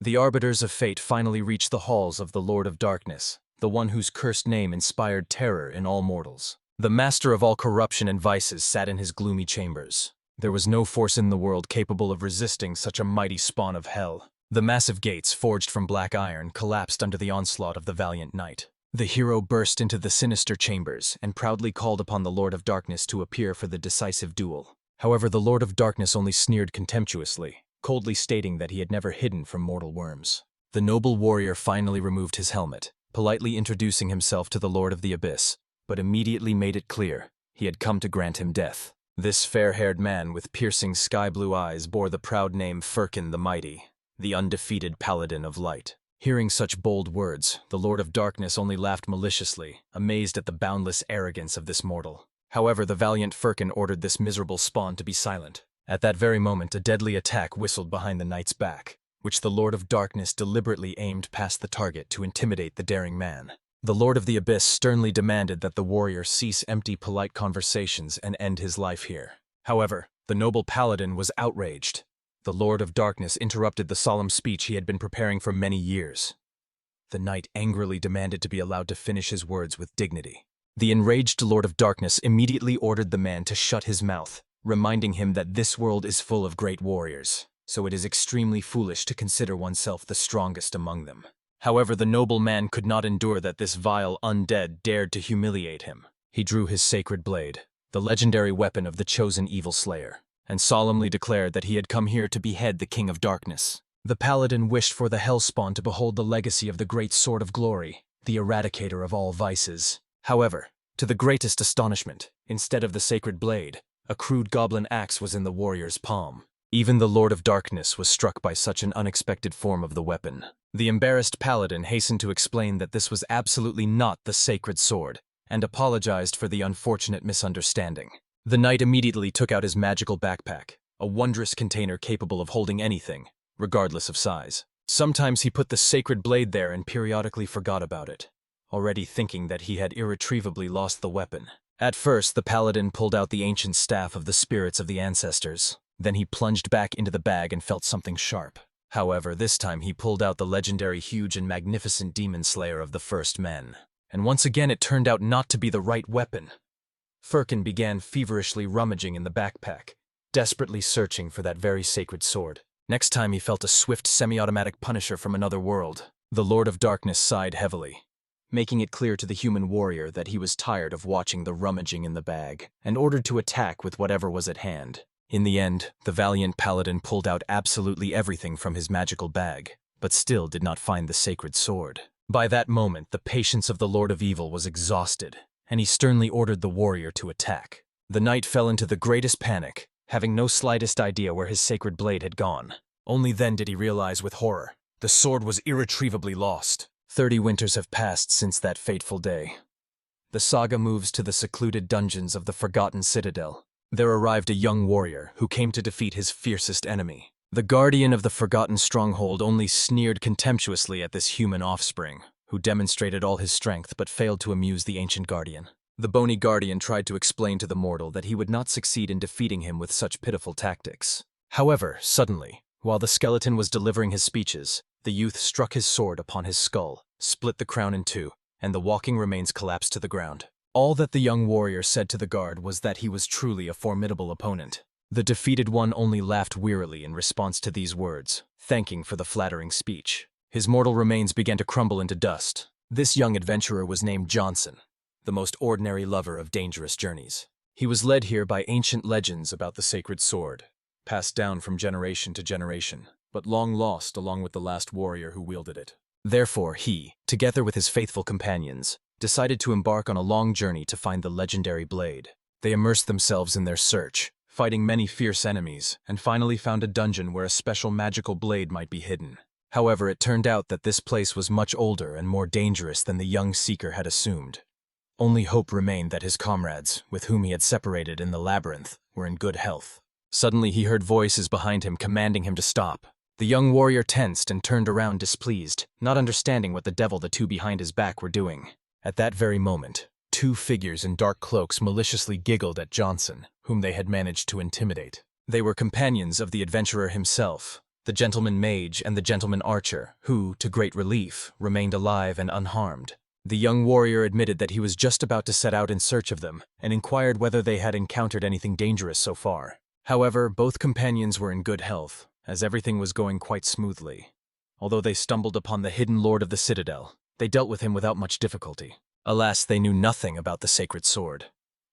The arbiters of fate finally reached the halls of the Lord of Darkness, the one whose cursed name inspired terror in all mortals. The master of all corruption and vices sat in his gloomy chambers. There was no force in the world capable of resisting such a mighty spawn of hell. The massive gates, forged from black iron, collapsed under the onslaught of the valiant knight. The hero burst into the sinister chambers and proudly called upon the Lord of Darkness to appear for the decisive duel. However, the Lord of Darkness only sneered contemptuously, coldly stating that he had never hidden from mortal worms. The noble warrior finally removed his helmet, politely introducing himself to the Lord of the Abyss, but immediately made it clear he had come to grant him death. This fair-haired man with piercing sky-blue eyes bore the proud name Firkin the Mighty, the undefeated paladin of light. Hearing such bold words, the Lord of Darkness only laughed maliciously, amazed at the boundless arrogance of this mortal. However, the valiant Firkin ordered this miserable spawn to be silent. At that very moment, a deadly attack whistled behind the knight's back, which the Lord of Darkness deliberately aimed past the target to intimidate the daring man. The Lord of the Abyss sternly demanded that the warrior cease empty polite conversations and end his life here. However, the noble paladin was outraged. The Lord of Darkness interrupted the solemn speech he had been preparing for many years. The knight angrily demanded to be allowed to finish his words with dignity. The enraged Lord of Darkness immediately ordered the man to shut his mouth, reminding him that this world is full of great warriors, so it is extremely foolish to consider oneself the strongest among them. However, the noble man could not endure that this vile undead dared to humiliate him. He drew his sacred blade, the legendary weapon of the chosen evil slayer, and solemnly declared that he had come here to behead the King of Darkness. The paladin wished for the Hellspawn to behold the legacy of the great Sword of Glory, the eradicator of all vices. However, to the greatest astonishment, instead of the sacred blade, a crude goblin axe was in the warrior's palm. Even the Lord of Darkness was struck by such an unexpected form of the weapon. The embarrassed paladin hastened to explain that this was absolutely not the sacred sword, and apologized for the unfortunate misunderstanding. The knight immediately took out his magical backpack, a wondrous container capable of holding anything, regardless of size. Sometimes he put the sacred blade there and periodically forgot about it, already thinking that he had irretrievably lost the weapon. At first, the paladin pulled out the ancient staff of the spirits of the ancestors. Then he plunged back into the bag and felt something sharp. However, this time he pulled out the legendary huge and magnificent demon slayer of the first men. And once again it turned out not to be the right weapon. Firkin began feverishly rummaging in the backpack, desperately searching for that very sacred sword. Next time he felt a swift semi-automatic punisher from another world. The Lord of Darkness sighed heavily, making it clear to the human warrior that he was tired of watching the rummaging in the bag, and ordered to attack with whatever was at hand. In the end, the valiant paladin pulled out absolutely everything from his magical bag, but still did not find the sacred sword. By that moment, the patience of the Lord of Evil was exhausted, and he sternly ordered the warrior to attack. The knight fell into the greatest panic, having no slightest idea where his sacred blade had gone. Only then did he realize with horror, the sword was irretrievably lost. 30 winters have passed since that fateful day. The saga moves to the secluded dungeons of the Forgotten Citadel. There arrived a young warrior who came to defeat his fiercest enemy. The guardian of the Forgotten Stronghold only sneered contemptuously at this human offspring, who demonstrated all his strength but failed to amuse the ancient guardian. The bony guardian tried to explain to the mortal that he would not succeed in defeating him with such pitiful tactics. However, suddenly, while the skeleton was delivering his speeches, the youth struck his sword upon his skull, split the crown in two, and the walking remains collapsed to the ground. All that the young warrior said to the guard was that he was truly a formidable opponent. The defeated one only laughed wearily in response to these words, thanking for the flattering speech. His mortal remains began to crumble into dust. This young adventurer was named Johnson, the most ordinary lover of dangerous journeys. He was led here by ancient legends about the sacred sword, passed down from generation to generation, but long lost along with the last warrior who wielded it. Therefore he, together with his faithful companions, decided to embark on a long journey to find the legendary blade. They immersed themselves in their search, fighting many fierce enemies, and finally found a dungeon where a special magical blade might be hidden. However, it turned out that this place was much older and more dangerous than the young seeker had assumed. Only hope remained that his comrades, with whom he had separated in the labyrinth, were in good health. Suddenly he heard voices behind him commanding him to stop. The young warrior tensed and turned around displeased, not understanding what the devil the two behind his back were doing. At that very moment, 2 figures in dark cloaks maliciously giggled at Johnson, whom they had managed to intimidate. They were companions of the adventurer himself, the gentleman mage and the gentleman archer, who, to great relief, remained alive and unharmed. The young warrior admitted that he was just about to set out in search of them, and inquired whether they had encountered anything dangerous so far. However, both companions were in good health, as everything was going quite smoothly. Although they stumbled upon the hidden lord of the Citadel, they dealt with him without much difficulty. Alas, they knew nothing about the sacred sword.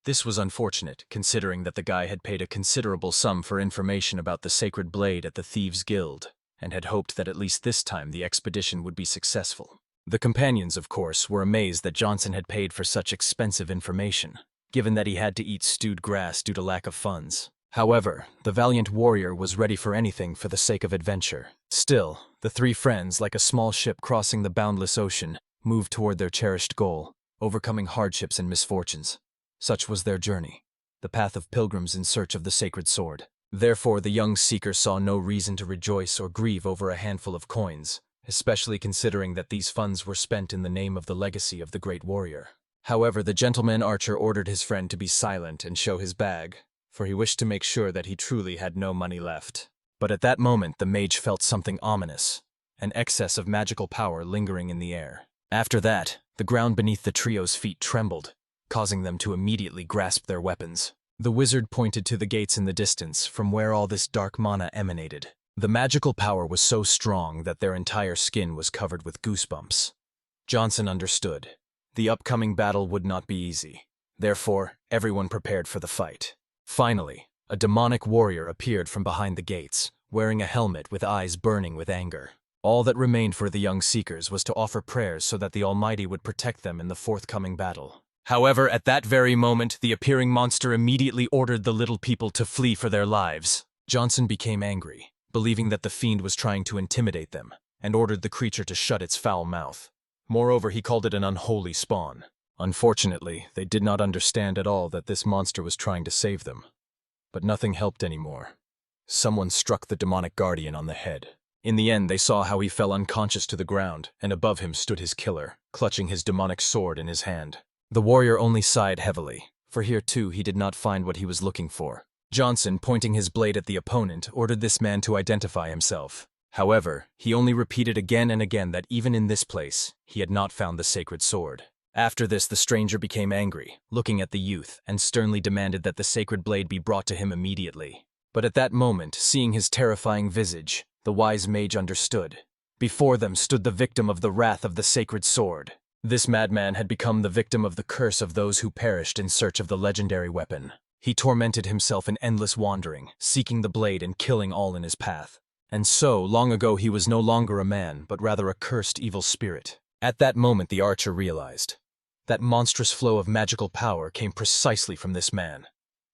This was unfortunate, considering that the guy had paid a considerable sum for information about the sacred blade at the Thieves' Guild, and had hoped that at least this time the expedition would be successful. The companions, of course, were amazed that Johnson had paid for such expensive information, given that he had to eat stewed grass due to lack of funds. However, the valiant warrior was ready for anything for the sake of adventure. Still, the three friends, like a small ship crossing the boundless ocean, moved toward their cherished goal, overcoming hardships and misfortunes. Such was their journey, the path of pilgrims in search of the sacred sword. Therefore, the young seeker saw no reason to rejoice or grieve over a handful of coins, especially considering that these funds were spent in the name of the legacy of the great warrior. However, the gentleman archer ordered his friend to be silent and show his bag, for he wished to make sure that he truly had no money left. But at that moment, the mage felt something ominous, an excess of magical power lingering in the air. After that, the ground beneath the trio's feet trembled, causing them to immediately grasp their weapons. The wizard pointed to the gates in the distance, from where all this dark mana emanated. The magical power was so strong that their entire skin was covered with goosebumps. Johnson understood. The upcoming battle would not be easy. Therefore, everyone prepared for the fight. Finally, a demonic warrior appeared from behind the gates, wearing a helmet with eyes burning with anger. All that remained for the young seekers was to offer prayers so that the Almighty would protect them in the forthcoming battle. However, at that very moment, the appearing monster immediately ordered the little people to flee for their lives. Johnson became angry, believing that the fiend was trying to intimidate them, and ordered the creature to shut its foul mouth. Moreover, he called it an unholy spawn. Unfortunately, they did not understand at all that this monster was trying to save them. But nothing helped anymore. Someone struck the demonic guardian on the head. In the end, they saw how he fell unconscious to the ground, and above him stood his killer, clutching his demonic sword in his hand. The warrior only sighed heavily, for here too he did not find what he was looking for. Johnson, pointing his blade at the opponent, ordered this man to identify himself. However, he only repeated again and again that even in this place, he had not found the sacred sword. After this, the stranger became angry, looking at the youth, and sternly demanded that the sacred blade be brought to him immediately. But at that moment, seeing his terrifying visage, the wise mage understood. Before them stood the victim of the wrath of the sacred sword. This madman had become the victim of the curse of those who perished in search of the legendary weapon. He tormented himself in endless wandering, seeking the blade and killing all in his path. And so, long ago he was no longer a man, but rather a cursed evil spirit. At that moment the archer realized. That monstrous flow of magical power came precisely from this man.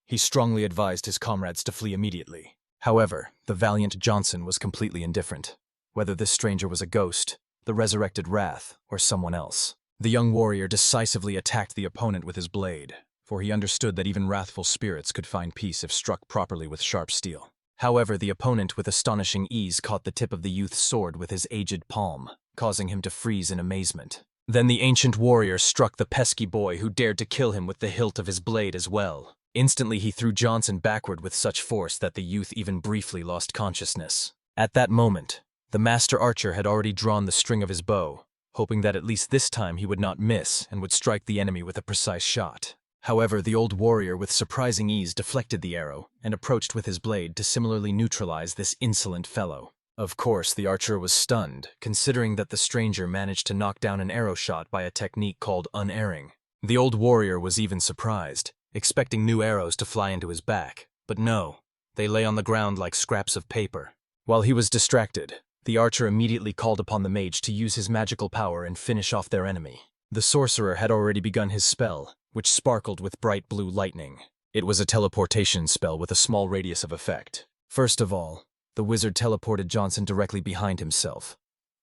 He strongly advised his comrades to flee immediately. However, the valiant Johnson was completely indifferent, whether this stranger was a ghost, the resurrected wrath, or someone else. The young warrior decisively attacked the opponent with his blade, for he understood that even wrathful spirits could find peace if struck properly with sharp steel. However, the opponent with astonishing ease caught the tip of the youth's sword with his aged palm, causing him to freeze in amazement. Then the ancient warrior struck the pesky boy who dared to kill him with the hilt of his blade as well. Instantly he threw Johnson backward with such force that the youth even briefly lost consciousness. At that moment, the master archer had already drawn the string of his bow, hoping that at least this time he would not miss and would strike the enemy with a precise shot. However, the old warrior with surprising ease deflected the arrow and approached with his blade to similarly neutralize this insolent fellow. Of course, the archer was stunned, considering that the stranger managed to knock down an arrow shot by a technique called unerring. The old warrior was even surprised, expecting new arrows to fly into his back, but no, they lay on the ground like scraps of paper. While he was distracted, the archer immediately called upon the mage to use his magical power and finish off their enemy. The sorcerer had already begun his spell, which sparkled with bright blue lightning. It was a teleportation spell with a small radius of effect. First of all, the wizard teleported Johnson directly behind himself.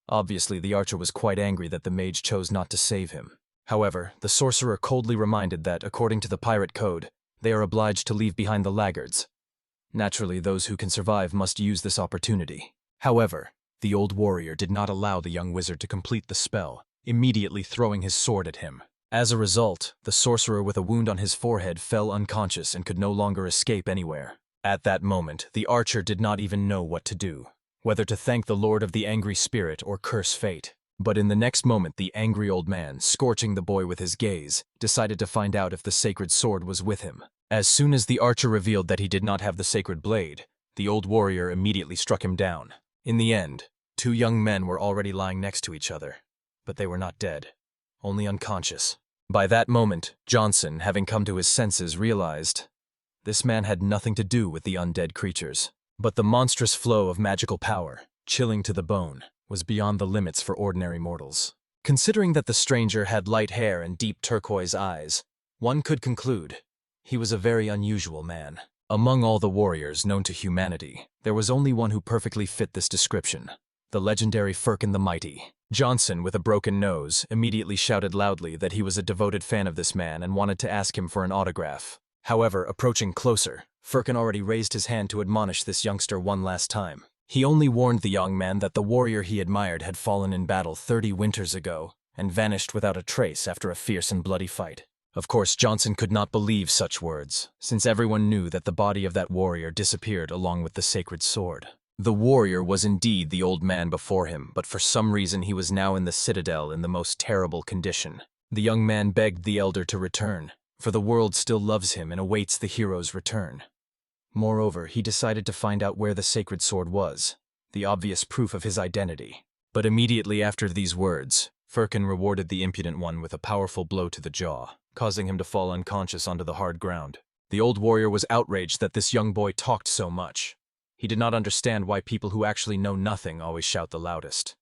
Obviously, the archer was quite angry that the mage chose not to save him. However, the sorcerer coldly reminded that, according to the pirate code, they are obliged to leave behind the laggards. Naturally, those who can survive must use this opportunity. However, the old warrior did not allow the young wizard to complete the spell, immediately throwing his sword at him. As a result, the sorcerer with a wound on his forehead fell unconscious and could no longer escape anywhere. At that moment, the archer did not even know what to do. whether to thank the Lord of the Angry Spirit or curse fate. But in the next moment, the angry old man, scorching the boy with his gaze, decided to find out if the sacred sword was with him. As soon as the archer revealed that he did not have the sacred blade, the old warrior immediately struck him down. In the end, two young men were already lying next to each other, but they were not dead, only unconscious. By that moment, Johnson, having come to his senses, realized this man had nothing to do with the undead creatures. But the monstrous flow of magical power, chilling to the bone, was beyond the limits for ordinary mortals. Considering that the stranger had light hair and deep turquoise eyes, one could conclude he was a very unusual man. Among all the warriors known to humanity, there was only one who perfectly fit this description: the legendary Firkin the Mighty. Johnson, with a broken nose, immediately shouted loudly that he was a devoted fan of this man and wanted to ask him for an autograph. However, approaching closer, Firkin already raised his hand to admonish this youngster one last time. He only warned the young man that the warrior he admired had fallen in battle 30 winters ago and vanished without a trace after a fierce and bloody fight. Of course, Johnson could not believe such words, since everyone knew that the body of that warrior disappeared along with the sacred sword. The warrior was indeed the old man before him, but for some reason he was now in the Citadel in the most terrible condition. The young man begged the elder to return, for the world still loves him and awaits the hero's return. Moreover, he decided to find out where the sacred sword was, the obvious proof of his identity. But immediately after these words, Firkin rewarded the impudent one with a powerful blow to the jaw, causing him to fall unconscious onto the hard ground. The old warrior was outraged that this young boy talked so much. He did not understand why people who actually know nothing always shout the loudest.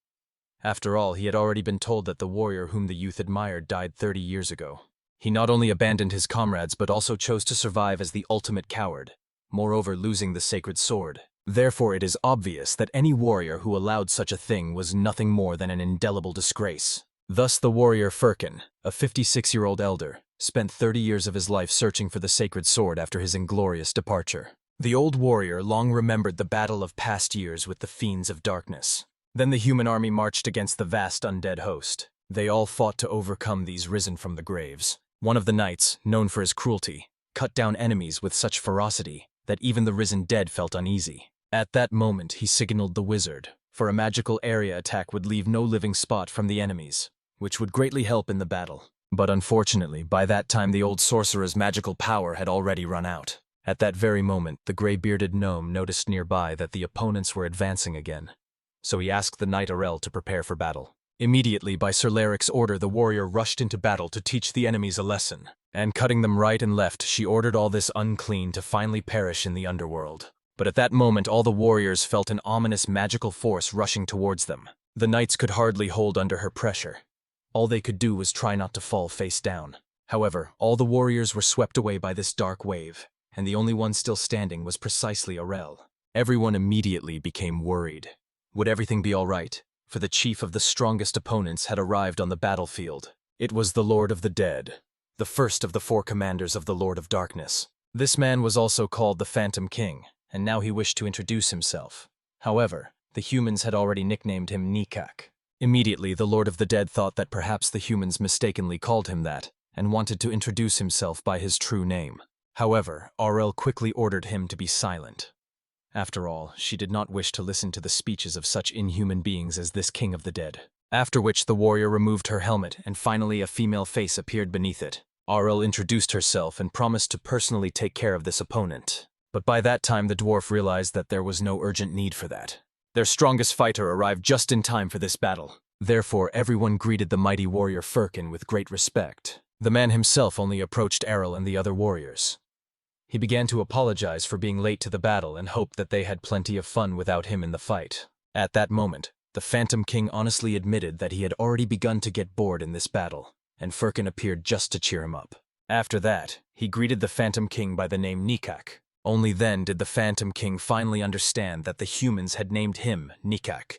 After all, he had already been told that the warrior whom the youth admired died 30 years ago. He not only abandoned his comrades but also chose to survive as the ultimate coward, moreover losing the sacred sword. Therefore, it is obvious that any warrior who allowed such a thing was nothing more than an indelible disgrace. Thus the warrior Firkin, a 56-year-old elder, spent 30 years of his life searching for the sacred sword after his inglorious departure. The old warrior long remembered the battle of past years with the fiends of darkness. Then the human army marched against the vast undead host. They all fought to overcome these risen from the graves. One of the knights, known for his cruelty, cut down enemies with such ferocity that even the risen dead felt uneasy. At that moment, he signaled the wizard, for a magical area attack would leave no living spot from the enemies, which would greatly help in the battle. But unfortunately, by that time the old sorcerer's magical power had already run out. At that very moment, the gray-bearded gnome noticed nearby that the opponents were advancing again, so he asked the knight Arel to prepare for battle. Immediately, by Sir Laric's order, the warrior rushed into battle to teach the enemies a lesson, and cutting them right and left, she ordered all this unclean to finally perish in the underworld. But at that moment, all the warriors felt an ominous magical force rushing towards them. The knights could hardly hold under her pressure. All they could do was try not to fall face down. However, all the warriors were swept away by this dark wave, and the only one still standing was precisely Arel. Everyone immediately became worried. Would everything be all right? For the chief of the strongest opponents had arrived on the battlefield. It was the Lord of the Dead, the first of the 4 commanders of the Lord of Darkness. This man was also called the Phantom King, and now he wished to introduce himself. However, the humans had already nicknamed him Nikak. Immediately, the Lord of the Dead thought that perhaps the humans mistakenly called him that, and wanted to introduce himself by his true name. However, Arel quickly ordered him to be silent. After all, she did not wish to listen to the speeches of such inhuman beings as this King of the Dead. After which the warrior removed her helmet, and finally a female face appeared beneath it. Arel introduced herself and promised to personally take care of this opponent. But by that time the dwarf realized that there was no urgent need for that. Their strongest fighter arrived just in time for this battle. Therefore, everyone greeted the mighty warrior Firkin with great respect. The man himself only approached Arel and the other warriors. He began to apologize for being late to the battle and hoped that they had plenty of fun without him in the fight. At that moment, the Phantom King honestly admitted that he had already begun to get bored in this battle, and Firkin appeared just to cheer him up. After that, he greeted the Phantom King by the name Nikak. Only then did the Phantom King finally understand that the humans had named him Nikak.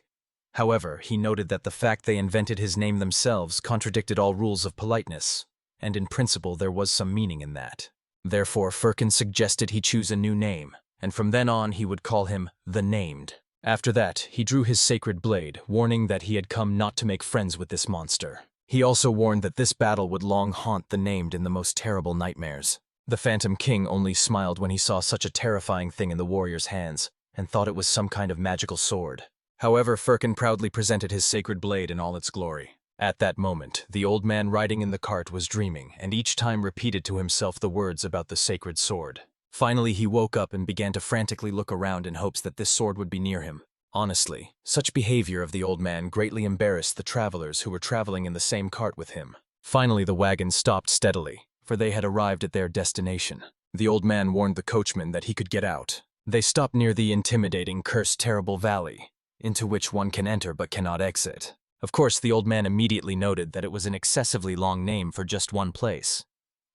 However, he noted that the fact they invented his name themselves contradicted all rules of politeness, and in principle there was some meaning in that. Therefore, Firkin suggested he choose a new name, and from then on he would call him the Named. After that, he drew his sacred blade, warning that he had come not to make friends with this monster. He also warned that this battle would long haunt the Named in the most terrible nightmares. The Phantom King only smiled when he saw such a terrifying thing in the warrior's hands, and thought it was some kind of magical sword. However, Firkin proudly presented his sacred blade in all its glory. At that moment, the old man riding in the cart was dreaming, and each time repeated to himself the words about the sacred sword. Finally, he woke up and began to frantically look around in hopes that this sword would be near him. Honestly, such behavior of the old man greatly embarrassed the travelers who were traveling in the same cart with him. Finally, the wagon stopped steadily, for they had arrived at their destination. The old man warned the coachman that he could get out. They stopped near the intimidating, cursed, terrible valley, into which one can enter but cannot exit. Of course, the old man immediately noted that it was an excessively long name for just one place.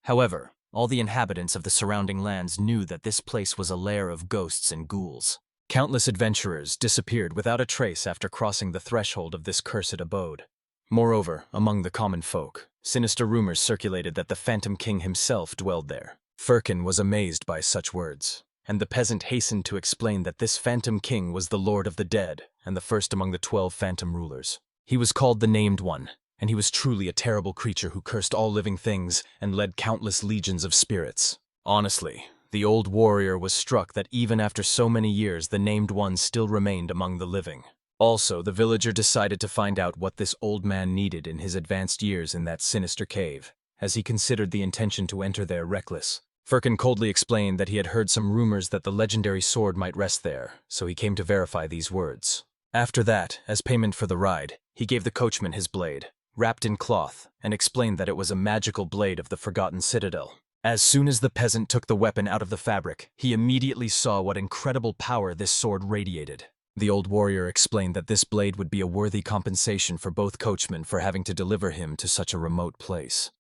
However, all the inhabitants of the surrounding lands knew that this place was a lair of ghosts and ghouls. Countless adventurers disappeared without a trace after crossing the threshold of this cursed abode. Moreover, among the common folk, sinister rumors circulated that the Phantom King himself dwelled there. Firkin was amazed by such words, and the peasant hastened to explain that this Phantom King was the Lord of the Dead and the first among the 12 Phantom rulers. He was called the Named One, and he was truly a terrible creature who cursed all living things and led countless legions of spirits. Honestly, the old warrior was struck that even after so many years the Named One still remained among the living. Also, the villager decided to find out what this old man needed in his advanced years in that sinister cave, as he considered the intention to enter there reckless. Firkin coldly explained that he had heard some rumors that the legendary sword might rest there, so he came to verify these words. After that, as payment for the ride, he gave the coachman his blade, wrapped in cloth, and explained that it was a magical blade of the forgotten Citadel. As soon as the peasant took the weapon out of the fabric, he immediately saw what incredible power this sword radiated. The old warrior explained that this blade would be a worthy compensation for both coachmen for having to deliver him to such a remote place.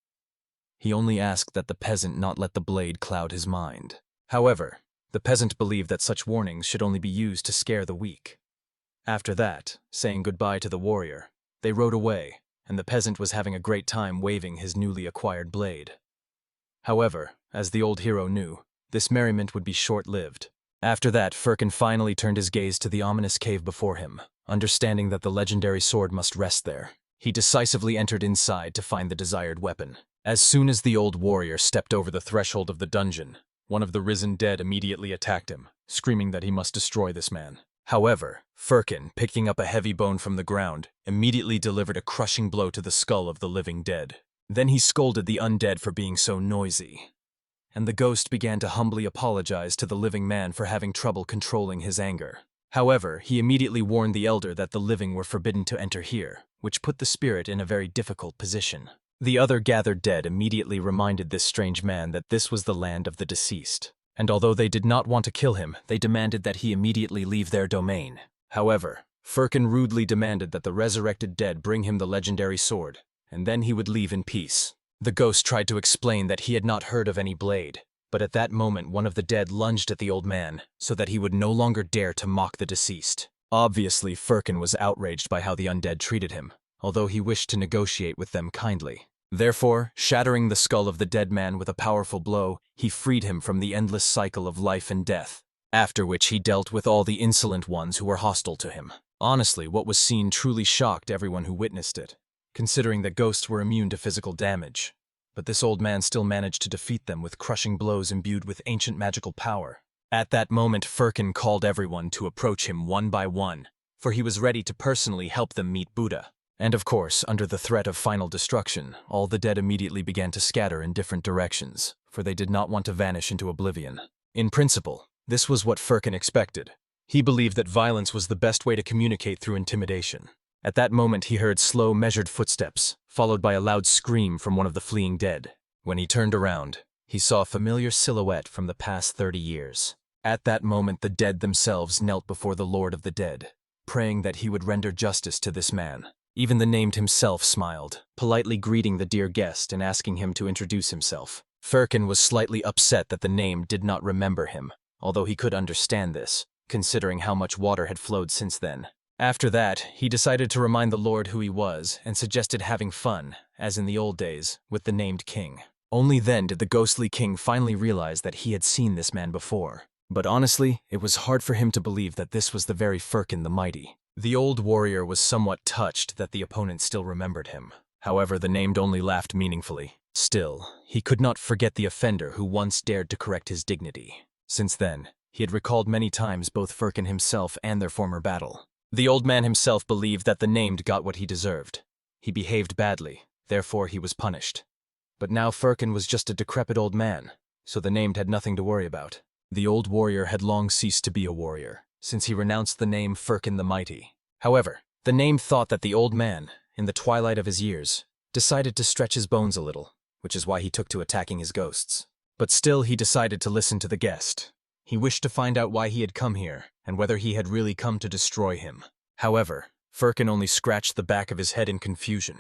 He only asked that the peasant not let the blade cloud his mind. However, the peasant believed that such warnings should only be used to scare the weak. After that, saying goodbye to the warrior, they rode away, and the peasant was having a great time waving his newly acquired blade. However, as the old hero knew, this merriment would be short-lived. After that, Firkin finally turned his gaze to the ominous cave before him, understanding that the legendary sword must rest there. He decisively entered inside to find the desired weapon. As soon as the old warrior stepped over the threshold of the dungeon, one of the risen dead immediately attacked him, screaming that he must destroy this man. However, Firkin, picking up a heavy bone from the ground, immediately delivered a crushing blow to the skull of the living dead. Then he scolded the undead for being so noisy, and the ghost began to humbly apologize to the living man for having trouble controlling his anger. However, he immediately warned the elder that the living were forbidden to enter here, which put the spirit in a very difficult position. The other gathered dead immediately reminded this strange man that this was the land of the deceased, and although they did not want to kill him, they demanded that he immediately leave their domain. However, Firkin rudely demanded that the resurrected dead bring him the legendary sword, and then he would leave in peace. The ghost tried to explain that he had not heard of any blade, but at that moment one of the dead lunged at the old man, so that he would no longer dare to mock the deceased. Obviously, Firkin was outraged by how the undead treated him, although he wished to negotiate with them kindly. Therefore, shattering the skull of the dead man with a powerful blow, he freed him from the endless cycle of life and death, after which he dealt with all the insolent ones who were hostile to him. Honestly, what was seen truly shocked everyone who witnessed it, considering that ghosts were immune to physical damage. But this old man still managed to defeat them with crushing blows imbued with ancient magical power. At that moment, Firkin called everyone to approach him one by one, for he was ready to personally help them meet Buddha. And of course, under the threat of final destruction, all the dead immediately began to scatter in different directions, for they did not want to vanish into oblivion. In principle, this was what Firkin expected. He believed that violence was the best way to communicate through intimidation. At that moment, he heard slow, measured footsteps, followed by a loud scream from one of the fleeing dead. When he turned around, he saw a familiar silhouette from the past 30 years. At that moment, the dead themselves knelt before the Lord of the Dead, praying that he would render justice to this man. Even the named himself smiled, politely greeting the dear guest and asking him to introduce himself. Firkin was slightly upset that the named did not remember him, although he could understand this, considering how much water had flowed since then. After that, he decided to remind the Lord who he was and suggested having fun, as in the old days, with the named king. Only then did the ghostly king finally realize that he had seen this man before. But honestly, it was hard for him to believe that this was the very Firkin the Mighty. The old warrior was somewhat touched that the opponent still remembered him. However, the named only laughed meaningfully. Still, he could not forget the offender who once dared to correct his dignity. Since then, he had recalled many times both Firkin himself and their former battle. The old man himself believed that the named got what he deserved. He behaved badly, therefore he was punished. But now Firkin was just a decrepit old man, so the named had nothing to worry about. The old warrior had long ceased to be a warrior, since he renounced the name Firkin the Mighty. However, the named thought that the old man, in the twilight of his years, decided to stretch his bones a little, which is why he took to attacking his ghosts. But still he decided to listen to the guest. He wished to find out why he had come here, and whether he had really come to destroy him. However, Firkin only scratched the back of his head in confusion.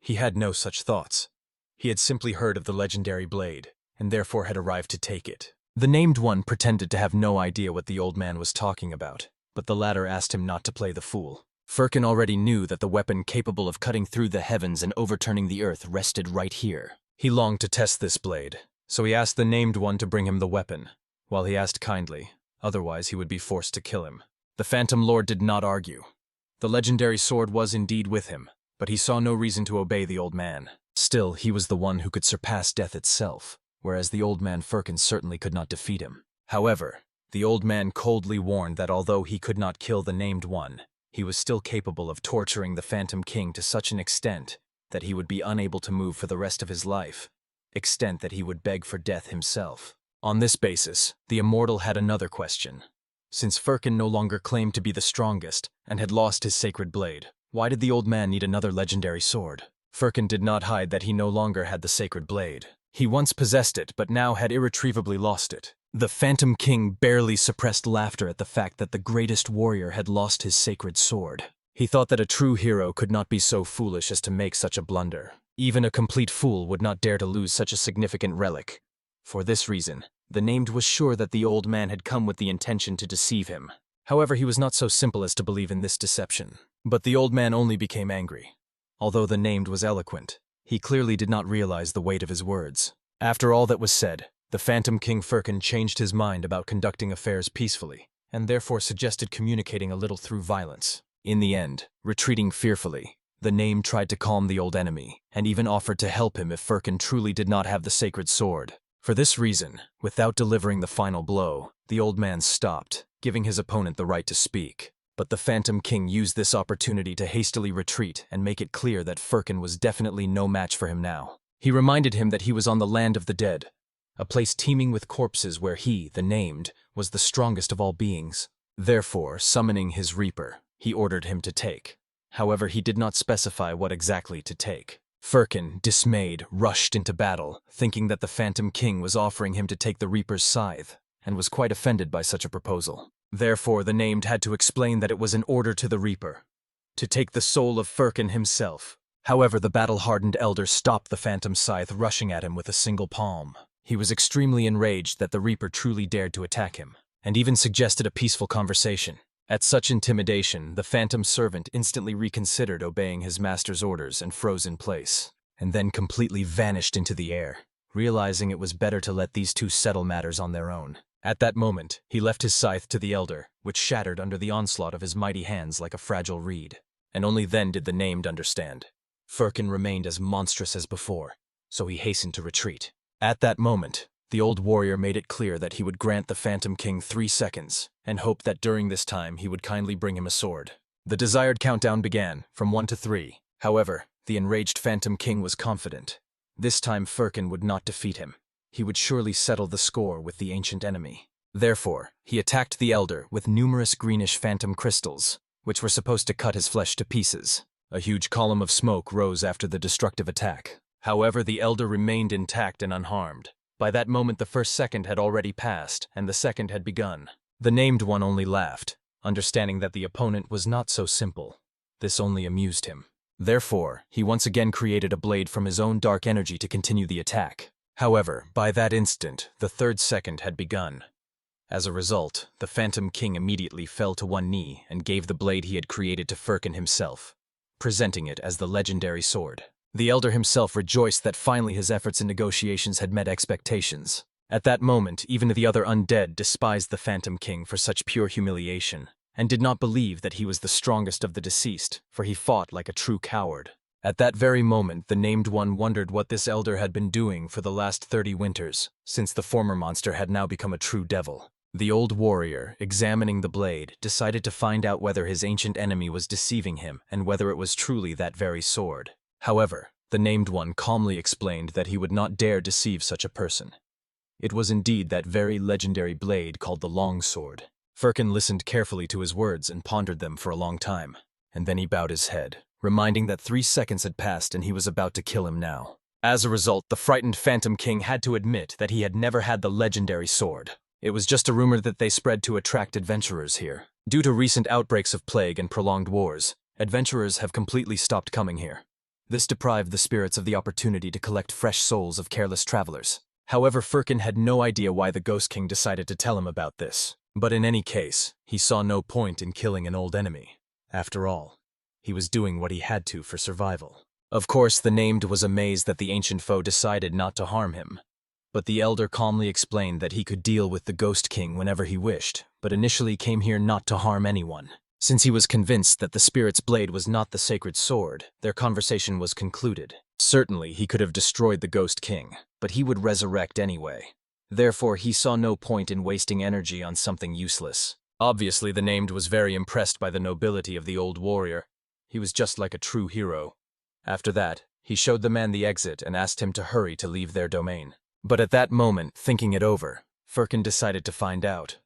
He had no such thoughts. He had simply heard of the legendary blade, and therefore had arrived to take it. The named one pretended to have no idea what the old man was talking about, but the latter asked him not to play the fool. Firkin already knew that the weapon capable of cutting through the heavens and overturning the earth rested right here. He longed to test this blade, so he asked the named one to bring him the weapon. While he asked kindly, otherwise he would be forced to kill him. The Phantom Lord did not argue. The legendary sword was indeed with him, but he saw no reason to obey the old man. Still, he was the one who could surpass death itself, whereas the old man Firkin certainly could not defeat him. However, the old man coldly warned that although he could not kill the named one, he was still capable of torturing the Phantom King to such an extent that he would be unable to move for the rest of his life, extent that he would beg for death himself. On this basis, the Immortal had another question. Since Firkin no longer claimed to be the strongest and had lost his sacred blade, why did the old man need another legendary sword? Firkin did not hide that he no longer had the sacred blade. He once possessed it, but now had irretrievably lost it. The Phantom King barely suppressed laughter at the fact that the greatest warrior had lost his sacred sword. He thought that a true hero could not be so foolish as to make such a blunder. Even a complete fool would not dare to lose such a significant relic. For this reason, the named was sure that the old man had come with the intention to deceive him. However, he was not so simple as to believe in this deception. But the old man only became angry. Although the named was eloquent, he clearly did not realize the weight of his words. After all that was said, the Phantom King Firkin changed his mind about conducting affairs peacefully, and therefore suggested communicating a little through violence. In the end, retreating fearfully, the named tried to calm the old enemy, and even offered to help him if Firkin truly did not have the sacred sword. For this reason, without delivering the final blow, the old man stopped, giving his opponent the right to speak. But the Phantom King used this opportunity to hastily retreat and make it clear that Firkin was definitely no match for him now. He reminded him that he was on the land of the dead, a place teeming with corpses where he, the named, was the strongest of all beings. Therefore, summoning his Reaper, he ordered him to take. However, he did not specify what exactly to take. Firkin, dismayed, rushed into battle, thinking that the Phantom King was offering him to take the Reaper's scythe, and was quite offended by such a proposal. Therefore, the named had to explain that it was an order to the Reaper, to take the soul of Firkin himself. However, the battle-hardened elder stopped the Phantom Scythe rushing at him with a single palm. He was extremely enraged that the Reaper truly dared to attack him, and even suggested a peaceful conversation. At such intimidation, the Phantom Servant instantly reconsidered obeying his master's orders and froze in place, and then completely vanished into the air, realizing it was better to let these two settle matters on their own. At that moment, he left his scythe to the elder, which shattered under the onslaught of his mighty hands like a fragile reed. And only then did the named understand. Firkin remained as monstrous as before, so he hastened to retreat. At that moment, the old warrior made it clear that he would grant the Phantom King 3 seconds, and hoped that during this time he would kindly bring him a sword. The desired countdown began, from 1 to 3. However, the enraged Phantom King was confident. This time Firkin would not defeat him. He would surely settle the score with the ancient enemy. Therefore, he attacked the elder with numerous greenish phantom crystals, which were supposed to cut his flesh to pieces. A huge column of smoke rose after the destructive attack. However, the elder remained intact and unharmed. By that moment the first second had already passed, and the second had begun. The named one only laughed, understanding that the opponent was not so simple. This only amused him. Therefore, he once again created a blade from his own dark energy to continue the attack. However, by that instant, the third second had begun. As a result, the Phantom King immediately fell to one knee and gave the blade he had created to Firkin himself, presenting it as the legendary sword. The elder himself rejoiced that finally his efforts in negotiations had met expectations. At that moment, even the other undead despised the Phantom King for such pure humiliation, and did not believe that he was the strongest of the deceased, for he fought like a true coward. At that very moment, the named one wondered what this elder had been doing for the last 30 winters, since the former monster had now become a true devil. The old warrior, examining the blade, decided to find out whether his ancient enemy was deceiving him and whether it was truly that very sword. However, the named one calmly explained that he would not dare deceive such a person. It was indeed that very legendary blade called the Long Sword. Firkin listened carefully to his words and pondered them for a long time, and then he bowed his head, reminding that 3 seconds had passed and he was about to kill him now. As a result, the frightened Phantom King had to admit that he had never had the legendary sword. It was just a rumor that they spread to attract adventurers here. Due to recent outbreaks of plague and prolonged wars, adventurers have completely stopped coming here. This deprived the spirits of the opportunity to collect fresh souls of careless travelers. However, Firkin had no idea why the Ghost King decided to tell him about this. But in any case, he saw no point in killing an old enemy. After all, he was doing what he had to for survival. Of course, the named was amazed that the ancient foe decided not to harm him. But the elder calmly explained that he could deal with the Ghost King whenever he wished, but initially came here not to harm anyone. Since he was convinced that the spirit's blade was not the sacred sword, their conversation was concluded. Certainly, he could have destroyed the Ghost King, but he would resurrect anyway. Therefore, he saw no point in wasting energy on something useless. Obviously, the named was very impressed by the nobility of the old warrior. He was just like a true hero. After that, he showed the man the exit and asked him to hurry to leave their domain. But at that moment, thinking it over, Firkin decided to find out.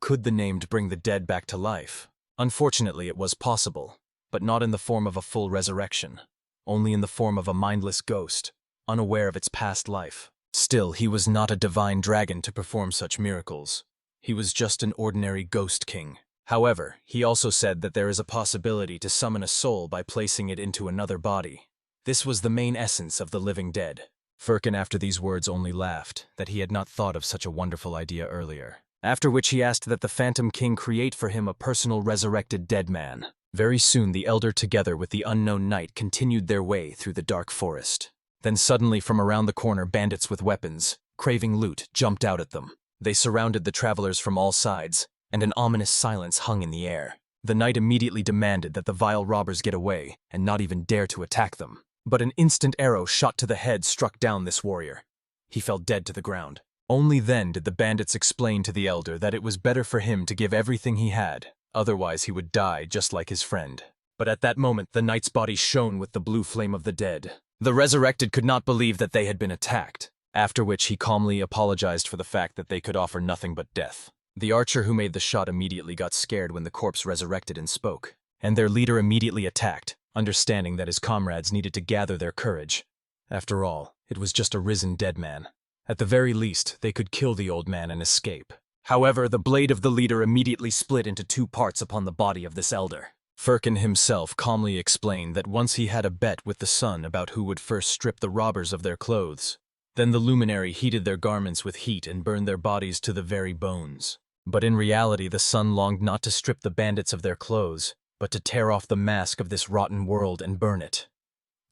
Could the named bring the dead back to life? Unfortunately, it was possible, but not in the form of a full resurrection. Only in the form of a mindless ghost, unaware of its past life. Still, he was not a divine dragon to perform such miracles. He was just an ordinary Ghost King. However, he also said that there is a possibility to summon a soul by placing it into another body. This was the main essence of the living dead. Firkin after these words only laughed, that he had not thought of such a wonderful idea earlier. After which he asked that the Phantom King create for him a personal resurrected dead man. Very soon the elder together with the unknown knight continued their way through the dark forest. Then suddenly from around the corner bandits with weapons, craving loot, jumped out at them. They surrounded the travelers from all sides, and an ominous silence hung in the air. The knight immediately demanded that the vile robbers get away and not even dare to attack them. But an instant arrow shot to the head struck down this warrior. He fell dead to the ground. Only then did the bandits explain to the elder that it was better for him to give everything he had, otherwise he would die just like his friend. But at that moment the knight's body shone with the blue flame of the dead. The resurrected could not believe that they had been attacked, after which he calmly apologized for the fact that they could offer nothing but death. The archer who made the shot immediately got scared when the corpse resurrected and spoke, and their leader immediately attacked, understanding that his comrades needed to gather their courage. After all, it was just a risen dead man. At the very least, they could kill the old man and escape. However, the blade of the leader immediately split into 2 parts upon the body of this elder. Firkin himself calmly explained that once he had a bet with the sun about who would first strip the robbers of their clothes. Then the luminary heated their garments with heat and burned their bodies to the very bones. But in reality, the sun longed not to strip the bandits of their clothes, but to tear off the mask of this rotten world and burn it.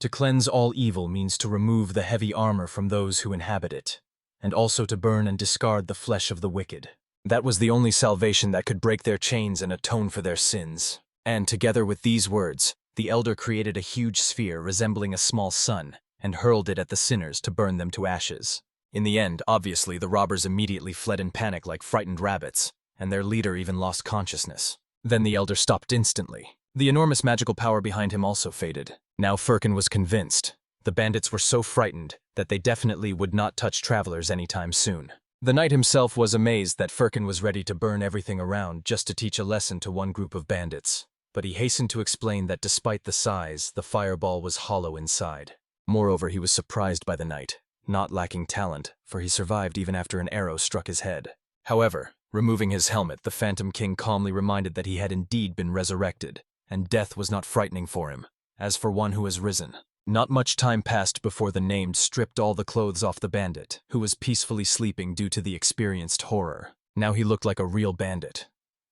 To cleanse all evil means to remove the heavy armor from those who inhabit it, and also to burn and discard the flesh of the wicked. That was the only salvation that could break their chains and atone for their sins. And together with these words, the elder created a huge sphere resembling a small sun and hurled it at the sinners to burn them to ashes. In the end, obviously, the robbers immediately fled in panic like frightened rabbits, and their leader even lost consciousness. Then the elder stopped instantly. The enormous magical power behind him also faded. Now Firkin was convinced. The bandits were so frightened that they definitely would not touch travelers anytime soon. The knight himself was amazed that Firkin was ready to burn everything around just to teach a lesson to one group of bandits. But he hastened to explain that despite the size, the fireball was hollow inside. Moreover, he was surprised by the knight, not lacking talent, for he survived even after an arrow struck his head. However, removing his helmet, the Phantom King calmly reminded that he had indeed been resurrected, and death was not frightening for him, as for one who has risen. Not much time passed before the named stripped all the clothes off the bandit, who was peacefully sleeping due to the experienced horror. Now he looked like a real bandit,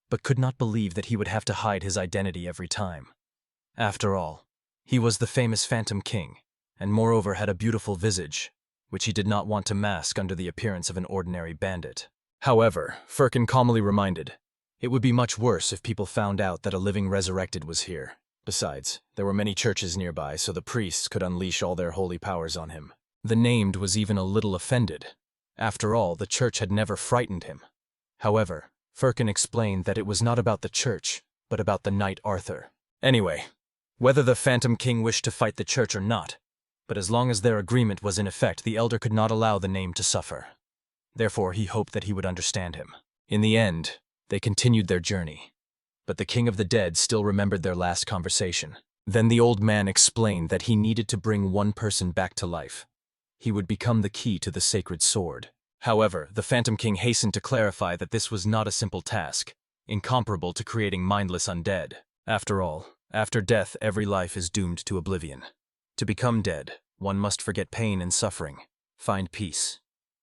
but could not believe that he would have to hide his identity every time. After all, he was the famous Phantom King, and moreover had a beautiful visage, which he did not want to mask under the appearance of an ordinary bandit. However, Firkin calmly reminded, it would be much worse if people found out that a living resurrected was here. Besides, there were many churches nearby, so the priests could unleash all their holy powers on him. The named was even a little offended. After all, the church had never frightened him. However, Firkin explained that it was not about the church, but about the knight Arthur. Anyway, whether the Phantom King wished to fight the church or not, but as long as their agreement was in effect, the elder could not allow the name to suffer. Therefore, he hoped that he would understand him. In the end, they continued their journey. But the King of the Dead still remembered their last conversation. Then the old man explained that he needed to bring one person back to life. He would become the key to the sacred sword. However, the Phantom King hastened to clarify that this was not a simple task, incomparable to creating mindless undead. After all, after death, every life is doomed to oblivion. To become dead, one must forget pain and suffering, find peace.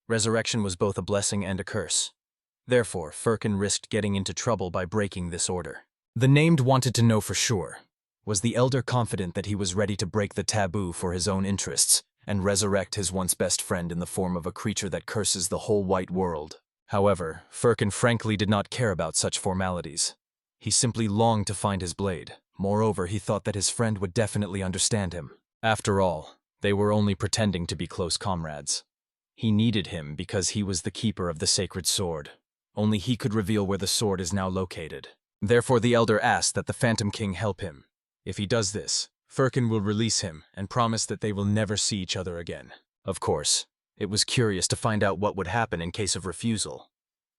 Resurrection was both a blessing and a curse. Therefore, Firkin risked getting into trouble by breaking this order. The named wanted to know for sure. Was the elder confident that he was ready to break the taboo for his own interests and resurrect his once best friend in the form of a creature that curses the whole white world? However, Firkin frankly did not care about such formalities. He simply longed to find his blade. Moreover, he thought that his friend would definitely understand him. After all, they were only pretending to be close comrades. He needed him because he was the keeper of the sacred sword. Only he could reveal where the sword is now located. Therefore, the elder asked that the Phantom King help him. If he does this, Firkin will release him and promise that they will never see each other again. Of course, it was curious to find out what would happen in case of refusal.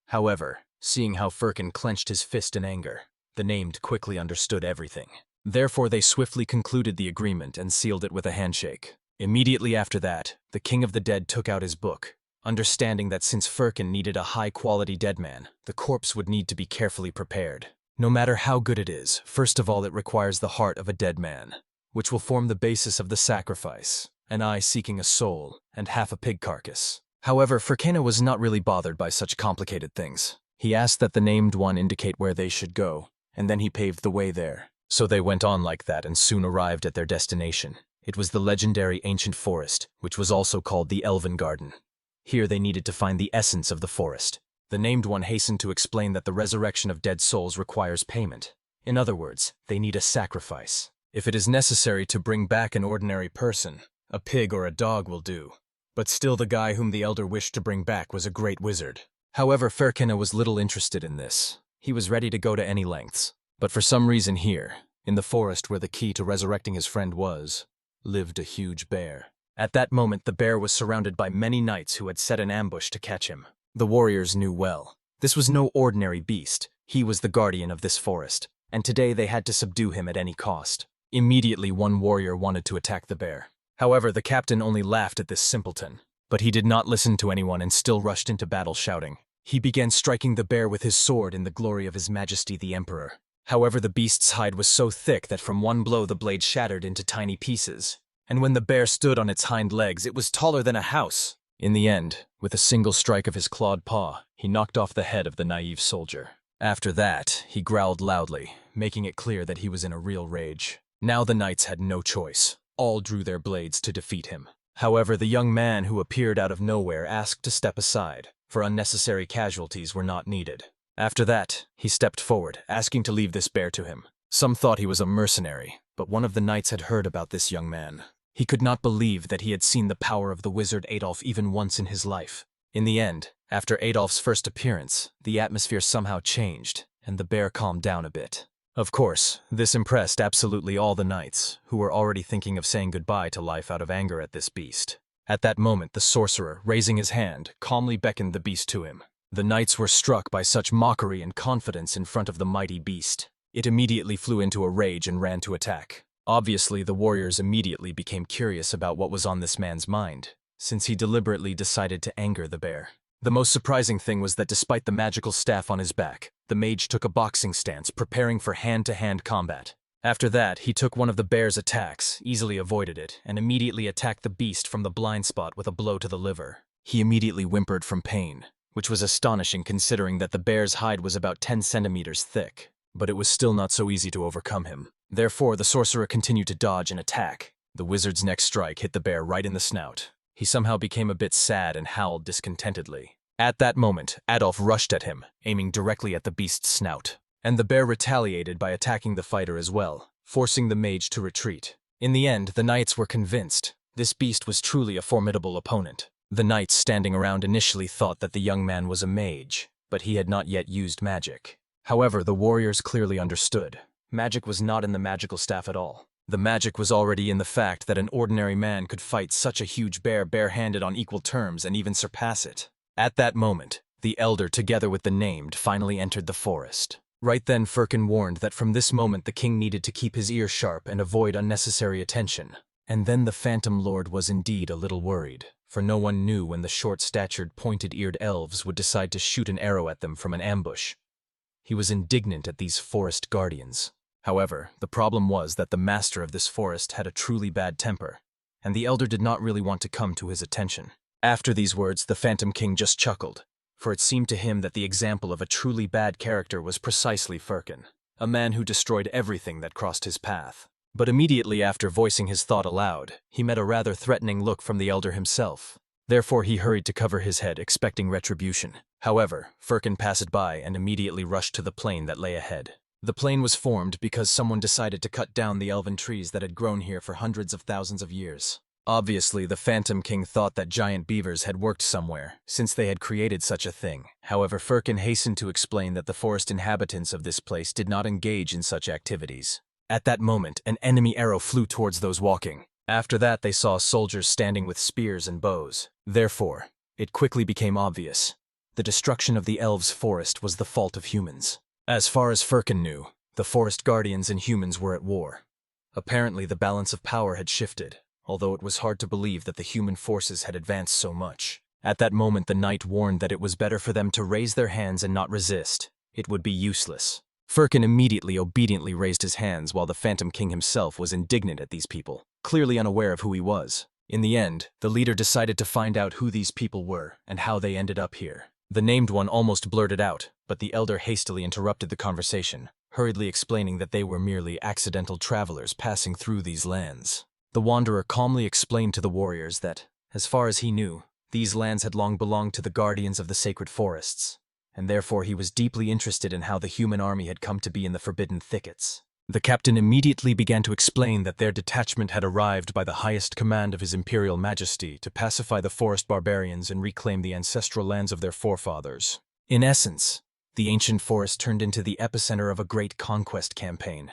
However, seeing how Firkin clenched his fist in anger, the named quickly understood everything. Therefore, they swiftly concluded the agreement and sealed it with a handshake. Immediately after that, the King of the Dead took out his book, understanding that since Firkin needed a high-quality dead man, the corpse would need to be carefully prepared. No matter how good it is, first of all it requires the heart of a dead man, which will form the basis of the sacrifice, an eye seeking a soul, and half a pig carcass. However, Firkin was not really bothered by such complicated things. He asked that the named one indicate where they should go, and then he paved the way there. So they went on like that and soon arrived at their destination. It was the legendary ancient forest, which was also called the Elven Garden. Here they needed to find the essence of the forest. The named one hastened to explain that the resurrection of dead souls requires payment. In other words, they need a sacrifice. If it is necessary to bring back an ordinary person, a pig or a dog will do. But still the guy whom the elder wished to bring back was a great wizard. However, Firkin was little interested in this. He was ready to go to any lengths. But for some reason here, in the forest where the key to resurrecting his friend was, lived a huge bear. At that moment, the bear was surrounded by many knights who had set an ambush to catch him. The warriors knew well. This was no ordinary beast. He was the guardian of this forest, and today they had to subdue him at any cost. Immediately, one warrior wanted to attack the bear. However, the captain only laughed at this simpleton. But he did not listen to anyone and still rushed into battle shouting. He began striking the bear with his sword in the glory of His Majesty the Emperor. However, the beast's hide was so thick that from one blow the blade shattered into tiny pieces. And when the bear stood on its hind legs, it was taller than a house. In the end, with a single strike of his clawed paw, he knocked off the head of the naive soldier. After that, he growled loudly, making it clear that he was in a real rage. Now the knights had no choice. All drew their blades to defeat him. However, the young man who appeared out of nowhere asked to step aside, for unnecessary casualties were not needed. After that, he stepped forward, asking to leave this bear to him. Some thought he was a mercenary, but one of the knights had heard about this young man. He could not believe that he had seen the power of the wizard Adolf even once in his life. In the end, after Adolf's first appearance, the atmosphere somehow changed, and the bear calmed down a bit. Of course, this impressed absolutely all the knights, who were already thinking of saying goodbye to life out of anger at this beast. At that moment, the sorcerer, raising his hand, calmly beckoned the beast to him. The knights were struck by such mockery and confidence in front of the mighty beast. It immediately flew into a rage and ran to attack. Obviously, the warriors immediately became curious about what was on this man's mind, since he deliberately decided to anger the bear. The most surprising thing was that despite the magical staff on his back, the mage took a boxing stance, preparing for hand-to-hand combat. After that, he took one of the bear's attacks, easily avoided it, and immediately attacked the beast from the blind spot with a blow to the liver. He immediately whimpered from pain, which was astonishing considering that the bear's hide was about 10 centimeters thick. But it was still not so easy to overcome him. Therefore, the sorcerer continued to dodge and attack. The wizard's next strike hit the bear right in the snout. He somehow became a bit sad and howled discontentedly. At that moment, Adolf rushed at him, aiming directly at the beast's snout. And the bear retaliated by attacking the fighter as well, forcing the mage to retreat. In the end, the knights were convinced. This beast was truly a formidable opponent. The knights standing around initially thought that the young man was a mage, but he had not yet used magic. However, the warriors clearly understood. Magic was not in the magical staff at all. The magic was already in the fact that an ordinary man could fight such a huge bear barehanded on equal terms and even surpass it. At that moment, the elder together with the named finally entered the forest. Right then Firkin warned that from this moment the king needed to keep his ears sharp and avoid unnecessary attention. And then the Phantom Lord was indeed a little worried, for no one knew when the short-statured, pointed-eared elves would decide to shoot an arrow at them from an ambush. He was indignant at these forest guardians. However, the problem was that the master of this forest had a truly bad temper, and the elder did not really want to come to his attention. After these words, the Phantom King just chuckled, for it seemed to him that the example of a truly bad character was precisely Firkin, a man who destroyed everything that crossed his path. But immediately after voicing his thought aloud, he met a rather threatening look from the elder himself. Therefore he hurried to cover his head, expecting retribution. However, Firkin passed it by and immediately rushed to the plain that lay ahead. The plain was formed because someone decided to cut down the elven trees that had grown here for hundreds of thousands of years. Obviously, the Phantom King thought that giant beavers had worked somewhere, since they had created such a thing. However, Firkin hastened to explain that the forest inhabitants of this place did not engage in such activities. At that moment, an enemy arrow flew towards those walking. After that, they saw soldiers standing with spears and bows. Therefore, it quickly became obvious. The destruction of the elves' forest was the fault of humans. As far as Firkin knew, the forest guardians and humans were at war. Apparently, the balance of power had shifted, although it was hard to believe that the human forces had advanced so much. At that moment, the knight warned that it was better for them to raise their hands and not resist. It would be useless. Firkin immediately obediently raised his hands while the Phantom King himself was indignant at these people, clearly unaware of who he was. In the end, the leader decided to find out who these people were and how they ended up here. The named one almost blurted out, but the elder hastily interrupted the conversation, hurriedly explaining that they were merely accidental travelers passing through these lands. The wanderer calmly explained to the warriors that, as far as he knew, these lands had long belonged to the guardians of the sacred forests, and therefore he was deeply interested in how the human army had come to be in the forbidden thickets. The captain immediately began to explain that their detachment had arrived by the highest command of His Imperial Majesty to pacify the forest barbarians and reclaim the ancestral lands of their forefathers. In essence, the ancient forest turned into the epicenter of a great conquest campaign.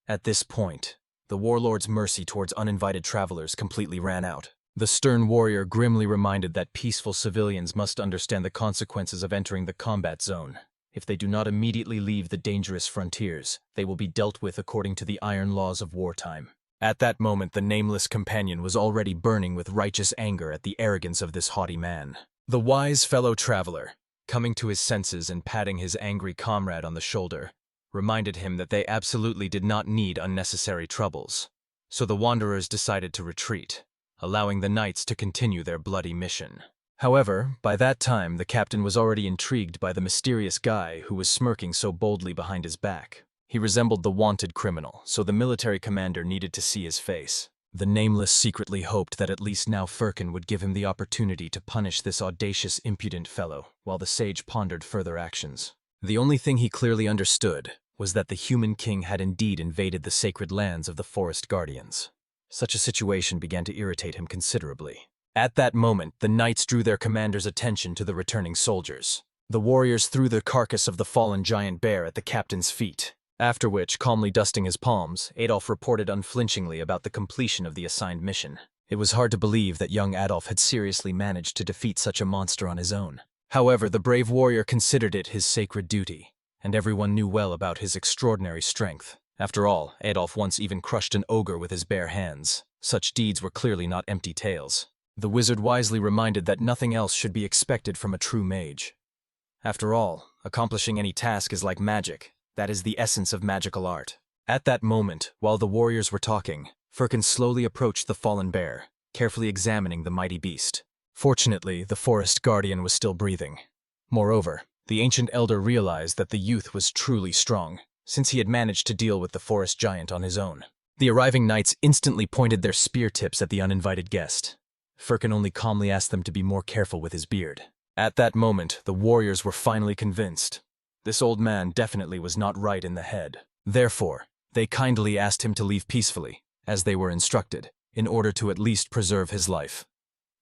At this point, the warlord's mercy towards uninvited travelers completely ran out. The stern warrior grimly reminded that peaceful civilians must understand the consequences of entering the combat zone. If they do not immediately leave the dangerous frontiers, they will be dealt with according to the iron laws of wartime. At that moment, the nameless companion was already burning with righteous anger at the arrogance of this haughty man. The wise fellow traveler, coming to his senses and patting his angry comrade on the shoulder, reminded him that they absolutely did not need unnecessary troubles. So the wanderers decided to retreat, allowing the knights to continue their bloody mission. However, by that time, the captain was already intrigued by the mysterious guy who was smirking so boldly behind his back. He resembled the wanted criminal, so the military commander needed to see his face. The nameless secretly hoped that at least now Firkin would give him the opportunity to punish this audacious, impudent fellow, while the sage pondered further actions. The only thing he clearly understood was that the human king had indeed invaded the sacred lands of the forest guardians. Such a situation began to irritate him considerably. At that moment, the knights drew their commander's attention to the returning soldiers. The warriors threw the carcass of the fallen giant bear at the captain's feet, after which, calmly dusting his palms, Adolf reported unflinchingly about the completion of the assigned mission. It was hard to believe that young Adolf had seriously managed to defeat such a monster on his own. However, the brave warrior considered it his sacred duty, and everyone knew well about his extraordinary strength. After all, Adolf once even crushed an ogre with his bare hands. Such deeds were clearly not empty tales. The wizard wisely reminded that nothing else should be expected from a true mage. After all, accomplishing any task is like magic. That is the essence of magical art. At that moment, while the warriors were talking, Firkin slowly approached the fallen bear, carefully examining the mighty beast. Fortunately, the forest guardian was still breathing. Moreover, the ancient elder realized that the youth was truly strong, since he had managed to deal with the forest giant on his own. The arriving knights instantly pointed their spear tips at the uninvited guest. Firkin only calmly asked them to be more careful with his beard. At that moment, the warriors were finally convinced. This old man definitely was not right in the head. Therefore, they kindly asked him to leave peacefully, as they were instructed, in order to at least preserve his life.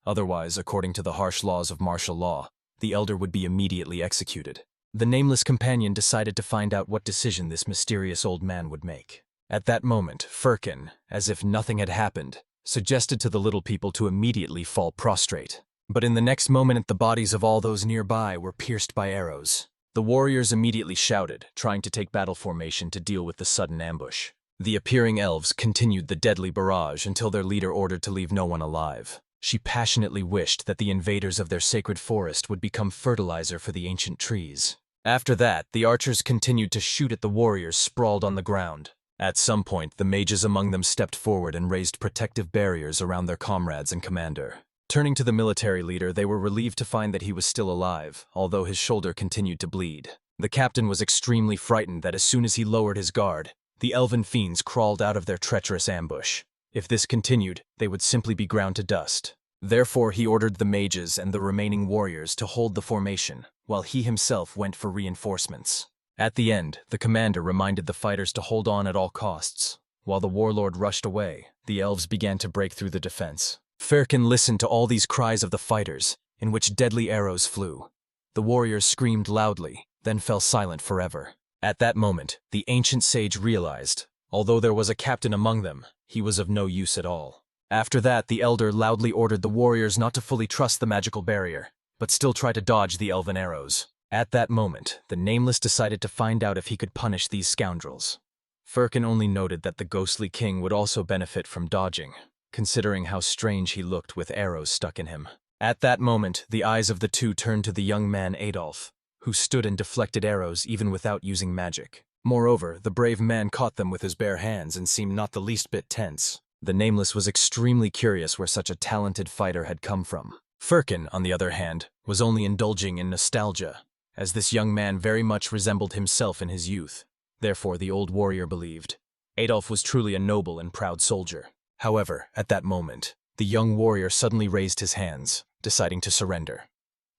Otherwise, according to the harsh laws of martial law, the elder would be immediately executed. The nameless companion decided to find out what decision this mysterious old man would make. At that moment, Firkin, as if nothing had happened, suggested to the little people to immediately fall prostrate. But in the next moment, the bodies of all those nearby were pierced by arrows. The warriors immediately shouted, trying to take battle formation to deal with the sudden ambush. The appearing elves continued the deadly barrage until their leader ordered to leave no one alive. She passionately wished that the invaders of their sacred forest would become fertilizer for the ancient trees. After that, the archers continued to shoot at the warriors sprawled on the ground. At some point, the mages among them stepped forward and raised protective barriers around their comrades and commander. Turning to the military leader, they were relieved to find that he was still alive, although his shoulder continued to bleed. The captain was extremely frightened that as soon as he lowered his guard, the elven fiends crawled out of their treacherous ambush. If this continued, they would simply be ground to dust. Therefore, he ordered the mages and the remaining warriors to hold the formation, while he himself went for reinforcements. At the end, the commander reminded the fighters to hold on at all costs. While the warlord rushed away, the elves began to break through the defense. Firkin listened to all these cries of the fighters, in which deadly arrows flew. The warriors screamed loudly, then fell silent forever. At that moment, the ancient sage realized, although there was a captain among them, he was of no use at all. After that, the elder loudly ordered the warriors not to fully trust the magical barrier, but still try to dodge the elven arrows. At that moment, the Nameless decided to find out if he could punish these scoundrels. Firkin only noted that the ghostly king would also benefit from dodging, considering how strange he looked with arrows stuck in him. At that moment, the eyes of the two turned to the young man Adolf, who stood and deflected arrows even without using magic. Moreover, the brave man caught them with his bare hands and seemed not the least bit tense. The Nameless was extremely curious where such a talented fighter had come from. Firkin, on the other hand, was only indulging in nostalgia, as this young man very much resembled himself in his youth. Therefore, the old warrior believed Adolf was truly a noble and proud soldier. However, at that moment, the young warrior suddenly raised his hands, deciding to surrender.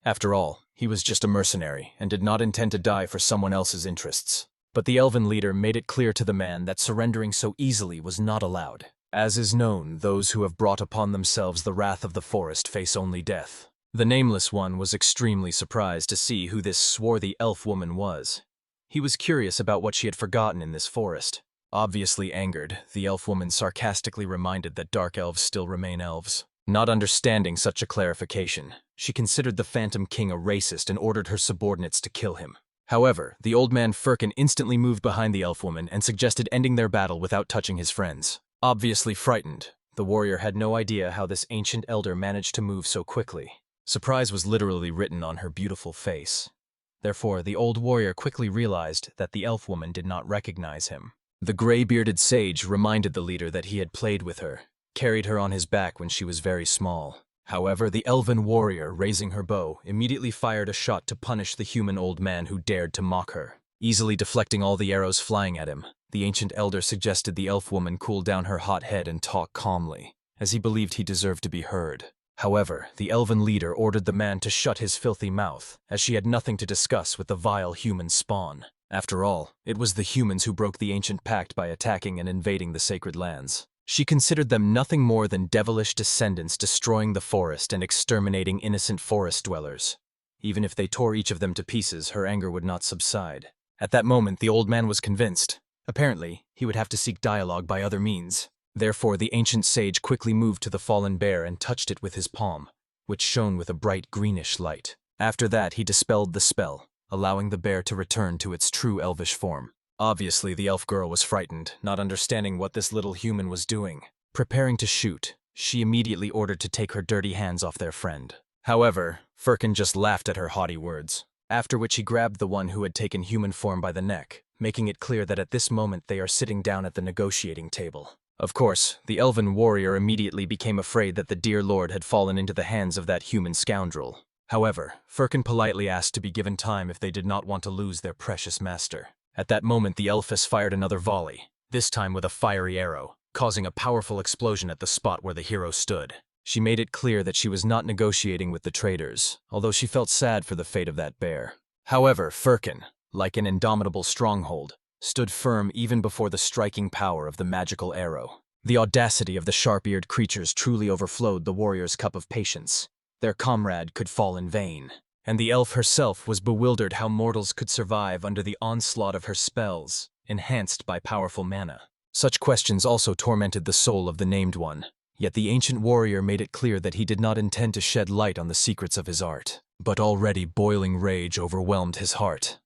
After all, he was just a mercenary and did not intend to die for someone else's interests. But the elven leader made it clear to the man that surrendering so easily was not allowed. As is known, those who have brought upon themselves the wrath of the forest face only death. The Nameless one was extremely surprised to see who this swarthy elf woman was. He was curious about what she had forgotten in this forest. Obviously angered, the elf woman sarcastically reminded that dark elves still remain elves. Not understanding such a clarification, she considered the Phantom King a racist and ordered her subordinates to kill him. However, the old man Firkin instantly moved behind the elf woman and suggested ending their battle without touching his friends. Obviously frightened, the warrior had no idea how this ancient elder managed to move so quickly. Surprise was literally written on her beautiful face. Therefore, the old warrior quickly realized that the elf woman did not recognize him. The gray-bearded sage reminded the leader that he had played with her, carried her on his back when she was very small. However, the elven warrior, raising her bow, immediately fired a shot to punish the human old man who dared to mock her. Easily deflecting all the arrows flying at him, the ancient elder suggested the elf woman cool down her hot head and talk calmly, as he believed he deserved to be heard. However, the elven leader ordered the man to shut his filthy mouth, as she had nothing to discuss with the vile human spawn. After all, it was the humans who broke the ancient pact by attacking and invading the sacred lands. She considered them nothing more than devilish descendants destroying the forest and exterminating innocent forest dwellers. Even if they tore each of them to pieces, her anger would not subside. At that moment, the old man was convinced. Apparently, he would have to seek dialogue by other means. Therefore, the ancient sage quickly moved to the fallen bear and touched it with his palm, which shone with a bright greenish light. After that, he dispelled the spell, allowing the bear to return to its true elvish form. Obviously, the elf girl was frightened, not understanding what this little human was doing. Preparing to shoot, she immediately ordered to take her dirty hands off their friend. However, Firkin just laughed at her haughty words, after which he grabbed the one who had taken human form by the neck, making it clear that at this moment they are sitting down at the negotiating table. Of course, the elven warrior immediately became afraid that the dear lord had fallen into the hands of that human scoundrel. However, Firkin politely asked to be given time if they did not want to lose their precious master. At that moment, the elfess fired another volley, this time with a fiery arrow, causing a powerful explosion at the spot where the hero stood. She made it clear that she was not negotiating with the traitors, although she felt sad for the fate of that bear. However, Firkin, like an indomitable stronghold, stood firm even before the striking power of the magical arrow. The audacity of the sharp-eared creatures truly overflowed the warrior's cup of patience. Their comrade could fall in vain, and the elf herself was bewildered how mortals could survive under the onslaught of her spells, enhanced by powerful mana. Such questions also tormented the soul of the Named One, yet the ancient warrior made it clear that he did not intend to shed light on the secrets of his art. But already boiling rage overwhelmed his heart.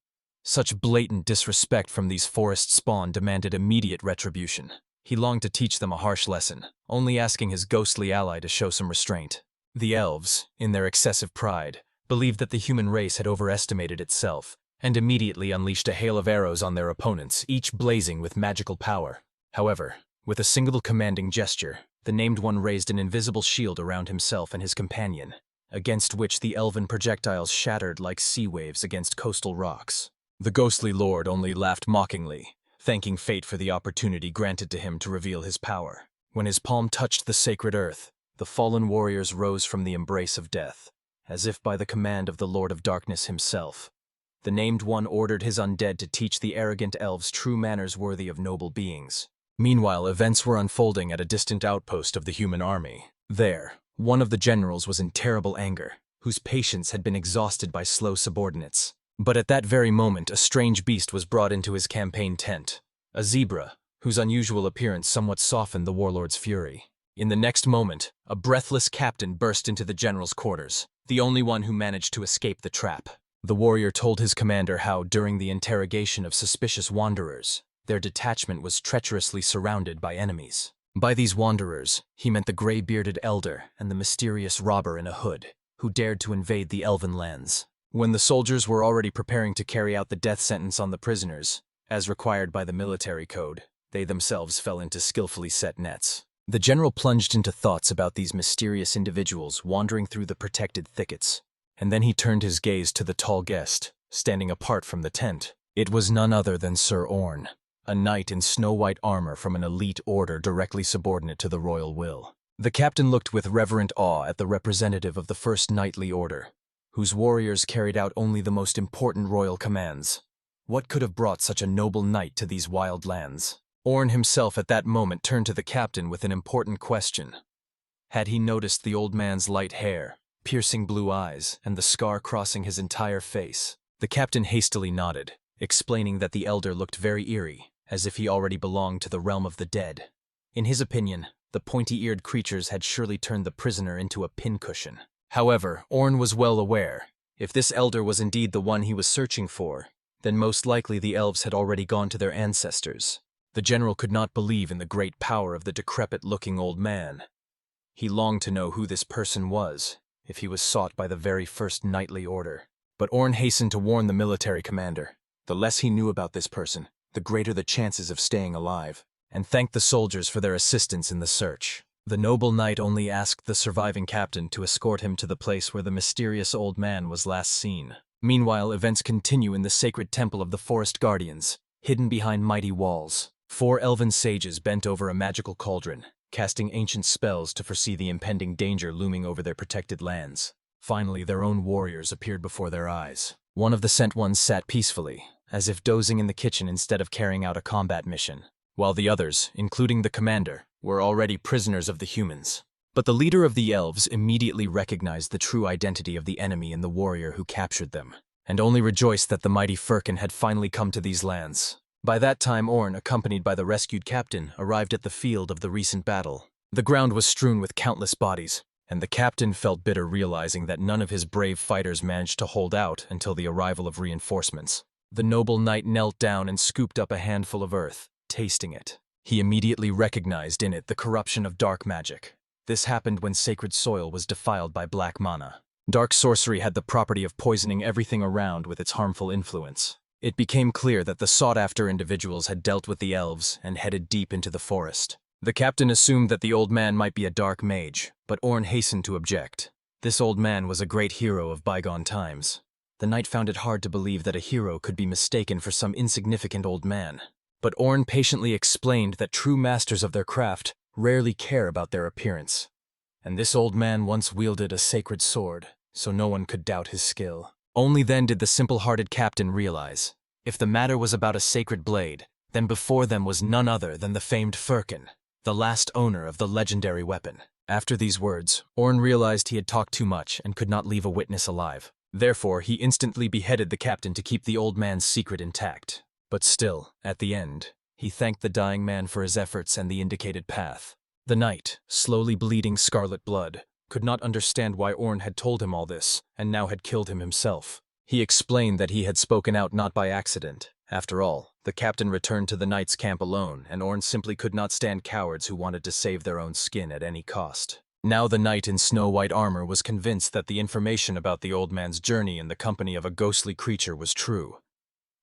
Such blatant disrespect from these forest spawn demanded immediate retribution. He longed to teach them a harsh lesson, only asking his ghostly ally to show some restraint. The elves, in their excessive pride, believed that the human race had overestimated itself, and immediately unleashed a hail of arrows on their opponents, each blazing with magical power. However, with a single commanding gesture, the Named One raised an invisible shield around himself and his companion, against which the elven projectiles shattered like sea waves against coastal rocks. The ghostly lord only laughed mockingly, thanking fate for the opportunity granted to him to reveal his power. When his palm touched the sacred earth, the fallen warriors rose from the embrace of death, as if by the command of the Lord of Darkness himself. The Named One ordered his undead to teach the arrogant elves true manners worthy of noble beings. Meanwhile, events were unfolding at a distant outpost of the human army. There, one of the generals was in terrible anger, whose patience had been exhausted by slow subordinates. But at that very moment, a strange beast was brought into his campaign tent, a zebra, whose unusual appearance somewhat softened the warlord's fury. In the next moment, a breathless captain burst into the general's quarters, the only one who managed to escape the trap. The warrior told his commander how, during the interrogation of suspicious wanderers, their detachment was treacherously surrounded by enemies. By these wanderers, he meant the gray-bearded elder and the mysterious robber in a hood, who dared to invade the elven lands. When the soldiers were already preparing to carry out the death sentence on the prisoners, as required by the military code, they themselves fell into skillfully set nets. The general plunged into thoughts about these mysterious individuals wandering through the protected thickets, and then he turned his gaze to the tall guest, standing apart from the tent. It was none other than Sir Orn, a knight in snow-white armor from an elite order directly subordinate to the royal will. The captain looked with reverent awe at the representative of the First Knightly Order, whose warriors carried out only the most important royal commands. What could have brought such a noble knight to these wild lands? Orn himself at that moment turned to the captain with an important question. Had he noticed the old man's light hair, piercing blue eyes, and the scar crossing his entire face? The captain hastily nodded, explaining that the elder looked very eerie, as if he already belonged to the realm of the dead. In his opinion, the pointy-eared creatures had surely turned the prisoner into a pincushion. However, Orn was well aware, if this elder was indeed the one he was searching for, then most likely the elves had already gone to their ancestors. The general could not believe in the great power of the decrepit-looking old man. He longed to know who this person was, if he was sought by the very First Knightly Order. But Orn hastened to warn the military commander. The less he knew about this person, the greater the chances of staying alive, and thanked the soldiers for their assistance in the search. The noble knight only asked the surviving captain to escort him to the place where the mysterious old man was last seen. Meanwhile, events continue in the sacred temple of the Forest Guardians, hidden behind mighty walls. 4 elven sages bent over a magical cauldron, casting ancient spells to foresee the impending danger looming over their protected lands. Finally, their own warriors appeared before their eyes. One of the sent ones sat peacefully, as if dozing in the kitchen instead of carrying out a combat mission, while the others, including the commander, were already prisoners of the humans. But the leader of the elves immediately recognized the true identity of the enemy in the warrior who captured them, and only rejoiced that the mighty Firkin had finally come to these lands. By that time, Orn, accompanied by the rescued captain, arrived at the field of the recent battle. The ground was strewn with countless bodies, and the captain felt bitter realizing that none of his brave fighters managed to hold out until the arrival of reinforcements. The noble knight knelt down and scooped up a handful of earth, tasting it. He immediately recognized in it the corruption of dark magic. This happened when sacred soil was defiled by black mana. Dark sorcery had the property of poisoning everything around with its harmful influence. It became clear that the sought-after individuals had dealt with the elves and headed deep into the forest. The captain assumed that the old man might be a dark mage, but Orn hastened to object. This old man was a great hero of bygone times. The knight found it hard to believe that a hero could be mistaken for some insignificant old man. But Orn patiently explained that true masters of their craft rarely care about their appearance. And this old man once wielded a sacred sword, so no one could doubt his skill. Only then did the simple-hearted captain realize, if the matter was about a sacred blade, then before them was none other than the famed Firkin, the last owner of the legendary weapon. After these words, Orn realized he had talked too much and could not leave a witness alive. Therefore, he instantly beheaded the captain to keep the old man's secret intact. But still, at the end, he thanked the dying man for his efforts and the indicated path. The knight, slowly bleeding scarlet blood, could not understand why Orn had told him all this, and now had killed him himself. He explained that he had spoken out not by accident. After all, the captain returned to the knight's camp alone, and Orn simply could not stand cowards who wanted to save their own skin at any cost. Now the knight in snow-white armor was convinced that the information about the old man's journey in the company of a ghostly creature was true.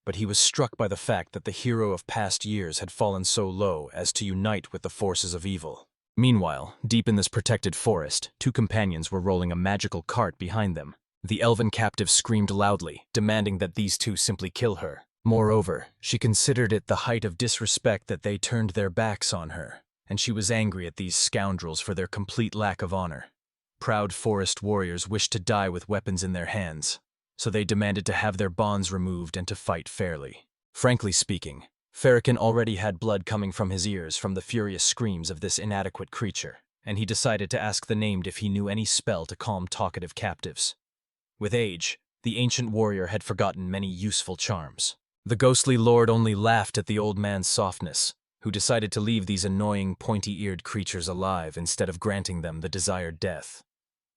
But he was struck by the fact that the hero of past years had fallen so low as to unite with the forces of evil. Meanwhile, deep in this protected forest, two companions were rolling a magical cart behind them. The elven captive screamed loudly, demanding that these two simply kill her. Moreover, she considered it the height of disrespect that they turned their backs on her, and she was angry at these scoundrels for their complete lack of honor. Proud forest warriors wished to die with weapons in their hands, so they demanded to have their bonds removed and to fight fairly. Frankly speaking, Firkin already had blood coming from his ears from the furious screams of this inadequate creature, and he decided to ask the named if he knew any spell to calm talkative captives. With age, the ancient warrior had forgotten many useful charms. The ghostly lord only laughed at the old man's softness, who decided to leave these annoying, pointy-eared creatures alive instead of granting them the desired death.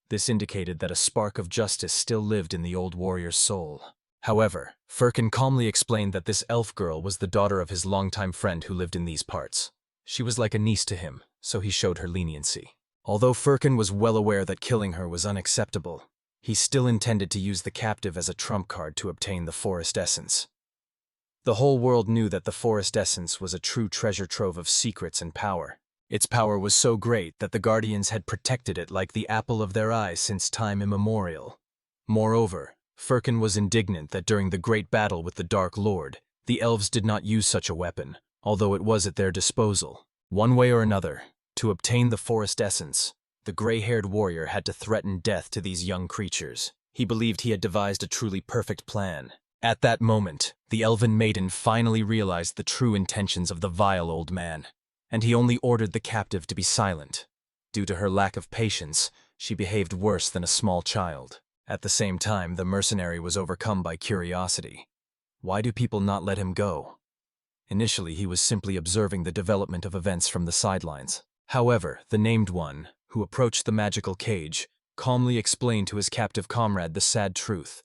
This indicated that a spark of justice still lived in the old warrior's soul. However, Firkin calmly explained that this elf girl was the daughter of his longtime friend who lived in these parts. She was like a niece to him, so he showed her leniency. Although Firkin was well aware that killing her was unacceptable, he still intended to use the captive as a trump card to obtain the forest essence. The whole world knew that the forest essence was a true treasure trove of secrets and power. Its power was so great that the Guardians had protected it like the apple of their eye since time immemorial. Moreover, Firkin was indignant that during the great battle with the Dark Lord, the elves did not use such a weapon, although it was at their disposal. One way or another, to obtain the forest essence, the gray-haired warrior had to threaten death to these young creatures. He believed he had devised a truly perfect plan. At that moment, the elven maiden finally realized the true intentions of the vile old man, and he only ordered the captive to be silent. Due to her lack of patience, she behaved worse than a small child. At the same time, the mercenary was overcome by curiosity. Why do people not let him go? Initially, he was simply observing the development of events from the sidelines. However, the named one, who approached the magical cage, calmly explained to his captive comrade the sad truth.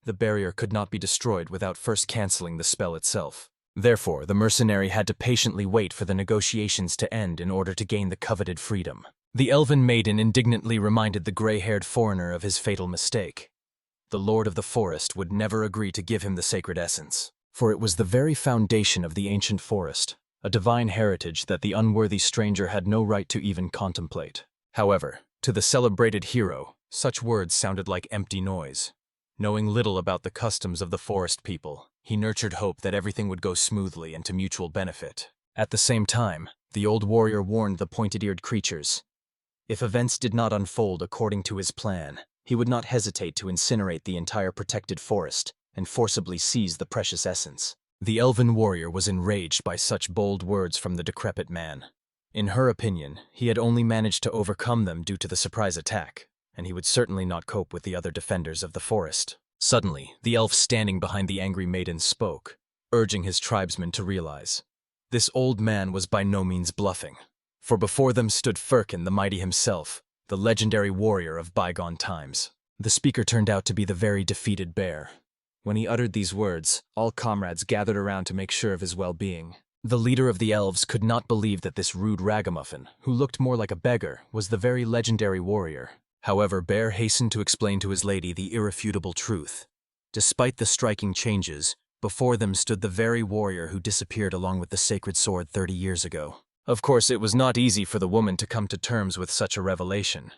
The barrier could not be destroyed without first canceling the spell itself. Therefore, the mercenary had to patiently wait for the negotiations to end in order to gain the coveted freedom. The elven maiden indignantly reminded the gray-haired foreigner of his fatal mistake. The Lord of the Forest would never agree to give him the sacred essence, for it was the very foundation of the ancient forest, a divine heritage that the unworthy stranger had no right to even contemplate. However, to the celebrated hero, such words sounded like empty noise. Knowing little about the customs of the forest people, he nurtured hope that everything would go smoothly and to mutual benefit. At the same time, the old warrior warned the pointed-eared creatures. If events did not unfold according to his plan, he would not hesitate to incinerate the entire protected forest and forcibly seize the precious essence. The elven warrior was enraged by such bold words from the decrepit man. In her opinion, he had only managed to overcome them due to the surprise attack, and he would certainly not cope with the other defenders of the forest. Suddenly, the elf standing behind the angry maiden spoke, urging his tribesmen to realize. This old man was by no means bluffing, for before them stood Firkin the Mighty himself, the legendary warrior of bygone times. The speaker turned out to be the very defeated bear. When he uttered these words, all comrades gathered around to make sure of his well-being. The leader of the elves could not believe that this rude ragamuffin, who looked more like a beggar, was the very legendary warrior. However, Bear hastened to explain to his lady the irrefutable truth. Despite the striking changes, before them stood the very warrior who disappeared along with the sacred sword 30 years ago. Of course, it was not easy for the woman to come to terms with such a revelation.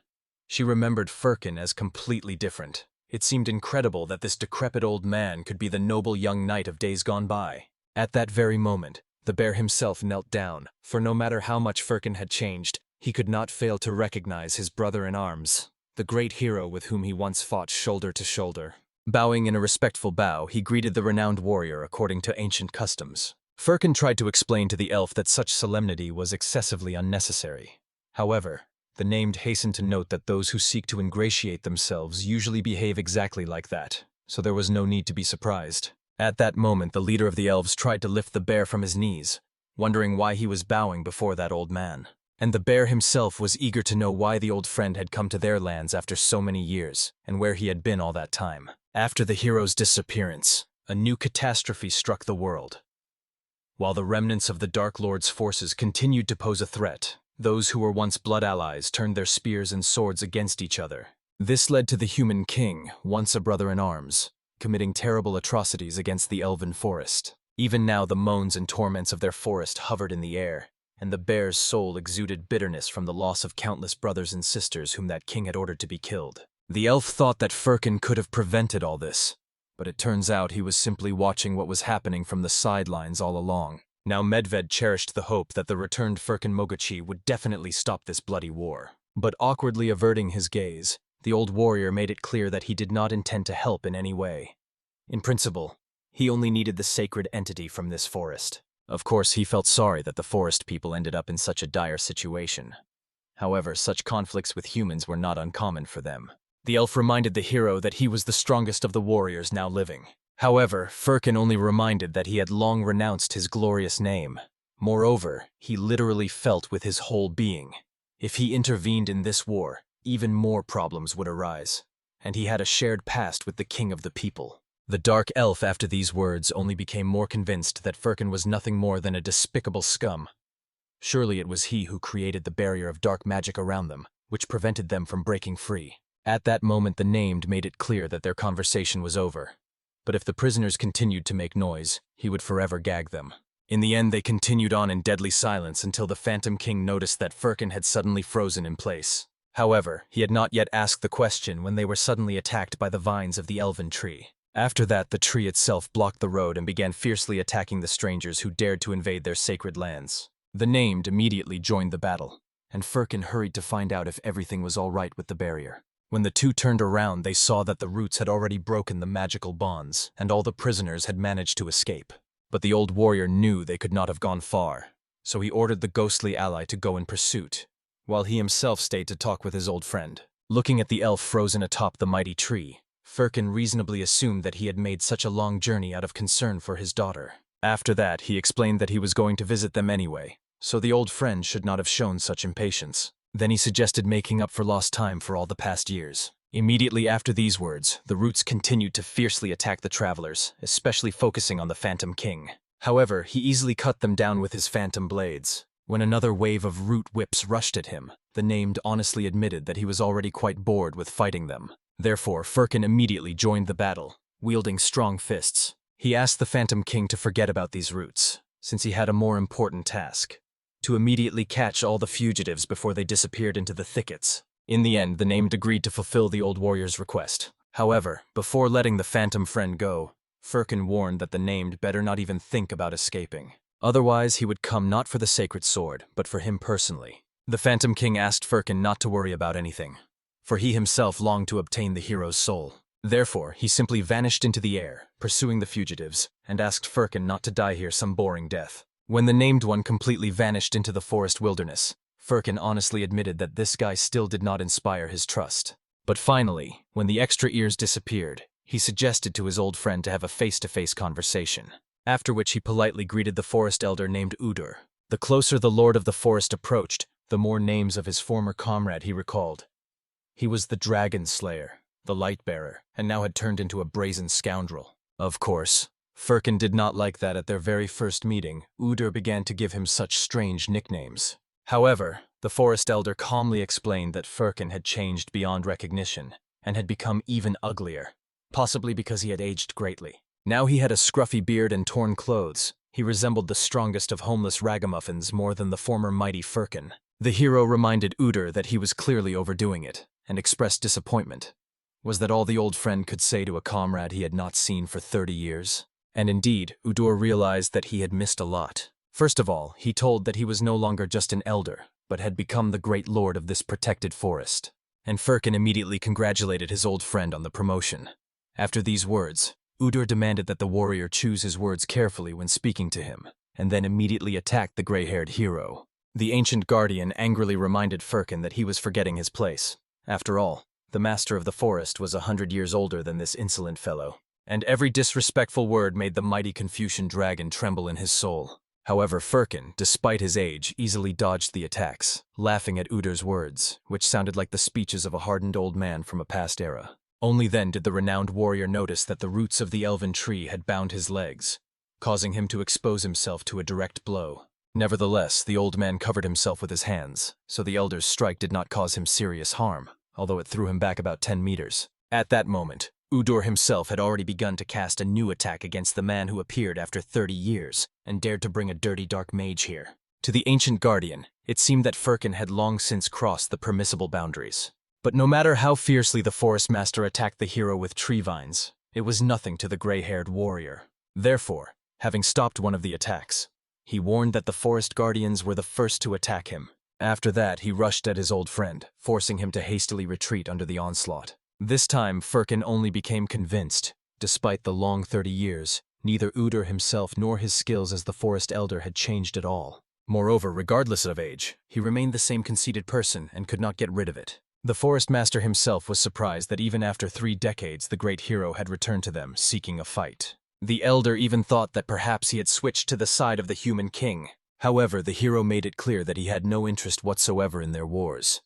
She remembered Firkin as completely different. It seemed incredible that this decrepit old man could be the noble young knight of days gone by. At that very moment, the bear himself knelt down, for no matter how much Firkin had changed, he could not fail to recognize his brother in arms, the great hero with whom he once fought shoulder to shoulder. Bowing in a respectful bow, he greeted the renowned warrior according to ancient customs. Firkin tried to explain to the elf that such solemnity was excessively unnecessary. However, The named hastened to note that those who seek to ingratiate themselves usually behave exactly like that, so there was no need to be surprised. At that moment, the leader of the elves tried to lift the bear from his knees, wondering why he was bowing before that old man. And the bear himself was eager to know why the old friend had come to their lands after so many years, and where he had been all that time. After the hero's disappearance, a new catastrophe struck the world. While the remnants of the Dark Lord's forces continued to pose a threat, those who were once blood allies turned their spears and swords against each other. This led to the human king, once a brother in arms, committing terrible atrocities against the elven forest. Even now the moans and torments of their forest hovered in the air, and the bear's soul exuded bitterness from the loss of countless brothers and sisters whom that king had ordered to be killed. The elf thought that Firkin could have prevented all this, but it turns out he was simply watching what was happening from the sidelines all along. Now Medved cherished the hope that the returned Firkin Moguchi would definitely stop this bloody war. But awkwardly averting his gaze, the old warrior made it clear that he did not intend to help in any way. In principle, he only needed the sacred entity from this forest. Of course, he felt sorry that the forest people ended up in such a dire situation. However, such conflicts with humans were not uncommon for them. The elf reminded the hero that he was the strongest of the warriors now living. However, Firkin only reminded that he had long renounced his glorious name. Moreover, he literally felt with his whole being. If he intervened in this war, even more problems would arise, and he had a shared past with the king of the people. The dark elf, after these words, only became more convinced that Firkin was nothing more than a despicable scum. Surely it was he who created the barrier of dark magic around them, which prevented them from breaking free. At that moment, the named made it clear that their conversation was over. But if the prisoners continued to make noise, he would forever gag them. In the end, they continued on in deadly silence until the Phantom King noticed that Firkin had suddenly frozen in place. However, he had not yet asked the question when they were suddenly attacked by the vines of the elven tree. After that, the tree itself blocked the road and began fiercely attacking the strangers who dared to invade their sacred lands. The named immediately joined the battle, and Firkin hurried to find out if everything was all right with the barrier. When the two turned around, they saw that the roots had already broken the magical bonds, and all the prisoners had managed to escape. But the old warrior knew they could not have gone far, so he ordered the ghostly ally to go in pursuit, while he himself stayed to talk with his old friend. Looking at the elf frozen atop the mighty tree, Firkin reasonably assumed that he had made such a long journey out of concern for his daughter. After that, he explained that he was going to visit them anyway, so the old friend should not have shown such impatience. Then he suggested making up for lost time for all the past years. Immediately after these words, the roots continued to fiercely attack the travelers, especially focusing on the Phantom King. However, he easily cut them down with his phantom blades. When another wave of root whips rushed at him, the named honestly admitted that he was already quite bored with fighting them. Therefore, Firkin immediately joined the battle, wielding strong fists. He asked the Phantom King to forget about these roots, since he had a more important task: to immediately catch all the fugitives before they disappeared into the thickets. In the end, the named agreed to fulfill the old warrior's request. However, before letting the phantom friend go, Firkin warned that the named better not even think about escaping. Otherwise, he would come not for the sacred sword, but for him personally. The Phantom King asked Firkin not to worry about anything, for he himself longed to obtain the hero's soul. Therefore, he simply vanished into the air, pursuing the fugitives, and asked Firkin not to die here some boring death. When the named one completely vanished into the forest wilderness, Firkin honestly admitted that this guy still did not inspire his trust. But finally, when the extra ears disappeared, he suggested to his old friend to have a face-to-face conversation, after which he politely greeted the forest elder named Udor. The closer the lord of the forest approached, the more names of his former comrade he recalled. He was the Dragon Slayer, the Light-Bearer, and now had turned into a brazen scoundrel. Of course, Firkin did not like that at their very first meeting, Udor began to give him such strange nicknames. However, the forest elder calmly explained that Firkin had changed beyond recognition, and had become even uglier, possibly because he had aged greatly. Now he had a scruffy beard and torn clothes. He resembled the strongest of homeless ragamuffins more than the former mighty Firkin. The hero reminded Udor that he was clearly overdoing it, and expressed disappointment. Was that all the old friend could say to a comrade he had not seen for 30 years? And indeed, Udor realized that he had missed a lot. First of all, he told that he was no longer just an elder, but had become the great lord of this protected forest. And Firkin immediately congratulated his old friend on the promotion. After these words, Udor demanded that the warrior choose his words carefully when speaking to him, and then immediately attacked the gray-haired hero. The ancient guardian angrily reminded Firkin that he was forgetting his place. After all, the master of the forest was 100 years older than this insolent fellow, and every disrespectful word made the mighty Confucian dragon tremble in his soul. However, Firkin, despite his age, easily dodged the attacks, laughing at Udor's words, which sounded like the speeches of a hardened old man from a past era. Only then did the renowned warrior notice that the roots of the elven tree had bound his legs, causing him to expose himself to a direct blow. Nevertheless, the old man covered himself with his hands, so the elder's strike did not cause him serious harm, although it threw him back about 10 meters. At that moment, Udor himself had already begun to cast a new attack against the man who appeared after 30 years and dared to bring a dirty dark mage here. To the ancient guardian, it seemed that Firkin had long since crossed the permissible boundaries. But no matter how fiercely the forest master attacked the hero with tree vines, it was nothing to the gray-haired warrior. Therefore, having stopped one of the attacks, he warned that the forest guardians were the first to attack him. After that, he rushed at his old friend, forcing him to hastily retreat under the onslaught. This time, Firkin only became convinced. Despite the long 30 years, neither Udor himself nor his skills as the forest elder had changed at all. Moreover, regardless of age, he remained the same conceited person and could not get rid of it. The forest master himself was surprised that even after 3 decades the great hero had returned to them, seeking a fight. The elder even thought that perhaps he had switched to the side of the human king. However, the hero made it clear that he had no interest whatsoever in their wars.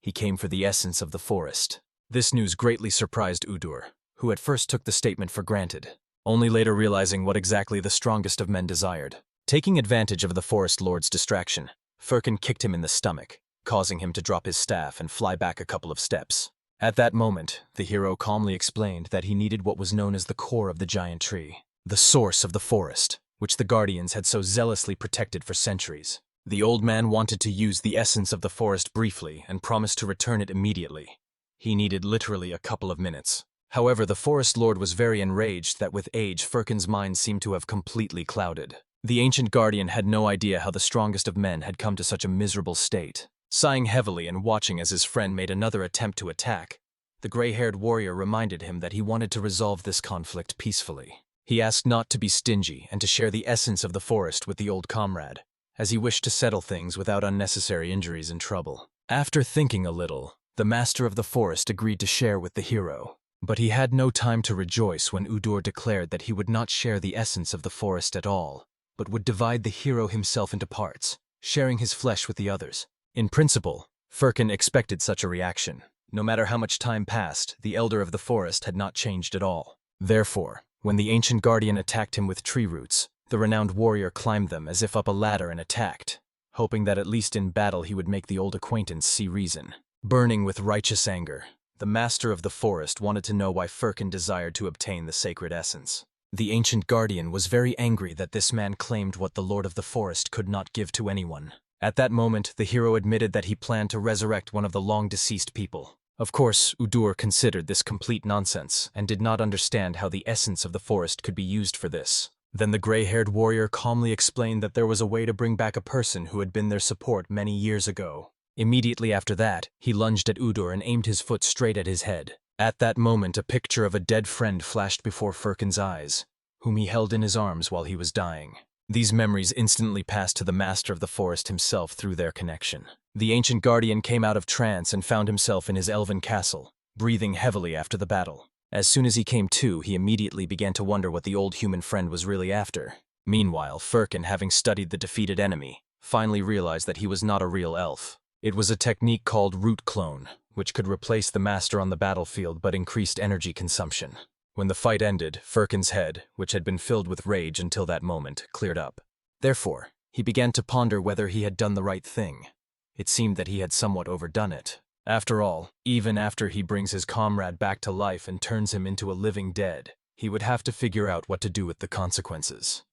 He came for the essence of the forest. This news greatly surprised Udor, who at first took the statement for granted, only later realizing what exactly the strongest of men desired. Taking advantage of the forest lord's distraction, Firkin kicked him in the stomach, causing him to drop his staff and fly back a couple of steps. At that moment, the hero calmly explained that he needed what was known as the core of the giant tree, the source of the forest, which the guardians had so zealously protected for centuries. The old man wanted to use the essence of the forest briefly and promised to return it immediately. He needed literally a couple of minutes. However, the forest lord was very enraged that with age Firkin's mind seemed to have completely clouded. The ancient guardian had no idea how the strongest of men had come to such a miserable state. Sighing heavily and watching as his friend made another attempt to attack, the gray-haired warrior reminded him that he wanted to resolve this conflict peacefully. He asked not to be stingy and to share the essence of the forest with the old comrade, as he wished to settle things without unnecessary injuries and trouble. After thinking a little, the master of the forest agreed to share with the hero. But he had no time to rejoice when Udor declared that he would not share the essence of the forest at all, but would divide the hero himself into parts, sharing his flesh with the others. In principle, Firkin expected such a reaction. No matter how much time passed, the elder of the forest had not changed at all. Therefore, when the ancient guardian attacked him with tree roots, the renowned warrior climbed them as if up a ladder and attacked, hoping that at least in battle he would make the old acquaintance see reason. Burning with righteous anger, the master of the forest wanted to know why Firkin desired to obtain the sacred essence. The ancient guardian was very angry that this man claimed what the lord of the forest could not give to anyone. At that moment, the hero admitted that he planned to resurrect one of the long-deceased people. Of course, Udor considered this complete nonsense and did not understand how the essence of the forest could be used for this. Then the gray-haired warrior calmly explained that there was a way to bring back a person who had been their support many years ago. Immediately after that, he lunged at Udor and aimed his foot straight at his head. At that moment, a picture of a dead friend flashed before Firkin's eyes, whom he held in his arms while he was dying. These memories instantly passed to the master of the forest himself through their connection. The ancient guardian came out of trance and found himself in his elven castle, breathing heavily after the battle. As soon as he came to, he immediately began to wonder what the old human friend was really after. Meanwhile, Firkin, having studied the defeated enemy, finally realized that he was not a real elf. It was a technique called root clone, which could replace the master on the battlefield but increased energy consumption. When the fight ended, Firkin's head, which had been filled with rage until that moment, cleared up. Therefore, he began to ponder whether he had done the right thing. It seemed that he had somewhat overdone it. After all, even after he brings his comrade back to life and turns him into a living dead, he would have to figure out what to do with the consequences.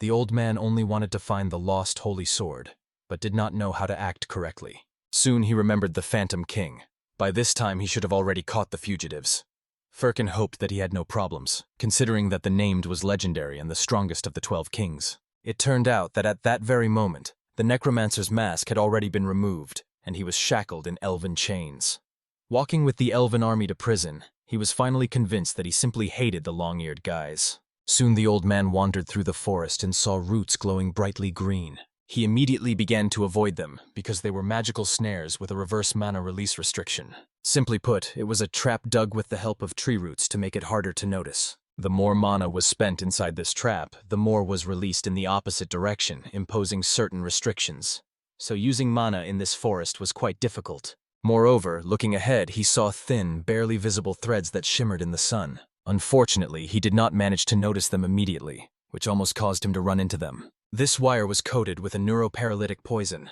The old man only wanted to find the lost holy sword, but did not know how to act correctly. Soon he remembered the Phantom King. By this time he should have already caught the fugitives. Firkin hoped that he had no problems, considering that the named was legendary and the strongest of the 12 kings. It turned out that at that very moment, the necromancer's mask had already been removed, and he was shackled in elven chains. Walking with the elven army to prison, he was finally convinced that he simply hated the long-eared guys. Soon the old man wandered through the forest and saw roots glowing brightly green. He immediately began to avoid them because they were magical snares with a reverse mana release restriction. Simply put, it was a trap dug with the help of tree roots to make it harder to notice. The more mana was spent inside this trap, the more was released in the opposite direction, imposing certain restrictions. So using mana in this forest was quite difficult. Moreover, looking ahead, he saw thin, barely visible threads that shimmered in the sun. Unfortunately, he did not manage to notice them immediately, which almost caused him to run into them. This wire was coated with a neuroparalytic poison,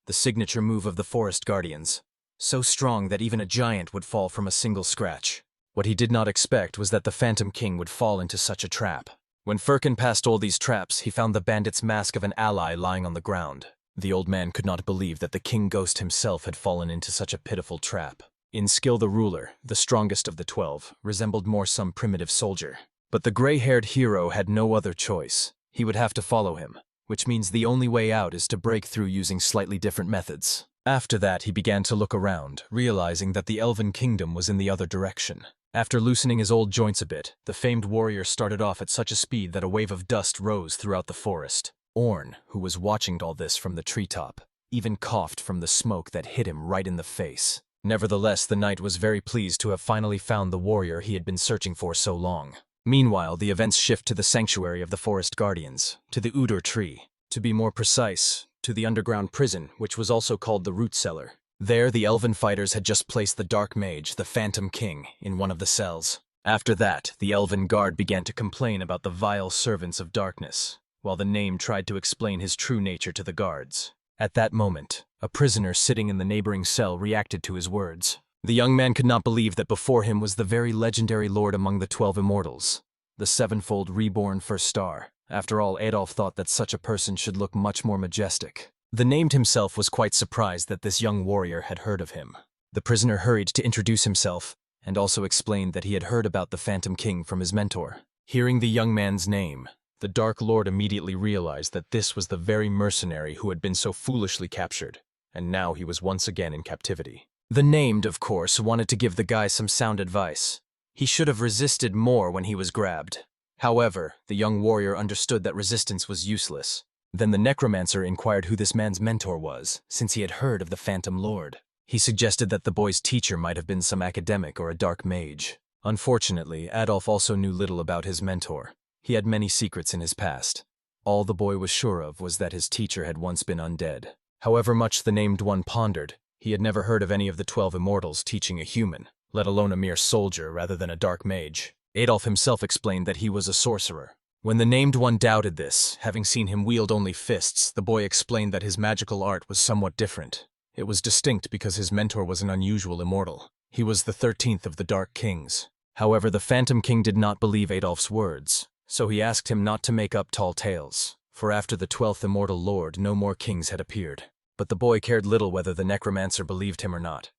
the signature move of the Forest Guardians, so strong that even a giant would fall from a single scratch. What he did not expect was that the Phantom King would fall into such a trap. When Firkin passed all these traps, he found the bandit's mask of an ally lying on the ground. The old man could not believe that the King Ghost himself had fallen into such a pitiful trap. In skill, the ruler, the strongest of the 12, resembled more some primitive soldier. But the gray-haired hero had no other choice. He would have to follow him, which means the only way out is to break through using slightly different methods. After that, he began to look around, realizing that the Elven Kingdom was in the other direction. After loosening his old joints a bit, the famed warrior started off at such a speed that a wave of dust rose throughout the forest. Orn, who was watching all this from the treetop, even coughed from the smoke that hit him right in the face. Nevertheless, the knight was very pleased to have finally found the warrior he had been searching for so long. Meanwhile, the events shift to the sanctuary of the Forest Guardians, to the Udor tree. To be more precise, to the underground prison, which was also called the Root Cellar. There, the elven fighters had just placed the Dark Mage, the Phantom King, in one of the cells. After that, the Elven Guard began to complain about the vile servants of darkness, while the name tried to explain his true nature to the guards. At that moment, a prisoner sitting in the neighboring cell reacted to his words. The young man could not believe that before him was the very legendary lord among the 12 immortals, the sevenfold reborn first star. After all, Adolf thought that such a person should look much more majestic. The named himself was quite surprised that this young warrior had heard of him. The prisoner hurried to introduce himself, and also explained that he had heard about the Phantom King from his mentor. Hearing the young man's name, the Dark Lord immediately realized that this was the very mercenary who had been so foolishly captured, and now he was once again in captivity. The named, of course, wanted to give the guy some sound advice. He should have resisted more when he was grabbed. However, the young warrior understood that resistance was useless. Then the necromancer inquired who this man's mentor was, since he had heard of the Phantom Lord. He suggested that the boy's teacher might have been some academic or a dark mage. Unfortunately, Adolf also knew little about his mentor. He had many secrets in his past. All the boy was sure of was that his teacher had once been undead. However much the named one pondered, he had never heard of any of the 12 immortals teaching a human, let alone a mere soldier rather than a dark mage. Adolf himself explained that he was a sorcerer. When the named one doubted this, having seen him wield only fists, the boy explained that his magical art was somewhat different. It was distinct because his mentor was an unusual immortal. He was the 13th of the Dark Kings. However, the Phantom King did not believe Adolf's words, so he asked him not to make up tall tales, for after the 12th Immortal Lord, no more kings had appeared. But the boy cared little whether the necromancer believed him or not.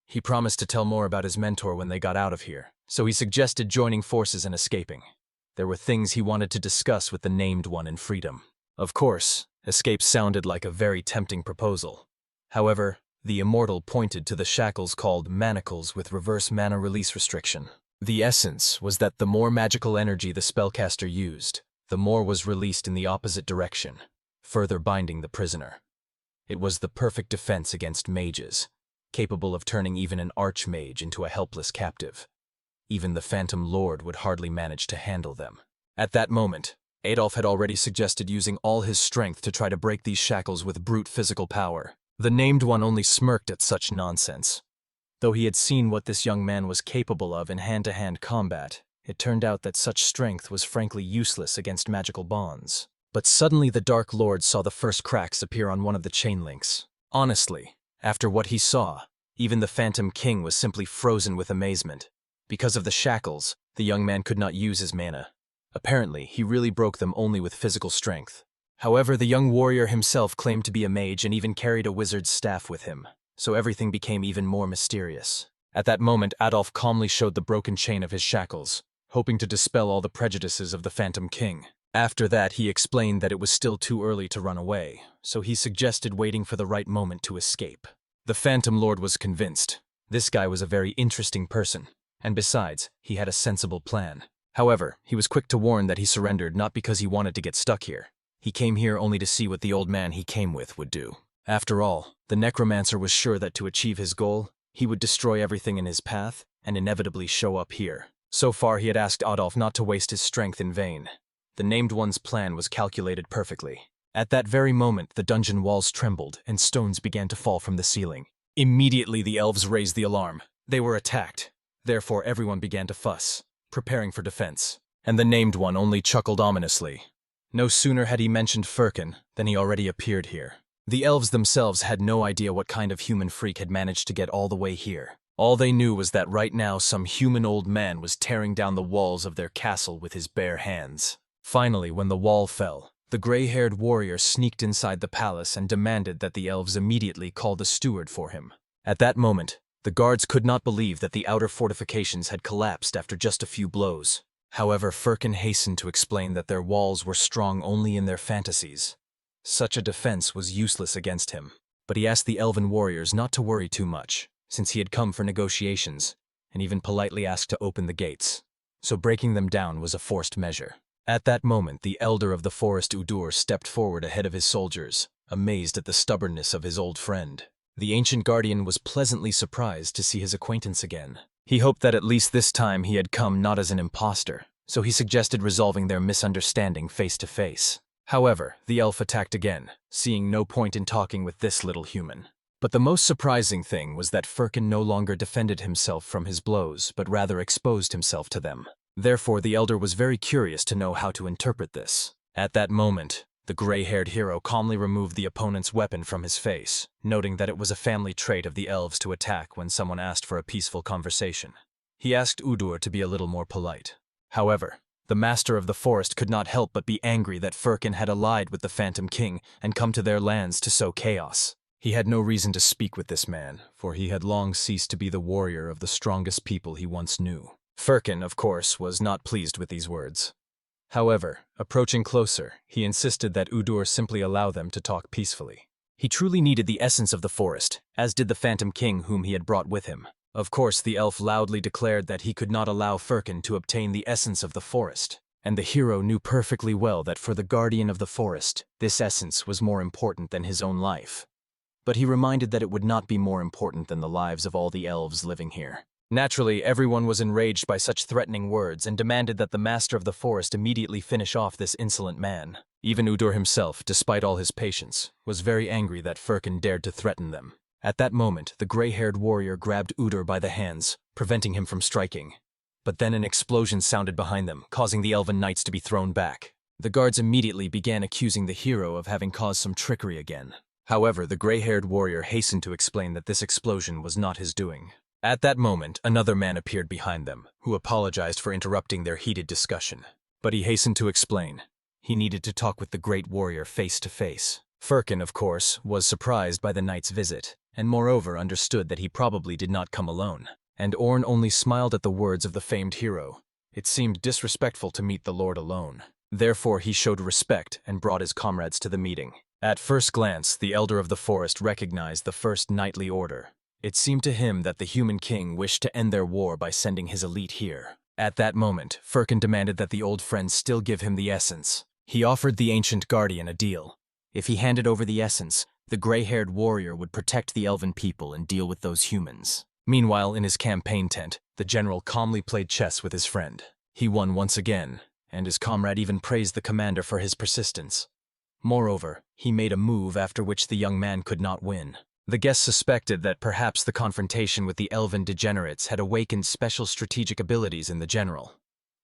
He promised to tell more about his mentor when they got out of here, so he suggested joining forces and escaping. There were things he wanted to discuss with the named one in freedom. Of course, escape sounded like a very tempting proposal. However, the immortal pointed to the shackles called manacles with reverse mana release restriction. The essence was that the more magical energy the spellcaster used, the more was released in the opposite direction, further binding the prisoner. It was the perfect defense against mages, capable of turning even an archmage into a helpless captive. Even the Phantom Lord would hardly manage to handle them. At that moment, Adolf had already suggested using all his strength to try to break these shackles with brute physical power. The named one only smirked at such nonsense. Though he had seen what this young man was capable of in hand-to-hand combat, it turned out that such strength was frankly useless against magical bonds. But suddenly the Dark Lord saw the first cracks appear on one of the chain links. Honestly, after what he saw, even the Phantom King was simply frozen with amazement. Because of the shackles, the young man could not use his mana. Apparently, he really broke them only with physical strength. However, the young warrior himself claimed to be a mage and even carried a wizard's staff with him, so everything became even more mysterious. At that moment, Adolf calmly showed the broken chain of his shackles, hoping to dispel all the prejudices of the Phantom King. After that, he explained that it was still too early to run away, so he suggested waiting for the right moment to escape. The Phantom Lord was convinced. This guy was a very interesting person. And besides, he had a sensible plan. However, he was quick to warn that he surrendered not because he wanted to get stuck here. He came here only to see what the old man he came with would do. After all, the necromancer was sure that to achieve his goal, he would destroy everything in his path and inevitably show up here. So far, he had asked Adolf not to waste his strength in vain. The named one's plan was calculated perfectly. At that very moment, the dungeon walls trembled and stones began to fall from the ceiling. Immediately, the elves raised the alarm. They were attacked. Therefore, everyone began to fuss, preparing for defense. And the named one only chuckled ominously. No sooner had he mentioned Firkin than he already appeared here. The elves themselves had no idea what kind of human freak had managed to get all the way here. All they knew was that right now some human old man was tearing down the walls of their castle with his bare hands. Finally, when the wall fell, the gray-haired warrior sneaked inside the palace and demanded that the elves immediately call the steward for him. At that moment, the guards could not believe that the outer fortifications had collapsed after just a few blows. However, Firkin hastened to explain that their walls were strong only in their fantasies. Such a defense was useless against him, but he asked the elven warriors not to worry too much, since he had come for negotiations, and even politely asked to open the gates. So breaking them down was a forced measure. At that moment, the elder of the forest Udor stepped forward ahead of his soldiers, amazed at the stubbornness of his old friend. The ancient guardian was pleasantly surprised to see his acquaintance again. He hoped that at least this time he had come not as an imposter, so he suggested resolving their misunderstanding face to face. However, the elf attacked again, seeing no point in talking with this little human. But the most surprising thing was that Firkin no longer defended himself from his blows, but rather exposed himself to them. Therefore, the elder was very curious to know how to interpret this. At that moment, the gray-haired hero calmly removed the opponent's weapon from his face, noting that it was a family trait of the elves to attack when someone asked for a peaceful conversation. He asked Udor to be a little more polite. However, the master of the forest could not help but be angry that Firkin had allied with the Phantom King and come to their lands to sow chaos. He had no reason to speak with this man, for he had long ceased to be the warrior of the strongest people he once knew. Firkin, of course, was not pleased with these words. However, approaching closer, he insisted that Udor simply allow them to talk peacefully. He truly needed the essence of the forest, as did the Phantom King whom he had brought with him. Of course, the elf loudly declared that he could not allow Firkin to obtain the essence of the forest, and the hero knew perfectly well that for the guardian of the forest, this essence was more important than his own life. But he reminded that it would not be more important than the lives of all the elves living here. Naturally, everyone was enraged by such threatening words and demanded that the master of the forest immediately finish off this insolent man. Even Udor himself, despite all his patience, was very angry that Firkin dared to threaten them. At that moment, the gray-haired warrior grabbed Udor by the hands, preventing him from striking. But then an explosion sounded behind them, causing the elven knights to be thrown back. The guards immediately began accusing the hero of having caused some trickery again. However, the gray-haired warrior hastened to explain that this explosion was not his doing. At that moment, another man appeared behind them, who apologized for interrupting their heated discussion. But he hastened to explain. He needed to talk with the great warrior face to face. Firkin, of course, was surprised by the knight's visit, and moreover understood that he probably did not come alone. And Orn only smiled at the words of the famed hero. It seemed disrespectful to meet the lord alone. Therefore, he showed respect and brought his comrades to the meeting. At first glance, the elder of the forest recognized the first knightly order. It seemed to him that the human king wished to end their war by sending his elite here. At that moment, Firkin demanded that the old friend still give him the essence. He offered the ancient guardian a deal. If he handed over the essence, the gray-haired warrior would protect the elven people and deal with those humans. Meanwhile, in his campaign tent, the general calmly played chess with his friend. He won once again, and his comrade even praised the commander for his persistence. Moreover, he made a move after which the young man could not win. The guest suspected that perhaps the confrontation with the elven degenerates had awakened special strategic abilities in the general.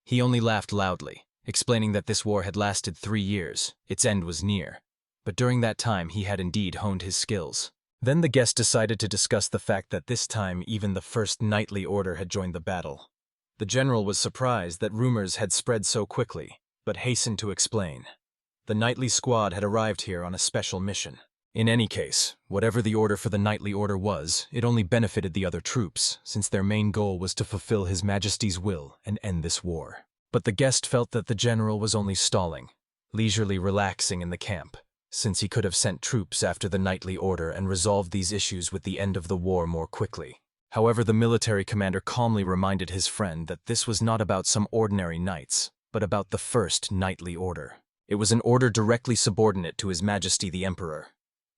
He only laughed loudly, explaining that this war had lasted 3 years, its end was near. But during that time he had indeed honed his skills. Then the guest decided to discuss the fact that this time even the first knightly order had joined the battle. The general was surprised that rumors had spread so quickly, but hastened to explain. The knightly squad had arrived here on a special mission. In any case, whatever the order for the knightly order was, it only benefited the other troops, since their main goal was to fulfill His Majesty's will and end this war. But the guest felt that the general was only stalling, leisurely relaxing in the camp, since he could have sent troops after the knightly order and resolved these issues with the end of the war more quickly. However, the military commander calmly reminded his friend that this was not about some ordinary knights, but about the first knightly order. It was an order directly subordinate to His Majesty the Emperor.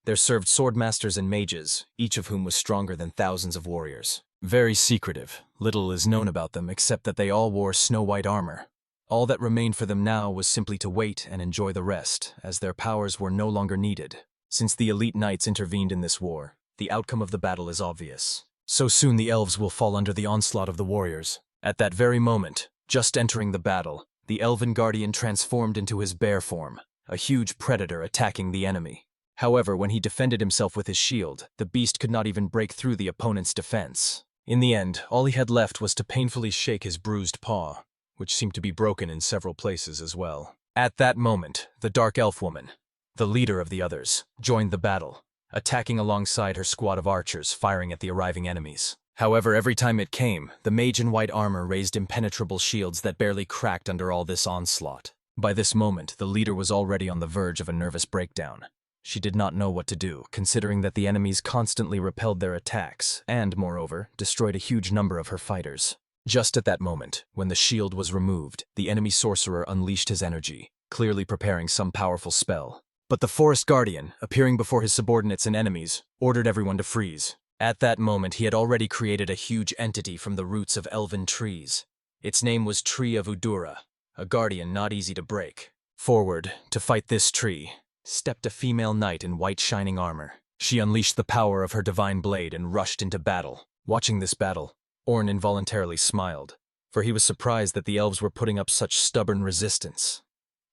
There served swordmasters and mages, each of whom was stronger than thousands of warriors. Very secretive, little is known about them except that they all wore snow-white armor. All that remained for them now was simply to wait and enjoy the rest, as their powers were no longer needed. Since the elite knights intervened in this war, the outcome of the battle is obvious. So soon the elves will fall under the onslaught of the warriors. At that very moment, just entering the battle, the Elven Guardian transformed into his bear form, a huge predator attacking the enemy. However, when he defended himself with his shield, the beast could not even break through the opponent's defense. In the end, all he had left was to painfully shake his bruised paw, which seemed to be broken in several places as well. At that moment, the Dark Elf woman, the leader of the others, joined the battle, attacking alongside her squad of archers firing at the arriving enemies. However, every time it came, the mage in white armor raised impenetrable shields that barely cracked under all this onslaught. By this moment, the leader was already on the verge of a nervous breakdown. She did not know what to do, considering that the enemies constantly repelled their attacks and, moreover, destroyed a huge number of her fighters. Just at that moment, when the shield was removed, the enemy sorcerer unleashed his energy, clearly preparing some powerful spell. But the Forest Guardian, appearing before his subordinates and enemies, ordered everyone to freeze. At that moment, he had already created a huge entity from the roots of elven trees. Its name was Tree of Udor, a guardian not easy to break. Forward, to fight this tree, stepped a female knight in white shining armor. She unleashed the power of her divine blade and rushed into battle. Watching this battle, Orn involuntarily smiled, for he was surprised that the elves were putting up such stubborn resistance.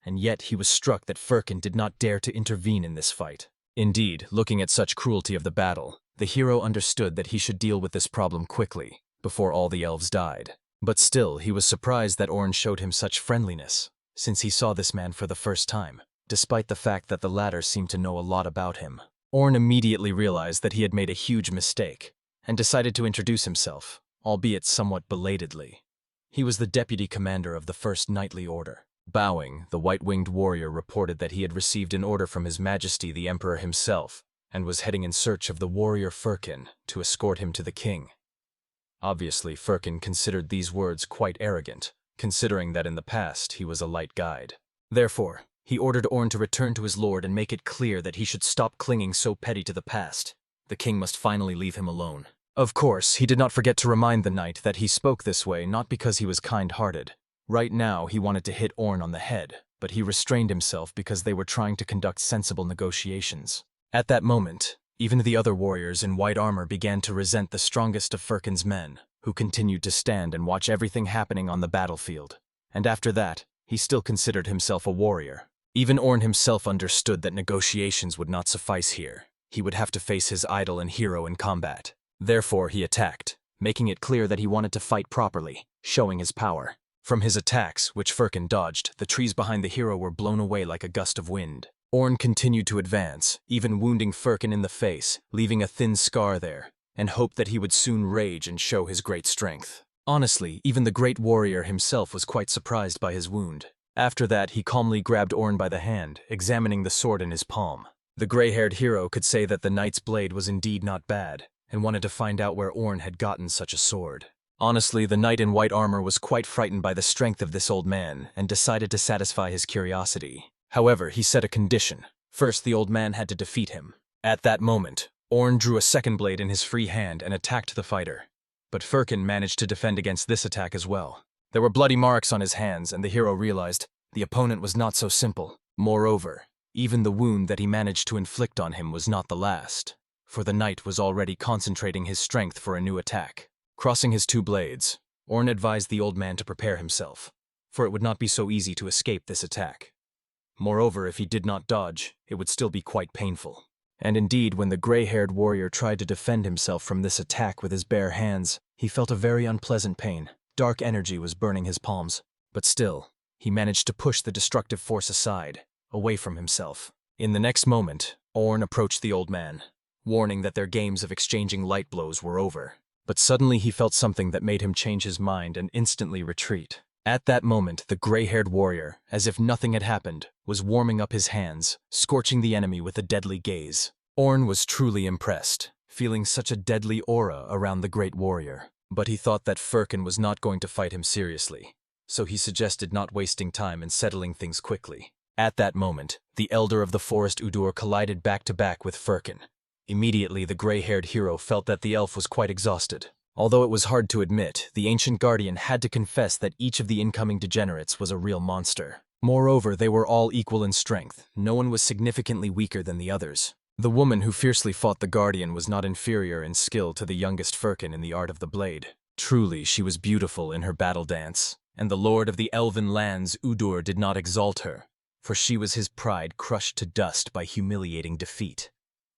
And yet he was struck that Firkin did not dare to intervene in this fight. Indeed, looking at such cruelty of the battle, the hero understood that he should deal with this problem quickly, before all the elves died. But still, he was surprised that Orn showed him such friendliness, since he saw this man for the first time, despite the fact that the latter seemed to know a lot about him. Orn immediately realized that he had made a huge mistake, and decided to introduce himself, albeit somewhat belatedly. He was the deputy commander of the First Knightly Order. Bowing, the white-winged warrior reported that he had received an order from His Majesty the Emperor himself, and was heading in search of the warrior Firkin to escort him to the king. Obviously, Firkin considered these words quite arrogant, considering that in the past he was a light guide. Therefore, he ordered Orn to return to his lord and make it clear that he should stop clinging so petty to the past. The king must finally leave him alone. Of course, he did not forget to remind the knight that he spoke this way not because he was kind-hearted. Right now, he wanted to hit Orn on the head, but he restrained himself because they were trying to conduct sensible negotiations. At that moment, even the other warriors in white armor began to resent the strongest of Firkin's men, who continued to stand and watch everything happening on the battlefield. And after that, he still considered himself a warrior. Even Orn himself understood that negotiations would not suffice here. He would have to face his idol and hero in combat. Therefore, he attacked, making it clear that he wanted to fight properly, showing his power. From his attacks, which Firkin dodged, the trees behind the hero were blown away like a gust of wind. Orn continued to advance, even wounding Firkin in the face, leaving a thin scar there, and hoped that he would soon rage and show his great strength. Honestly, even the great warrior himself was quite surprised by his wound. After that, he calmly grabbed Orn by the hand, examining the sword in his palm. The gray-haired hero could say that the knight's blade was indeed not bad, and wanted to find out where Orn had gotten such a sword. Honestly, the knight in white armor was quite frightened by the strength of this old man, and decided to satisfy his curiosity. However, he set a condition. First, the old man had to defeat him. At that moment, Orn drew a second blade in his free hand and attacked the fighter. But Firkin managed to defend against this attack as well. There were bloody marks on his hands, and the hero realized the opponent was not so simple. Moreover, even the wound that he managed to inflict on him was not the last, for the knight was already concentrating his strength for a new attack. Crossing his two blades, Orn advised the old man to prepare himself, for it would not be so easy to escape this attack. Moreover, if he did not dodge, it would still be quite painful. And indeed, when the gray-haired warrior tried to defend himself from this attack with his bare hands, he felt a very unpleasant pain. Dark energy was burning his palms, but still, he managed to push the destructive force aside, away from himself. In the next moment, Orn approached the old man, warning that their games of exchanging light blows were over. But suddenly he felt something that made him change his mind and instantly retreat. At that moment, the gray-haired warrior, as if nothing had happened, was warming up his hands, scorching the enemy with a deadly gaze. Orn was truly impressed, feeling such a deadly aura around the great warrior. But he thought that Firkin was not going to fight him seriously, so he suggested not wasting time and settling things quickly. At that moment, the elder of the forest Udor collided back-to-back with Firkin. Immediately, the gray-haired hero felt that the elf was quite exhausted. Although it was hard to admit, the ancient guardian had to confess that each of the incoming degenerates was a real monster. Moreover, they were all equal in strength. No one was significantly weaker than the others. The woman who fiercely fought the guardian was not inferior in skill to the youngest Firkin in the art of the blade. Truly, she was beautiful in her battle dance, and the lord of the elven lands, Udor, did not exalt her, for she was his pride crushed to dust by humiliating defeat.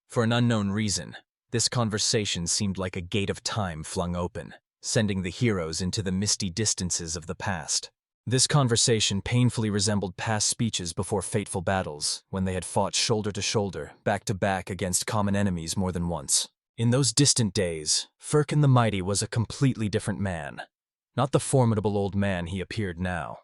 For an unknown reason, this conversation seemed like a gate of time flung open, sending the heroes into the misty distances of the past. This conversation painfully resembled past speeches before fateful battles, when they had fought shoulder to shoulder, back to back against common enemies more than once. In those distant days, Firkin the Mighty was a completely different man. Not the formidable old man he appeared now.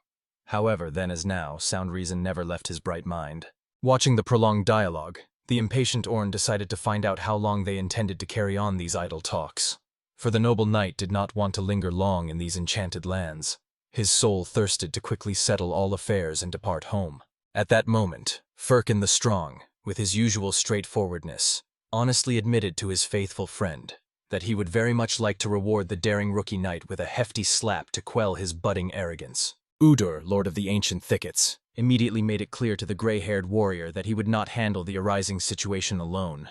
However, then as now, sound reason never left his bright mind. Watching the prolonged dialogue, the impatient Orn decided to find out how long they intended to carry on these idle talks. For the noble knight did not want to linger long in these enchanted lands. His soul thirsted to quickly settle all affairs and depart home. At that moment, Firkin the Strong, with his usual straightforwardness, honestly admitted to his faithful friend that he would very much like to reward the daring rookie knight with a hefty slap to quell his budding arrogance. Udor, lord of the ancient thickets, immediately made it clear to the gray-haired warrior that he would not handle the arising situation alone.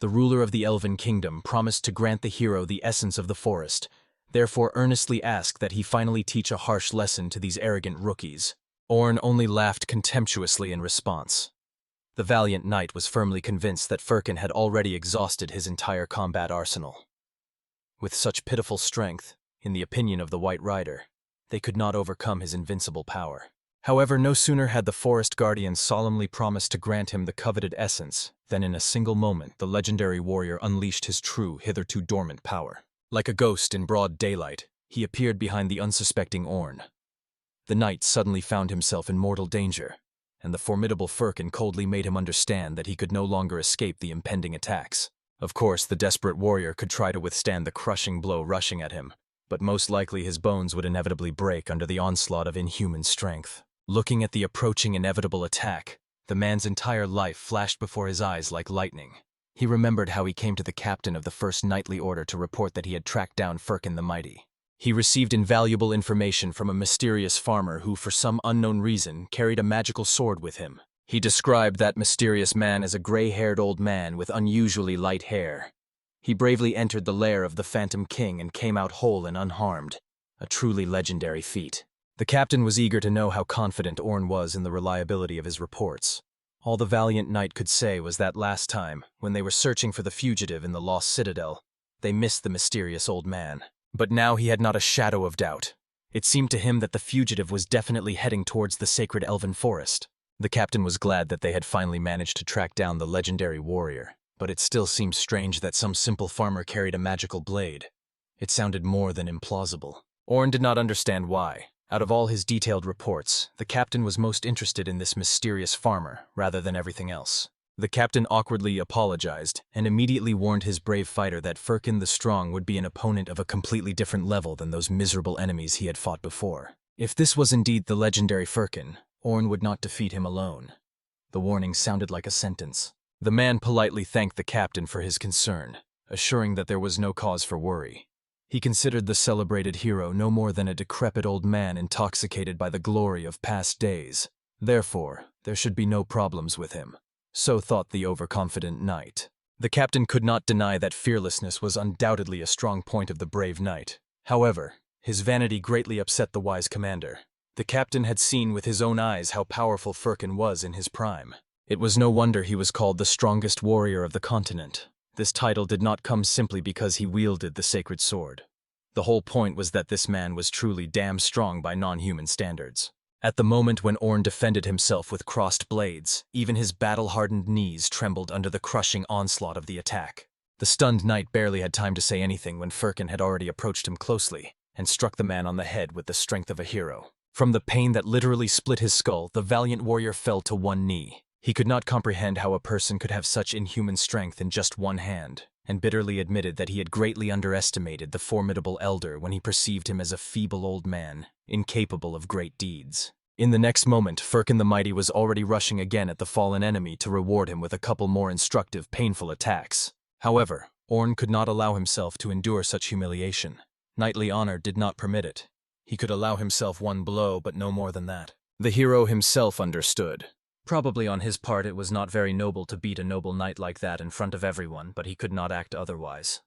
The ruler of the Elven Kingdom promised to grant the hero the essence of the forest, therefore earnestly asked that he finally teach a harsh lesson to these arrogant rookies. Orn only laughed contemptuously in response. The valiant knight was firmly convinced that Firkin had already exhausted his entire combat arsenal. With such pitiful strength, in the opinion of the White Rider, they could not overcome his invincible power. However, no sooner had the forest guardian solemnly promised to grant him the coveted essence than in a single moment the legendary warrior unleashed his true, hitherto dormant power. Like a ghost in broad daylight, he appeared behind the unsuspecting Orn. The knight suddenly found himself in mortal danger, and the formidable Firkin coldly made him understand that he could no longer escape the impending attacks. Of course, the desperate warrior could try to withstand the crushing blow rushing at him, but most likely his bones would inevitably break under the onslaught of inhuman strength. Looking at the approaching inevitable attack, the man's entire life flashed before his eyes like lightning. He remembered how he came to the captain of the First Knightly Order to report that he had tracked down Firkin the Mighty. He received invaluable information from a mysterious farmer who, for some unknown reason, carried a magical sword with him. He described that mysterious man as a gray-haired old man with unusually light hair. He bravely entered the lair of the Phantom King and came out whole and unharmed, a truly legendary feat. The captain was eager to know how confident Orn was in the reliability of his reports. All the valiant knight could say was that last time, when they were searching for the fugitive in the lost Citadel, they missed the mysterious old man. But now he had not a shadow of doubt. It seemed to him that the fugitive was definitely heading towards the sacred elven forest. The captain was glad that they had finally managed to track down the legendary warrior, but it still seemed strange that some simple farmer carried a magical blade. It sounded more than implausible. Orn did not understand why. Out of all his detailed reports, the captain was most interested in this mysterious farmer rather than everything else. The captain awkwardly apologized and immediately warned his brave fighter that Firkin the Strong would be an opponent of a completely different level than those miserable enemies he had fought before. If this was indeed the legendary Firkin, Orn would not defeat him alone. The warning sounded like a sentence. The man politely thanked the captain for his concern, assuring that there was no cause for worry. He considered the celebrated hero no more than a decrepit old man intoxicated by the glory of past days. Therefore, there should be no problems with him. So thought the overconfident knight. The captain could not deny that fearlessness was undoubtedly a strong point of the brave knight. However, his vanity greatly upset the wise commander. The captain had seen with his own eyes how powerful Firkin was in his prime. It was no wonder he was called the strongest warrior of the continent. This title did not come simply because he wielded the sacred sword. The whole point was that this man was truly damn strong by non-human standards. At the moment when Orn defended himself with crossed blades, even his battle-hardened knees trembled under the crushing onslaught of the attack. The stunned knight barely had time to say anything when Firkin had already approached him closely and struck the man on the head with the strength of a hero. From the pain that literally split his skull, the valiant warrior fell to one knee. He could not comprehend how a person could have such inhuman strength in just one hand, and bitterly admitted that he had greatly underestimated the formidable elder when he perceived him as a feeble old man, incapable of great deeds. In the next moment, Firkin the Mighty was already rushing again at the fallen enemy to reward him with a couple more instructive, painful attacks. However, Orn could not allow himself to endure such humiliation. Knightly honor did not permit it. He could allow himself one blow, but no more than that. The hero himself understood. Probably on his part it was not very noble to beat a noble knight like that in front of everyone, but he could not act otherwise.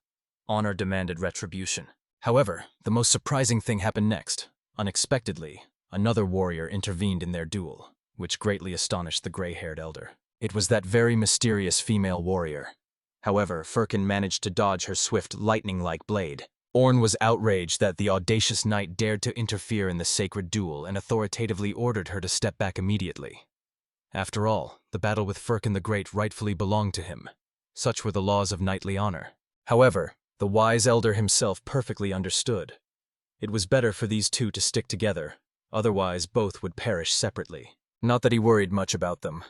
Honor demanded retribution. However, the most surprising thing happened next. Unexpectedly, another warrior intervened in their duel, which greatly astonished the gray-haired elder. It was that very mysterious female warrior. However, Firkin managed to dodge her swift, lightning-like blade. Orn was outraged that the audacious knight dared to interfere in the sacred duel and authoritatively ordered her to step back immediately. After all, the battle with Firkin the Great rightfully belonged to him. Such were the laws of knightly honor. However, the wise elder himself perfectly understood. It was better for these two to stick together, otherwise both would perish separately. Not that he worried much about them.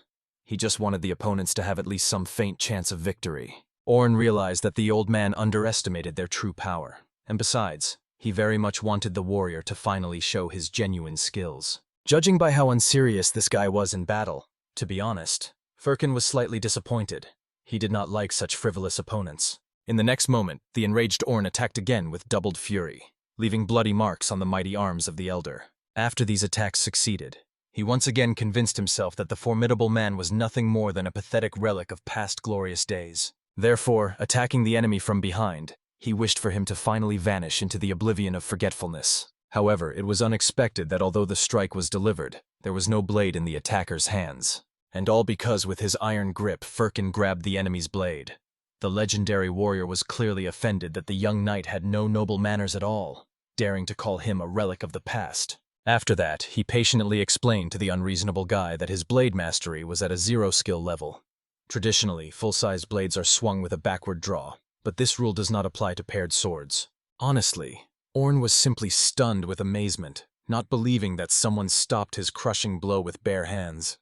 He just wanted the opponents to have at least some faint chance of victory. Orn realized that the old man underestimated their true power, and besides, he very much wanted the warrior to finally show his genuine skills. Judging by how unserious this guy was in battle, to be honest, Firkin was slightly disappointed. He did not like such frivolous opponents. In the next moment, the enraged Orn attacked again with doubled fury, leaving bloody marks on the mighty arms of the elder. After these attacks succeeded, he once again convinced himself that the formidable man was nothing more than a pathetic relic of past glorious days. Therefore, attacking the enemy from behind, he wished for him to finally vanish into the oblivion of forgetfulness. However, it was unexpected that although the strike was delivered, there was no blade in the attacker's hands. And all because with his iron grip, Firkin grabbed the enemy's blade. The legendary warrior was clearly offended that the young knight had no noble manners at all, daring to call him a relic of the past. After that, he patiently explained to the unreasonable guy that his blade mastery was at a 0 skill level. Traditionally, full-sized blades are swung with a backward draw, but this rule does not apply to paired swords. Honestly, Orn was simply stunned with amazement, not believing that someone stopped his crushing blow with bare hands.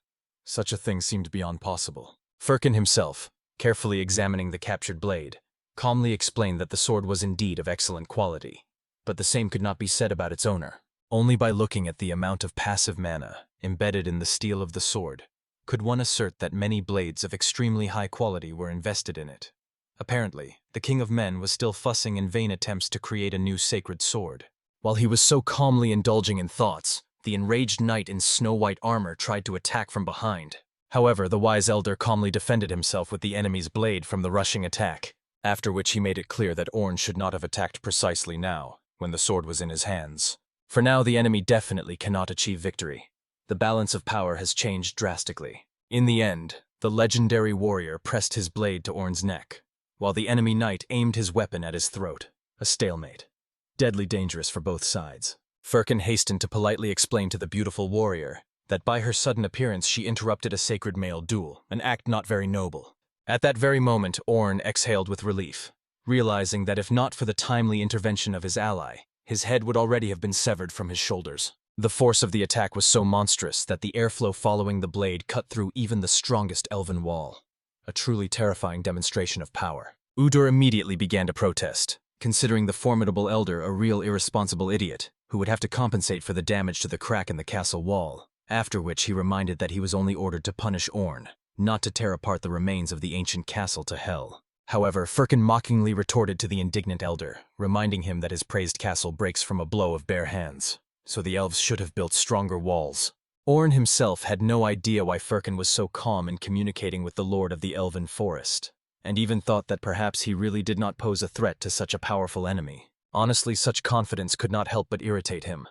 Such a thing seemed beyond possible. Firkin himself, carefully examining the captured blade, calmly explained that the sword was indeed of excellent quality, but the same could not be said about its owner. Only by looking at the amount of passive mana embedded in the steel of the sword could one assert that many blades of extremely high quality were invested in it. Apparently, the King of Men was still fussing in vain attempts to create a new sacred sword. While he was so calmly indulging in thoughts, the enraged knight in snow-white armor tried to attack from behind. However, the wise elder calmly defended himself with the enemy's blade from the rushing attack, after which he made it clear that Orn should not have attacked precisely now, when the sword was in his hands. For now, the enemy definitely cannot achieve victory. The balance of power has changed drastically. In the end, the legendary warrior pressed his blade to Orn's neck, while the enemy knight aimed his weapon at his throat. A stalemate. Deadly dangerous for both sides. Firkin hastened to politely explain to the beautiful warrior that by her sudden appearance she interrupted a sacred male duel, an act not very noble. At that very moment, Orn exhaled with relief, realizing that if not for the timely intervention of his ally, his head would already have been severed from his shoulders. The force of the attack was so monstrous that the airflow following the blade cut through even the strongest elven wall. A truly terrifying demonstration of power. Udor immediately began to protest, considering the formidable elder a real irresponsible idiot, who would have to compensate for the damage to the crack in the castle wall, after which he reminded that he was only ordered to punish Orn, not to tear apart the remains of the ancient castle to hell. However, Firkin mockingly retorted to the indignant elder, reminding him that his praised castle breaks from a blow of bare hands, so the elves should have built stronger walls. Orn himself had no idea why Firkin was so calm in communicating with the lord of the elven forest, and even thought that perhaps he really did not pose a threat to such a powerful enemy. Honestly, such confidence could not help but irritate him,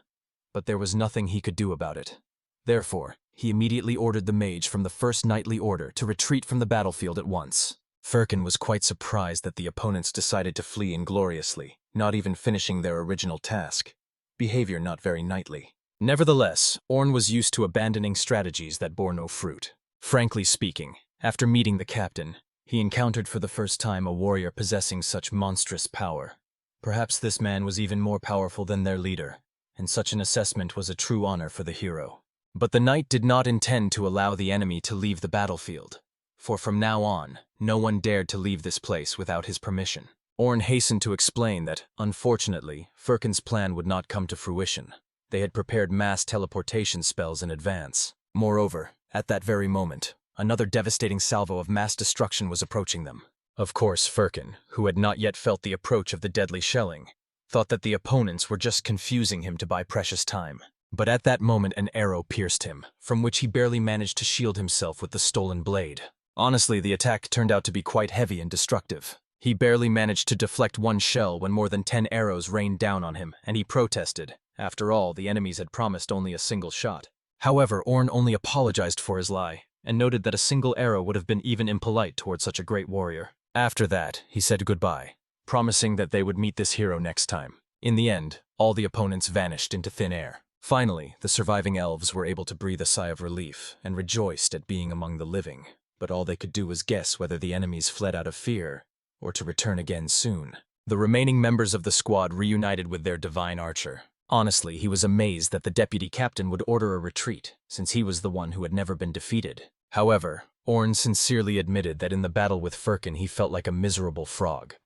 but there was nothing he could do about it. Therefore, he immediately ordered the mage from the First Knightly Order to retreat from the battlefield at once. Firkin was quite surprised that the opponents decided to flee ingloriously, not even finishing their original task. Behavior not very knightly. Nevertheless, Orn was used to abandoning strategies that bore no fruit. Frankly speaking, after meeting the captain, he encountered for the first time a warrior possessing such monstrous power. Perhaps this man was even more powerful than their leader, and such an assessment was a true honor for the hero. But the knight did not intend to allow the enemy to leave the battlefield, for from now on, no one dared to leave this place without his permission. Orn hastened to explain that, unfortunately, Firkin's plan would not come to fruition. They had prepared mass teleportation spells in advance. Moreover, at that very moment, another devastating salvo of mass destruction was approaching them. Of course, Firkin, who had not yet felt the approach of the deadly shelling, thought that the opponents were just confusing him to buy precious time. But at that moment an arrow pierced him, from which he barely managed to shield himself with the stolen blade. Honestly, the attack turned out to be quite heavy and destructive. He barely managed to deflect one shell when more than 10 arrows rained down on him, and he protested. After all, the enemies had promised only a single shot. However, Orn only apologized for his lie, and noted that a single arrow would have been even impolite towards such a great warrior. After that, he said goodbye, promising that they would meet this hero next time. In the end, all the opponents vanished into thin air. Finally, the surviving elves were able to breathe a sigh of relief and rejoiced at being among the living, but all they could do was guess whether the enemies fled out of fear or to return again soon. The remaining members of the squad reunited with their divine archer. Honestly, he was amazed that the deputy captain would order a retreat, since he was the one who had never been defeated. However, Orn sincerely admitted that in the battle with Firkin he felt like a miserable frog.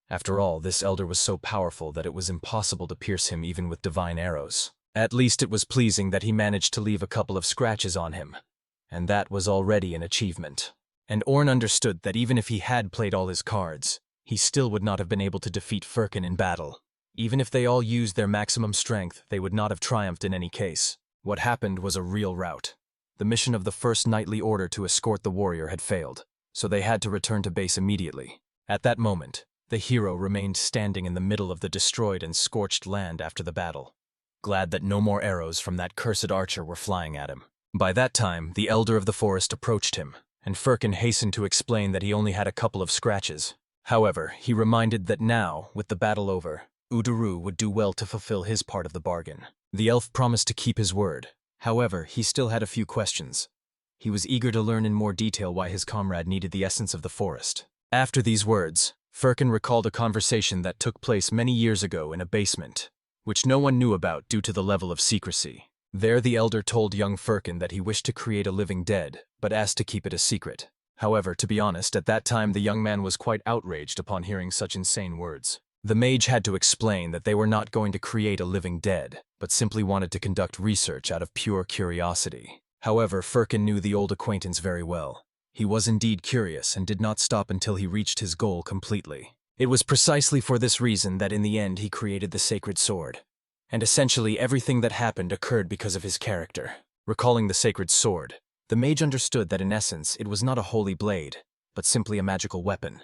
After all, this elder was so powerful that it was impossible to pierce him even with divine arrows. At least it was pleasing that he managed to leave a couple of scratches on him, and that was already an achievement. And Orn understood that even if he had played all his cards, he still would not have been able to defeat Firkin in battle. Even if they all used their maximum strength, they would not have triumphed in any case. What happened was a real rout. The mission of the first knightly order to escort the warrior had failed, so they had to return to base immediately. At that moment, the hero remained standing in the middle of the destroyed and scorched land after the battle, glad that no more arrows from that cursed archer were flying at him. By that time, the elder of the forest approached him, and Firkin hastened to explain that he only had a couple of scratches. However, he reminded that now, with the battle over, Udor would do well to fulfill his part of the bargain. The elf promised to keep his word. However, he still had a few questions. He was eager to learn in more detail why his comrade needed the essence of the forest. After these words, Firkin recalled a conversation that took place many years ago in a basement, which no one knew about due to the level of secrecy. There the elder told young Firkin that he wished to create a living dead, but asked to keep it a secret. However, to be honest, at that time the young man was quite outraged upon hearing such insane words. The mage had to explain that they were not going to create a living dead, but simply wanted to conduct research out of pure curiosity. However, Firkin knew the old acquaintance very well. He was indeed curious and did not stop until he reached his goal completely. It was precisely for this reason that in the end he created the sacred sword. And essentially everything that happened occurred because of his character. Recalling the sacred sword, the mage understood that in essence it was not a holy blade, but simply a magical weapon.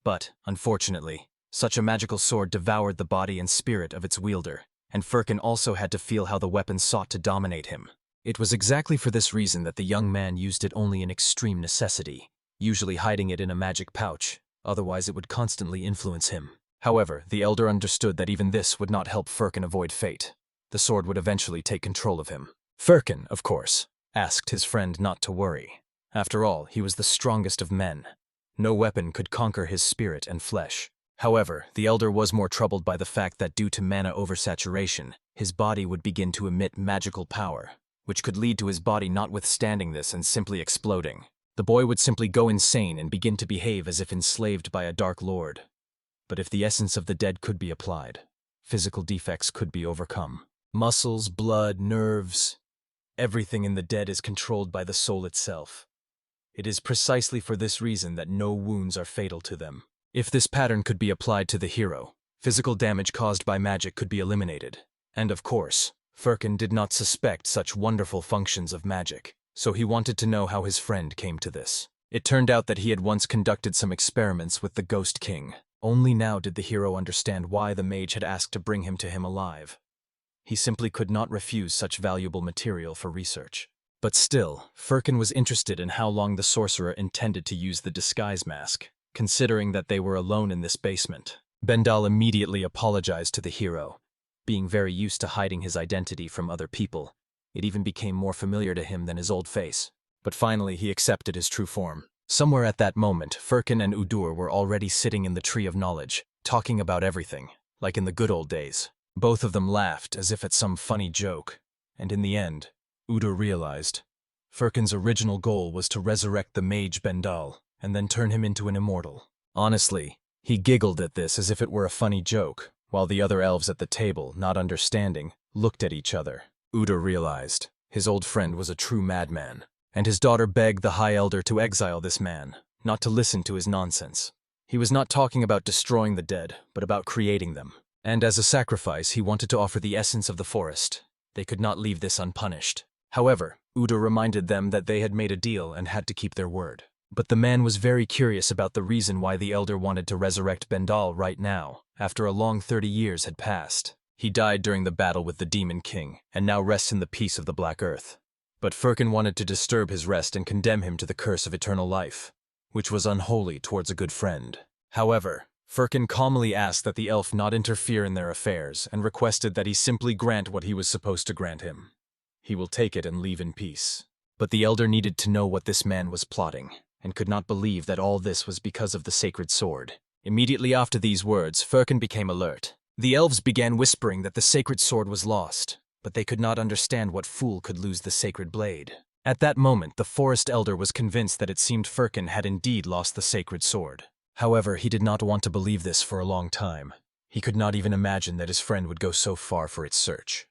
But, unfortunately, such a magical sword devoured the body and spirit of its wielder, and Firkin also had to feel how the weapon sought to dominate him. It was exactly for this reason that the young man used it only in extreme necessity, usually hiding it in a magic pouch, otherwise it would constantly influence him. However, the elder understood that even this would not help Firkin avoid fate. The sword would eventually take control of him. Firkin, of course, asked his friend not to worry. After all, he was the strongest of men. No weapon could conquer his spirit and flesh. However, the elder was more troubled by the fact that due to mana oversaturation, his body would begin to emit magical power, which could lead to his body not withstanding this and simply exploding. The boy would simply go insane and begin to behave as if enslaved by a dark lord. But if the essence of the dead could be applied, physical defects could be overcome. Muscles, blood, nerves, everything in the dead is controlled by the soul itself. It is precisely for this reason that no wounds are fatal to them. If this pattern could be applied to the hero, physical damage caused by magic could be eliminated. And of course, Firkin did not suspect such wonderful functions of magic, so he wanted to know how his friend came to this. It turned out that he had once conducted some experiments with the Ghost King. Only now did the hero understand why the mage had asked to bring him to him alive. He simply could not refuse such valuable material for research. But still, Firkin was interested in how long the sorcerer intended to use the disguise mask, considering that they were alone in this basement. Bendal immediately apologized to the hero. Being very used to hiding his identity from other people, it even became more familiar to him than his old face. But finally he accepted his true form. Somewhere at that moment, Firkin and Udor were already sitting in the Tree of Knowledge, talking about everything, like in the good old days. Both of them laughed as if at some funny joke, and in the end, Udor realized Firkin's original goal was to resurrect the mage Bendal, and then turn him into an immortal. Honestly, he giggled at this as if it were a funny joke, while the other elves at the table, not understanding, looked at each other. Udor realized his old friend was a true madman, and his daughter begged the High Elder to exile this man, not to listen to his nonsense. He was not talking about destroying the dead, but about creating them. And as a sacrifice, he wanted to offer the essence of the forest. They could not leave this unpunished. However, Udor reminded them that they had made a deal and had to keep their word. But the man was very curious about the reason why the Elder wanted to resurrect Bendal right now, after a long 30 years had passed. He died during the battle with the Demon King, and now rests in the peace of the Black Earth. But Firkin wanted to disturb his rest and condemn him to the curse of eternal life, which was unholy towards a good friend. However, Firkin calmly asked that the elf not interfere in their affairs and requested that he simply grant what he was supposed to grant him. He will take it and leave in peace. But the Elder needed to know what this man was plotting, and could not believe that all this was because of the sacred sword. Immediately after these words, Firkin became alert. The elves began whispering that the sacred sword was lost, but they could not understand what fool could lose the sacred blade. At that moment, the Forest Elder was convinced that it seemed Firkin had indeed lost the sacred sword. However, he did not want to believe this for a long time. He could not even imagine that his friend would go so far for its search.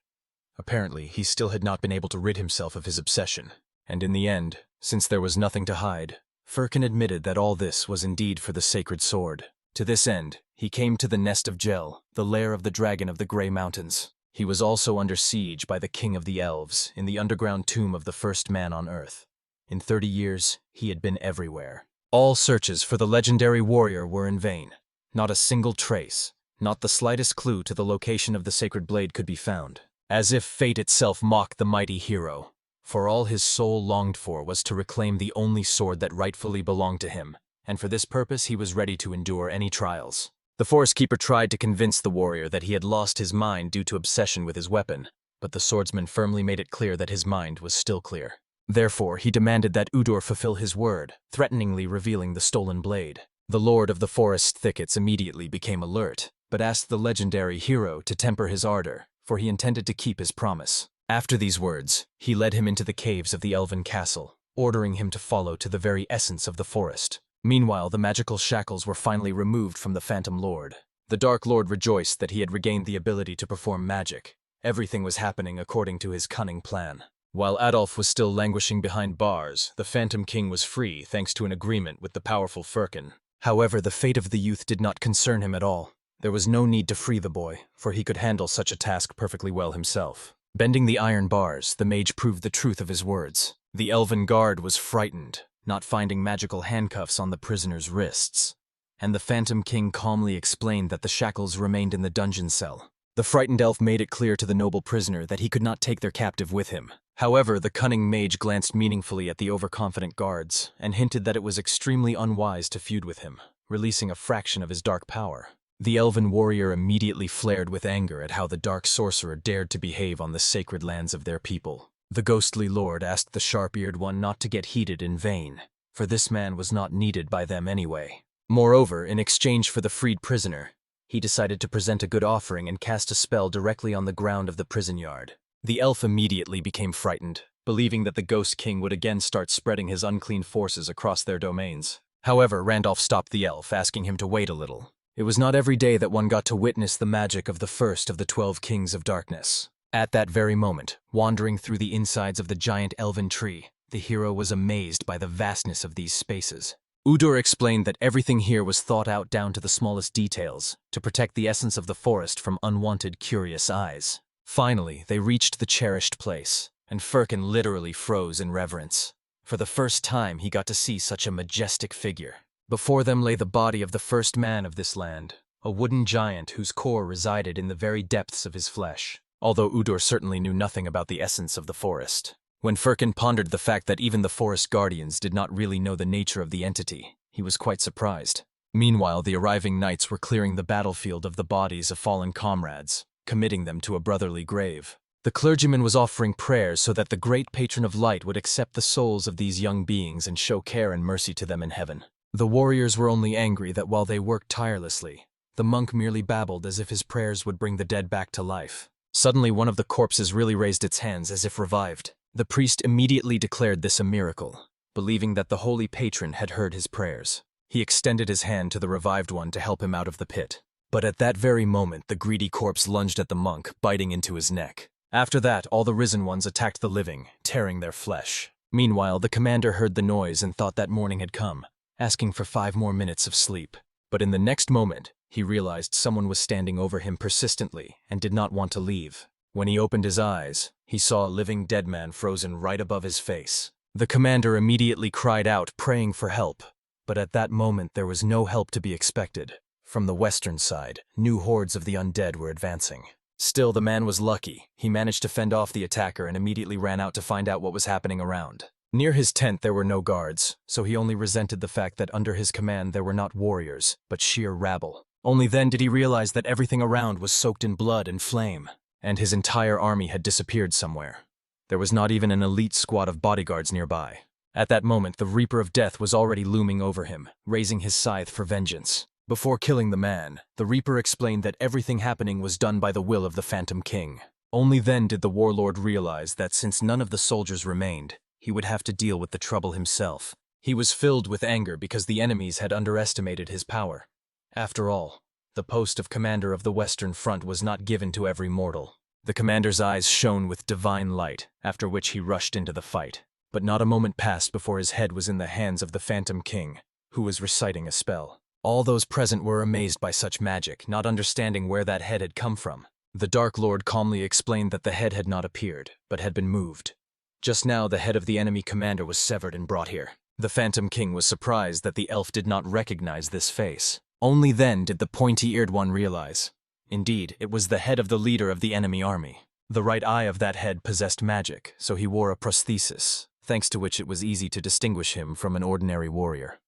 Apparently, he still had not been able to rid himself of his obsession, and in the end, since there was nothing to hide, Firkin admitted that all this was indeed for the sacred sword. To this end, he came to the nest of Gel, the lair of the dragon of the Grey Mountains. He was also under siege by the king of the elves in the underground tomb of the first man on Earth. In 30 years, he had been everywhere. All searches for the legendary warrior were in vain. Not a single trace, not the slightest clue to the location of the sacred blade could be found. As if fate itself mocked the mighty hero. For all his soul longed for was to reclaim the only sword that rightfully belonged to him, and for this purpose he was ready to endure any trials. The Forest Keeper tried to convince the warrior that he had lost his mind due to obsession with his weapon, but the swordsman firmly made it clear that his mind was still clear. Therefore, he demanded that Udor fulfill his word, threateningly revealing the stolen blade. The Lord of the Forest Thickets immediately became alert, but asked the legendary hero to temper his ardor, for he intended to keep his promise. After these words, he led him into the caves of the Elven Castle, ordering him to follow to the very essence of the forest. Meanwhile, the magical shackles were finally removed from the Phantom Lord. The Dark Lord rejoiced that he had regained the ability to perform magic. Everything was happening according to his cunning plan. While Adolf was still languishing behind bars, the Phantom King was free thanks to an agreement with the powerful Firkin. However, the fate of the youth did not concern him at all. There was no need to free the boy, for he could handle such a task perfectly well himself. Bending the iron bars, the mage proved the truth of his words. The Elven Guard was frightened, not finding magical handcuffs on the prisoner's wrists. And the Phantom King calmly explained that the shackles remained in the dungeon cell. The frightened elf made it clear to the noble prisoner that he could not take their captive with him. However, the cunning mage glanced meaningfully at the overconfident guards and hinted that it was extremely unwise to feud with him, releasing a fraction of his dark power. The elven warrior immediately flared with anger at how the dark sorcerer dared to behave on the sacred lands of their people. The ghostly lord asked the sharp-eared one not to get heated in vain, for this man was not needed by them anyway. Moreover, in exchange for the freed prisoner, he decided to present a good offering and cast a spell directly on the ground of the prison yard. The elf immediately became frightened, believing that the Ghost King would again start spreading his unclean forces across their domains. However, Randolph stopped the elf, asking him to wait a little. It was not every day that one got to witness the magic of the first of the 12 Kings of Darkness. At that very moment, wandering through the insides of the giant elven tree, the hero was amazed by the vastness of these spaces. Udor explained that everything here was thought out down to the smallest details, to protect the essence of the forest from unwanted curious eyes. Finally, they reached the cherished place, and Firkin literally froze in reverence. For the first time, he got to see such a majestic figure. Before them lay the body of the first man of this land, a wooden giant whose core resided in the very depths of his flesh, although Udor certainly knew nothing about the essence of the forest. When Firkin pondered the fact that even the forest guardians did not really know the nature of the entity, he was quite surprised. Meanwhile, the arriving knights were clearing the battlefield of the bodies of fallen comrades, committing them to a brotherly grave. The clergyman was offering prayers so that the great patron of light would accept the souls of these young beings and show care and mercy to them in heaven. The warriors were only angry that while they worked tirelessly, the monk merely babbled as if his prayers would bring the dead back to life. Suddenly, one of the corpses really raised its hands as if revived. The priest immediately declared this a miracle, believing that the holy patron had heard his prayers. He extended his hand to the revived one to help him out of the pit. But at that very moment, the greedy corpse lunged at the monk, biting into his neck. After that, all the risen ones attacked the living, tearing their flesh. Meanwhile, the commander heard the noise and thought that morning had come, asking for 5 more minutes of sleep. But in the next moment, he realized someone was standing over him persistently and did not want to leave. When he opened his eyes, he saw a living dead man frozen right above his face. The commander immediately cried out, praying for help. But at that moment, there was no help to be expected. From the western side, new hordes of the undead were advancing. Still, the man was lucky. He managed to fend off the attacker and immediately ran out to find out what was happening around. Near his tent there were no guards, so he only resented the fact that under his command there were not warriors, but sheer rabble. Only then did he realize that everything around was soaked in blood and flame, and his entire army had disappeared somewhere. There was not even an elite squad of bodyguards nearby. At that moment, the Reaper of Death was already looming over him, raising his scythe for vengeance. Before killing the man, the Reaper explained that everything happening was done by the will of the Phantom King. Only then did the warlord realize that since none of the soldiers remained, he would have to deal with the trouble himself. He was filled with anger because the enemies had underestimated his power. After all, the post of commander of the Western Front was not given to every mortal. The commander's eyes shone with divine light, after which he rushed into the fight. But not a moment passed before his head was in the hands of the Phantom King, who was reciting a spell. All those present were amazed by such magic, not understanding where that head had come from. The Dark Lord calmly explained that the head had not appeared, but had been moved. Just now, the head of the enemy commander was severed and brought here. The Phantom King was surprised that the elf did not recognize this face. Only then did the pointy-eared one realize. Indeed, it was the head of the leader of the enemy army. The right eye of that head possessed magic, so he wore a prosthesis, thanks to which it was easy to distinguish him from an ordinary warrior.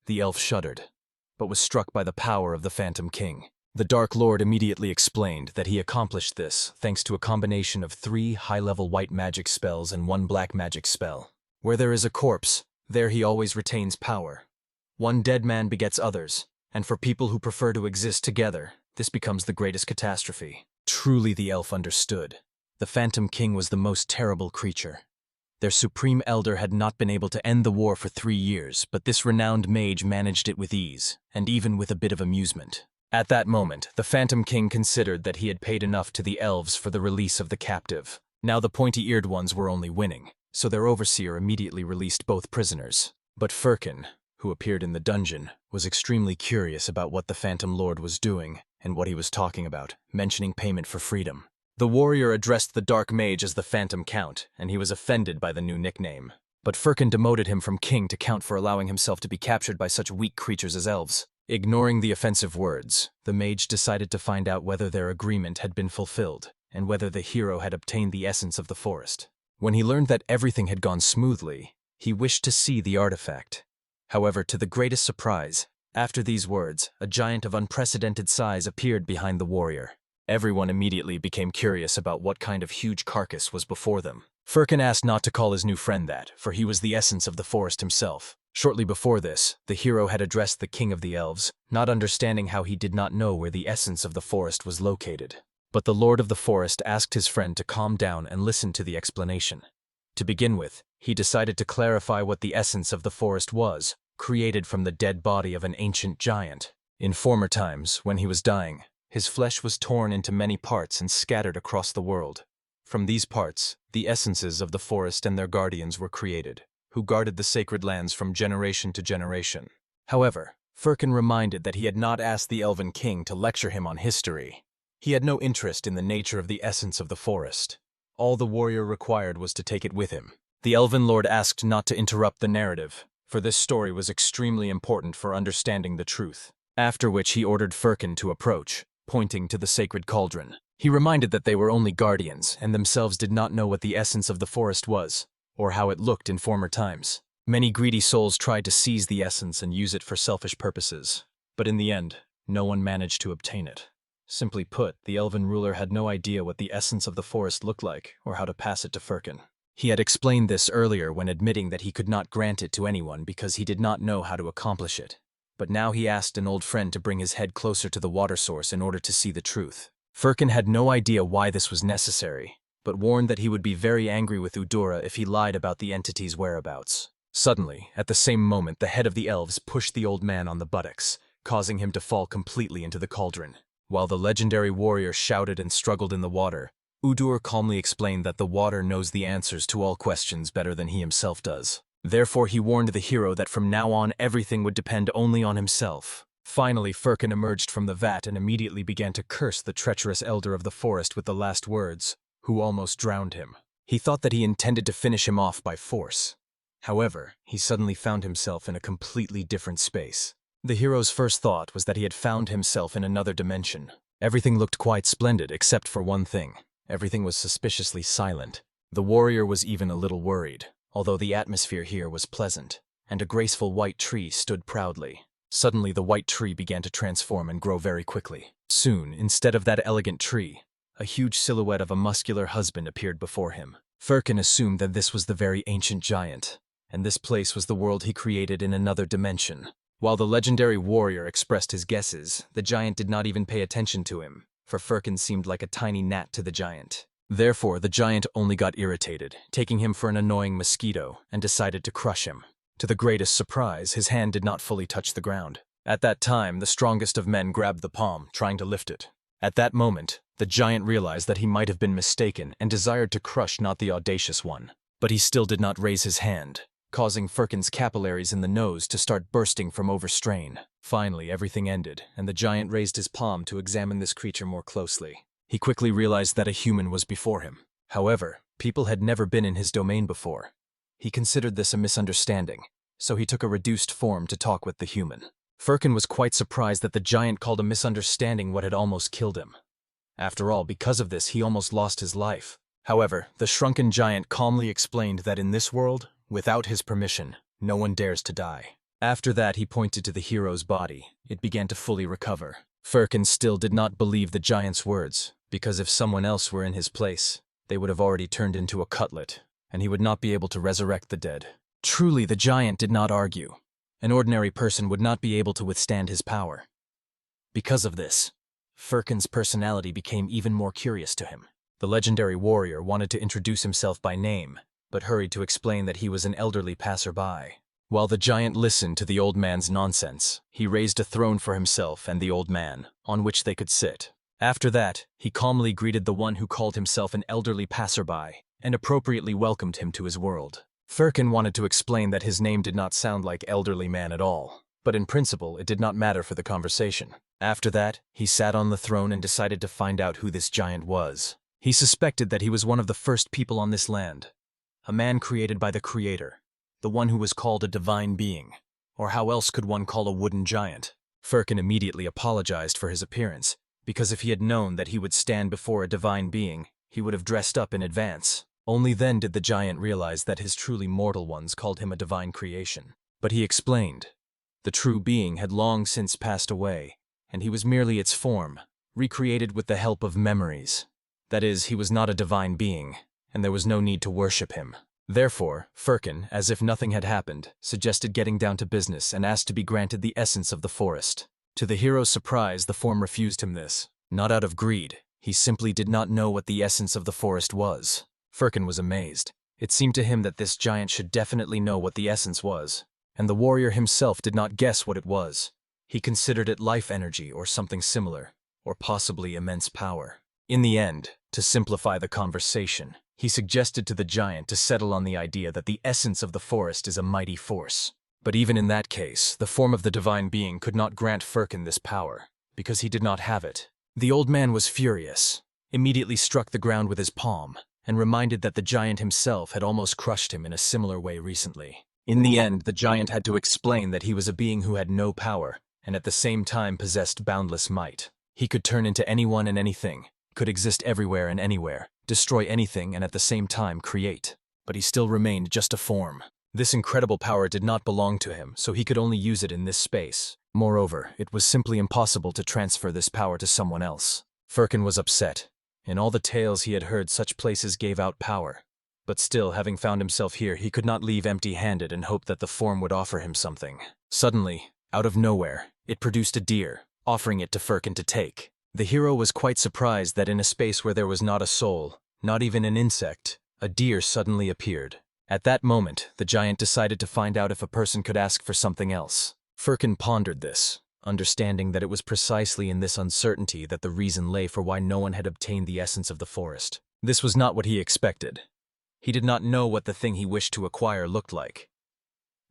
The elf shuddered, but was struck by the power of the Phantom King. The Dark Lord immediately explained that he accomplished this thanks to a combination of 3 high-level white magic spells and 1 black magic spell. Where there is a corpse, there he always retains power. One dead man begets others, and for people who prefer to exist together, this becomes the greatest catastrophe. Truly the elf understood. The Phantom King was the most terrible creature. Their supreme elder had not been able to end the war for 3 years, but this renowned mage managed it with ease, and even with a bit of amusement. At that moment, the Phantom King considered that he had paid enough to the elves for the release of the captive. Now the pointy-eared ones were only winning, so their overseer immediately released both prisoners. But Firkin, who appeared in the dungeon, was extremely curious about what the Phantom Lord was doing and what he was talking about, mentioning payment for freedom. The warrior addressed the Dark Mage as the Phantom Count, and he was offended by the new nickname. But Firkin demoted him from king to count for allowing himself to be captured by such weak creatures as elves. Ignoring the offensive words, the mage decided to find out whether their agreement had been fulfilled, and whether the hero had obtained the essence of the forest. When he learned that everything had gone smoothly, he wished to see the artifact. However, to the greatest surprise, after these words, a giant of unprecedented size appeared behind the warrior. Everyone immediately became curious about what kind of huge carcass was before them. Firkin asked not to call his new friend that, for he was the essence of the forest himself. Shortly before this, the hero had addressed the king of the elves, not understanding how he did not know where the essence of the forest was located. But the lord of the forest asked his friend to calm down and listen to the explanation. To begin with, he decided to clarify what the essence of the forest was, created from the dead body of an ancient giant. In former times, when he was dying, his flesh was torn into many parts and scattered across the world. From these parts, the essences of the forest and their guardians were created, who guarded the sacred lands from generation to generation. However, Firkin reminded that he had not asked the Elven King to lecture him on history. He had no interest in the nature of the essence of the forest. All the warrior required was to take it with him. The Elven Lord asked not to interrupt the narrative, for this story was extremely important for understanding the truth. After which he ordered Firkin to approach, pointing to the sacred cauldron. He reminded that they were only guardians, and themselves did not know what the essence of the forest was, or how it looked in former times. Many greedy souls tried to seize the essence and use it for selfish purposes, but in the end, no one managed to obtain it. Simply put, the elven ruler had no idea what the essence of the forest looked like, or how to pass it to Firkin. He had explained this earlier when admitting that he could not grant it to anyone because he did not know how to accomplish it. But now he asked an old friend to bring his head closer to the water source in order to see the truth. Firkin had no idea why this was necessary, but warned that he would be very angry with Udor if he lied about the entity's whereabouts. Suddenly, at the same moment, the head of the elves pushed the old man on the buttocks, causing him to fall completely into the cauldron. While the legendary warrior shouted and struggled in the water, Udor calmly explained that the water knows the answers to all questions better than he himself does. Therefore, he warned the hero that from now on everything would depend only on himself. Finally, Firkin emerged from the vat and immediately began to curse the treacherous elder of the forest with the last words, who almost drowned him. He thought that he intended to finish him off by force. However, he suddenly found himself in a completely different space. The hero's first thought was that he had found himself in another dimension. Everything looked quite splendid except for one thing. Everything was suspiciously silent. The warrior was even a little worried, although the atmosphere here was pleasant, and a graceful white tree stood proudly. Suddenly, the white tree began to transform and grow very quickly. Soon, instead of that elegant tree, a huge silhouette of a muscular husband appeared before him. Firkin assumed that this was the very ancient giant, and this place was the world he created in another dimension. While the legendary warrior expressed his guesses, the giant did not even pay attention to him, for Firkin seemed like a tiny gnat to the giant. Therefore, the giant only got irritated, taking him for an annoying mosquito, and decided to crush him. To the greatest surprise, his hand did not fully touch the ground. At that time, the strongest of men grabbed the palm, trying to lift it. At that moment, the giant realized that he might have been mistaken and desired to crush not the audacious one. But he still did not raise his hand, causing Firkin's capillaries in the nose to start bursting from overstrain. Finally, everything ended, and the giant raised his palm to examine this creature more closely. He quickly realized that a human was before him. However, people had never been in his domain before. He considered this a misunderstanding, so he took a reduced form to talk with the human. Firkin was quite surprised that the giant called a misunderstanding what had almost killed him. After all, because of this, he almost lost his life. However, the shrunken giant calmly explained that in this world, without his permission, no one dares to die. After that, he pointed to the hero's body. It began to fully recover. Firkin still did not believe the giant's words, because if someone else were in his place, they would have already turned into a cutlet, and he would not be able to resurrect the dead. Truly, the giant did not argue. An ordinary person would not be able to withstand his power. Because of this, Firkin's personality became even more curious to him. The legendary warrior wanted to introduce himself by name, but hurried to explain that he was an elderly passerby. While the giant listened to the old man's nonsense, he raised a throne for himself and the old man, on which they could sit. After that, he calmly greeted the one who called himself an elderly passerby, and appropriately welcomed him to his world. Firkin wanted to explain that his name did not sound like elderly man at all, but in principle it did not matter for the conversation. After that, he sat on the throne and decided to find out who this giant was. He suspected that he was one of the first people on this land, a man created by the Creator, the one who was called a divine being, or how else could one call a wooden giant? Firkin immediately apologized for his appearance, because if he had known that he would stand before a divine being, he would have dressed up in advance. Only then did the giant realize that his truly mortal ones called him a divine creation. But he explained, the true being had long since passed away, and he was merely its form, recreated with the help of memories. That is, he was not a divine being, and there was no need to worship him. Therefore, Firkin, as if nothing had happened, suggested getting down to business and asked to be granted the essence of the forest. To the hero's surprise, the form refused him this. Not out of greed, he simply did not know what the essence of the forest was. Firkin was amazed. It seemed to him that this giant should definitely know what the essence was, and the warrior himself did not guess what it was. He considered it life energy or something similar, or possibly immense power. In the end, to simplify the conversation, he suggested to the giant to settle on the idea that the essence of the forest is a mighty force. But even in that case, the form of the divine being could not grant Firkin this power, because he did not have it. The old man was furious, immediately struck the ground with his palm, and reminded that the giant himself had almost crushed him in a similar way recently. In the end, the giant had to explain that he was a being who had no power, and at the same time possessed boundless might. He could turn into anyone and anything, could exist everywhere and anywhere, destroy anything and at the same time create. But he still remained just a form. This incredible power did not belong to him, so he could only use it in this space. Moreover, it was simply impossible to transfer this power to someone else. Firkin was upset. In all the tales he had heard, such places gave out power. But still, having found himself here, he could not leave empty-handed and hope that the form would offer him something. Suddenly, out of nowhere, it produced a deer, offering it to Firkin to take. The hero was quite surprised that in a space where there was not a soul, not even an insect, a deer suddenly appeared. At that moment, the giant decided to find out if a person could ask for something else. Firkin pondered this, understanding that it was precisely in this uncertainty that the reason lay for why no one had obtained the essence of the forest. This was not what he expected. He did not know what the thing he wished to acquire looked like.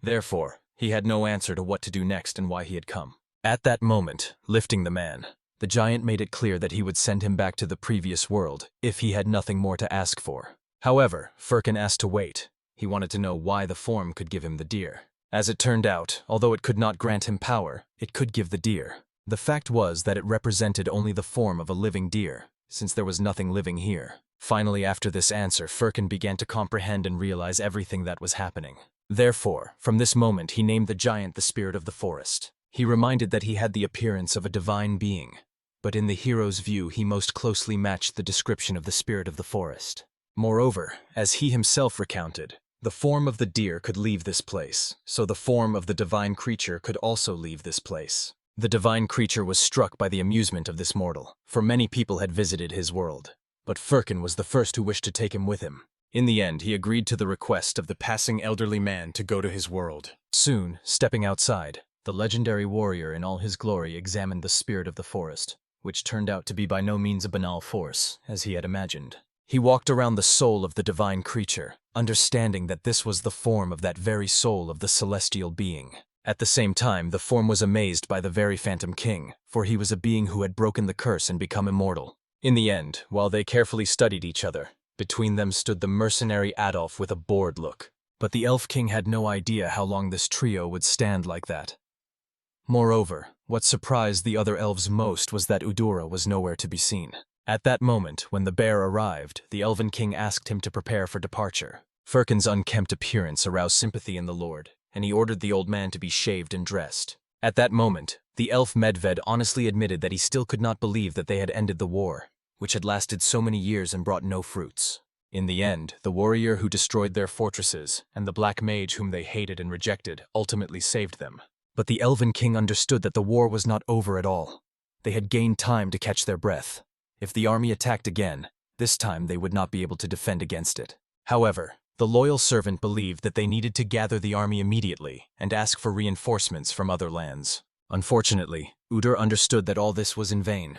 Therefore, he had no answer to what to do next and why he had come. At that moment, lifting the man, the giant made it clear that he would send him back to the previous world if he had nothing more to ask for. However, Firkin asked to wait. He wanted to know why the form could give him the deer. As it turned out, although it could not grant him power, it could give the deer. The fact was that it represented only the form of a living deer, since there was nothing living here. Finally, after this answer, Firkin began to comprehend and realize everything that was happening. Therefore, from this moment, he named the giant the Spirit of the Forest. He reminded that he had the appearance of a divine being, but in the hero's view, he most closely matched the description of the Spirit of the Forest. Moreover, as he himself recounted, the form of the deer could leave this place, so the form of the divine creature could also leave this place. The divine creature was struck by the amusement of this mortal, for many people had visited his world. But Firkin was the first who wished to take him with him. In the end, he agreed to the request of the passing elderly man to go to his world. Soon, stepping outside, the legendary warrior in all his glory examined the Spirit of the Forest, which turned out to be by no means a banal force, as he had imagined. He walked around the soul of the divine creature, understanding that this was the form of that very soul of the celestial being. At the same time, the form was amazed by the very Phantom King, for he was a being who had broken the curse and become immortal. In the end, while they carefully studied each other, between them stood the mercenary Adolf with a bored look. But the Elf King had no idea how long this trio would stand like that. Moreover, what surprised the other elves most was that Udor was nowhere to be seen. At that moment, when the bear arrived, the Elven King asked him to prepare for departure. Firkin's unkempt appearance aroused sympathy in the Lord, and he ordered the old man to be shaved and dressed. At that moment, the elf Medved honestly admitted that he still could not believe that they had ended the war, which had lasted so many years and brought no fruits. In the end, the warrior who destroyed their fortresses and the black mage whom they hated and rejected ultimately saved them. But the Elven King understood that the war was not over at all. They had gained time to catch their breath. If the army attacked again, this time they would not be able to defend against it. However, the loyal servant believed that they needed to gather the army immediately and ask for reinforcements from other lands. Unfortunately, Udor understood that all this was in vain.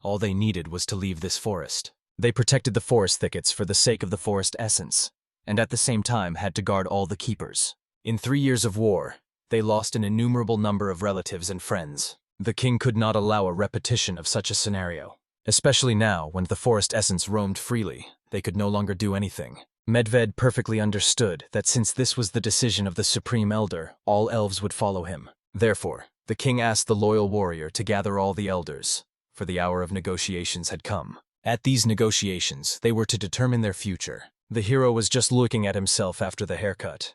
All they needed was to leave this forest. They protected the forest thickets for the sake of the forest essence, and at the same time had to guard all the keepers. In 3 years of war, they lost an innumerable number of relatives and friends. The king could not allow a repetition of such a scenario. Especially now, when the forest essence roamed freely, they could no longer do anything. Medved perfectly understood that since this was the decision of the Supreme Elder, all elves would follow him. Therefore, the king asked the loyal warrior to gather all the elders, for the hour of negotiations had come. At these negotiations, they were to determine their future. The hero was just looking at himself after the haircut.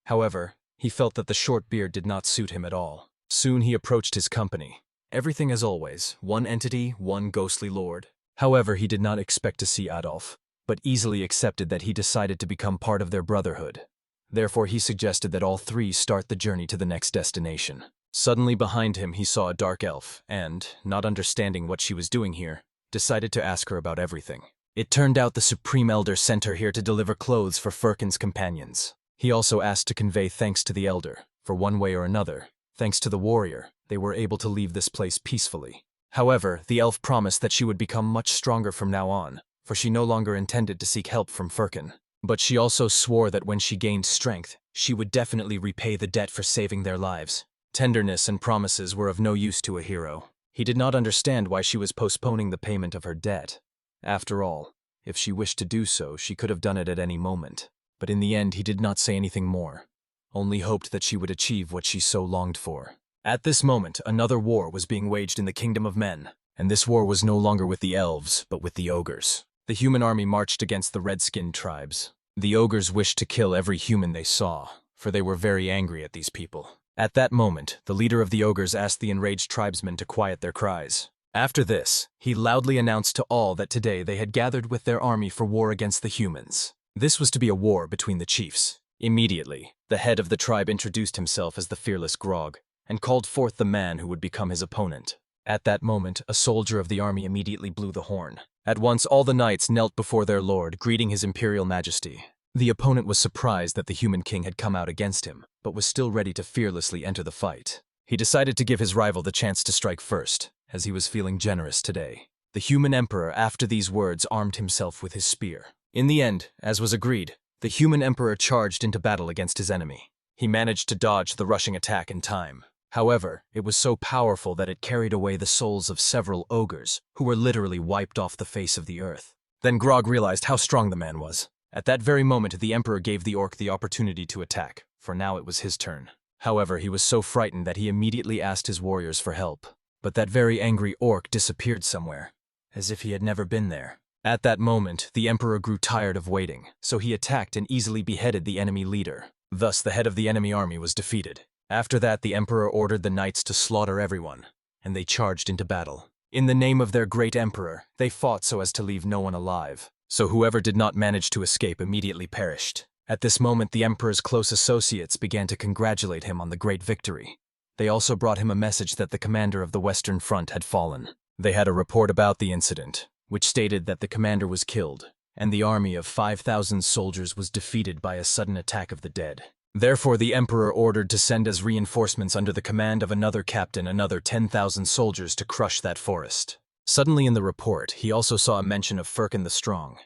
However, he felt that the short beard did not suit him at all. Soon he approached his company. Everything as always, one entity, one ghostly lord. However, he did not expect to see Adolf, but easily accepted that he decided to become part of their brotherhood. Therefore, he suggested that all three start the journey to the next destination. Suddenly behind him, he saw a dark elf, and, not understanding what she was doing here, decided to ask her about everything. It turned out the Supreme Elder sent her here to deliver clothes for Firkin's companions. He also asked to convey thanks to the Elder, for one way or another, thanks to the warrior, they were able to leave this place peacefully. However, the elf promised that she would become much stronger from now on, for she no longer intended to seek help from Firkin. But she also swore that when she gained strength, she would definitely repay the debt for saving their lives. Tenderness and promises were of no use to a hero. He did not understand why she was postponing the payment of her debt. After all, if she wished to do so, she could have done it at any moment. But in the end, he did not say anything more, only hoped that she would achieve what she so longed for. At this moment, another war was being waged in the kingdom of men, and this war was no longer with the elves, but with the ogres. The human army marched against the red-skinned tribes. The ogres wished to kill every human they saw, for they were very angry at these people. At that moment, the leader of the ogres asked the enraged tribesmen to quiet their cries. After this, he loudly announced to all that today they had gathered with their army for war against the humans. This was to be a war between the chiefs. Immediately, the head of the tribe introduced himself as the fearless Grog, and called forth the man who would become his opponent. At that moment, a soldier of the army immediately blew the horn. At once, all the knights knelt before their lord, greeting his imperial majesty. The opponent was surprised that the human king had come out against him, but was still ready to fearlessly enter the fight. He decided to give his rival the chance to strike first, as he was feeling generous today. The human emperor, after these words, armed himself with his spear. In the end, as was agreed, the human emperor charged into battle against his enemy. He managed to dodge the rushing attack in time. However, it was so powerful that it carried away the souls of several ogres, who were literally wiped off the face of the earth. Then Grog realized how strong the man was. At that very moment, the emperor gave the orc the opportunity to attack, for now it was his turn. However, he was so frightened that he immediately asked his warriors for help. But that very angry orc disappeared somewhere, as if he had never been there. At that moment, the emperor grew tired of waiting, so he attacked and easily beheaded the enemy leader. Thus, the head of the enemy army was defeated. After that, the emperor ordered the knights to slaughter everyone, and they charged into battle. In the name of their great emperor, they fought so as to leave no one alive. So whoever did not manage to escape immediately perished. At this moment, the emperor's close associates began to congratulate him on the great victory. They also brought him a message that the commander of the Western Front had fallen. They had a report about the incident, which stated that the commander was killed, and the army of 5,000 soldiers was defeated by a sudden attack of the dead. Therefore, the emperor ordered to send as reinforcements under the command of another captain another 10,000 soldiers to crush that forest. Suddenly in the report, he also saw a mention of Firkin the Strong.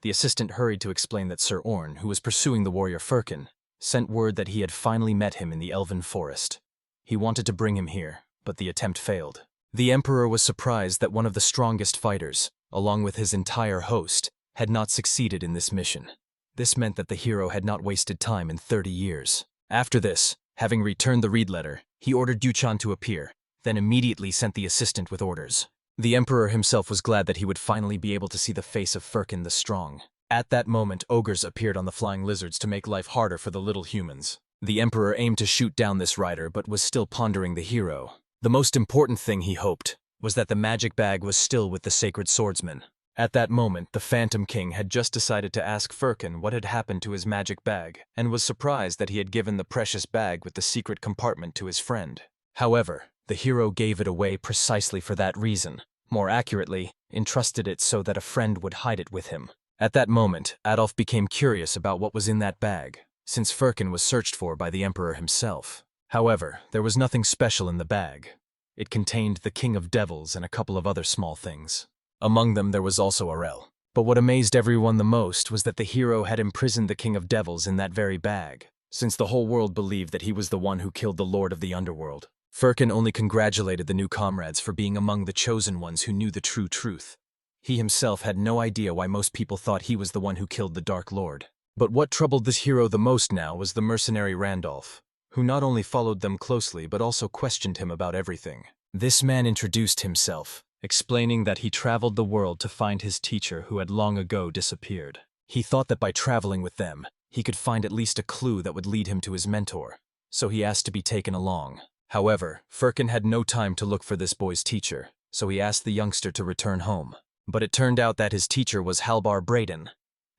The assistant hurried to explain that Sir Orn, who was pursuing the warrior Firkin, sent word that he had finally met him in the Elven Forest. He wanted to bring him here, but the attempt failed. The emperor was surprised that one of the strongest fighters, along with his entire host, had not succeeded in this mission. This meant that the hero had not wasted time in 30 years. After this, having returned the reed letter, he ordered Duchon to appear, then immediately sent the assistant with orders. The emperor himself was glad that he would finally be able to see the face of Firkin the Strong. At that moment, ogres appeared on the flying lizards to make life harder for the little humans. The emperor aimed to shoot down this rider, but was still pondering the hero. The most important thing, he hoped, was that the magic bag was still with the sacred swordsman. At that moment, the Phantom King had just decided to ask Firkin what had happened to his magic bag, and was surprised that he had given the precious bag with the secret compartment to his friend. However, the hero gave it away precisely for that reason. More accurately, entrusted it so that a friend would hide it with him. At that moment, Adolf became curious about what was in that bag, since Firkin was searched for by the emperor himself. However, there was nothing special in the bag. It contained the King of Devils and a couple of other small things. Among them there was also Arel. But what amazed everyone the most was that the hero had imprisoned the King of Devils in that very bag, since the whole world believed that he was the one who killed the Lord of the Underworld. Firkin only congratulated the new comrades for being among the chosen ones who knew the true truth. He himself had no idea why most people thought he was the one who killed the Dark Lord. But what troubled this hero the most now was the mercenary Randolph, who not only followed them closely but also questioned him about everything. This man introduced himself, explaining that he traveled the world to find his teacher who had long ago disappeared. He thought that by traveling with them, he could find at least a clue that would lead him to his mentor, so he asked to be taken along. However, Firkin had no time to look for this boy's teacher, so he asked the youngster to return home. But it turned out that his teacher was Halbar Braden.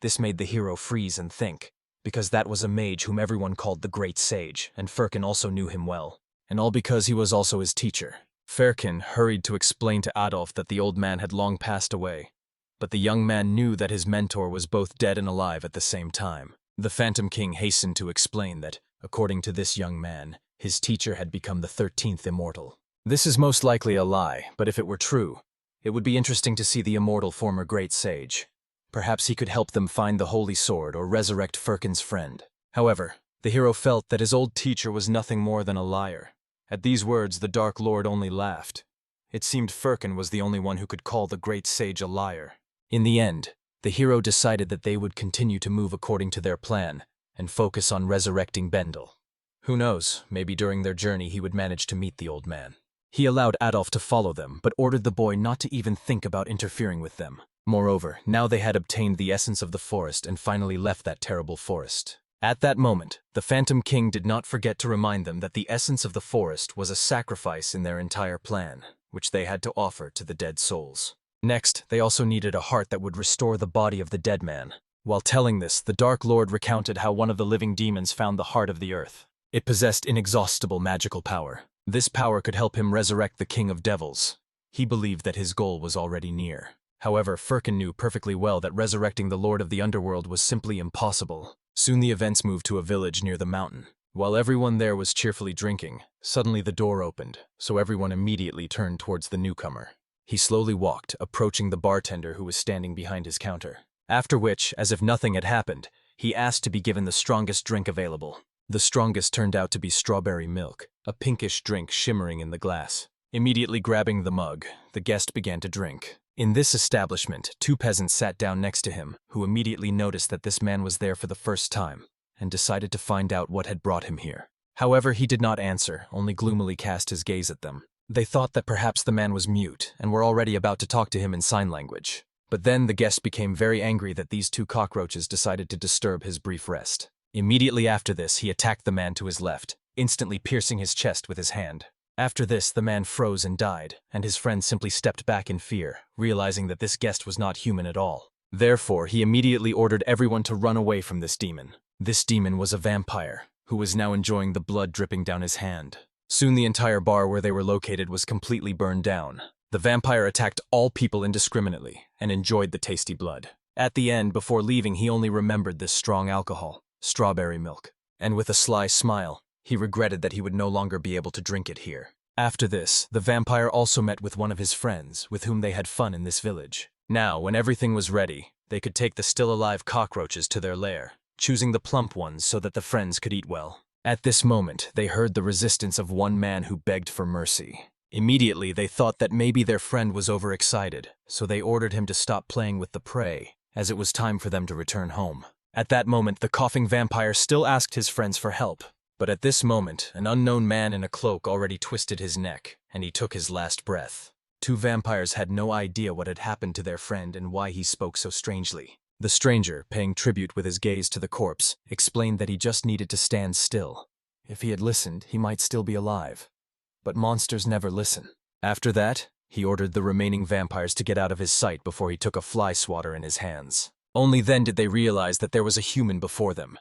This made the hero freeze and think, because that was a mage whom everyone called the Great Sage, and Firkin also knew him well. And all because he was also his teacher. Firkin hurried to explain to Adolf that the old man had long passed away, but the young man knew that his mentor was both dead and alive at the same time. The Phantom King hastened to explain that, according to this young man, his teacher had become the 13th immortal. This is most likely a lie, but if it were true, it would be interesting to see the immortal former Great Sage. Perhaps he could help them find the Holy Sword or resurrect Firkin's friend. However, the hero felt that his old teacher was nothing more than a liar. At these words, the Dark Lord only laughed. It seemed Firkin was the only one who could call the Great Sage a liar. In the end, the hero decided that they would continue to move according to their plan and focus on resurrecting Bendel. Who knows, maybe during their journey he would manage to meet the old man. He allowed Adolf to follow them, but ordered the boy not to even think about interfering with them. Moreover, now they had obtained the essence of the forest and finally left that terrible forest. At that moment, the Phantom King did not forget to remind them that the essence of the forest was a sacrifice in their entire plan, which they had to offer to the dead souls. Next, they also needed a heart that would restore the body of the dead man. While telling this, the Dark Lord recounted how one of the living demons found the heart of the earth. It possessed inexhaustible magical power. This power could help him resurrect the King of Devils. He believed that his goal was already near. However, Firkin knew perfectly well that resurrecting the Lord of the Underworld was simply impossible. Soon the events moved to a village near the mountain. While everyone there was cheerfully drinking, suddenly the door opened, so everyone immediately turned towards the newcomer. He slowly walked, approaching the bartender who was standing behind his counter. After which, as if nothing had happened, he asked to be given the strongest drink available. The strongest turned out to be strawberry milk, a pinkish drink shimmering in the glass. Immediately grabbing the mug, the guest began to drink. In this establishment, 2 peasants sat down next to him, who immediately noticed that this man was there for the first time, and decided to find out what had brought him here. However, he did not answer, only gloomily cast his gaze at them. They thought that perhaps the man was mute, and were already about to talk to him in sign language. But then the guest became very angry that these 2 cockroaches decided to disturb his brief rest. Immediately after this, he attacked the man to his left, instantly piercing his chest with his hand. After this, the man froze and died, and his friend simply stepped back in fear, realizing that this guest was not human at all. Therefore, he immediately ordered everyone to run away from this demon. This demon was a vampire, who was now enjoying the blood dripping down his hand. Soon the entire bar where they were located was completely burned down. The vampire attacked all people indiscriminately, and enjoyed the tasty blood. At the end, before leaving, he only remembered this strong alcohol, strawberry milk, and with a sly smile, he regretted that he would no longer be able to drink it here. After this, the vampire also met with one of his friends, with whom they had fun in this village. Now, when everything was ready, they could take the still-alive cockroaches to their lair, choosing the plump ones so that the friends could eat well. At this moment, they heard the resistance of one man who begged for mercy. Immediately, they thought that maybe their friend was overexcited, so they ordered him to stop playing with the prey, as it was time for them to return home. At that moment, the coughing vampire still asked his friends for help. But at this moment, an unknown man in a cloak already twisted his neck, and he took his last breath. 2 vampires had no idea what had happened to their friend and why he spoke so strangely. The stranger, paying tribute with his gaze to the corpse, explained that he just needed to stand still. If he had listened, he might still be alive. But monsters never listen. After that, he ordered the remaining vampires to get out of his sight before he took a fly swatter in his hands. Only then did they realize that there was a human before them.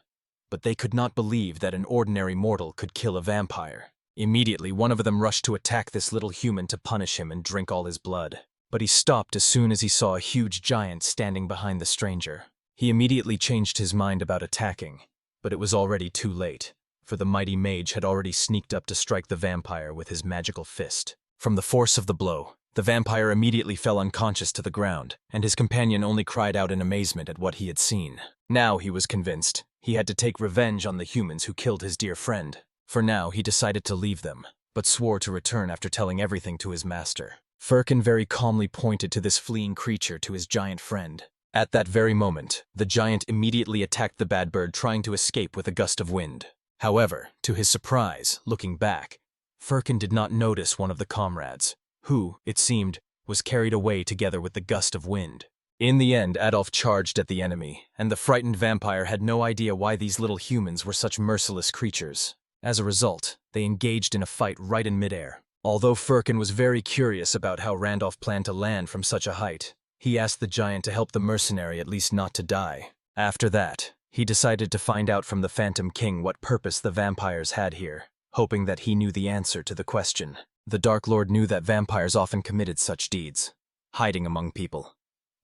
But they could not believe that an ordinary mortal could kill a vampire. Immediately, one of them rushed to attack this little human to punish him and drink all his blood. But he stopped as soon as he saw a huge giant standing behind the stranger. He immediately changed his mind about attacking, but it was already too late, for the mighty mage had already sneaked up to strike the vampire with his magical fist. From the force of the blow, the vampire immediately fell unconscious to the ground, and his companion only cried out in amazement at what he had seen. Now he was convinced he had to take revenge on the humans who killed his dear friend. For now, he decided to leave them, but swore to return after telling everything to his master. Firkin very calmly pointed to this fleeing creature to his giant friend. At that very moment, the giant immediately attacked the bad bird, trying to escape with a gust of wind. However, to his surprise, looking back, Firkin did not notice one of the comrades, who, it seemed, was carried away together with the gust of wind. In the end, Adolf charged at the enemy, and the frightened vampire had no idea why these little humans were such merciless creatures. As a result, they engaged in a fight right in midair. Although Firkin was very curious about how Randolph planned to land from such a height, he asked the giant to help the mercenary at least not to die. After that, he decided to find out from the Phantom King what purpose the vampires had here, hoping that he knew the answer to the question. The Dark Lord knew that vampires often committed such deeds, hiding among people.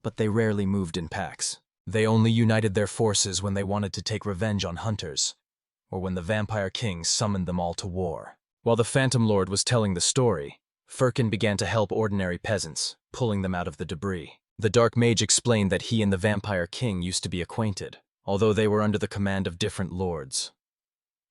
But they rarely moved in packs. They only united their forces when they wanted to take revenge on hunters, or when the Vampire King summoned them all to war. While the Phantom Lord was telling the story, Firkin began to help ordinary peasants, pulling them out of the debris. The Dark Mage explained that he and the Vampire King used to be acquainted, although they were under the command of different lords.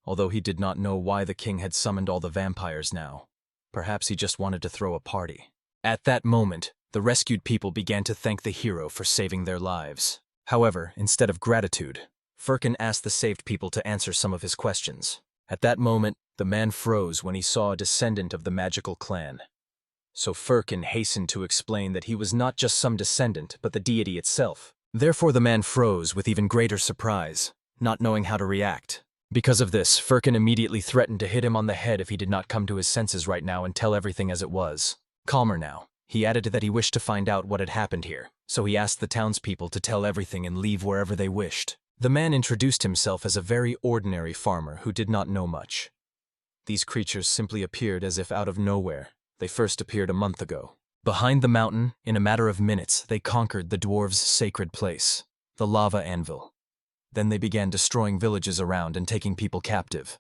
Although he did not know why the king had summoned all the vampires now, perhaps he just wanted to throw a party. At that moment, the rescued people began to thank the hero for saving their lives. However, instead of gratitude, Firkin asked the saved people to answer some of his questions. At that moment, the man froze when he saw a descendant of the magical clan. So Firkin hastened to explain that he was not just some descendant, but the deity itself. Therefore the man froze with even greater surprise, not knowing how to react. Because of this, Firkin immediately threatened to hit him on the head if he did not come to his senses right now and tell everything as it was. Calmer now, he added that he wished to find out what had happened here, so he asked the townspeople to tell everything and leave wherever they wished. The man introduced himself as a very ordinary farmer who did not know much. These creatures simply appeared as if out of nowhere. They first appeared a month ago. Behind the mountain, in a matter of minutes, they conquered the dwarves' sacred place, the lava Anvil. Then they began destroying villages around and taking people captive.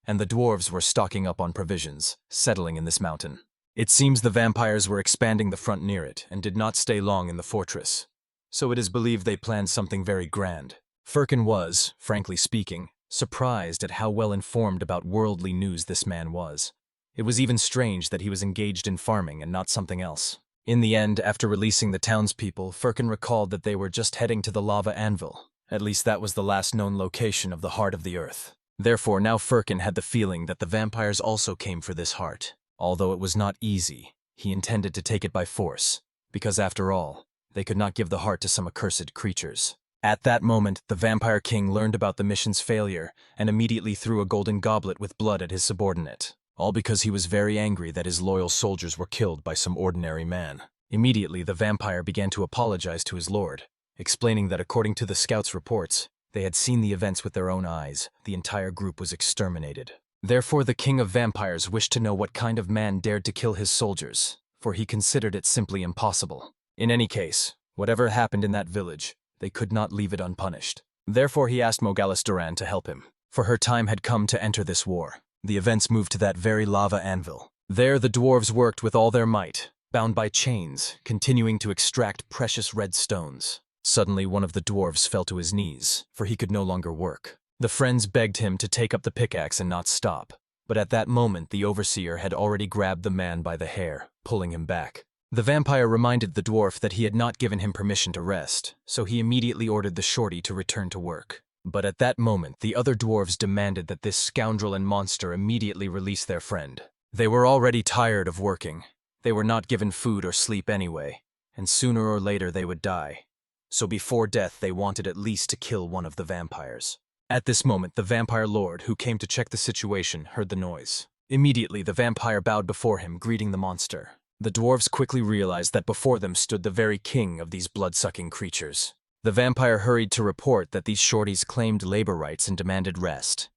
And the dwarves were stocking up on provisions, settling in this mountain. It seems the vampires were expanding the front near it and did not stay long in the fortress. So it is believed they planned something very grand. Firkin was, frankly speaking, surprised at how well informed about worldly news this man was. It was even strange that he was engaged in farming and not something else. In the end, after releasing the townspeople, Firkin recalled that they were just heading to the lava anvil. At least that was the last known location of the heart of the earth. Therefore, now Firkin had the feeling that the vampires also came for this heart. Although it was not easy, he intended to take it by force, because after all, they could not give the heart to some accursed creatures. At that moment, the Vampire King learned about the mission's failure and immediately threw a golden goblet with blood at his subordinate, all because he was very angry that his loyal soldiers were killed by some ordinary man. Immediately, the vampire began to apologize to his lord, explaining that according to the scouts' reports, they had seen the events with their own eyes. The entire group was exterminated. Therefore, the king of vampires wished to know what kind of man dared to kill his soldiers, for he considered it simply impossible. In any case, whatever happened in that village, they could not leave it unpunished. Therefore, he asked Mogalis Duran to help him, for her time had come to enter this war. The events moved to that very lava anvil. There the dwarves worked with all their might, bound by chains, continuing to extract precious red stones. Suddenly, one of the dwarves fell to his knees, for he could no longer work. The friends begged him to take up the pickaxe and not stop, but at that moment the overseer had already grabbed the man by the hair, pulling him back. The vampire reminded the dwarf that he had not given him permission to rest, so he immediately ordered the shorty to return to work. But at that moment, the other dwarves demanded that this scoundrel and monster immediately release their friend. They were already tired of working. They were not given food or sleep anyway, and sooner or later they would die. So before death, they wanted at least to kill one of the vampires. At this moment, the vampire lord, who came to check the situation, heard the noise. Immediately, the vampire bowed before him, greeting the monster. The dwarves quickly realized that before them stood the very king of these blood-sucking creatures. The vampire hurried to report that these shorties claimed labor rights and demanded rest.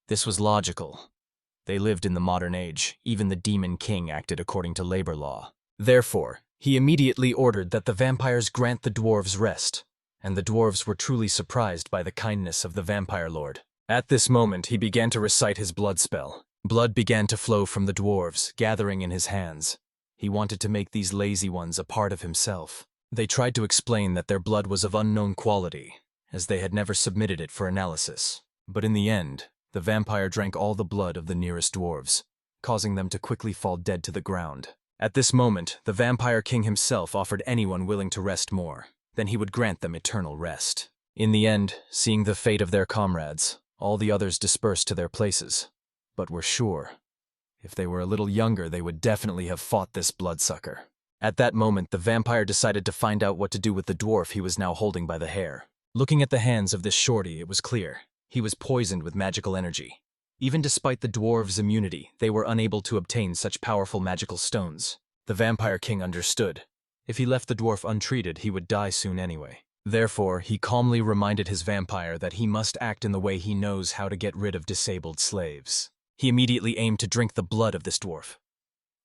This was logical. They lived in the modern age. Even the demon king acted according to labor law. Therefore, he immediately ordered that the vampires grant the dwarves rest, and the dwarves were truly surprised by the kindness of the vampire lord. At this moment, he began to recite his blood spell. Blood began to flow from the dwarves, gathering in his hands. He wanted to make these lazy ones a part of himself. They tried to explain that their blood was of unknown quality, as they had never submitted it for analysis. But in the end, the vampire drank all the blood of the nearest dwarves, causing them to quickly fall dead to the ground. At this moment, the vampire king himself offered anyone willing to rest more. Then he would grant them eternal rest. In the end, seeing the fate of their comrades, all the others dispersed to their places, but were sure, if they were a little younger, they would definitely have fought this bloodsucker. At that moment, the vampire decided to find out what to do with the dwarf he was now holding by the hair. Looking at the hands of this shorty, it was clear. He was poisoned with magical energy. Even despite the dwarves' immunity, they were unable to obtain such powerful magical stones. The vampire king understood. If he left the dwarf untreated, he would die soon anyway. Therefore, he calmly reminded his vampire that he must act in the way he knows how to get rid of disabled slaves. He immediately aimed to drink the blood of this dwarf.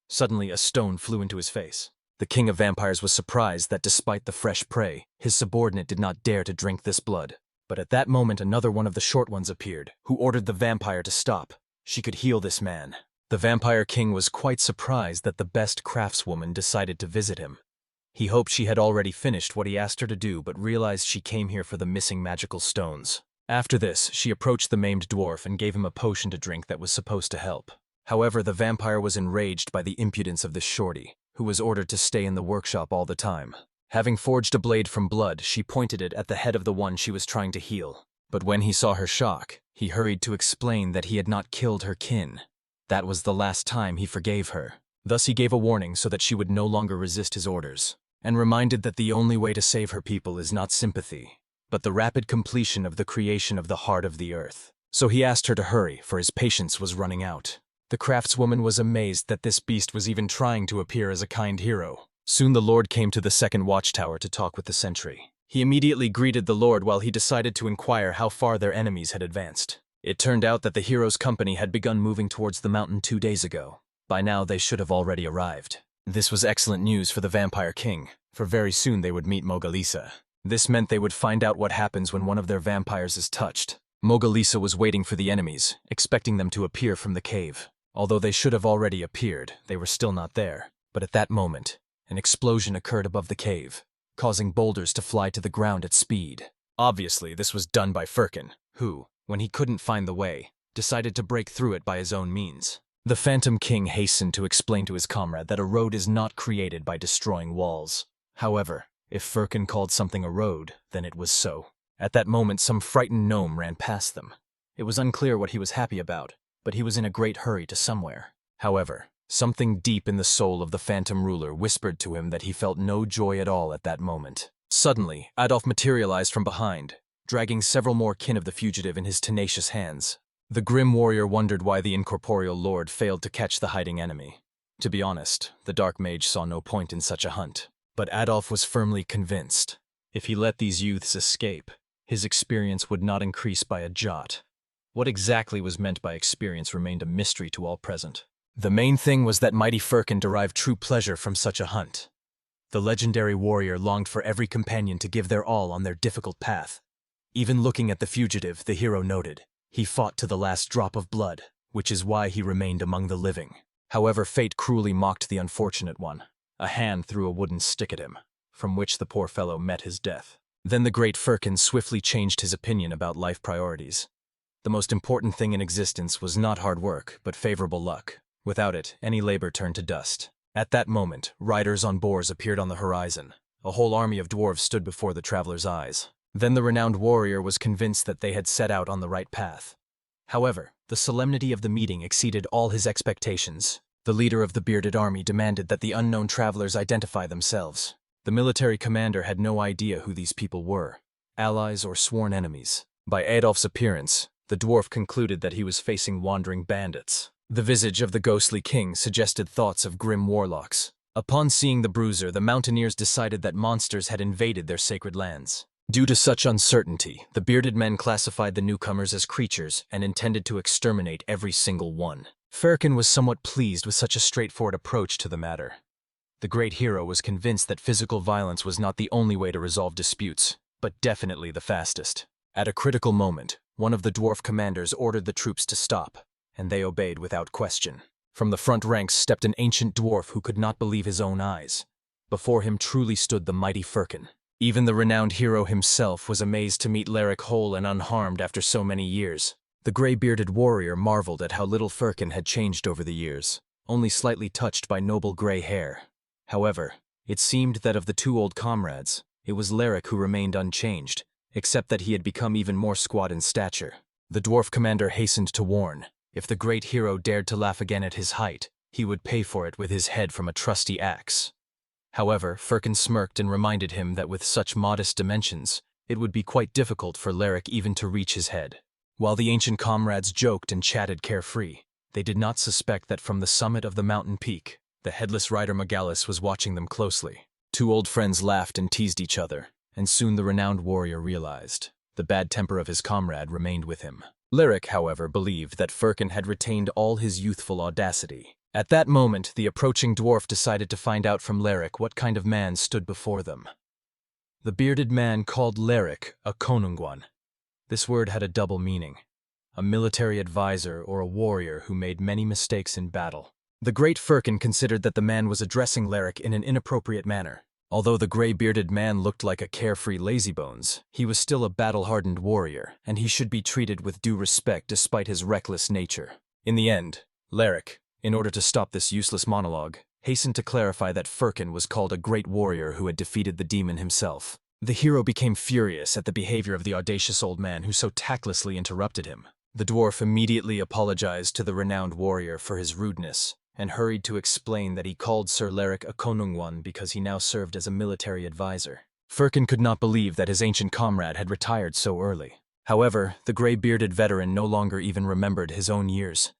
Suddenly, a stone flew into his face. The king of vampires was surprised that despite the fresh prey, his subordinate did not dare to drink this blood. But at that moment, another one of the short ones appeared, who ordered the vampire to stop. She could heal this man. The vampire king was quite surprised that the best craftswoman decided to visit him. He hoped she had already finished what he asked her to do, but realized she came here for the missing magical stones. After this, she approached the maimed dwarf and gave him a potion to drink that was supposed to help. However, the vampire was enraged by the impudence of this shorty, who was ordered to stay in the workshop all the time. Having forged a blade from blood, she pointed it at the head of the one she was trying to heal. But when he saw her shock, he hurried to explain that he had not killed her kin. That was the last time he forgave her. Thus he gave a warning so that she would no longer resist his orders, and reminded that the only way to save her people is not sympathy, but the rapid completion of the creation of the heart of the earth. So he asked her to hurry, for his patience was running out. The craftswoman was amazed that this beast was even trying to appear as a kind hero. Soon the lord came to the second watchtower to talk with the sentry. He immediately greeted the lord while he decided to inquire how far their enemies had advanced. It turned out that the hero's company had begun moving towards the mountain 2 days ago. By now they should have already arrived. This was excellent news for the vampire king, for very soon they would meet Mogalisa. This meant they would find out what happens when one of their vampires is touched. Mogalisa was waiting for the enemies, expecting them to appear from the cave. Although they should have already appeared, they were still not there. But at that moment, an explosion occurred above the cave, causing boulders to fly to the ground at speed. Obviously, this was done by Firkin, who, when he couldn't find the way, decided to break through it by his own means. The Phantom King hastened to explain to his comrade that a road is not created by destroying walls. However, if Firkin called something a road, then it was so. At that moment, some frightened gnome ran past them. It was unclear what he was happy about, but he was in a great hurry to somewhere. However, something deep in the soul of the Phantom Ruler whispered to him that he felt no joy at all at that moment. Suddenly, Adolf materialized from behind, dragging several more kin of the fugitive in his tenacious hands. The grim warrior wondered why the incorporeal lord failed to catch the hiding enemy. To be honest, the dark mage saw no point in such a hunt. But Adolf was firmly convinced. If he let these youths escape, his experience would not increase by a jot. What exactly was meant by experience remained a mystery to all present. The main thing was that mighty Firkin derived true pleasure from such a hunt. The legendary warrior longed for every companion to give their all on their difficult path. Even looking at the fugitive, the hero noted, he fought to the last drop of blood, which is why he remained among the living. However, fate cruelly mocked the unfortunate one. A hand threw a wooden stick at him, from which the poor fellow met his death. Then the great Firkin swiftly changed his opinion about life priorities. The most important thing in existence was not hard work, but favorable luck. Without it, any labor turned to dust. At that moment, riders on boars appeared on the horizon. A whole army of dwarves stood before the traveler's eyes. Then the renowned warrior was convinced that they had set out on the right path. However, the solemnity of the meeting exceeded all his expectations. The leader of the bearded army demanded that the unknown travelers identify themselves. The military commander had no idea who these people were, allies or sworn enemies. By Adolf's appearance, the dwarf concluded that he was facing wandering bandits. The visage of the ghostly king suggested thoughts of grim warlocks. Upon seeing the bruiser, the mountaineers decided that monsters had invaded their sacred lands. Due to such uncertainty, the bearded men classified the newcomers as creatures and intended to exterminate every single one. Firkin was somewhat pleased with such a straightforward approach to the matter. The great hero was convinced that physical violence was not the only way to resolve disputes, but definitely the fastest. At a critical moment, one of the dwarf commanders ordered the troops to stop, and they obeyed without question. From the front ranks stepped an ancient dwarf who could not believe his own eyes. Before him truly stood the mighty Firkin. Even the renowned hero himself was amazed to meet Leric whole and unharmed after so many years. The gray-bearded warrior marveled at how little Firkin had changed over the years, only slightly touched by noble gray hair. However, it seemed that of the two old comrades, it was Leric who remained unchanged, except that he had become even more squat in stature. The dwarf commander hastened to warn, if the great hero dared to laugh again at his height, he would pay for it with his head from a trusty axe. However, Firkin smirked and reminded him that with such modest dimensions, it would be quite difficult for Leric even to reach his head. While the ancient comrades joked and chatted carefree, they did not suspect that from the summit of the mountain peak, the headless rider Megalis was watching them closely. Two old friends laughed and teased each other, and soon the renowned warrior realized the bad temper of his comrade remained with him. Leric, however, believed that Firkin had retained all his youthful audacity. At that moment, the approaching dwarf decided to find out from Leric what kind of man stood before them. The bearded man called Leric a konungwan. This word had a double meaning: a military advisor or a warrior who made many mistakes in battle. The great Firkin considered that the man was addressing Leric in an inappropriate manner. Although the gray-bearded man looked like a carefree lazybones, he was still a battle-hardened warrior, and he should be treated with due respect despite his reckless nature. In the end, Leric, in order to stop this useless monologue, hastened to clarify that Firkin was called a great warrior who had defeated the demon himself. The hero became furious at the behavior of the audacious old man who so tactlessly interrupted him. The dwarf immediately apologized to the renowned warrior for his rudeness, and hurried to explain that he called Sir Leric a konungwan because he now served as a military advisor. Firkin could not believe that his ancient comrade had retired so early. However, the gray-bearded veteran no longer even remembered his own years.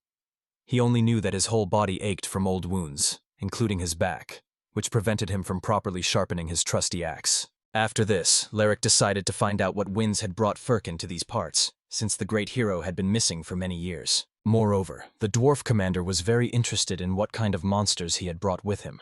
He only knew that his whole body ached from old wounds, including his back, which prevented him from properly sharpening his trusty axe. After this, Leric decided to find out what winds had brought Firkin to these parts, since the great hero had been missing for many years. Moreover, the dwarf commander was very interested in what kind of monsters he had brought with him.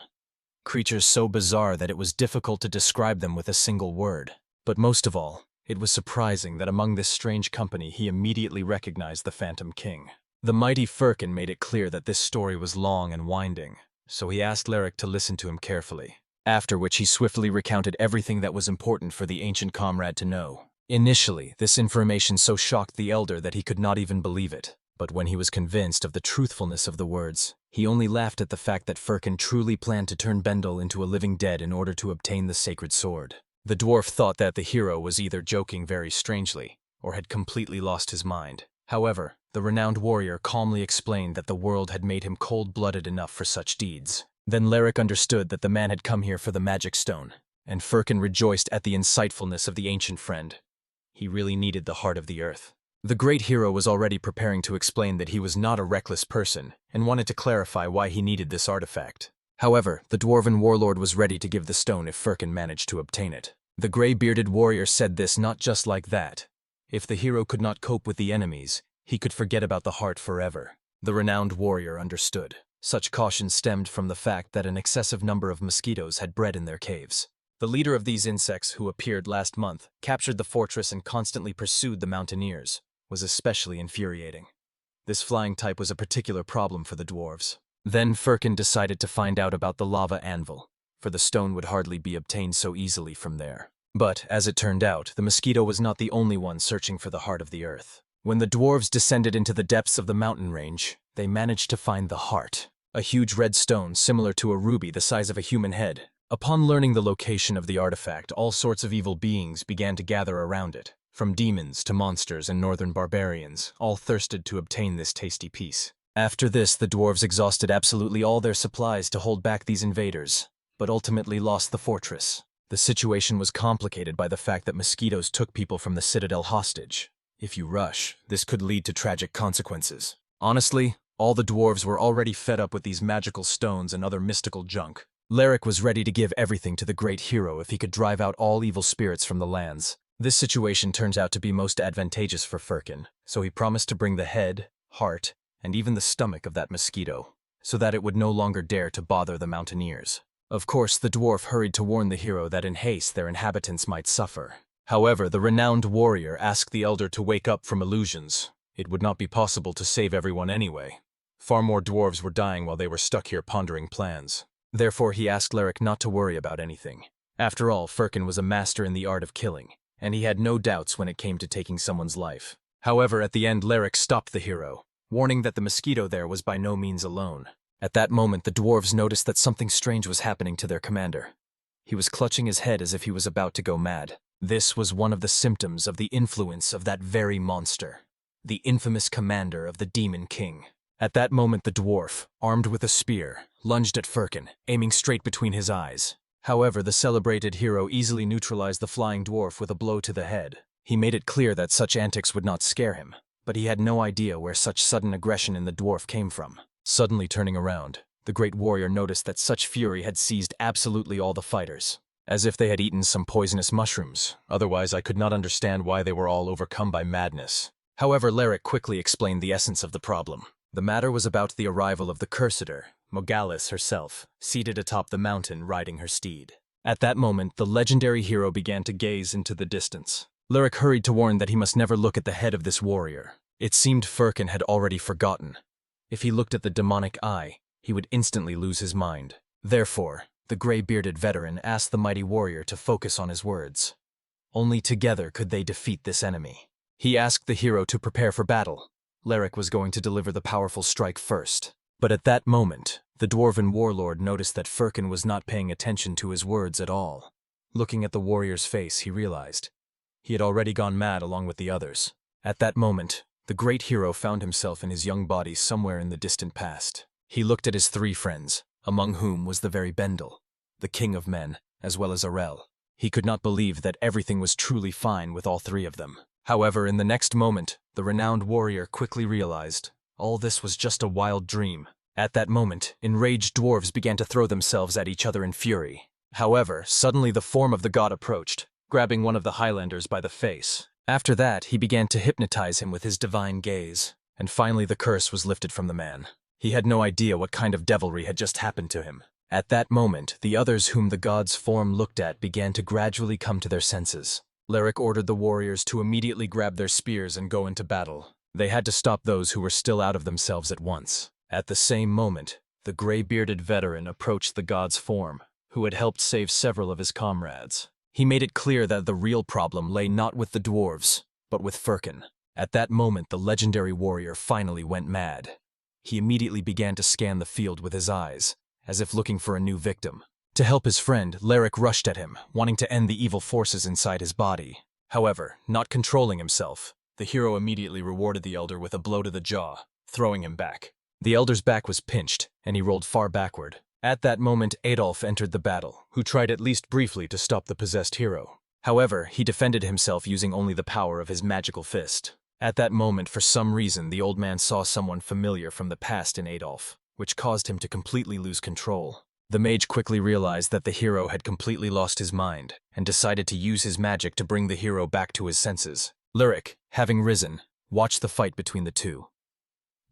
Creatures so bizarre that it was difficult to describe them with a single word. But most of all, it was surprising that among this strange company he immediately recognized the Phantom King. The mighty Firkin made it clear that this story was long and winding, so he asked Leric to listen to him carefully, after which he swiftly recounted everything that was important for the ancient comrade to know. Initially, this information so shocked the elder that he could not even believe it, but when he was convinced of the truthfulness of the words, he only laughed at the fact that Firkin truly planned to turn Bendel into a living dead in order to obtain the sacred sword. The dwarf thought that the hero was either joking very strangely, or had completely lost his mind. However, the renowned warrior calmly explained that the world had made him cold-blooded enough for such deeds. Then Leric understood that the man had come here for the magic stone, and Firkin rejoiced at the insightfulness of the ancient friend. He really needed the heart of the earth. The great hero was already preparing to explain that he was not a reckless person, and wanted to clarify why he needed this artifact. However, the dwarven warlord was ready to give the stone if Firkin managed to obtain it. The gray-bearded warrior said this not just like that. If the hero could not cope with the enemies, he could forget about the heart forever. The renowned warrior understood. Such caution stemmed from the fact that an excessive number of mosquitoes had bred in their caves. The leader of these insects, who appeared last month, captured the fortress and constantly pursued the mountaineers, was especially infuriating. This flying type was a particular problem for the dwarves. Then Firkin decided to find out about the lava anvil, for the stone would hardly be obtained so easily from there. But, as it turned out, the mosquito was not the only one searching for the heart of the earth. When the dwarves descended into the depths of the mountain range, they managed to find the heart, a huge red stone similar to a ruby the size of a human head. Upon learning the location of the artifact, all sorts of evil beings began to gather around it. From demons to monsters and northern barbarians, all thirsted to obtain this tasty piece. After this, the dwarves exhausted absolutely all their supplies to hold back these invaders, but ultimately lost the fortress. The situation was complicated by the fact that mosquitoes took people from the Citadel hostage. If you rush, this could lead to tragic consequences. Honestly, all the dwarves were already fed up with these magical stones and other mystical junk. Leric was ready to give everything to the great hero if he could drive out all evil spirits from the lands. This situation turns out to be most advantageous for Firkin, so he promised to bring the head, heart, and even the stomach of that mosquito, so that it would no longer dare to bother the mountaineers. Of course, the dwarf hurried to warn the hero that in haste their inhabitants might suffer. However, the renowned warrior asked the elder to wake up from illusions. It would not be possible to save everyone anyway. Far more dwarves were dying while they were stuck here pondering plans. Therefore, he asked Leric not to worry about anything. After all, Firkin was a master in the art of killing, and he had no doubts when it came to taking someone's life. However, at the end, Leric stopped the hero, warning that the mosquito there was by no means alone. At that moment, the dwarves noticed that something strange was happening to their commander. He was clutching his head as if he was about to go mad. This was one of the symptoms of the influence of that very monster, the infamous commander of the Demon King. At that moment, the dwarf, armed with a spear, lunged at Firkin, aiming straight between his eyes. However, the celebrated hero easily neutralized the flying dwarf with a blow to the head. He made it clear that such antics would not scare him, but he had no idea where such sudden aggression in the dwarf came from. Suddenly turning around, the great warrior noticed that such fury had seized absolutely all the fighters, as if they had eaten some poisonous mushrooms. Otherwise, I could not understand why they were all overcome by madness. However, Leric quickly explained the essence of the problem. The matter was about the arrival of the Cursitor, Mogalis herself, seated atop the mountain riding her steed. At that moment, the legendary hero began to gaze into the distance. Leric hurried to warn that he must never look at the head of this warrior. It seemed Firkin had already forgotten. If he looked at the demonic eye, he would instantly lose his mind. Therefore, the gray-bearded veteran asked the mighty warrior to focus on his words. Only together could they defeat this enemy. He asked the hero to prepare for battle. Leric was going to deliver the powerful strike first. But at that moment, the dwarven warlord noticed that Firkin was not paying attention to his words at all. Looking at the warrior's face, he realized he had already gone mad along with the others. At that moment, the great hero found himself in his young body somewhere in the distant past. He looked at his three friends, among whom was the very Bendel, the king of men, as well as Arel. He could not believe that everything was truly fine with all three of them. However, in the next moment, the renowned warrior quickly realized all this was just a wild dream. At that moment, enraged dwarves began to throw themselves at each other in fury. However, suddenly the form of the god approached, grabbing one of the Highlanders by the face. After that, he began to hypnotize him with his divine gaze, and finally the curse was lifted from the man. He had no idea what kind of devilry had just happened to him. At that moment, the others whom the god's form looked at began to gradually come to their senses. Leric ordered the warriors to immediately grab their spears and go into battle. They had to stop those who were still out of themselves at once. At the same moment, the gray-bearded veteran approached the god's form, who had helped save several of his comrades. He made it clear that the real problem lay not with the dwarves, but with Firkin. At that moment, the legendary warrior finally went mad. He immediately began to scan the field with his eyes, as if looking for a new victim. To help his friend, Leric rushed at him, wanting to end the evil forces inside his body. However, not controlling himself, the hero immediately rewarded the elder with a blow to the jaw, throwing him back. The elder's back was pinched, and he rolled far backward. At that moment, Adolf entered the battle, who tried at least briefly to stop the possessed hero. However, he defended himself using only the power of his magical fist. At that moment, for some reason, the old man saw someone familiar from the past in Adolf, which caused him to completely lose control. The mage quickly realized that the hero had completely lost his mind, and decided to use his magic to bring the hero back to his senses. Leric, having risen, watched the fight between the two.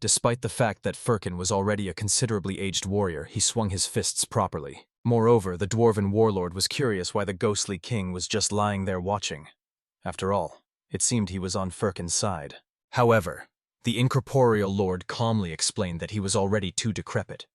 Despite the fact that Firkin was already a considerably aged warrior, he swung his fists properly. Moreover, the dwarven warlord was curious why the ghostly king was just lying there watching. After all, it seemed he was on Firkin's side. However, the incorporeal lord calmly explained that he was already too decrepit.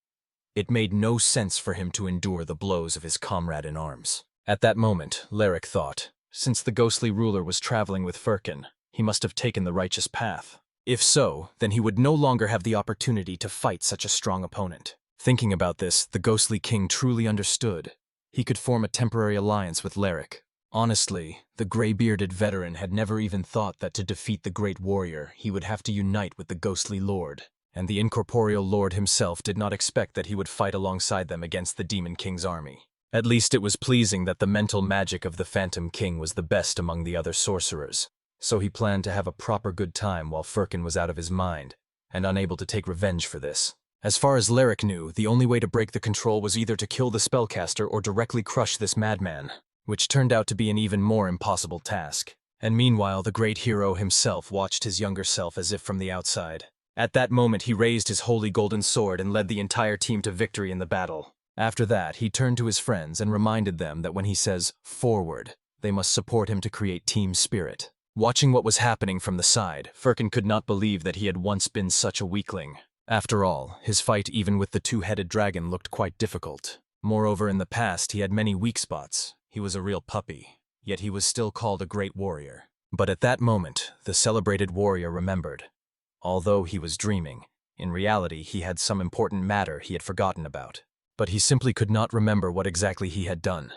It made no sense for him to endure the blows of his comrade in arms. At that moment, Leric thought, since the ghostly ruler was traveling with Firkin, he must have taken the righteous path. If so, then he would no longer have the opportunity to fight such a strong opponent. Thinking about this, the ghostly king truly understood. He could form a temporary alliance with Leric. Honestly, the gray-bearded veteran had never even thought that to defeat the great warrior, he would have to unite with the ghostly lord. And the incorporeal lord himself did not expect that he would fight alongside them against the Demon King's army. At least it was pleasing that the mental magic of the Phantom King was the best among the other sorcerers. So he planned to have a proper good time while Firkin was out of his mind, and unable to take revenge for this. As far as Leric knew, the only way to break the control was either to kill the spellcaster or directly crush this madman, which turned out to be an even more impossible task. And meanwhile, the great hero himself watched his younger self as if from the outside. At that moment, he raised his holy golden sword and led the entire team to victory in the battle. After that, he turned to his friends and reminded them that when he says, "forward," they must support him to create team spirit. Watching what was happening from the side, Firkin could not believe that he had once been such a weakling. After all, his fight even with the two-headed dragon looked quite difficult. Moreover, in the past, he had many weak spots. He was a real puppy, yet he was still called a great warrior. But at that moment, the celebrated warrior remembered. Although he was dreaming, in reality he had some important matter he had forgotten about. But he simply could not remember what exactly he had done.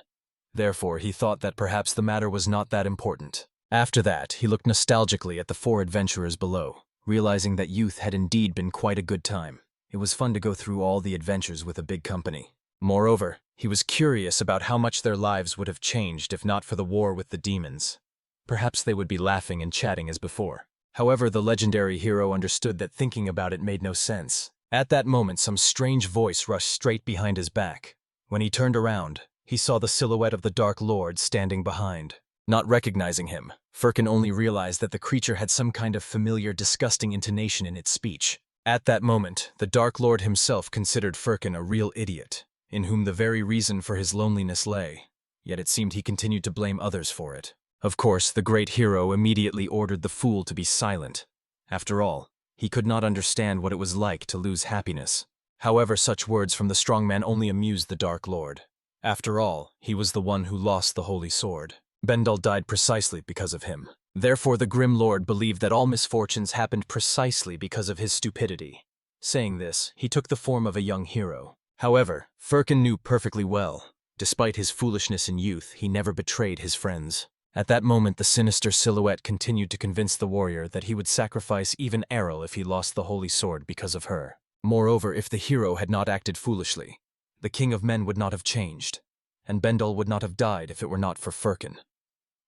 Therefore, he thought that perhaps the matter was not that important. After that, he looked nostalgically at the four adventurers below, realizing that youth had indeed been quite a good time. It was fun to go through all the adventures with a big company. Moreover, he was curious about how much their lives would have changed if not for the war with the demons. Perhaps they would be laughing and chatting as before. However, the legendary hero understood that thinking about it made no sense. At that moment, some strange voice rushed straight behind his back. When he turned around, he saw the silhouette of the Dark Lord standing behind. Not recognizing him, Firkin only realized that the creature had some kind of familiar, disgusting intonation in its speech. At that moment, the Dark Lord himself considered Firkin a real idiot, in whom the very reason for his loneliness lay. Yet it seemed he continued to blame others for it. Of course, the great hero immediately ordered the fool to be silent. After all, he could not understand what it was like to lose happiness. However, such words from the strong man only amused the Dark Lord. After all, he was the one who lost the Holy Sword. Bendel died precisely because of him. Therefore, the Grim Lord believed that all misfortunes happened precisely because of his stupidity. Saying this, he took the form of a young hero. However, Firkin knew perfectly well. Despite his foolishness in youth, he never betrayed his friends. At that moment, the sinister silhouette continued to convince the warrior that he would sacrifice even Arel if he lost the Holy Sword because of her. Moreover, if the hero had not acted foolishly, the King of Men would not have changed, and Bendel would not have died if it were not for Firkin.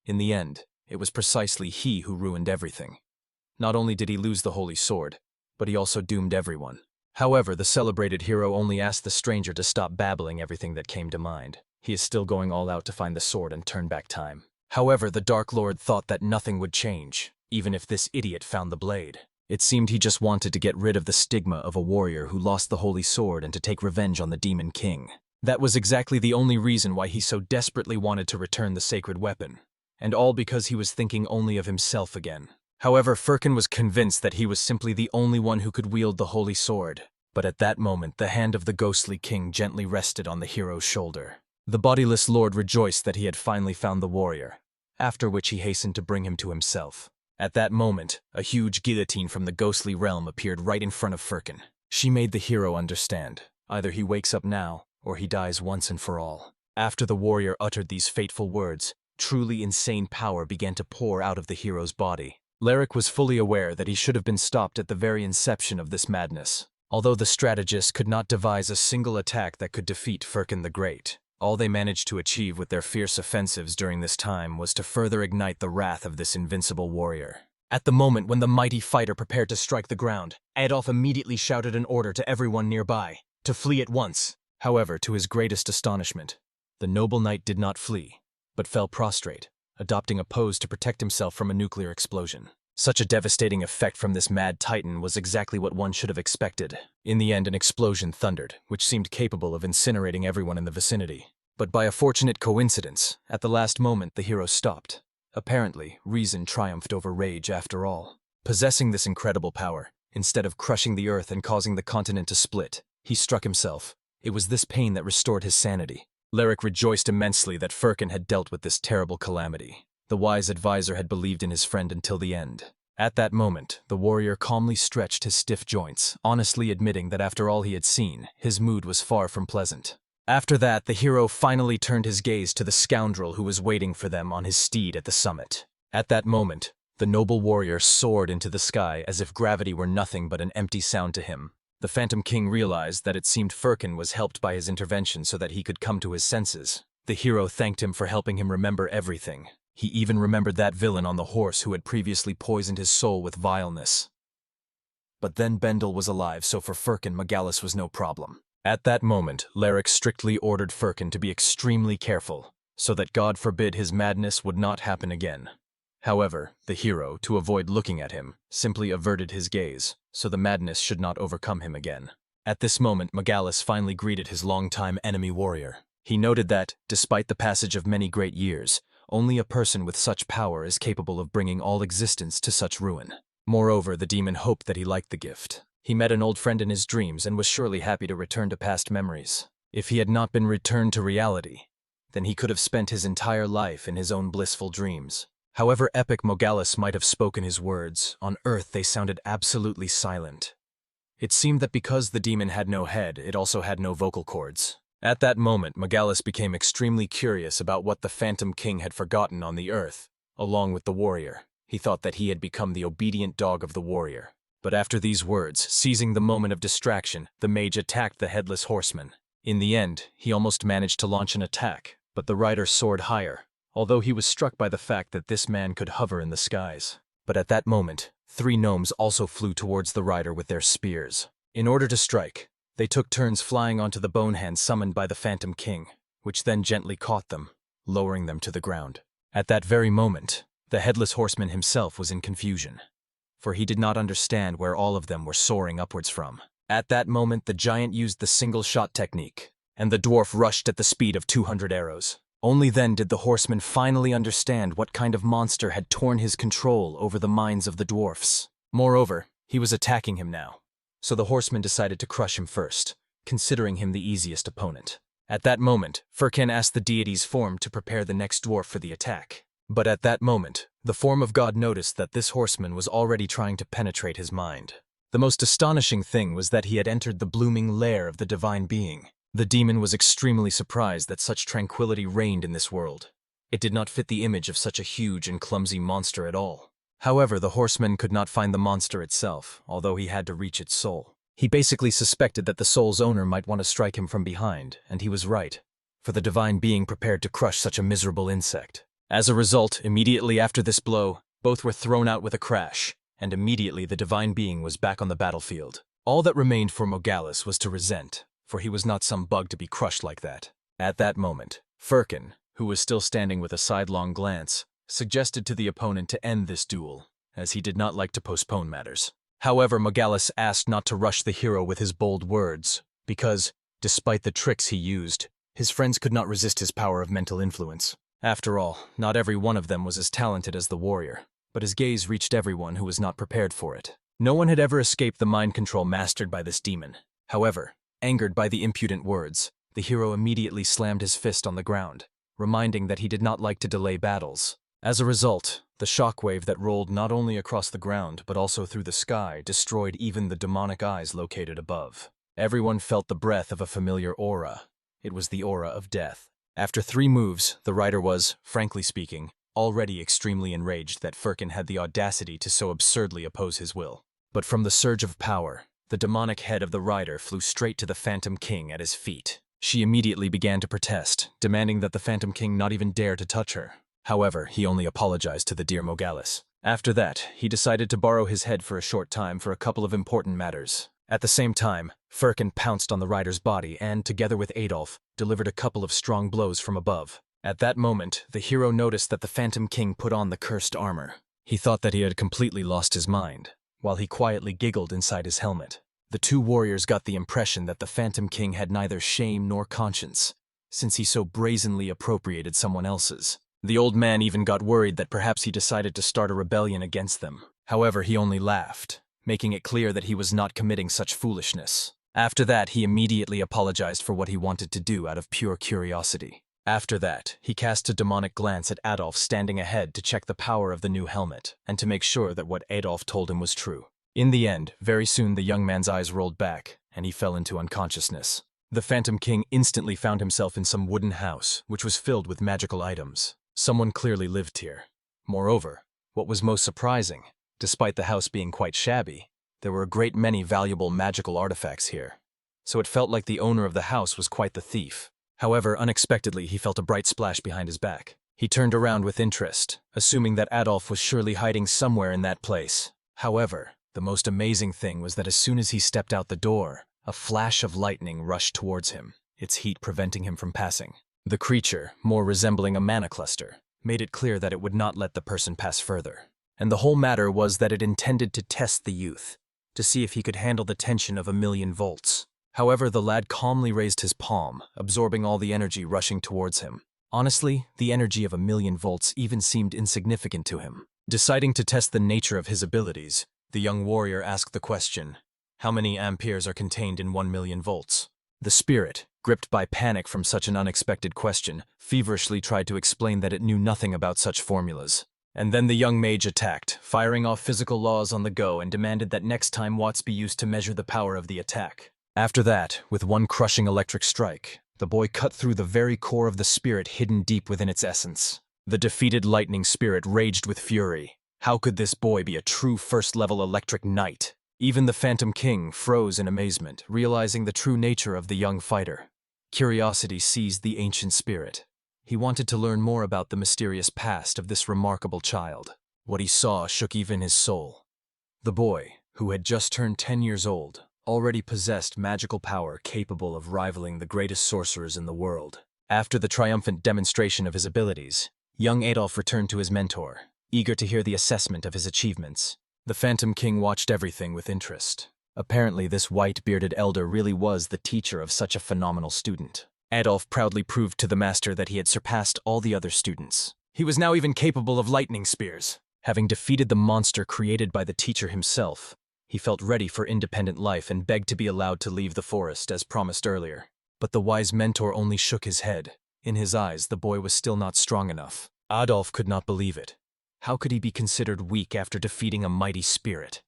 In the end, it was precisely he who ruined everything. Not only did he lose the Holy Sword, but he also doomed everyone. However, the celebrated hero only asked the stranger to stop babbling everything that came to mind. He is still going all out to find the sword and turn back time. However, the Dark Lord thought that nothing would change, even if this idiot found the blade. It seemed he just wanted to get rid of the stigma of a warrior who lost the Holy Sword and to take revenge on the Demon King. That was exactly the only reason why he so desperately wanted to return the sacred weapon. And all because he was thinking only of himself again. However, Firkin was convinced that he was simply the only one who could wield the holy sword. But at that moment, the hand of the ghostly king gently rested on the hero's shoulder. The bodiless lord rejoiced that he had finally found the warrior, after which he hastened to bring him to himself. At that moment, a huge guillotine from the ghostly realm appeared right in front of Firkin. She made the hero understand. Either he wakes up now, or he dies once and for all. After the warrior uttered these fateful words, truly insane power began to pour out of the hero's body. Leric was fully aware that he should have been stopped at the very inception of this madness. Although the strategists could not devise a single attack that could defeat Firkin the Great, all they managed to achieve with their fierce offensives during this time was to further ignite the wrath of this invincible warrior. At the moment when the mighty fighter prepared to strike the ground, Adolf immediately shouted an order to everyone nearby, to flee at once. However, to his greatest astonishment, the noble knight did not flee, but fell prostrate, adopting a pose to protect himself from a nuclear explosion. Such a devastating effect from this mad titan was exactly what one should have expected. In the end, an explosion thundered, which seemed capable of incinerating everyone in the vicinity. But by a fortunate coincidence, at the last moment the hero stopped. Apparently, reason triumphed over rage after all. Possessing this incredible power, instead of crushing the earth and causing the continent to split, he struck himself. It was this pain that restored his sanity. Leric rejoiced immensely that Firkin had dealt with this terrible calamity. The wise advisor had believed in his friend until the end. At that moment, the warrior calmly stretched his stiff joints, honestly admitting that after all he had seen, his mood was far from pleasant. After that, the hero finally turned his gaze to the scoundrel who was waiting for them on his steed at the summit. At that moment, the noble warrior soared into the sky as if gravity were nothing but an empty sound to him. The Phantom King realized that it seemed Firkin was helped by his intervention so that he could come to his senses. The hero thanked him for helping him remember everything. He even remembered that villain on the horse who had previously poisoned his soul with vileness. But then Bendel was alive, so for Firkin, Megalis was no problem. At that moment, Leric strictly ordered Firkin to be extremely careful, so that God forbid his madness would not happen again. However, the hero, to avoid looking at him, simply averted his gaze, so the madness should not overcome him again. At this moment, Megalis finally greeted his longtime enemy warrior. He noted that, despite the passage of many great years, only a person with such power is capable of bringing all existence to such ruin. Moreover, the demon hoped that he liked the gift. He met an old friend in his dreams and was surely happy to return to past memories. If he had not been returned to reality, then he could have spent his entire life in his own blissful dreams. However epic Megalis might have spoken his words, on Earth they sounded absolutely silent. It seemed that because the demon had no head, it also had no vocal cords. At that moment, Megalis became extremely curious about what the Phantom King had forgotten on the earth, along with the warrior. He thought that he had become the obedient dog of the warrior. But after these words, seizing the moment of distraction, the mage attacked the headless horseman. In the end, he almost managed to launch an attack, but the rider soared higher, although he was struck by the fact that this man could hover in the skies. But at that moment, 3 gnomes also flew towards the rider with their spears. In order to strike, they took turns flying onto the bone hand summoned by the Phantom King, which then gently caught them, lowering them to the ground. At that very moment, the headless horseman himself was in confusion, for he did not understand where all of them were soaring upwards from. At that moment, the giant used the single-shot technique, and the dwarf rushed at the speed of 200 arrows. Only then did the horseman finally understand what kind of monster had torn his control over the minds of the dwarfs. Moreover, he was attacking him now, so the horseman decided to crush him first, considering him the easiest opponent. At that moment, Firkin asked the deity's form to prepare the next dwarf for the attack. But at that moment, the form of God noticed that this horseman was already trying to penetrate his mind. The most astonishing thing was that he had entered the blooming lair of the divine being. The demon was extremely surprised that such tranquility reigned in this world. It did not fit the image of such a huge and clumsy monster at all. However, the horseman could not find the monster itself, although he had to reach its soul. He basically suspected that the soul's owner might want to strike him from behind, and he was right, for the divine being prepared to crush such a miserable insect. As a result, immediately after this blow, both were thrown out with a crash, and immediately the divine being was back on the battlefield. All that remained for Megalis was to resent, for he was not some bug to be crushed like that. At that moment, Firkin, who was still standing with a sidelong glance, suggested to the opponent to end this duel, as he did not like to postpone matters. However, Megalis asked not to rush the hero with his bold words, because, despite the tricks he used, his friends could not resist his power of mental influence. After all, not every one of them was as talented as the warrior. but his gaze reached everyone who was not prepared for it. No one had ever escaped the mind control mastered by this demon. However, angered by the impudent words, the hero immediately slammed his fist on the ground, reminding that he did not like to delay battles. As a result, the shockwave that rolled not only across the ground but also through the sky destroyed even the demonic eyes located above. Everyone felt the breath of a familiar aura. It was the aura of death. After 3 moves, the rider was, frankly speaking, already extremely enraged that Firkin had the audacity to so absurdly oppose his will. But from the surge of power, the demonic head of the rider flew straight to the Phantom King at his feet. She immediately began to protest, demanding that the Phantom King not even dare to touch her. However, he only apologized to the dear Mogalis. After that, he decided to borrow his head for a short time for a couple of important matters. At the same time, Firkin pounced on the rider's body and, together with Adolf, delivered a couple of strong blows from above. At that moment, the hero noticed that the Phantom King put on the cursed armor. He thought that he had completely lost his mind, while he quietly giggled inside his helmet. The 2 warriors got the impression that the Phantom King had neither shame nor conscience, since he so brazenly appropriated someone else's. The old man even got worried that perhaps he decided to start a rebellion against them. However, he only laughed, making it clear that he was not committing such foolishness. After that, he immediately apologized for what he wanted to do out of pure curiosity. After that, he cast a demonic glance at Adolf standing ahead to check the power of the new helmet, and to make sure that what Adolf told him was true. In the end, very soon the young man's eyes rolled back, and he fell into unconsciousness. The Phantom King instantly found himself in some wooden house, which was filled with magical items. Someone clearly lived here. Moreover, what was most surprising, despite the house being quite shabby, there were a great many valuable magical artifacts here. So it felt like the owner of the house was quite the thief. However, unexpectedly, he felt a bright splash behind his back. He turned around with interest, assuming that Adolf was surely hiding somewhere in that place. However, the most amazing thing was that as soon as he stepped out the door, a flash of lightning rushed towards him, its heat preventing him from passing. The creature, more resembling a mana cluster, made it clear that it would not let the person pass further. And the whole matter was that it intended to test the youth, to see if he could handle the tension of 1,000,000 volts. However, the lad calmly raised his palm, absorbing all the energy rushing towards him. Honestly, the energy of 1,000,000 volts even seemed insignificant to him. Deciding to test the nature of his abilities, the young warrior asked the question, how many amperes are contained in 1,000,000 volts? The spirit, gripped by panic from such an unexpected question, feverishly tried to explain that it knew nothing about such formulas. And then the young mage attacked, firing off physical laws on the go, and demanded that next time watts be used to measure the power of the attack. After that, with one crushing electric strike, the boy cut through the very core of the spirit hidden deep within its essence. The defeated lightning spirit raged with fury. How could this boy be a true first-level electric knight? Even the Phantom King froze in amazement, realizing the true nature of the young fighter. Curiosity seized the ancient spirit. He wanted to learn more about the mysterious past of this remarkable child. What he saw shook even his soul. The boy, who had just turned 10 years old, already possessed magical power capable of rivaling the greatest sorcerers in the world. After the triumphant demonstration of his abilities, young Adolf returned to his mentor, eager to hear the assessment of his achievements. The Phantom King watched everything with interest. Apparently, this white-bearded elder really was the teacher of such a phenomenal student. Adolf proudly proved to the master that he had surpassed all the other students. He was now even capable of lightning spears. Having defeated the monster created by the teacher himself, he felt ready for independent life and begged to be allowed to leave the forest as promised earlier. But the wise mentor only shook his head. In his eyes, the boy was still not strong enough. Adolf could not believe it. How could he be considered weak after defeating a mighty spirit?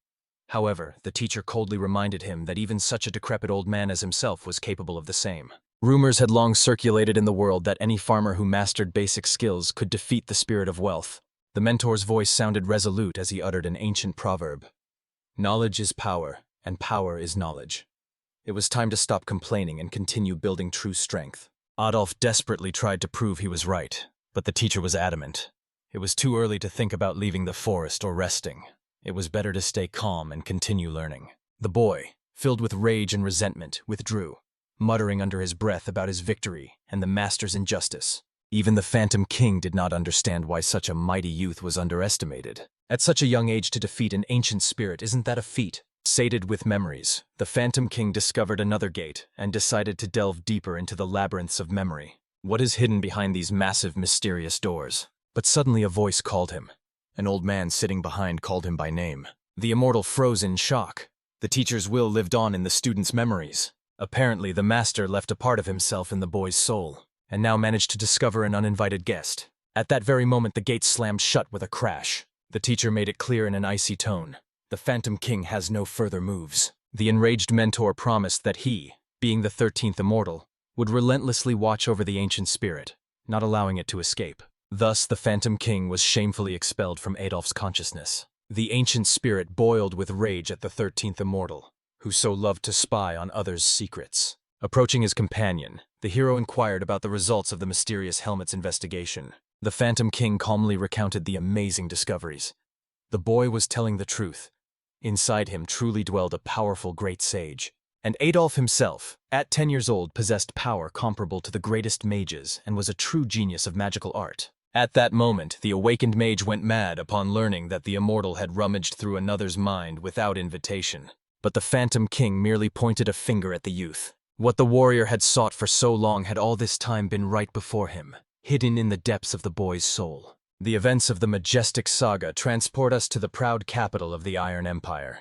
However, the teacher coldly reminded him that even such a decrepit old man as himself was capable of the same. Rumors had long circulated in the world that any farmer who mastered basic skills could defeat the spirit of wealth. The mentor's voice sounded resolute as he uttered an ancient proverb. Knowledge is power, and power is knowledge. It was time to stop complaining and continue building true strength. Adolf desperately tried to prove he was right, but the teacher was adamant. It was too early to think about leaving the forest or resting. It was better to stay calm and continue learning. The boy, filled with rage and resentment, withdrew, muttering under his breath about his victory and the master's injustice. Even the Phantom King did not understand why such a mighty youth was underestimated. At such a young age to defeat an ancient spirit, isn't that a feat? Sated with memories, the Phantom King discovered another gate and decided to delve deeper into the labyrinths of memory. What is hidden behind these massive, mysterious doors? But suddenly a voice called him. An old man sitting behind called him by name. The immortal froze in shock. The teacher's will lived on in the student's memories. Apparently, the master left a part of himself in the boy's soul, and now managed to discover an uninvited guest. At that very moment, the gate slammed shut with a crash. The teacher made it clear in an icy tone. The Phantom King has no further moves. The enraged mentor promised that he, being the 13th immortal, would relentlessly watch over the ancient spirit, not allowing it to escape. Thus, the Phantom King was shamefully expelled from Adolf's consciousness. The ancient spirit boiled with rage at the 13th immortal, who so loved to spy on others' secrets. Approaching his companion, the hero inquired about the results of the mysterious helmet's investigation. The Phantom King calmly recounted the amazing discoveries. The boy was telling the truth. Inside him truly dwelled a powerful great sage. And Adolf himself, at 10 years old, possessed power comparable to the greatest mages and was a true genius of magical art. At that moment, the awakened mage went mad upon learning that the immortal had rummaged through another's mind without invitation. But the Phantom King merely pointed a finger at the youth. What the warrior had sought for so long had all this time been right before him, hidden in the depths of the boy's soul. The events of the majestic saga transport us to the proud capital of the Iron Empire,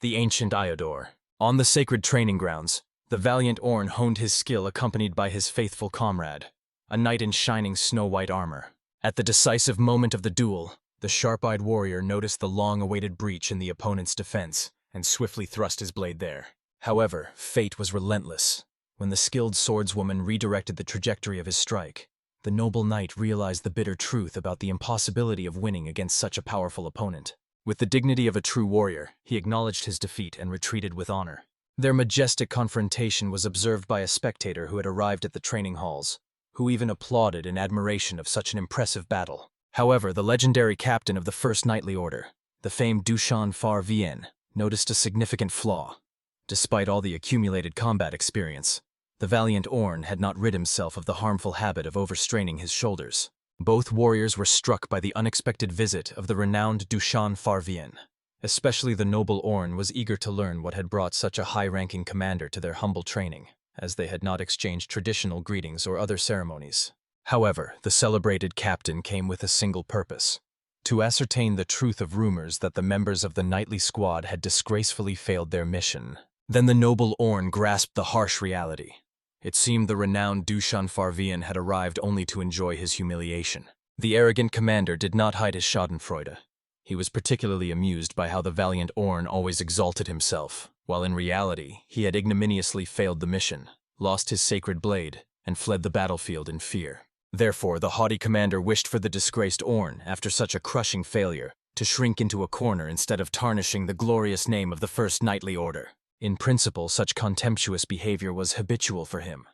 the ancient Udor. On the sacred training grounds, the valiant Orn honed his skill accompanied by his faithful comrade, a knight in shining snow-white armor. At the decisive moment of the duel, the sharp-eyed warrior noticed the long-awaited breach in the opponent's defense and swiftly thrust his blade there. However, fate was relentless. When the skilled swordswoman redirected the trajectory of his strike, the noble knight realized the bitter truth about the impossibility of winning against such a powerful opponent. With the dignity of a true warrior, he acknowledged his defeat and retreated with honor. Their majestic confrontation was observed by a spectator who had arrived at the training halls, who even applauded in admiration of such an impressive battle. However, the legendary captain of the First Knightly Order, the famed Duchon Farven, noticed a significant flaw. Despite all the accumulated combat experience, the valiant Orn had not rid himself of the harmful habit of overstraining his shoulders. Both warriors were struck by the unexpected visit of the renowned Duchon Farven. Especially the noble Orn was eager to learn what had brought such a high-ranking commander to their humble training, as they had not exchanged traditional greetings or other ceremonies. However, the celebrated captain came with a single purpose: to ascertain the truth of rumors that the members of the knightly squad had disgracefully failed their mission. Then the noble Orn grasped the harsh reality. It seemed the renowned Duchon Farven had arrived only to enjoy his humiliation. The arrogant commander did not hide his schadenfreude. He was particularly amused by how the valiant Orn always exalted himself, while in reality he had ignominiously failed the mission, lost his sacred blade, and fled the battlefield in fear. Therefore, the haughty commander wished for the disgraced Orn, after such a crushing failure, to shrink into a corner instead of tarnishing the glorious name of the First Knightly Order. In principle, such contemptuous behavior was habitual for him.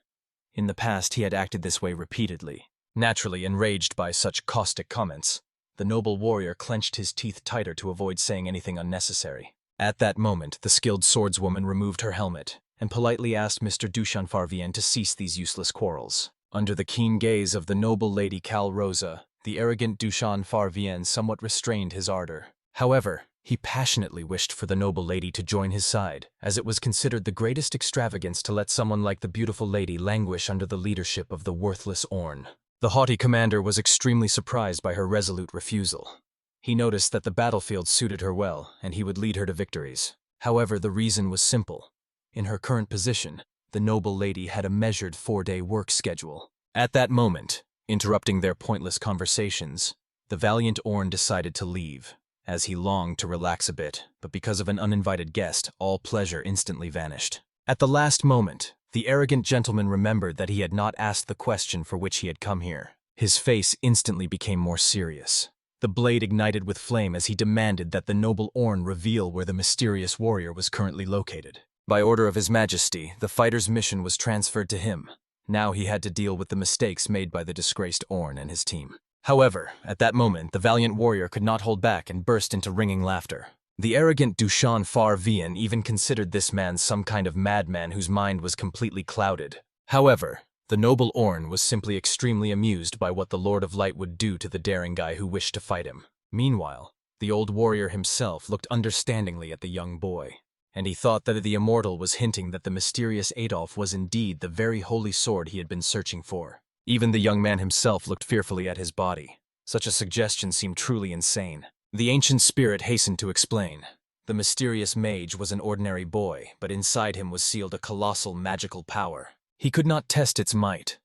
In the past, he had acted this way repeatedly. Naturally enraged by such caustic comments, the noble warrior clenched his teeth tighter to avoid saying anything unnecessary. At that moment, the skilled swordswoman removed her helmet and politely asked Mr. Duchon Farven to cease these useless quarrels. Under the keen gaze of the noble Lady Cal Rosa, the arrogant Duchon Farven somewhat restrained his ardor. However, he passionately wished for the noble lady to join his side, as it was considered the greatest extravagance to let someone like the beautiful lady languish under the leadership of the worthless Orn. The haughty commander was extremely surprised by her resolute refusal. He noticed that the battlefield suited her well, and he would lead her to victories. However, the reason was simple. In her current position, the noble lady had a measured 4-day work schedule. At that moment, interrupting their pointless conversations, the valiant Orn decided to leave, as he longed to relax a bit, but because of an uninvited guest, all pleasure instantly vanished. At the last moment, the arrogant gentleman remembered that he had not asked the question for which he had come here. His face instantly became more serious. The blade ignited with flame as he demanded that the noble Orn reveal where the mysterious warrior was currently located. By order of His Majesty, the fighter's mission was transferred to him. Now he had to deal with the mistakes made by the disgraced Orn and his team. However, at that moment, the valiant warrior could not hold back and burst into ringing laughter. The arrogant Duchon Farven even considered this man some kind of madman whose mind was completely clouded. However, the noble Orn was simply extremely amused by what the Lord of Light would do to the daring guy who wished to fight him. Meanwhile, the old warrior himself looked understandingly at the young boy, and he thought that the immortal was hinting that the mysterious Adolf was indeed the very holy sword he had been searching for. Even the young man himself looked fearfully at his body. Such a suggestion seemed truly insane. The ancient spirit hastened to explain. The mysterious mage was an ordinary boy, but inside him was sealed a colossal magical power. He could not test its might,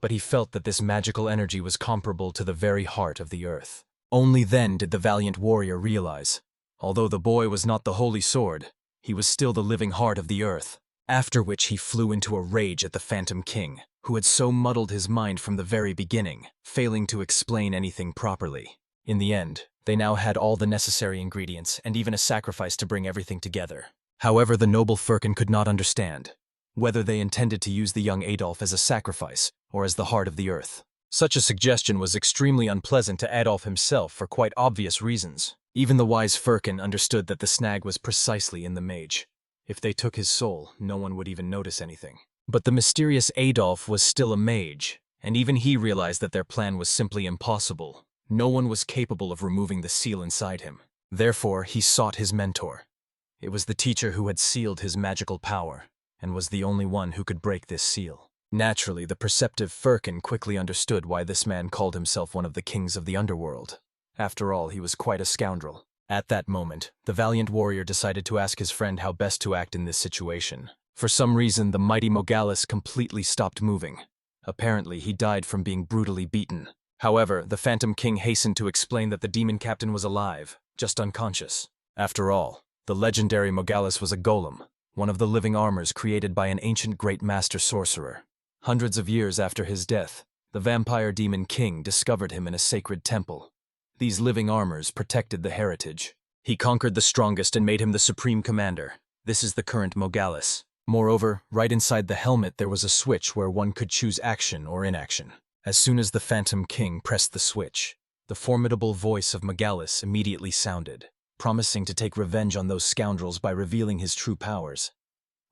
but he felt that this magical energy was comparable to the very heart of the earth. Only then did the valiant warrior realize, although the boy was not the holy sword, he was still the living heart of the earth. After which he flew into a rage at the Phantom King, who had so muddled his mind from the very beginning, failing to explain anything properly. In the end, they now had all the necessary ingredients and even a sacrifice to bring everything together. However, the noble Firkin could not understand whether they intended to use the young Adolf as a sacrifice or as the heart of the earth. Such a suggestion was extremely unpleasant to Adolf himself for quite obvious reasons. Even the wise Firkin understood that the snag was precisely in the mage. If they took his soul, no one would even notice anything. But the mysterious Adolf was still a mage, and even he realized that their plan was simply impossible. No one was capable of removing the seal inside him. Therefore, he sought his mentor. It was the teacher who had sealed his magical power, and was the only one who could break this seal. Naturally, the perceptive Firkin quickly understood why this man called himself one of the kings of the underworld. After all, he was quite a scoundrel. At that moment, the valiant warrior decided to ask his friend how best to act in this situation. For some reason, the mighty Mogalis completely stopped moving. Apparently, he died from being brutally beaten. However, the Phantom King hastened to explain that the demon captain was alive, just unconscious. After all, the legendary Mogalis was a golem, one of the living armors created by an ancient great master sorcerer. Hundreds of years after his death, the vampire demon king discovered him in a sacred temple. These living armors protected the heritage. He conquered the strongest and made him the supreme commander. This is the current Mogalis. Moreover, right inside the helmet there was a switch where one could choose action or inaction. As soon as the Phantom King pressed the switch, the formidable voice of Mogalis immediately sounded, promising to take revenge on those scoundrels by revealing his true powers.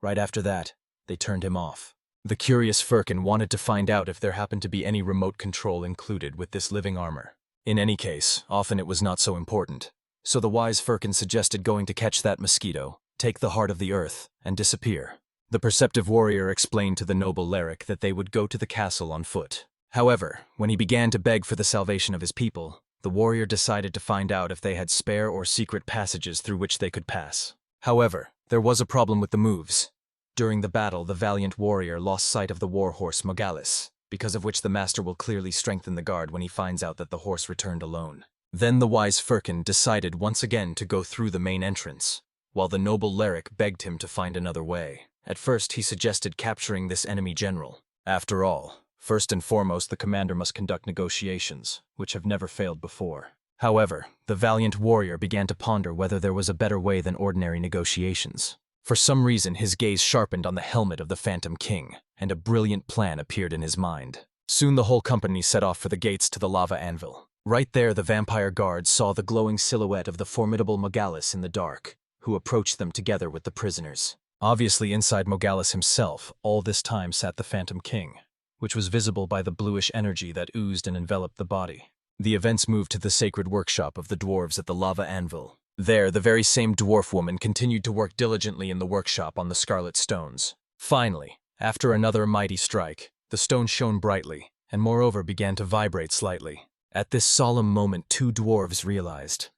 Right after that, they turned him off. The curious Firkin wanted to find out if there happened to be any remote control included with this living armor. In any case, often it was not so important. So the wise Firkin suggested going to catch that mosquito, take the heart of the earth, and disappear. The perceptive warrior explained to the noble Leric that they would go to the castle on foot. However, when he began to beg for the salvation of his people, the warrior decided to find out if they had spare or secret passages through which they could pass. However, there was a problem with the moves. During the battle, the valiant warrior lost sight of the warhorse Mogalis, because of which the master will clearly strengthen the guard when he finds out that the horse returned alone. Then the wise Firkin decided once again to go through the main entrance, while the noble Leric begged him to find another way. At first, he suggested capturing this enemy general. After all, first and foremost, the commander must conduct negotiations, which have never failed before. However, the valiant warrior began to ponder whether there was a better way than ordinary negotiations. For some reason, his gaze sharpened on the helmet of the Phantom King, and a brilliant plan appeared in his mind. Soon the whole company set off for the gates to the lava anvil. Right there, the vampire guards saw the glowing silhouette of the formidable Mogalis in the dark, who approached them together with the prisoners. Obviously, inside Mogalis himself, all this time sat the Phantom King, which was visible by the bluish energy that oozed and enveloped the body. The events moved to the sacred workshop of the dwarves at the lava anvil. There, the very same dwarf woman continued to work diligently in the workshop on the scarlet stones. Finally, after another mighty strike, the stone shone brightly, and moreover began to vibrate slightly. At this solemn moment, two dwarves realized,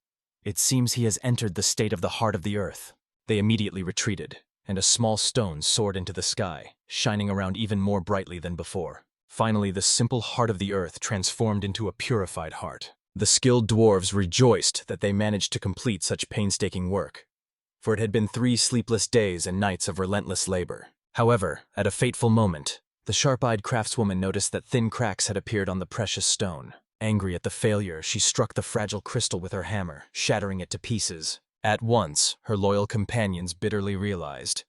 "It seems he has entered the state of the heart of the earth." They immediately retreated, and a small stone soared into the sky, shining around even more brightly than before. Finally, the simple heart of the earth transformed into a purified heart. The skilled dwarves rejoiced that they managed to complete such painstaking work, for it had been 3 sleepless days and nights of relentless labor. However, at a fateful moment, the sharp-eyed craftswoman noticed that thin cracks had appeared on the precious stone. Angry at the failure, she struck the fragile crystal with her hammer, shattering it to pieces. At once, her loyal companions bitterly realized.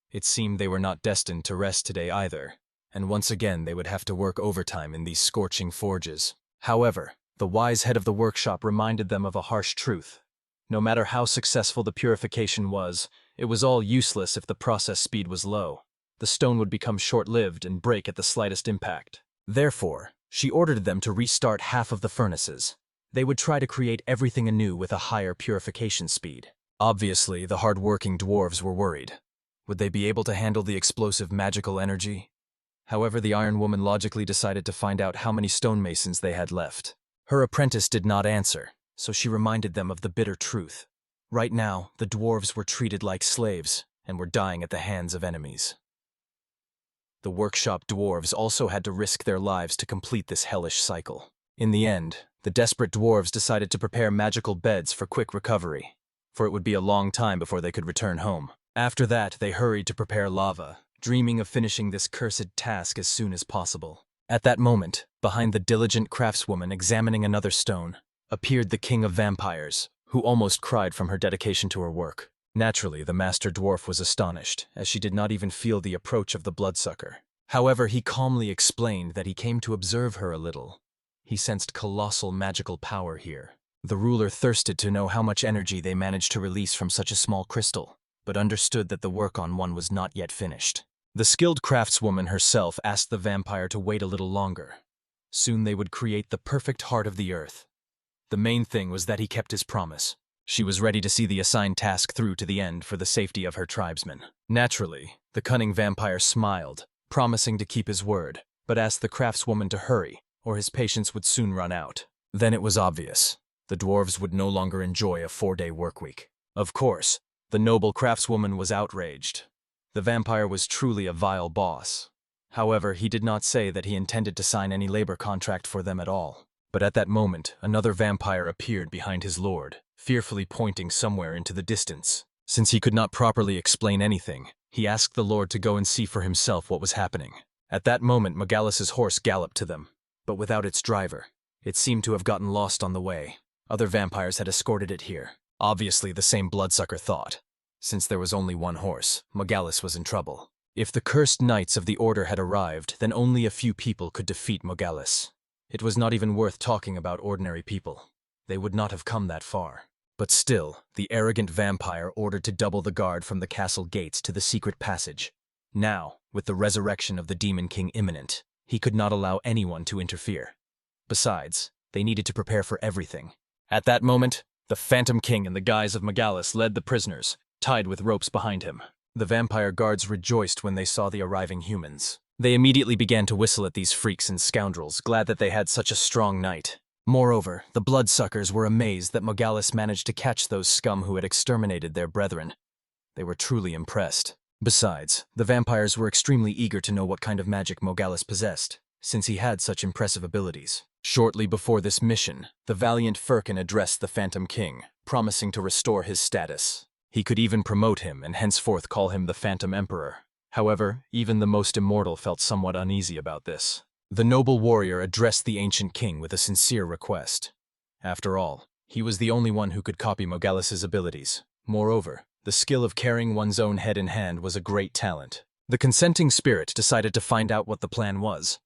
It seemed they were not destined to rest today either, and once again they would have to work overtime in these scorching forges. However, the wise head of the workshop reminded them of a harsh truth. No matter how successful the purification was, it was all useless if the process speed was low. The stone would become short-lived and break at the slightest impact. Therefore, she ordered them to restart half of the furnaces. They would try to create everything anew with a higher purification speed. Obviously, the hard-working dwarves were worried. Would they be able to handle the explosive magical energy? However, the Iron Woman logically decided to find out how many stonemasons they had left. Her apprentice did not answer, so she reminded them of the bitter truth. Right now, the dwarves were treated like slaves and were dying at the hands of enemies. The workshop dwarves also had to risk their lives to complete this hellish cycle. In the end, the desperate dwarves decided to prepare magical beds for quick recovery, for it would be a long time before they could return home. After that, they hurried to prepare lava, dreaming of finishing this cursed task as soon as possible. At that moment, behind the diligent craftswoman examining another stone, appeared the king of vampires, who almost cried from her dedication to her work. Naturally, the master dwarf was astonished, as she did not even feel the approach of the bloodsucker. However, he calmly explained that he came to observe her a little. He sensed colossal magical power here. The ruler thirsted to know how much energy they managed to release from such a small crystal, but understood that the work on one was not yet finished. The skilled craftswoman herself asked the vampire to wait a little longer. Soon they would create the perfect heart of the earth. The main thing was that he kept his promise. She was ready to see the assigned task through to the end for the safety of her tribesmen. Naturally, the cunning vampire smiled, promising to keep his word, but asked the craftswoman to hurry, or his patience would soon run out. Then it was obvious. The dwarves would no longer enjoy a 4-day workweek. Of course, the noble craftswoman was outraged. The vampire was truly a vile boss. However, he did not say that he intended to sign any labor contract for them at all. But at that moment, another vampire appeared behind his lord, fearfully pointing somewhere into the distance. Since he could not properly explain anything, he asked the lord to go and see for himself what was happening. At that moment, Magalis's horse galloped to them, but without its driver. It seemed to have gotten lost on the way. Other vampires had escorted it here. Obviously, the same bloodsucker thought. Since there was only one horse, Magalis was in trouble. If the cursed knights of the Order had arrived, then only a few people could defeat Magalis. It was not even worth talking about ordinary people. They would not have come that far. But still, the arrogant vampire ordered to double the guard from the castle gates to the secret passage. Now, with the resurrection of the Demon King imminent, he could not allow anyone to interfere. Besides, they needed to prepare for everything. At that moment, the Phantom King in the guise of Magalis led the prisoners, tied with ropes behind him. The vampire guards rejoiced when they saw the arriving humans. They immediately began to whistle at these freaks and scoundrels, glad that they had such a strong knight. Moreover, the bloodsuckers were amazed that Magalis managed to catch those scum who had exterminated their brethren. They were truly impressed. Besides, the vampires were extremely eager to know what kind of magic Magalis possessed, since he had such impressive abilities. Shortly before this mission, the valiant Firkin addressed the Phantom King, promising to restore his status. He could even promote him and henceforth call him the Phantom Emperor. However, even the most immortal felt somewhat uneasy about this. The noble warrior addressed the ancient king with a sincere request. After all, he was the only one who could copy Magalis's abilities. Moreover, the skill of carrying one's own head in hand was a great talent. The consenting spirit decided to find out what the plan was,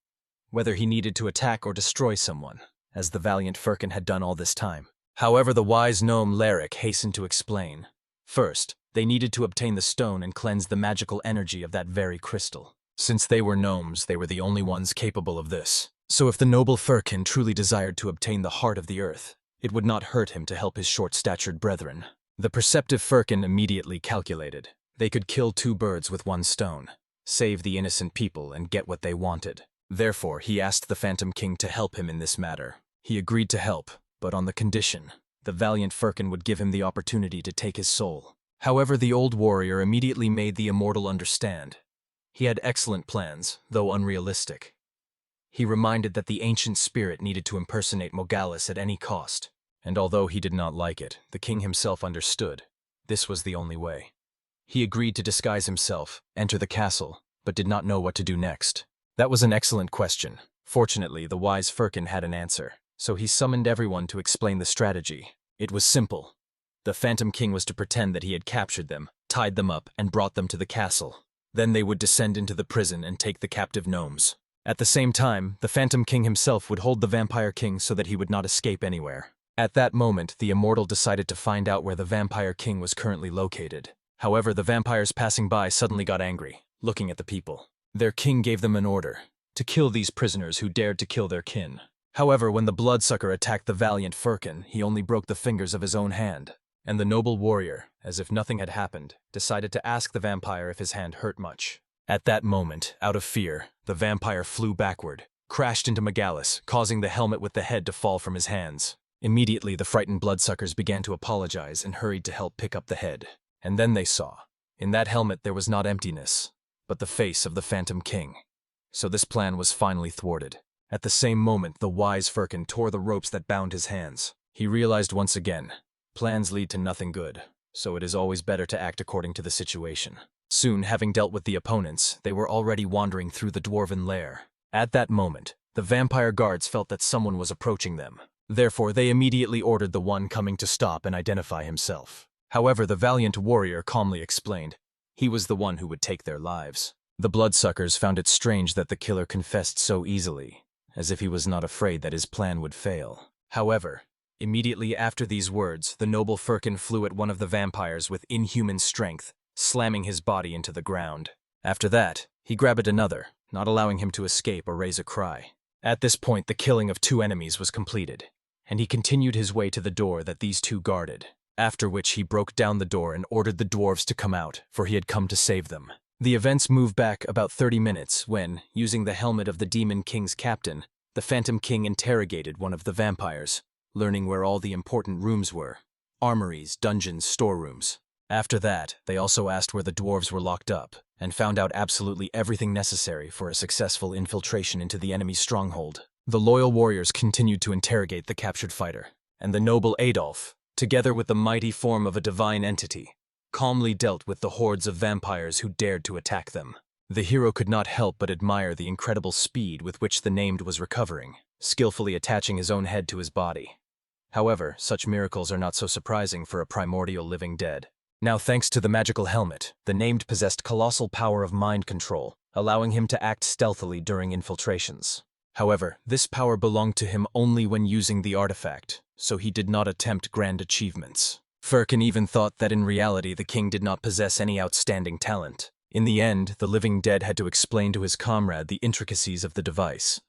whether he needed to attack or destroy someone, as the valiant Firkin had done all this time. However, the wise gnome Laric hastened to explain. First, they needed to obtain the stone and cleanse the magical energy of that very crystal. Since they were gnomes, they were the only ones capable of this. So if the noble Firkin truly desired to obtain the heart of the earth, it would not hurt him to help his short-statured brethren. The perceptive Firkin immediately calculated. They could kill 2 birds with 1 stone, save the innocent people and get what they wanted. Therefore, he asked the Phantom King to help him in this matter. He agreed to help, but on the condition the valiant Firkin would give him the opportunity to take his soul. However, the old warrior immediately made the immortal understand. He had excellent plans, though unrealistic. He reminded that the ancient spirit needed to impersonate Magalis at any cost, and although he did not like it, the king himself understood. This was the only way. He agreed to disguise himself, enter the castle, but did not know what to do next. That was an excellent question. Fortunately, the wise Firkin had an answer, so he summoned everyone to explain the strategy. It was simple. The Phantom King was to pretend that he had captured them, tied them up, and brought them to the castle. Then they would descend into the prison and take the captive gnomes. At the same time, the Phantom King himself would hold the Vampire King so that he would not escape anywhere. At that moment, the immortal decided to find out where the Vampire King was currently located. However, the vampires passing by suddenly got angry, looking at the people. Their king gave them an order to kill these prisoners who dared to kill their kin. However, when the bloodsucker attacked the valiant Firkin, he only broke the fingers of his own hand. And the noble warrior, as if nothing had happened, decided to ask the vampire if his hand hurt much. At that moment, out of fear, the vampire flew backward, crashed into Magalis, causing the helmet with the head to fall from his hands. Immediately, the frightened bloodsuckers began to apologize and hurried to help pick up the head. And then they saw. In that helmet there was not emptiness, but the face of the Phantom King. So this plan was finally thwarted. At the same moment, the wise Firkin tore the ropes that bound his hands. He realized once again, plans lead to nothing good, so it is always better to act according to the situation. Soon, having dealt with the opponents, they were already wandering through the dwarven lair. At that moment, the vampire guards felt that someone was approaching them. Therefore, they immediately ordered the one coming to stop and identify himself. However, the valiant warrior calmly explained he was the one who would take their lives. The bloodsuckers found it strange that the killer confessed so easily, as if he was not afraid that his plan would fail. However, immediately after these words, the noble Firkin flew at one of the vampires with inhuman strength, slamming his body into the ground. After that, he grabbed another, not allowing him to escape or raise a cry. At this point, the killing of 2 enemies was completed, and he continued his way to the door that these 2 guarded, after which he broke down the door and ordered the dwarves to come out, for he had come to save them. The events move back about 30 minutes when, using the helmet of the Demon King's captain, the Phantom King interrogated one of the vampires, learning where all the important rooms were: armories, dungeons, storerooms. After that, they also asked where the dwarves were locked up, and found out absolutely everything necessary for a successful infiltration into the enemy's stronghold. The loyal warriors continued to interrogate the captured fighter, and the noble Adolf, together with the mighty form of a divine entity, calmly dealt with the hordes of vampires who dared to attack them. The hero could not help but admire the incredible speed with which the named was recovering, skillfully attaching his own head to his body. However, such miracles are not so surprising for a primordial living dead. Now, thanks to the magical helmet, the named possessed colossal power of mind control, allowing him to act stealthily during infiltrations. However, this power belonged to him only when using the artifact, so he did not attempt grand achievements. Firkin even thought that in reality the king did not possess any outstanding talent. In the end, the living dead had to explain to his comrade the intricacies of the device.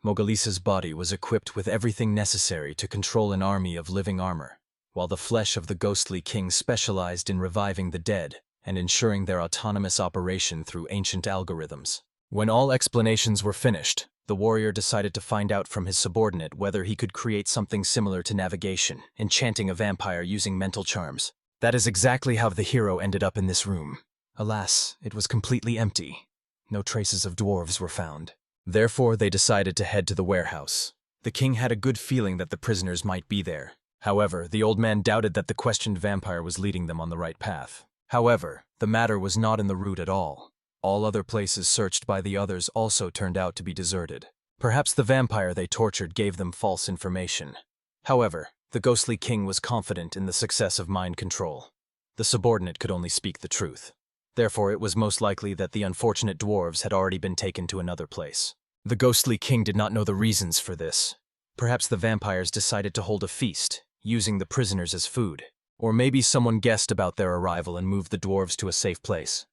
Mogalisa's body was equipped with everything necessary to control an army of living armor, while the flesh of the ghostly king specialized in reviving the dead and ensuring their autonomous operation through ancient algorithms. When all explanations were finished, the warrior decided to find out from his subordinate whether he could create something similar to navigation, enchanting a vampire using mental charms. That is exactly how the hero ended up in this room. Alas, it was completely empty. No traces of dwarves were found. Therefore, they decided to head to the warehouse. The king had a good feeling that the prisoners might be there. However, the old man doubted that the questioned vampire was leading them on the right path. However, the matter was not in the route at all. All other places searched by the others also turned out to be deserted. Perhaps the vampire they tortured gave them false information. However, the ghostly king was confident in the success of mind control. The subordinate could only speak the truth. Therefore, it was most likely that the unfortunate dwarves had already been taken to another place. The ghostly king did not know the reasons for this. Perhaps the vampires decided to hold a feast, using the prisoners as food. Or maybe someone guessed about their arrival and moved the dwarves to a safe place.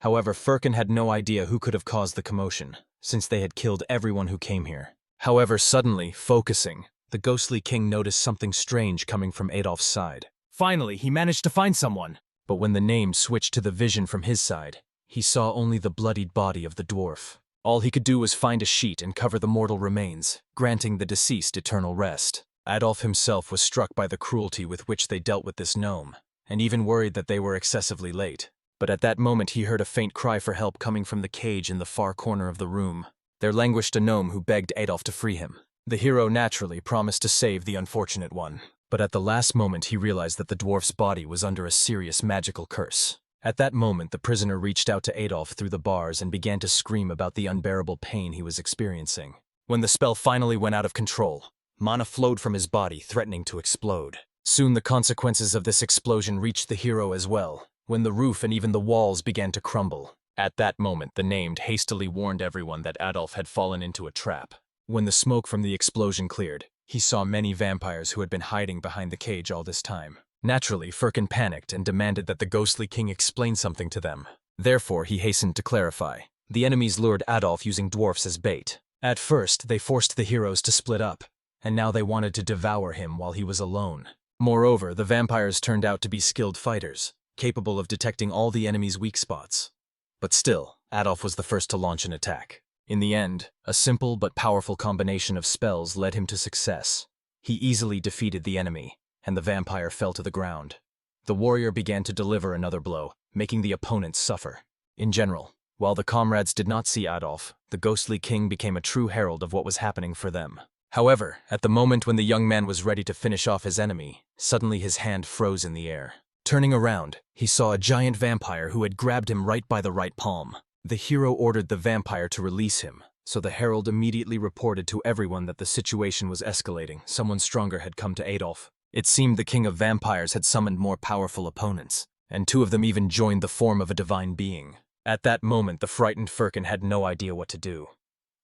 However, Firkin had no idea who could have caused the commotion, since they had killed everyone who came here. However, suddenly, focusing, the ghostly king noticed something strange coming from Adolf's side. Finally, he managed to find someone! But when the name switched to the vision from his side, he saw only the bloodied body of the dwarf. All he could do was find a sheet and cover the mortal remains, granting the deceased eternal rest. Adolf himself was struck by the cruelty with which they dealt with this gnome, and even worried that they were excessively late. But at that moment he heard a faint cry for help coming from the cage in the far corner of the room. There languished a gnome who begged Adolf to free him. The hero naturally promised to save the unfortunate one, but at the last moment he realized that the dwarf's body was under a serious magical curse. At that moment the prisoner reached out to Adolf through the bars and began to scream about the unbearable pain he was experiencing. When the spell finally went out of control, mana flowed from his body, threatening to explode. Soon the consequences of this explosion reached the hero as well, when the roof and even the walls began to crumble. At that moment, the named hastily warned everyone that Adolf had fallen into a trap. When the smoke from the explosion cleared, he saw many vampires who had been hiding behind the cage all this time. Naturally, Firkin panicked and demanded that the ghostly king explain something to them. Therefore, he hastened to clarify. The enemies lured Adolf using dwarfs as bait. At first, they forced the heroes to split up, and now they wanted to devour him while he was alone. Moreover, the vampires turned out to be skilled fighters, capable of detecting all the enemy's weak spots. But still, Adolf was the first to launch an attack. In the end, a simple but powerful combination of spells led him to success. He easily defeated the enemy, and the vampire fell to the ground. The warrior began to deliver another blow, making the opponents suffer. In general, while the comrades did not see Adolf, the ghostly king became a true herald of what was happening for them. However, at the moment when the young man was ready to finish off his enemy, suddenly his hand froze in the air. Turning around, he saw a giant vampire who had grabbed him right by the right palm. The hero ordered the vampire to release him, so the herald immediately reported to everyone that the situation was escalating. Someone stronger had come to Adolf. It seemed the king of vampires had summoned more powerful opponents, and two of them even joined the form of a divine being. At that moment, the frightened Firkin had no idea what to do.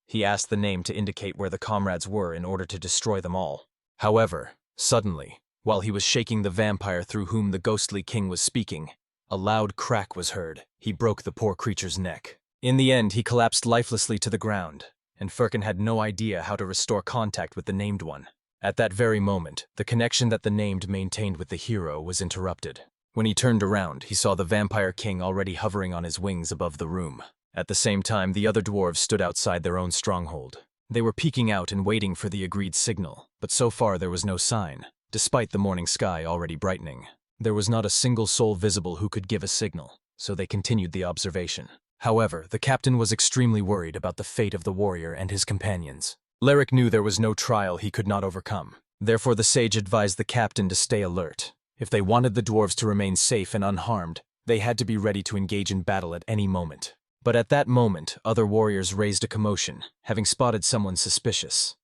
He asked the name to indicate where the comrades were in order to destroy them all. However, suddenly, while he was shaking the vampire through whom the ghostly king was speaking, a loud crack was heard. He broke the poor creature's neck. In the end, he collapsed lifelessly to the ground, and Firkin had no idea how to restore contact with the named one. At that very moment, the connection that the named maintained with the hero was interrupted. When he turned around, he saw the vampire king already hovering on his wings above the room. At the same time, the other dwarves stood outside their own stronghold. They were peeking out and waiting for the agreed signal, but so far there was no sign, despite the morning sky already brightening. There was not a single soul visible who could give a signal, so they continued the observation. However, the captain was extremely worried about the fate of the warrior and his companions. Leric knew there was no trial he could not overcome. Therefore, the sage advised the captain to stay alert. If they wanted the dwarves to remain safe and unharmed, they had to be ready to engage in battle at any moment. But at that moment, other warriors raised a commotion, having spotted someone suspicious.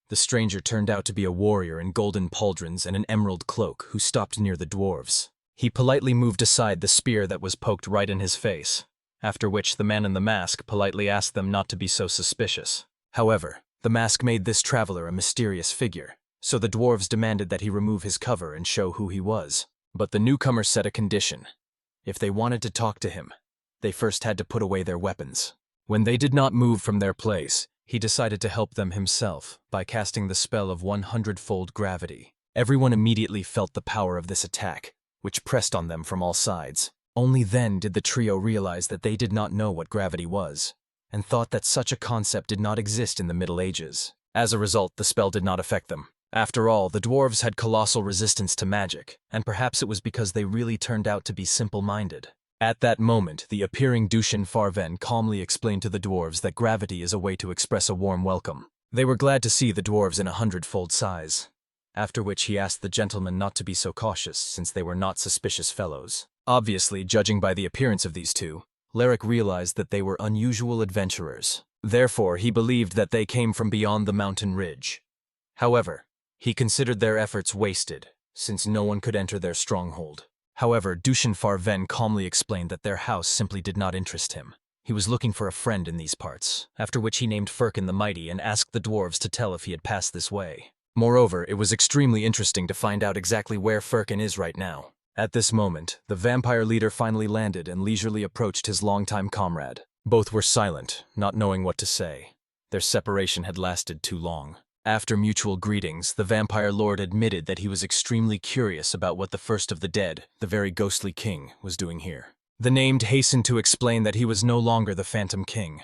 The stranger turned out to be a warrior in golden pauldrons and an emerald cloak who stopped near the dwarves. He politely moved aside the spear that was poked right in his face, after which the man in the mask politely asked them not to be so suspicious. However, the mask made this traveler a mysterious figure, so the dwarves demanded that he remove his cover and show who he was. But the newcomer set a condition. If they wanted to talk to him, they first had to put away their weapons. When they did not move from their place, he decided to help them himself by casting the spell of 100-fold gravity. Everyone immediately felt the power of this attack, which pressed on them from all sides. Only then did the trio realize that they did not know what gravity was, and thought that such a concept did not exist in the Middle Ages. As a result, the spell did not affect them. After all, the dwarves had colossal resistance to magic, and perhaps it was because they really turned out to be simple-minded. At that moment, the appearing Duchon Farven calmly explained to the dwarves that gravity is a way to express a warm welcome. They were glad to see the dwarves in 100-fold size, after which he asked the gentleman not to be so cautious since they were not suspicious fellows. Obviously, judging by the appearance of these two, Leric realized that they were unusual adventurers. Therefore, he believed that they came from beyond the mountain ridge. However, he considered their efforts wasted, since no one could enter their stronghold. However, Duchon Farven calmly explained that their house simply did not interest him. He was looking for a friend in these parts, after which he named Firkin the Mighty and asked the dwarves to tell if he had passed this way. Moreover, it was extremely interesting to find out exactly where Firkin is right now. At this moment, the vampire leader finally landed and leisurely approached his longtime comrade. Both were silent, not knowing what to say. Their separation had lasted too long. After mutual greetings, the vampire lord admitted that he was extremely curious about what the first of the dead, the very ghostly king, was doing here. The named hastened to explain that he was no longer the Phantom King,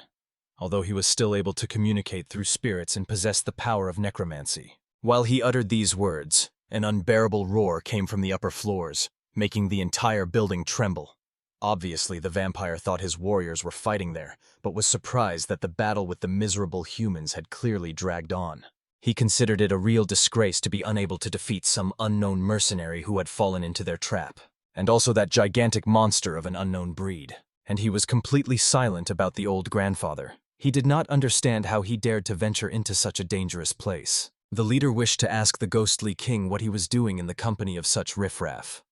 although he was still able to communicate through spirits and possessed the power of necromancy. While he uttered these words, an unbearable roar came from the upper floors, making the entire building tremble. Obviously, the vampire thought his warriors were fighting there, but was surprised that the battle with the miserable humans had clearly dragged on. He considered it a real disgrace to be unable to defeat some unknown mercenary who had fallen into their trap, and also that gigantic monster of an unknown breed. And he was completely silent about the old grandfather. He did not understand how he dared to venture into such a dangerous place. The leader wished to ask the ghostly king what he was doing in the company of such riffraff.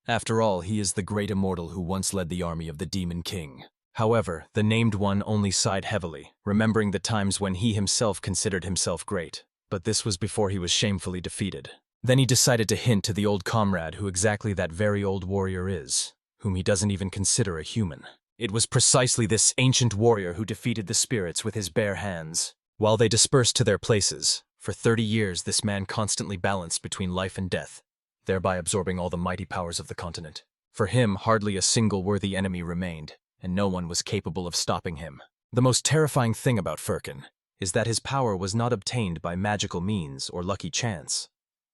After all, he is the great immortal who once led the army of the Demon King. However, the named one only sighed heavily, remembering the times when he himself considered himself great. But this was before he was shamefully defeated. Then he decided to hint to the old comrade who exactly that very old warrior is, whom he doesn't even consider a human. It was precisely this ancient warrior who defeated the spirits with his bare hands. While they dispersed to their places, for 30 years this man constantly balanced between life and death, thereby absorbing all the mighty powers of the continent. For him, hardly a single worthy enemy remained, and no one was capable of stopping him. The most terrifying thing about Firkin is that his power was not obtained by magical means or lucky chance.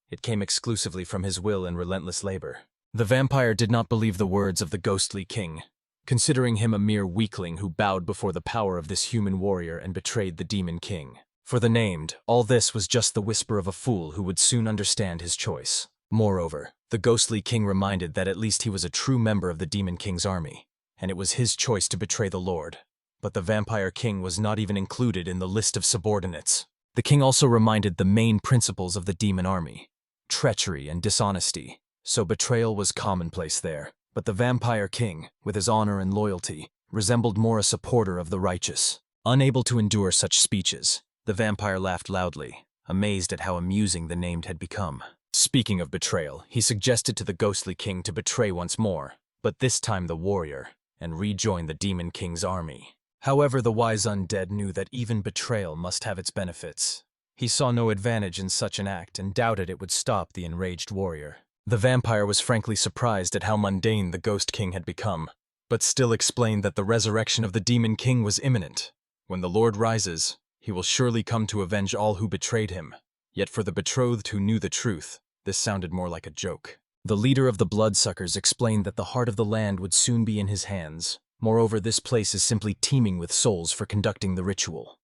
It came exclusively from his will and relentless labor. The vampire did not believe the words of the ghostly king, considering him a mere weakling who bowed before the power of this human warrior and betrayed the demon king. For the named, all this was just the whisper of a fool who would soon understand his choice. Moreover, the ghostly king reminded that at least he was a true member of the demon king's army, and it was his choice to betray the lord. But the vampire king was not even included in the list of subordinates. The king also reminded the main principles of the demon army: treachery and dishonesty, so betrayal was commonplace there. But the vampire king, with his honor and loyalty, resembled more a supporter of the righteous. Unable to endure such speeches, the vampire laughed loudly, amazed at how amusing the named had become. Speaking of betrayal, he suggested to the ghostly king to betray once more, but this time the warrior, and rejoin the demon king's army. However, the wise undead knew that even betrayal must have its benefits. He saw no advantage in such an act and doubted it would stop the enraged warrior. The vampire was frankly surprised at how mundane the Ghost King had become, but still explained that the resurrection of the Demon King was imminent. When the Lord rises, he will surely come to avenge all who betrayed him. Yet for the betrothed who knew the truth, this sounded more like a joke. The leader of the bloodsuckers explained that the heart of the land would soon be in his hands. Moreover, this place is simply teeming with souls for conducting the ritual.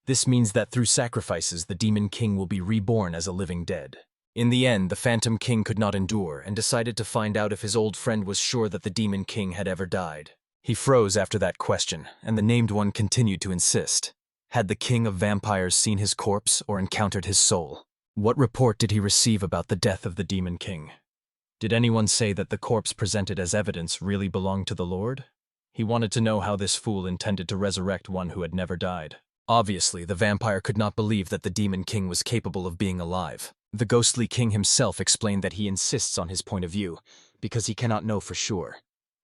This means that through sacrifices, the Demon King will be reborn as a living dead. In the end, the Phantom King could not endure and decided to find out if his old friend was sure that the Demon King had ever died. He froze after that question, and the named one continued to insist. Had the King of Vampires seen his corpse or encountered his soul? What report did he receive about the death of the Demon King? Did anyone say that the corpse presented as evidence really belonged to the Lord? He wanted to know how this fool intended to resurrect one who had never died. Obviously, the vampire could not believe that the Demon King was capable of being alive. The ghostly king himself explained that he insists on his point of view, because he cannot know for sure.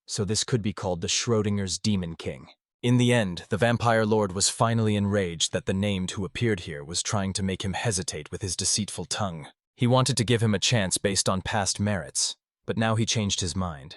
So this could be called the Schrodinger's Demon King. In the end, the vampire lord was finally enraged that the named who appeared here was trying to make him hesitate with his deceitful tongue. He wanted to give him a chance based on past merits, but now he changed his mind.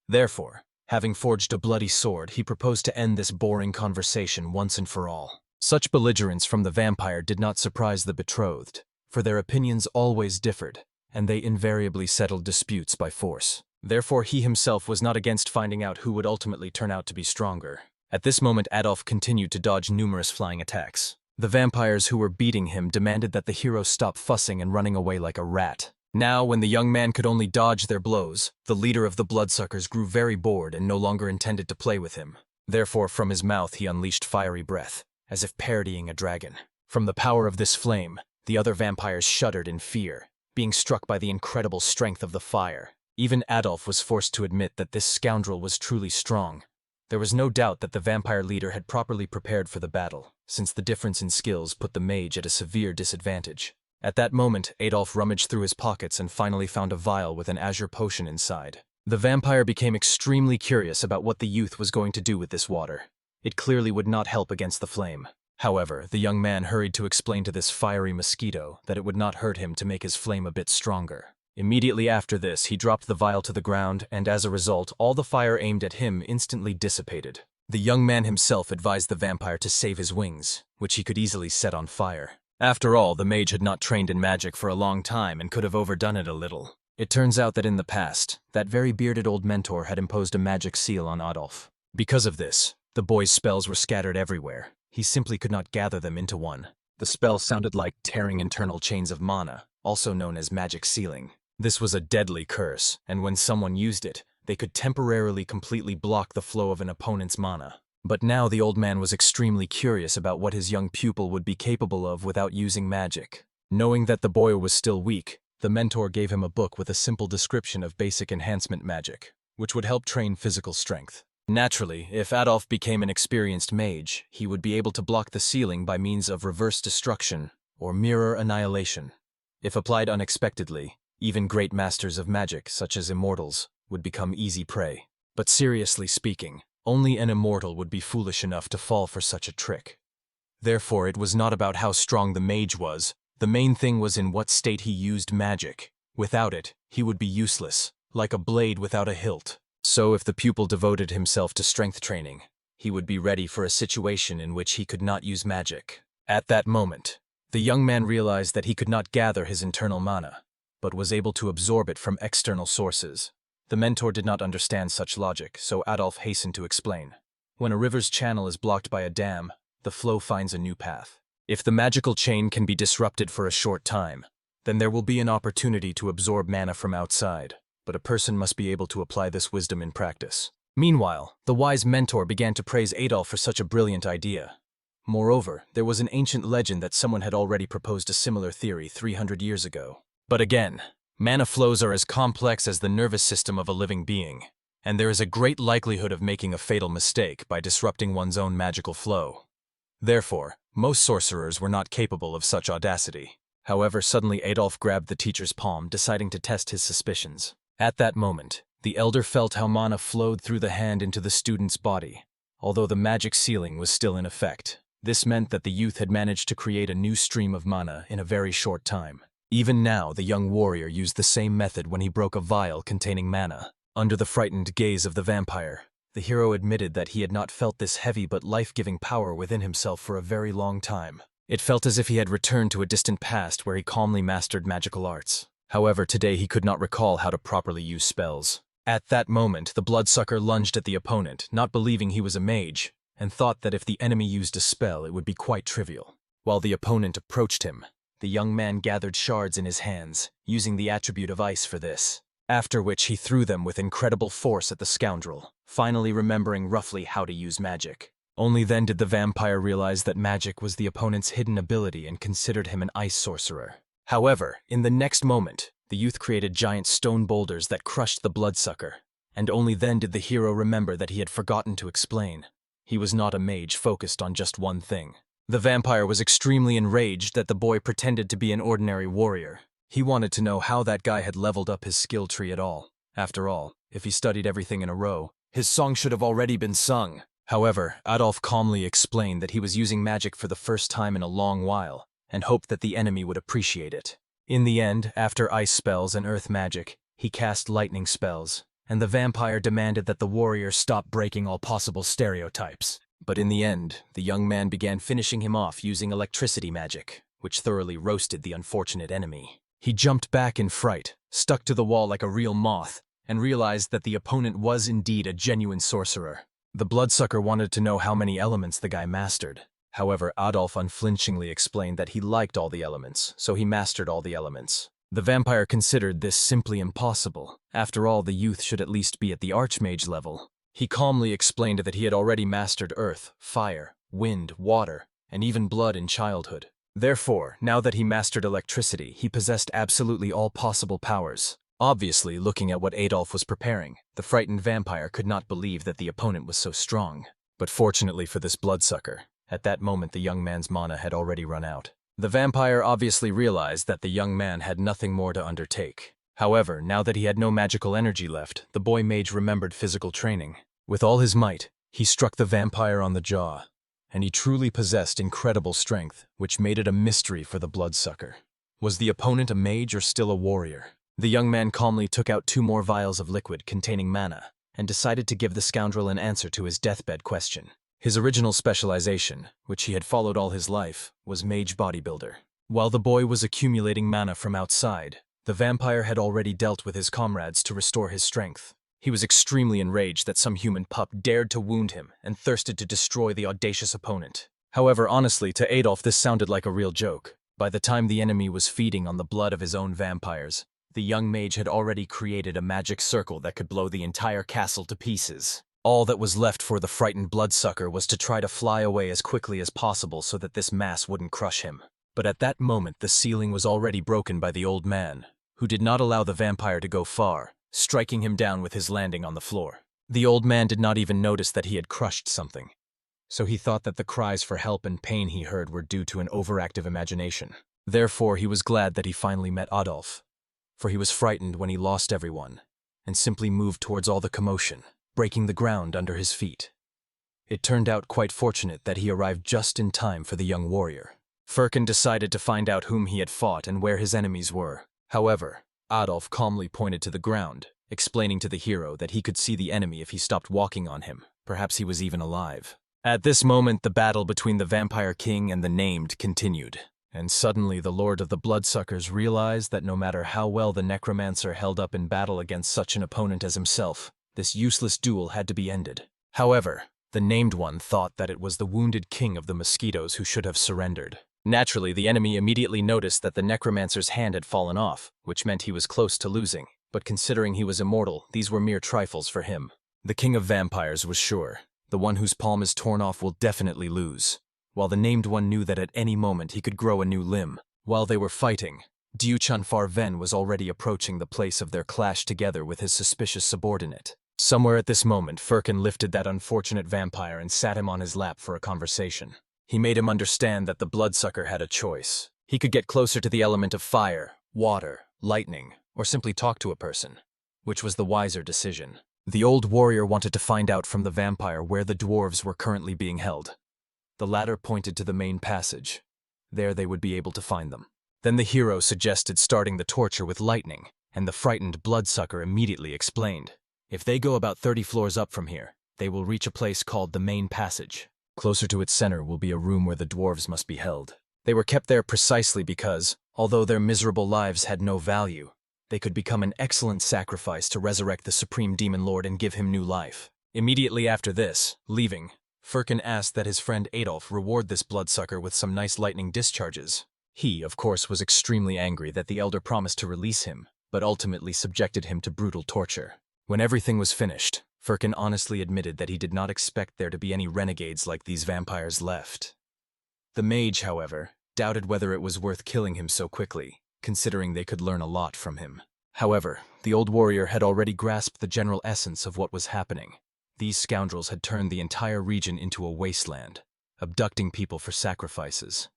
Therefore, having forged a bloody sword, he proposed to end this boring conversation once and for all. Such belligerence from the vampire did not surprise the betrothed, for their opinions always differed, and they invariably settled disputes by force. Therefore, he himself was not against finding out who would ultimately turn out to be stronger. At this moment, Adolf continued to dodge numerous flying attacks. The vampires who were beating him demanded that the hero stop fussing and running away like a rat. Now, when the young man could only dodge their blows, the leader of the bloodsuckers grew very bored and no longer intended to play with him. Therefore, from his mouth he unleashed fiery breath, as if parodying a dragon. From the power of this flame, the other vampires shuddered in fear, being struck by the incredible strength of the fire. Even Adolf was forced to admit that this scoundrel was truly strong. There was no doubt that the vampire leader had properly prepared for the battle, since the difference in skills put the mage at a severe disadvantage. At that moment, Adolf rummaged through his pockets and finally found a vial with an azure potion inside. The vampire became extremely curious about what the youth was going to do with this water. It clearly would not help against the flame. However, the young man hurried to explain to this fiery mosquito that it would not hurt him to make his flame a bit stronger. Immediately after this, he dropped the vial to the ground, and as a result, all the fire aimed at him instantly dissipated. The young man himself advised the vampire to save his wings, which he could easily set on fire. After all, the mage had not trained in magic for a long time and could have overdone it a little. It turns out that in the past, that very bearded old mentor had imposed a magic seal on Adolf. Because of this, the boy's spells were scattered everywhere. He simply could not gather them into one. The spell sounded like tearing internal chains of mana, also known as magic sealing. This was a deadly curse, and when someone used it, they could temporarily completely block the flow of an opponent's mana. But now the old man was extremely curious about what his young pupil would be capable of without using magic. Knowing that the boy was still weak, the mentor gave him a book with a simple description of basic enhancement magic, which would help train physical strength. Naturally, if Adolf became an experienced mage, he would be able to block the sealing by means of reverse destruction or mirror annihilation. If applied unexpectedly, even great masters of magic, such as immortals, would become easy prey. But seriously speaking, only an immortal would be foolish enough to fall for such a trick. Therefore, it was not about how strong the mage was. The main thing was in what state he used magic. Without it, he would be useless, like a blade without a hilt. So if the pupil devoted himself to strength training, he would be ready for a situation in which he could not use magic. At that moment, the young man realized that he could not gather his internal mana, but was able to absorb it from external sources. The mentor did not understand such logic, so Adolf hastened to explain. When a river's channel is blocked by a dam, the flow finds a new path. If the magical chain can be disrupted for a short time, then there will be an opportunity to absorb mana from outside, but a person must be able to apply this wisdom in practice. Meanwhile, the wise mentor began to praise Adolf for such a brilliant idea. Moreover, there was an ancient legend that someone had already proposed a similar theory 300 years ago. But again, mana flows are as complex as the nervous system of a living being, and there is a great likelihood of making a fatal mistake by disrupting one's own magical flow. Therefore, most sorcerers were not capable of such audacity. However, suddenly Adolf grabbed the teacher's palm, deciding to test his suspicions. At that moment, the elder felt how mana flowed through the hand into the student's body, although the magic ceiling was still in effect. This meant that the youth had managed to create a new stream of mana in a very short time. Even now, the young warrior used the same method when he broke a vial containing mana. Under the frightened gaze of the vampire, the hero admitted that he had not felt this heavy but life-giving power within himself for a very long time. It felt as if he had returned to a distant past where he calmly mastered magical arts. However, today he could not recall how to properly use spells. At that moment, the bloodsucker lunged at the opponent, not believing he was a mage, and thought that if the enemy used a spell, it would be quite trivial. While the opponent approached him, the young man gathered shards in his hands, using the attribute of ice for this, after which he threw them with incredible force at the scoundrel, finally remembering roughly how to use magic. Only then did the vampire realize that magic was the opponent's hidden ability and considered him an ice sorcerer. However, in the next moment, the youth created giant stone boulders that crushed the bloodsucker, and only then did the hero remember that he had forgotten to explain. He was not a mage focused on just one thing. The vampire was extremely enraged that the boy pretended to be an ordinary warrior. He wanted to know how that guy had leveled up his skill tree at all. After all, if he studied everything in a row, his song should have already been sung. However, Adolf calmly explained that he was using magic for the first time in a long while, and hoped that the enemy would appreciate it. In the end, after ice spells and earth magic, he cast lightning spells, and the vampire demanded that the warrior stop breaking all possible stereotypes. But in the end, the young man began finishing him off using electricity magic, which thoroughly roasted the unfortunate enemy. He jumped back in fright, stuck to the wall like a real moth, and realized that the opponent was indeed a genuine sorcerer. The bloodsucker wanted to know how many elements the guy mastered. However, Adolf unflinchingly explained that he liked all the elements, so he mastered all the elements. The vampire considered this simply impossible. After all, the youth should at least be at the archmage level. He calmly explained that he had already mastered earth, fire, wind, water, and even blood in childhood. Therefore, now that he mastered electricity, he possessed absolutely all possible powers. Obviously, looking at what Adolf was preparing, the frightened vampire could not believe that the opponent was so strong. But fortunately for this bloodsucker, at that moment the young man's mana had already run out. The vampire obviously realized that the young man had nothing more to undertake. However, now that he had no magical energy left, the boy mage remembered physical training. With all his might, he struck the vampire on the jaw, and he truly possessed incredible strength, which made it a mystery for the bloodsucker. Was the opponent a mage or still a warrior? The young man calmly took out 2 more vials of liquid containing mana, and decided to give the scoundrel an answer to his deathbed question. His original specialization, which he had followed all his life, was mage bodybuilder. While the boy was accumulating mana from outside, the vampire had already dealt with his comrades to restore his strength. He was extremely enraged that some human pup dared to wound him and thirsted to destroy the audacious opponent. However, honestly, to Adolf this sounded like a real joke. By the time the enemy was feeding on the blood of his own vampires, the young mage had already created a magic circle that could blow the entire castle to pieces. All that was left for the frightened bloodsucker was to try to fly away as quickly as possible so that this mass wouldn't crush him. But at that moment the ceiling was already broken by the old man, who did not allow the vampire to go far, striking him down with his landing on the floor. The old man did not even notice that he had crushed something, so he thought that the cries for help and pain he heard were due to an overactive imagination. Therefore, he was glad that he finally met Adolf, for he was frightened when he lost everyone, and simply moved towards all the commotion, breaking the ground under his feet. It turned out quite fortunate that he arrived just in time for the young warrior. Firkin decided to find out whom he had fought and where his enemies were. However, Adolf calmly pointed to the ground, explaining to the hero that he could see the enemy if he stopped walking on him. Perhaps he was even alive. At this moment, the battle between the Vampire King and the Named continued, and suddenly the Lord of the Bloodsuckers realized that no matter how well the Necromancer held up in battle against such an opponent as himself, this useless duel had to be ended. However, the Named One thought that it was the wounded King of the Mosquitoes who should have surrendered. Naturally, the enemy immediately noticed that the Necromancer's hand had fallen off, which meant he was close to losing. But considering he was immortal, these were mere trifles for him. The King of Vampires was sure. The one whose palm is torn off will definitely lose, while the Named One knew that at any moment he could grow a new limb. While they were fighting, Duchon Farven was already approaching the place of their clash together with his suspicious subordinate. Somewhere at this moment, Firkin lifted that unfortunate vampire and sat him on his lap for a conversation. He made him understand that the Bloodsucker had a choice. He could get closer to the element of fire, water, lightning, or simply talk to a person, which was the wiser decision. The old warrior wanted to find out from the vampire where the dwarves were currently being held. The latter pointed to the main passage. There they would be able to find them. Then the hero suggested starting the torture with lightning, and the frightened Bloodsucker immediately explained. If they go about 30 floors up from here, they will reach a place called the main passage. Closer to its center will be a room where the dwarves must be held. They were kept there precisely because, although their miserable lives had no value, they could become an excellent sacrifice to resurrect the Supreme Demon Lord and give him new life. Immediately after this, leaving, Firkin asked that his friend Adolf reward this Bloodsucker with some nice lightning discharges. He, of course, was extremely angry that the elder promised to release him, but ultimately subjected him to brutal torture. When everything was finished, Firkin honestly admitted that he did not expect there to be any renegades like these vampires left. The mage, however, doubted whether it was worth killing him so quickly, considering they could learn a lot from him. However, the old warrior had already grasped the general essence of what was happening. These scoundrels had turned the entire region into a wasteland, abducting people for sacrifices.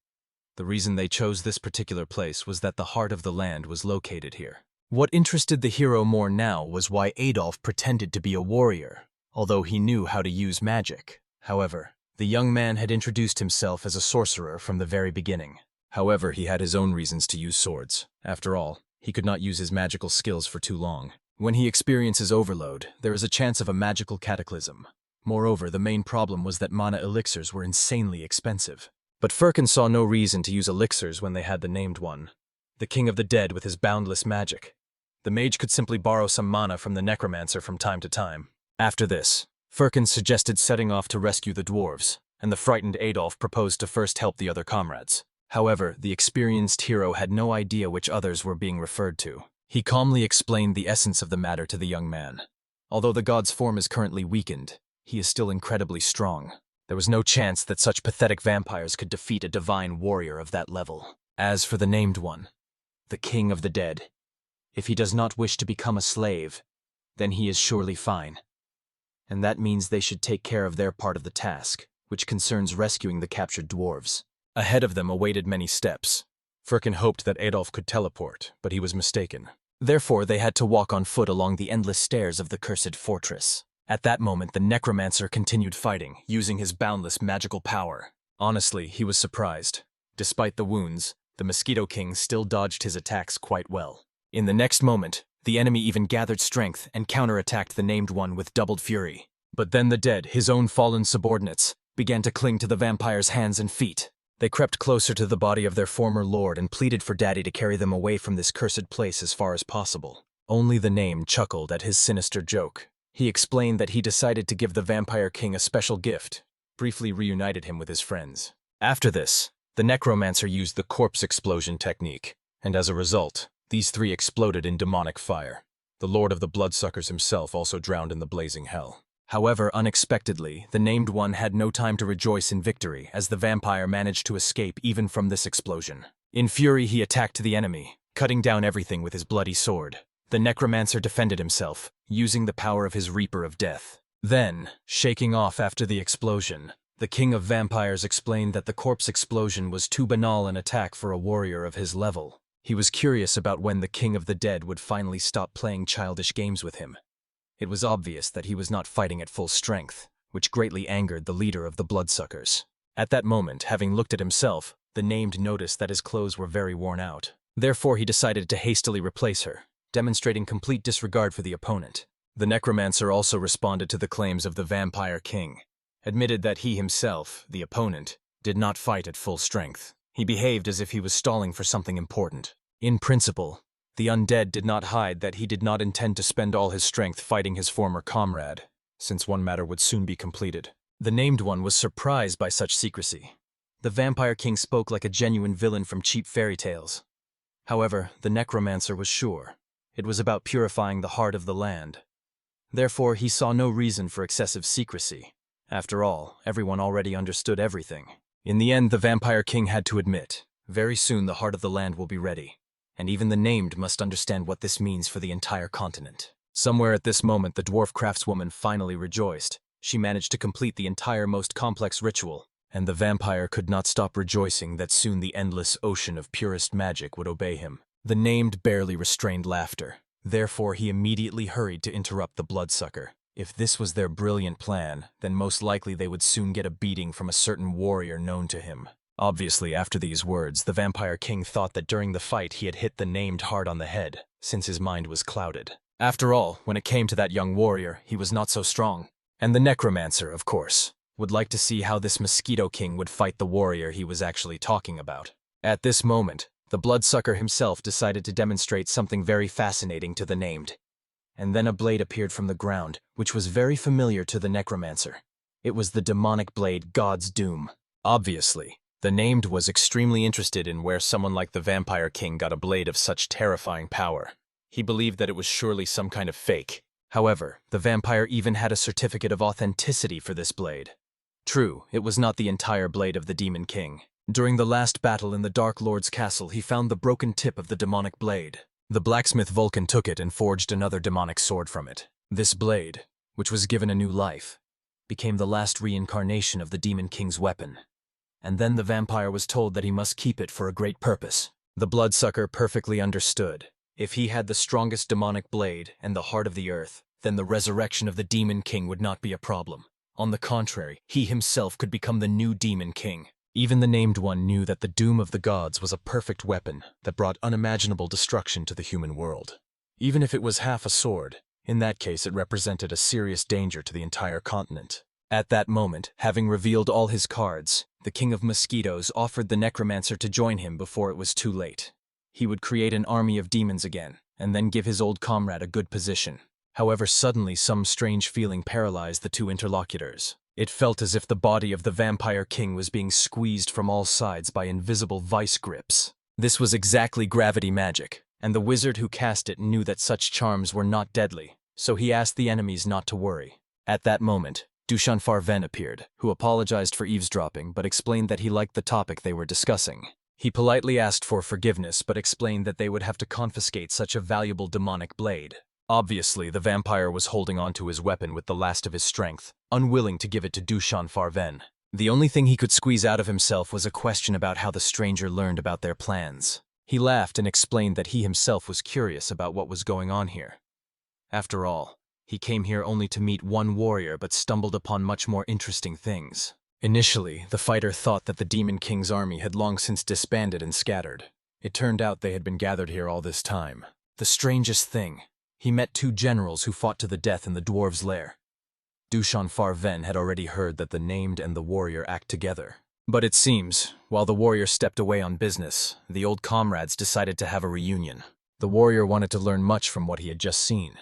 The reason they chose this particular place was that the heart of the land was located here. What interested the hero more now was why Adolf pretended to be a warrior, although he knew how to use magic. However, the young man had introduced himself as a sorcerer from the very beginning. However, he had his own reasons to use swords. After all, he could not use his magical skills for too long. When he experiences overload, there is a chance of a magical cataclysm. Moreover, the main problem was that mana elixirs were insanely expensive. But Firkin saw no reason to use elixirs when they had the Named One, the King of the Dead with his boundless magic. The mage could simply borrow some mana from the Necromancer from time to time. After this, Firkin suggested setting off to rescue the dwarves, and the frightened Adolf proposed to first help the other comrades. However, the experienced hero had no idea which others were being referred to. He calmly explained the essence of the matter to the young man. Although the god's form is currently weakened, he is still incredibly strong. There was no chance that such pathetic vampires could defeat a divine warrior of that level. As for the Named One, the King of the Dead, if he does not wish to become a slave, then he is surely fine. And that means they should take care of their part of the task, which concerns rescuing the captured dwarves. Ahead of them awaited many steps. Firkin hoped that Adolf could teleport, but he was mistaken. Therefore, they had to walk on foot along the endless stairs of the cursed fortress. At that moment, the Necromancer continued fighting, using his boundless magical power. Honestly, he was surprised. Despite the wounds, the Mosquito King still dodged his attacks quite well. In the next moment, the enemy even gathered strength and counterattacked the Named One with doubled fury. But then the dead, his own fallen subordinates, began to cling to the vampire's hands and feet. They crept closer to the body of their former lord and pleaded for Daddy to carry them away from this cursed place as far as possible. Only the Named chuckled at his sinister joke. He explained that he decided to give the Vampire King a special gift, briefly reunited him with his friends. After this, the Necromancer used the corpse explosion technique, and as a result, these three exploded in demonic fire. The Lord of the Bloodsuckers himself also drowned in the blazing hell. However, unexpectedly, the Named One had no time to rejoice in victory, as the vampire managed to escape even from this explosion. In fury, he attacked the enemy, cutting down everything with his bloody sword. The Necromancer defended himself, using the power of his Reaper of Death. Then, shaking off after the explosion, the King of Vampires explained that the corpse explosion was too banal an attack for a warrior of his level. He was curious about when the King of the Dead would finally stop playing childish games with him. It was obvious that he was not fighting at full strength, which greatly angered the leader of the Bloodsuckers. At that moment, having looked at himself, the Named noticed that his clothes were very worn out. Therefore, he decided to hastily replace her, demonstrating complete disregard for the opponent. The Necromancer also responded to the claims of the Vampire King. admitted that he himself, the opponent, did not fight at full strength. He behaved as if he was stalling for something important. In principle, the undead did not hide that he did not intend to spend all his strength fighting his former comrade, since one matter would soon be completed. The named one was surprised by such secrecy. The Vampire King spoke like a genuine villain from cheap fairy tales. However, the necromancer was sure. It was about purifying the heart of the land. Therefore, he saw no reason for excessive secrecy. After all, everyone already understood everything. In the end, the Vampire King had to admit, very soon the heart of the land will be ready, and even the named must understand what this means for the entire continent. Somewhere at this moment, the dwarf craftswoman finally rejoiced. She managed to complete the entire most complex ritual, and the vampire could not stop rejoicing that soon the endless ocean of purest magic would obey him. The named barely restrained laughter. Therefore, he immediately hurried to interrupt the bloodsucker. If this was their brilliant plan, then most likely they would soon get a beating from a certain warrior known to him. Obviously, after these words, the Vampire King thought that during the fight he had hit the named hard on the head, since his mind was clouded. After all, when it came to that young warrior, he was not so strong. And the necromancer, of course, would like to see how this Mosquito King would fight the warrior he was actually talking about. At this moment, the bloodsucker himself decided to demonstrate something very fascinating to the named. And then a blade appeared from the ground, which was very familiar to the necromancer. It was the demonic blade God's Doom. Obviously, the named was extremely interested in where someone like the Vampire King got a blade of such terrifying power. He believed that it was surely some kind of fake. However, the vampire even had a certificate of authenticity for this blade. True, it was not the entire blade of the Demon King. During the last battle in the Dark Lord's castle, he found the broken tip of the demonic blade. The blacksmith Vulcan took it and forged another demonic sword from it. This blade, which was given a new life, became the last reincarnation of the Demon King's weapon. And then the vampire was told that he must keep it for a great purpose. The bloodsucker perfectly understood. If he had the strongest demonic blade and the heart of the earth, then the resurrection of the Demon King would not be a problem. On the contrary, he himself could become the new Demon King. Even the named one knew that the doom of the gods was a perfect weapon that brought unimaginable destruction to the human world. Even if it was half a sword, in that case it represented a serious danger to the entire continent. At that moment, having revealed all his cards, the King of Mosquitoes offered the necromancer to join him before it was too late. He would create an army of demons again, and then give his old comrade a good position. However, suddenly some strange feeling paralyzed the two interlocutors. It felt as if the body of the Vampire King was being squeezed from all sides by invisible vice grips. This was exactly gravity magic, and the wizard who cast it knew that such charms were not deadly, so he asked the enemies not to worry. At that moment, Duchon Farven appeared, who apologized for eavesdropping but explained that he liked the topic they were discussing. He politely asked for forgiveness but explained that they would have to confiscate such a valuable demonic blade. Obviously, the vampire was holding on to his weapon with the last of his strength, unwilling to give it to Duchon Farven. The only thing he could squeeze out of himself was a question about how the stranger learned about their plans. He laughed and explained that he himself was curious about what was going on here. After all, he came here only to meet one warrior but stumbled upon much more interesting things. Initially, the fighter thought that the Demon King's army had long since disbanded and scattered. It turned out they had been gathered here all this time. The strangest thing, he met two generals who fought to the death in the dwarves' lair. Duchon Farven had already heard that the named and the warrior act together. But it seems, while the warrior stepped away on business, the old comrades decided to have a reunion. The warrior wanted to learn much from what he had just seen.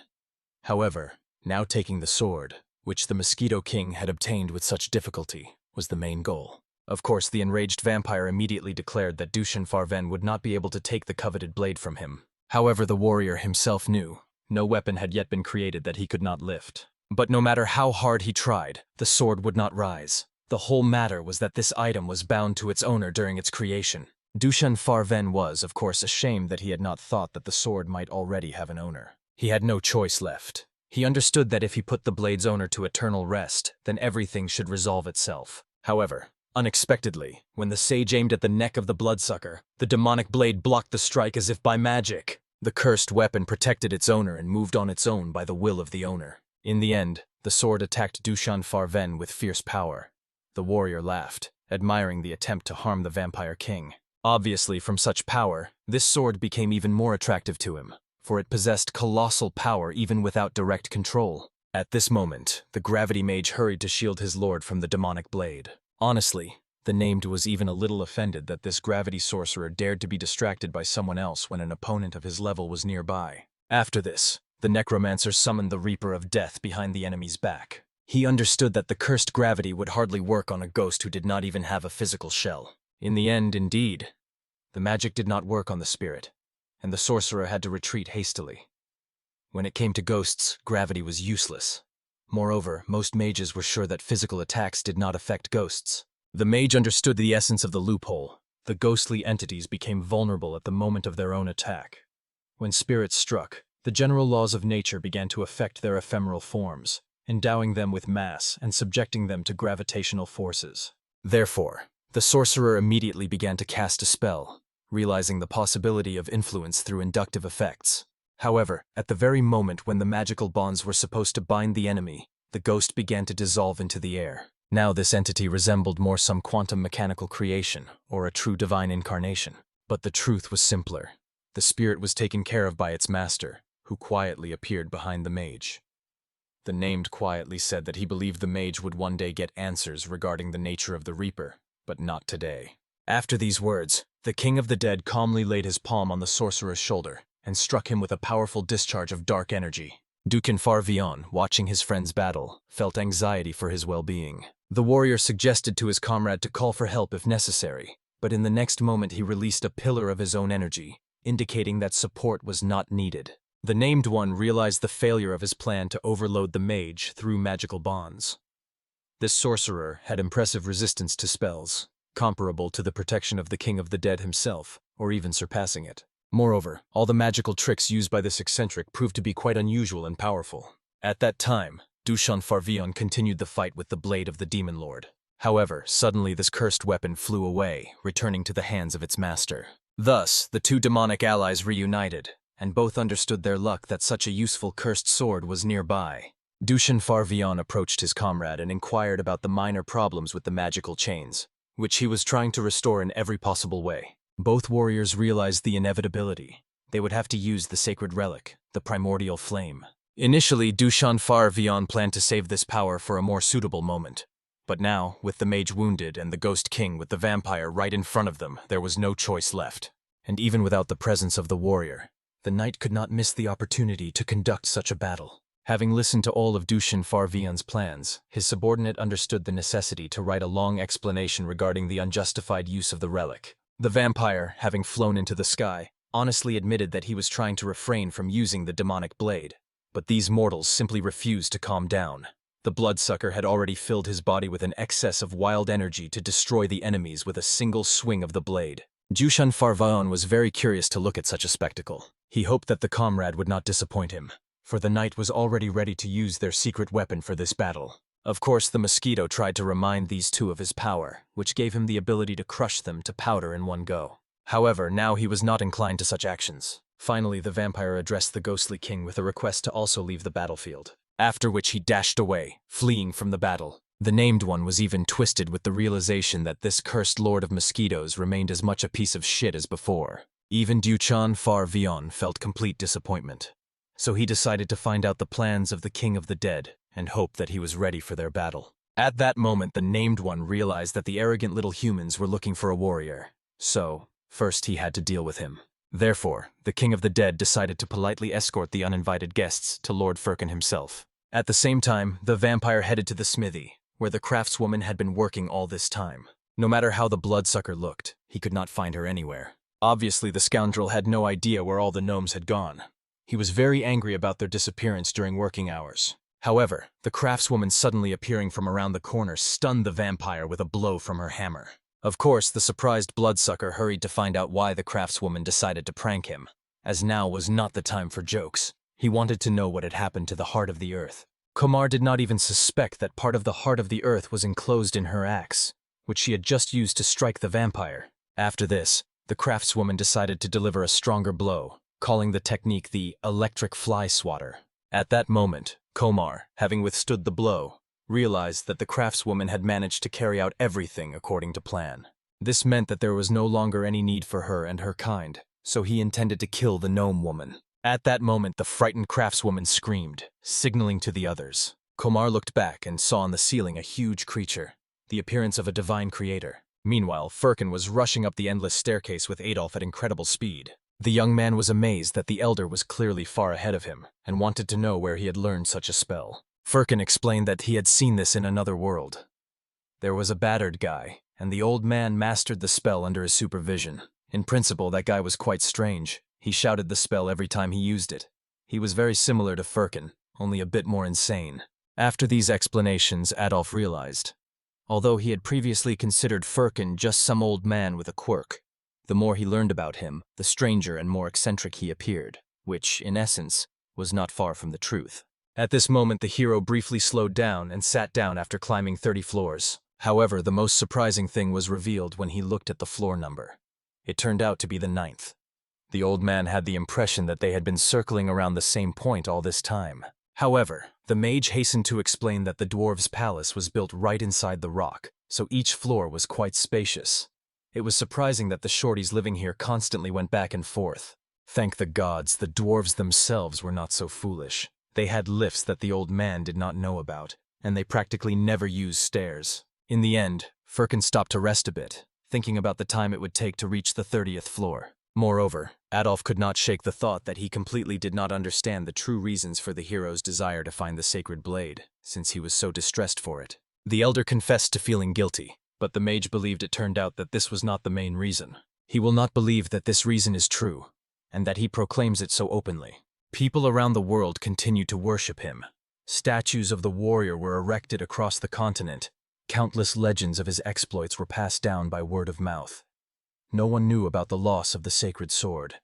However, now taking the sword, which the Mosquito King had obtained with such difficulty, was the main goal. Of course, the enraged vampire immediately declared that Duchon Farven would not be able to take the coveted blade from him. However, the warrior himself knew no weapon had yet been created that he could not lift. But no matter how hard he tried, the sword would not rise. The whole matter was that this item was bound to its owner during its creation. Duchon Farven was, of course, ashamed that he had not thought that the sword might already have an owner. He had no choice left. He understood that if he put the blade's owner to eternal rest, then everything should resolve itself. However, unexpectedly, when the sage aimed at the neck of the bloodsucker, the demonic blade blocked the strike as if by magic. The cursed weapon protected its owner and moved on its own by the will of the owner. In the end, the sword attacked Duchon Farven with fierce power. The warrior laughed, admiring the attempt to harm the Vampire King. Obviously, from such power, this sword became even more attractive to him, for it possessed colossal power even without direct control. At this moment, the gravity mage hurried to shield his lord from the demonic blade. Honestly, the named was even a little offended that this gravity sorcerer dared to be distracted by someone else when an opponent of his level was nearby. After this, the necromancer summoned the Reaper of Death behind the enemy's back. He understood that the cursed gravity would hardly work on a ghost who did not even have a physical shell. In the end, indeed, the magic did not work on the spirit, and the sorcerer had to retreat hastily. When it came to ghosts, gravity was useless. Moreover, most mages were sure that physical attacks did not affect ghosts. The mage understood the essence of the loophole. The ghostly entities became vulnerable at the moment of their own attack. When spirits struck, the general laws of nature began to affect their ephemeral forms, endowing them with mass and subjecting them to gravitational forces. Therefore, the sorcerer immediately began to cast a spell, realizing the possibility of influence through inductive effects. However, at the very moment when the magical bonds were supposed to bind the enemy, the ghost began to dissolve into the air. Now this entity resembled more some quantum mechanical creation, or a true divine incarnation. But the truth was simpler. The spirit was taken care of by its master, who quietly appeared behind the mage. The named quietly said that he believed the mage would one day get answers regarding the nature of the Reaper, but not today. After these words, the King of the Dead calmly laid his palm on the sorcerer's shoulder and struck him with a powerful discharge of dark energy. Duchon Farven, watching his friend's battle, felt anxiety for his well-being. The warrior suggested to his comrade to call for help if necessary, but in the next moment he released a pillar of his own energy, indicating that support was not needed. The named one realized the failure of his plan to overload the mage through magical bonds. This sorcerer had impressive resistance to spells, comparable to the protection of the King of the Dead himself, or even surpassing it. Moreover, all the magical tricks used by this eccentric proved to be quite unusual and powerful. At that time, Duchon Farven continued the fight with the blade of the Demon Lord. However, suddenly this cursed weapon flew away, returning to the hands of its master. Thus, the two demonic allies reunited, and both understood their luck that such a useful cursed sword was nearby. Duchon Farven approached his comrade and inquired about the minor problems with the magical chains, which he was trying to restore in every possible way. Both warriors realized the inevitability. They would have to use the sacred relic, the primordial flame. Initially, Duchon Farven planned to save this power for a more suitable moment. But now, with the mage wounded and the Ghost King with the vampire right in front of them, there was no choice left. And even without the presence of the warrior, the knight could not miss the opportunity to conduct such a battle. Having listened to all of Duchon Farven's plans, his subordinate understood the necessity to write a long explanation regarding the unjustified use of the relic. The vampire, having flown into the sky, honestly admitted that he was trying to refrain from using the demonic blade. But these mortals simply refused to calm down. The bloodsucker had already filled his body with an excess of wild energy to destroy the enemies with a single swing of the blade. Duchon Farven was very curious to look at such a spectacle. He hoped that the comrade would not disappoint him, for the knight was already ready to use their secret weapon for this battle. Of course, the mosquito tried to remind these two of his power, which gave him the ability to crush them to powder in one go. However, now he was not inclined to such actions. Finally, the vampire addressed the ghostly king with a request to also leave the battlefield, after which he dashed away, fleeing from the battle. The named one was even twisted with the realization that this cursed lord of mosquitoes remained as much a piece of shit as before. Even Duchon Farven felt complete disappointment. So he decided to find out the plans of the King of the Dead and hope that he was ready for their battle. At that moment, the named one realized that the arrogant little humans were looking for a warrior. So, first he had to deal with him. Therefore, the King of the Dead decided to politely escort the uninvited guests to Lord Firkin himself. At the same time, the vampire headed to the smithy, where the craftswoman had been working all this time. No matter how the bloodsucker looked, he could not find her anywhere. Obviously, the scoundrel had no idea where all the gnomes had gone. He was very angry about their disappearance during working hours. However, the craftswoman suddenly appearing from around the corner stunned the vampire with a blow from her hammer. Of course, the surprised bloodsucker hurried to find out why the craftswoman decided to prank him, as now was not the time for jokes. He wanted to know what had happened to the heart of the earth. Komar did not even suspect that part of the heart of the earth was enclosed in her axe, which she had just used to strike the vampire. After this, the craftswoman decided to deliver a stronger blow, calling the technique the electric fly swatter. At that moment, Komar, having withstood the blow, realized that the craftswoman had managed to carry out everything according to plan. This meant that there was no longer any need for her and her kind, so he intended to kill the gnome woman. At that moment, the frightened craftswoman screamed, signaling to the others. Komar looked back and saw on the ceiling a huge creature, the appearance of a divine creator. Meanwhile, Firkin was rushing up the endless staircase with Adolf at incredible speed. The young man was amazed that the elder was clearly far ahead of him, and wanted to know where he had learned such a spell. Firkin explained that he had seen this in another world. There was a battered guy, and the old man mastered the spell under his supervision. In principle, that guy was quite strange. He shouted the spell every time he used it. He was very similar to Firkin, only a bit more insane. After these explanations, Adolf realized. Although he had previously considered Firkin just some old man with a quirk, the more he learned about him, the stranger and more eccentric he appeared, which, in essence, was not far from the truth. At this moment, the hero briefly slowed down and sat down after climbing 30 floors. However, the most surprising thing was revealed when he looked at the floor number. It turned out to be the 9th. The old man had the impression that they had been circling around the same point all this time. However, the mage hastened to explain that the dwarves' palace was built right inside the rock, so each floor was quite spacious. It was surprising that the shorties living here constantly went back and forth. Thank the gods, the dwarves themselves were not so foolish. They had lifts that the old man did not know about, and they practically never used stairs. In the end, Firkin stopped to rest a bit, thinking about the time it would take to reach the 30th floor. Moreover, Adolf could not shake the thought that he completely did not understand the true reasons for the hero's desire to find the sacred blade, since he was so distressed for it. The elder confessed to feeling guilty, but the mage believed it turned out that this was not the main reason. He will not believe that this reason is true, and that he proclaims it so openly. People around the world continue to worship him. Statues of the warrior were erected across the continent. Countless legends of his exploits were passed down by word of mouth. No one knew about the loss of the sacred sword.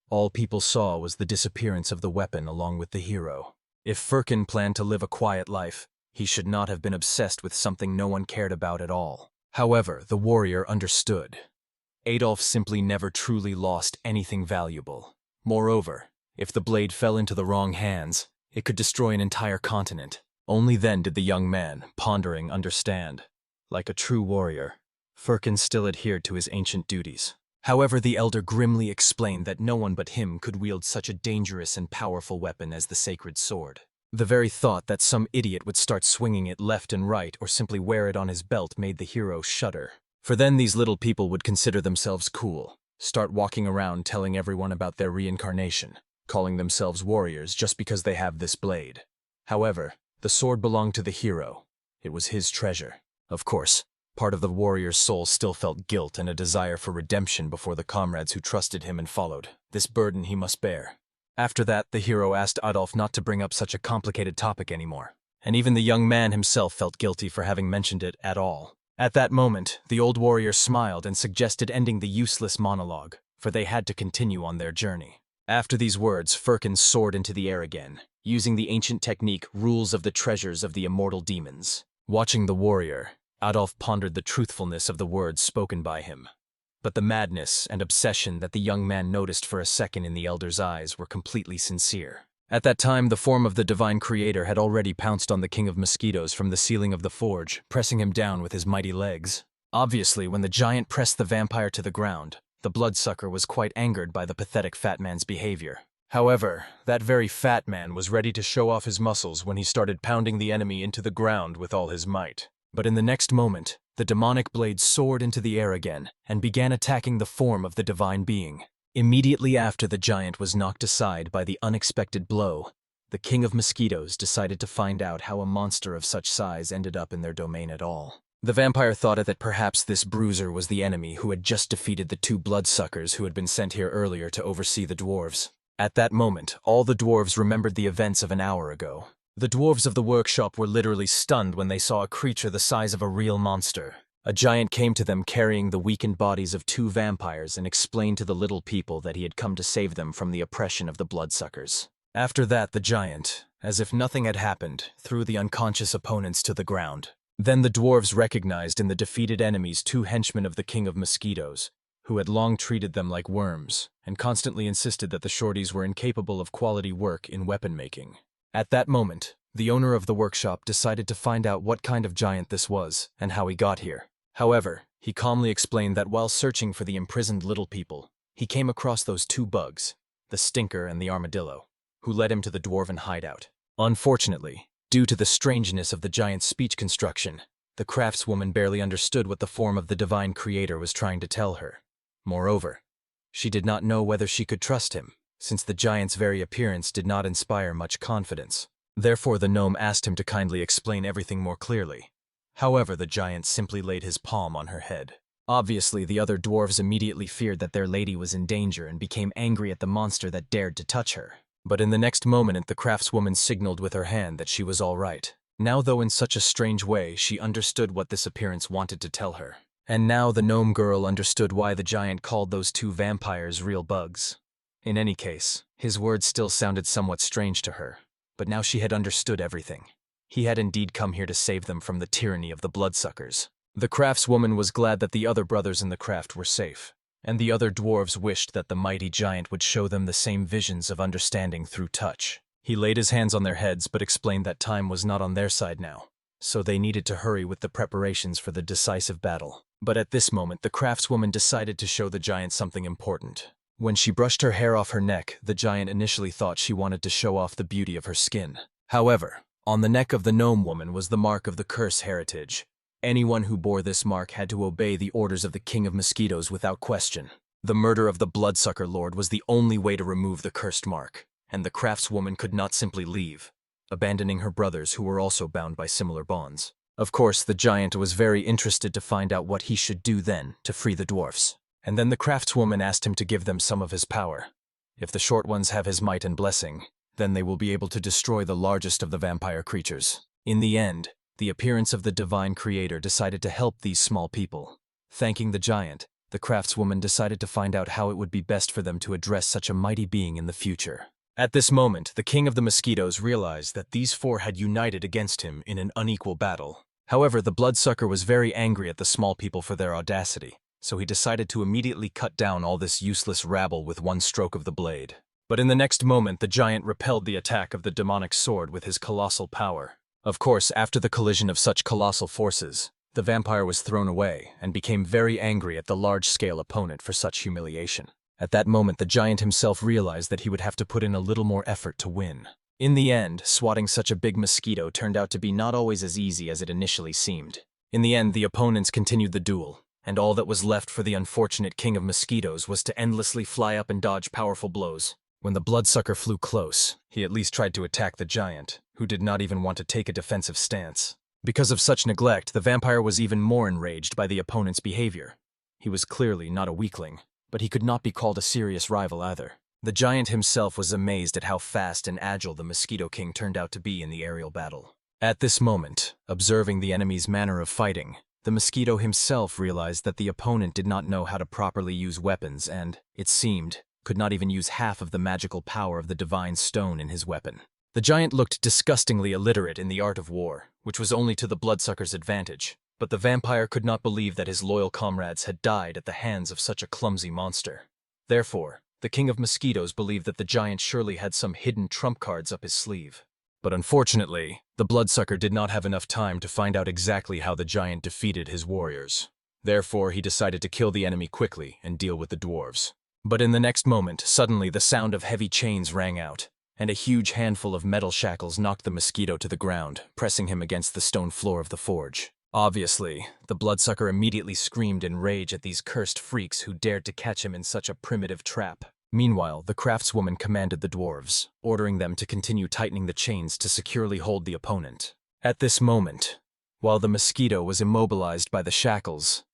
All people saw was the disappearance of the weapon along with the hero. If Firkin planned to live a quiet life, he should not have been obsessed with something no one cared about at all. However, the warrior understood. Adolf simply never truly lost anything valuable. Moreover, if the blade fell into the wrong hands, it could destroy an entire continent. Only then did the young man, pondering, understand. Like a true warrior, Firkin still adhered to his ancient duties. However, the elder grimly explained that no one but him could wield such a dangerous and powerful weapon as the sacred sword. The very thought that some idiot would start swinging it left and right or simply wear it on his belt made the hero shudder. For then these little people would consider themselves cool, start walking around telling everyone about their reincarnation, calling themselves warriors just because they have this blade. However, the sword belonged to the hero. It was his treasure. Of course, part of the warrior's soul still felt guilt and a desire for redemption before the comrades who trusted him and followed. This burden he must bear. After that, the hero asked Adolf not to bring up such a complicated topic anymore, and even the young man himself felt guilty for having mentioned it at all. At that moment, the old warrior smiled and suggested ending the useless monologue, for they had to continue on their journey. After these words, Firkin soared into the air again, using the ancient technique Rules of the Treasures of the Immortal Demons. Watching the warrior, Adolf pondered the truthfulness of the words spoken by him. But the madness and obsession that the young man noticed for a second in the elder's eyes were completely sincere. At that time, the form of the divine creator had already pounced on the king of mosquitoes from the ceiling of the forge, pressing him down with his mighty legs. Obviously, when the giant pressed the vampire to the ground, the bloodsucker was quite angered by the pathetic fat man's behavior. However, that very fat man was ready to show off his muscles when he started pounding the enemy into the ground with all his might. But in the next moment, the demonic blade soared into the air again and began attacking the form of the divine being. Immediately after the giant was knocked aside by the unexpected blow, the king of mosquitoes decided to find out how a monster of such size ended up in their domain at all. The vampire thought that perhaps this bruiser was the enemy who had just defeated the two bloodsuckers who had been sent here earlier to oversee the dwarves. At that moment, all the dwarves remembered the events of an hour ago. The dwarves of the workshop were literally stunned when they saw a creature the size of a real monster. A giant came to them carrying the weakened bodies of two vampires and explained to the little people that he had come to save them from the oppression of the bloodsuckers. After that, the giant, as if nothing had happened, threw the unconscious opponents to the ground. Then the dwarves recognized in the defeated enemies two henchmen of the king of mosquitoes, who had long treated them like worms, and constantly insisted that the shorties were incapable of quality work in weapon making. At that moment, the owner of the workshop decided to find out what kind of giant this was and how he got here. However, he calmly explained that while searching for the imprisoned little people, he came across those two bugs. the Stinker and the Armadillo, who led him to the dwarven hideout. Unfortunately, due to the strangeness of the giant's speech construction, the craftswoman barely understood what the form of the divine creator was trying to tell her. Moreover, she did not know whether she could trust him, since the giant's very appearance did not inspire much confidence. Therefore, the gnome asked him to kindly explain everything more clearly. However, the giant simply laid his palm on her head. Obviously, the other dwarves immediately feared that their lady was in danger and became angry at the monster that dared to touch her. But in the next moment, the craftswoman signaled with her hand that she was all right. Now, though in such a strange way, she understood what this appearance wanted to tell her. And now the gnome girl understood why the giant called those two vampires real bugs. In any case, his words still sounded somewhat strange to her, but now she had understood everything. He had indeed come here to save them from the tyranny of the bloodsuckers. The craftswoman was glad that the other brothers in the craft were safe, and the other dwarves wished that the mighty giant would show them the same visions of understanding through touch. He laid his hands on their heads but explained that time was not on their side now, so they needed to hurry with the preparations for the decisive battle. But at this moment, the craftswoman decided to show the giant something important. When she brushed her hair off her neck, the giant initially thought she wanted to show off the beauty of her skin. However, on the neck of the gnome woman was the mark of the curse heritage. Anyone who bore this mark had to obey the orders of the King of Mosquitoes without question. The murder of the Bloodsucker Lord was the only way to remove the cursed mark, and the craftswoman could not simply leave, abandoning her brothers who were also bound by similar bonds. Of course, the giant was very interested to find out what he should do then to free the dwarfs. And then the craftswoman asked him to give them some of his power. If the short ones have his might and blessing, then they will be able to destroy the largest of the vampire creatures. In the end, the appearance of the divine creator decided to help these small people. Thanking the giant, the craftswoman decided to find out how it would be best for them to address such a mighty being in the future. At this moment, the king of the mosquitoes realized that these four had united against him in an unequal battle. However, the bloodsucker was very angry at the small people for their audacity, so he decided to immediately cut down all this useless rabble with one stroke of the blade. But in the next moment, the giant repelled the attack of the demonic sword with his colossal power. Of course, after the collision of such colossal forces, the vampire was thrown away and became very angry at the large-scale opponent for such humiliation. At that moment, the giant himself realized that he would have to put in a little more effort to win. In the end, swatting such a big mosquito turned out to be not always as easy as it initially seemed. In the end, the opponents continued the duel, and all that was left for the unfortunate king of mosquitoes was to endlessly fly up and dodge powerful blows. When the bloodsucker flew close, he at least tried to attack the giant, who did not even want to take a defensive stance. Because of such neglect, the vampire was even more enraged by the opponent's behavior. He was clearly not a weakling, but he could not be called a serious rival either. The giant himself was amazed at how fast and agile the Mosquito King turned out to be in the aerial battle. At this moment, observing the enemy's manner of fighting, the mosquito himself realized that the opponent did not know how to properly use weapons and, it seemed, could not even use half of the magical power of the divine stone in his weapon. The giant looked disgustingly illiterate in the art of war, which was only to the bloodsucker's advantage, but the vampire could not believe that his loyal comrades had died at the hands of such a clumsy monster. Therefore, the king of mosquitoes believed that the giant surely had some hidden trump cards up his sleeve. But unfortunately, the bloodsucker did not have enough time to find out exactly how the giant defeated his warriors. Therefore, he decided to kill the enemy quickly and deal with the dwarves. But in the next moment, suddenly the sound of heavy chains rang out, and a huge handful of metal shackles knocked the mosquito to the ground, pressing him against the stone floor of the forge. Obviously, the bloodsucker immediately screamed in rage at these cursed freaks who dared to catch him in such a primitive trap. Meanwhile, the craftswoman commanded the dwarves, ordering them to continue tightening the chains to securely hold the opponent. At this moment, while the mosquito was immobilized by the shackles,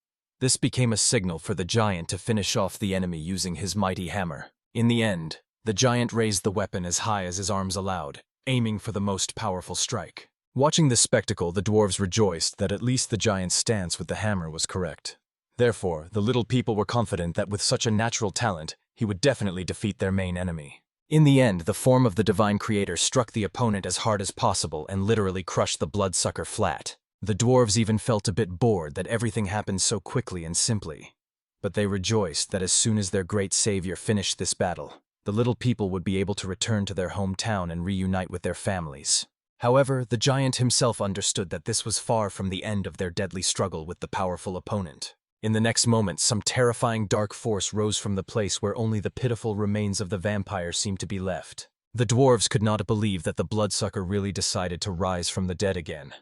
this became a signal for the giant to finish off the enemy using his mighty hammer. In the end, the giant raised the weapon as high as his arms allowed, aiming for the most powerful strike. Watching this spectacle, the dwarves rejoiced that at least the giant's stance with the hammer was correct. Therefore, the little people were confident that with such a natural talent, he would definitely defeat their main enemy. In the end, the form of the divine creator struck the opponent as hard as possible and literally crushed the bloodsucker flat. The dwarves even felt a bit bored that everything happened so quickly and simply. But they rejoiced that as soon as their great savior finished this battle, the little people would be able to return to their hometown and reunite with their families. However, the giant himself understood that this was far from the end of their deadly struggle with the powerful opponent. In the next moment, some terrifying dark force rose from the place where only the pitiful remains of the vampire seemed to be left. The dwarves could not believe that the bloodsucker really decided to rise from the dead again.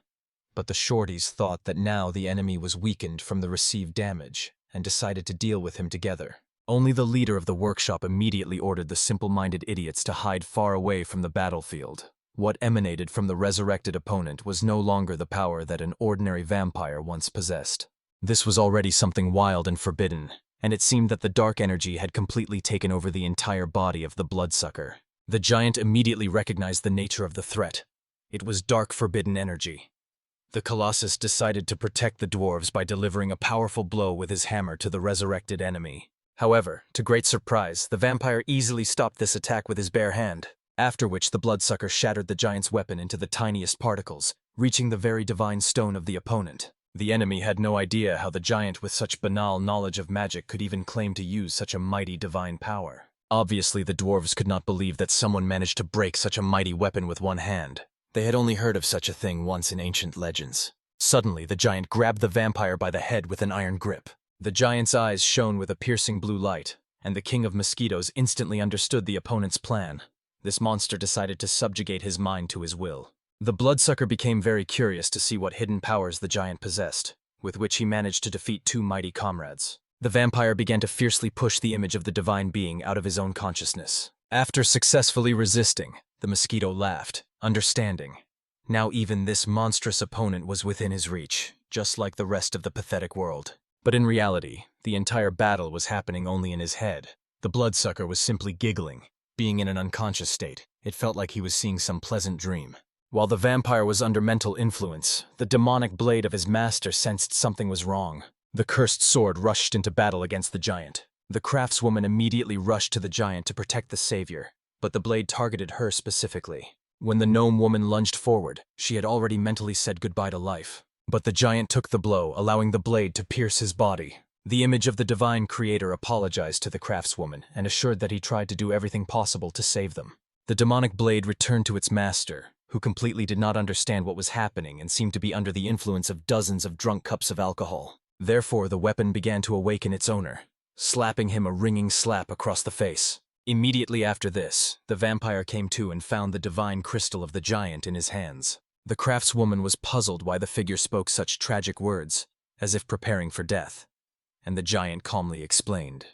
But the shorties thought that now the enemy was weakened from the received damage, and decided to deal with him together. Only the leader of the workshop immediately ordered the simple-minded idiots to hide far away from the battlefield. What emanated from the resurrected opponent was no longer the power that an ordinary vampire once possessed. This was already something wild and forbidden, and it seemed that the dark energy had completely taken over the entire body of the bloodsucker. The giant immediately recognized the nature of the threat. It was dark forbidden energy. The Colossus decided to protect the dwarves by delivering a powerful blow with his hammer to the resurrected enemy. However, to great surprise, the vampire easily stopped this attack with his bare hand, after which the bloodsucker shattered the giant's weapon into the tiniest particles, reaching the very divine stone of the opponent. The enemy had no idea how the giant with such banal knowledge of magic could even claim to use such a mighty divine power. Obviously, the dwarves could not believe that someone managed to break such a mighty weapon with one hand. They had only heard of such a thing once in ancient legends. Suddenly, the giant grabbed the vampire by the head with an iron grip. The giant's eyes shone with a piercing blue light, and the king of mosquitoes instantly understood the opponent's plan. This monster decided to subjugate his mind to his will. The bloodsucker became very curious to see what hidden powers the giant possessed, with which he managed to defeat two mighty comrades. The vampire began to fiercely push the image of the divine being out of his own consciousness. After successfully resisting, the mosquito laughed, understanding. Now even this monstrous opponent was within his reach, just like the rest of the pathetic world. But in reality, the entire battle was happening only in his head. The bloodsucker was simply giggling. Being in an unconscious state, it felt like he was seeing some pleasant dream. While the vampire was under mental influence, the demonic blade of his master sensed something was wrong. The cursed sword rushed into battle against the giant. The craftswoman immediately rushed to the giant to protect the savior, but the blade targeted her specifically. When the gnome woman lunged forward, she had already mentally said goodbye to life. But the giant took the blow, allowing the blade to pierce his body. The image of the divine creator apologized to the craftswoman and assured that he tried to do everything possible to save them. The demonic blade returned to its master, who completely did not understand what was happening and seemed to be under the influence of dozens of drunk cups of alcohol. Therefore, the weapon began to awaken its owner, slapping him a ringing slap across the face. Immediately after this, the vampire came to and found the divine crystal of the giant in his hands. The craftswoman was puzzled why the figure spoke such tragic words, as if preparing for death, and the giant calmly explained.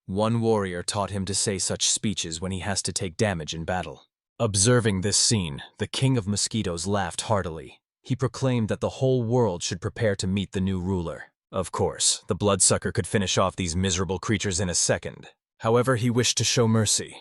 One warrior taught him to say such speeches when he has to take damage in battle. Observing this scene, the king of mosquitoes laughed heartily. He proclaimed that the whole world should prepare to meet the new ruler. Of course, the bloodsucker could finish off these miserable creatures in a second. However, he wished to show mercy.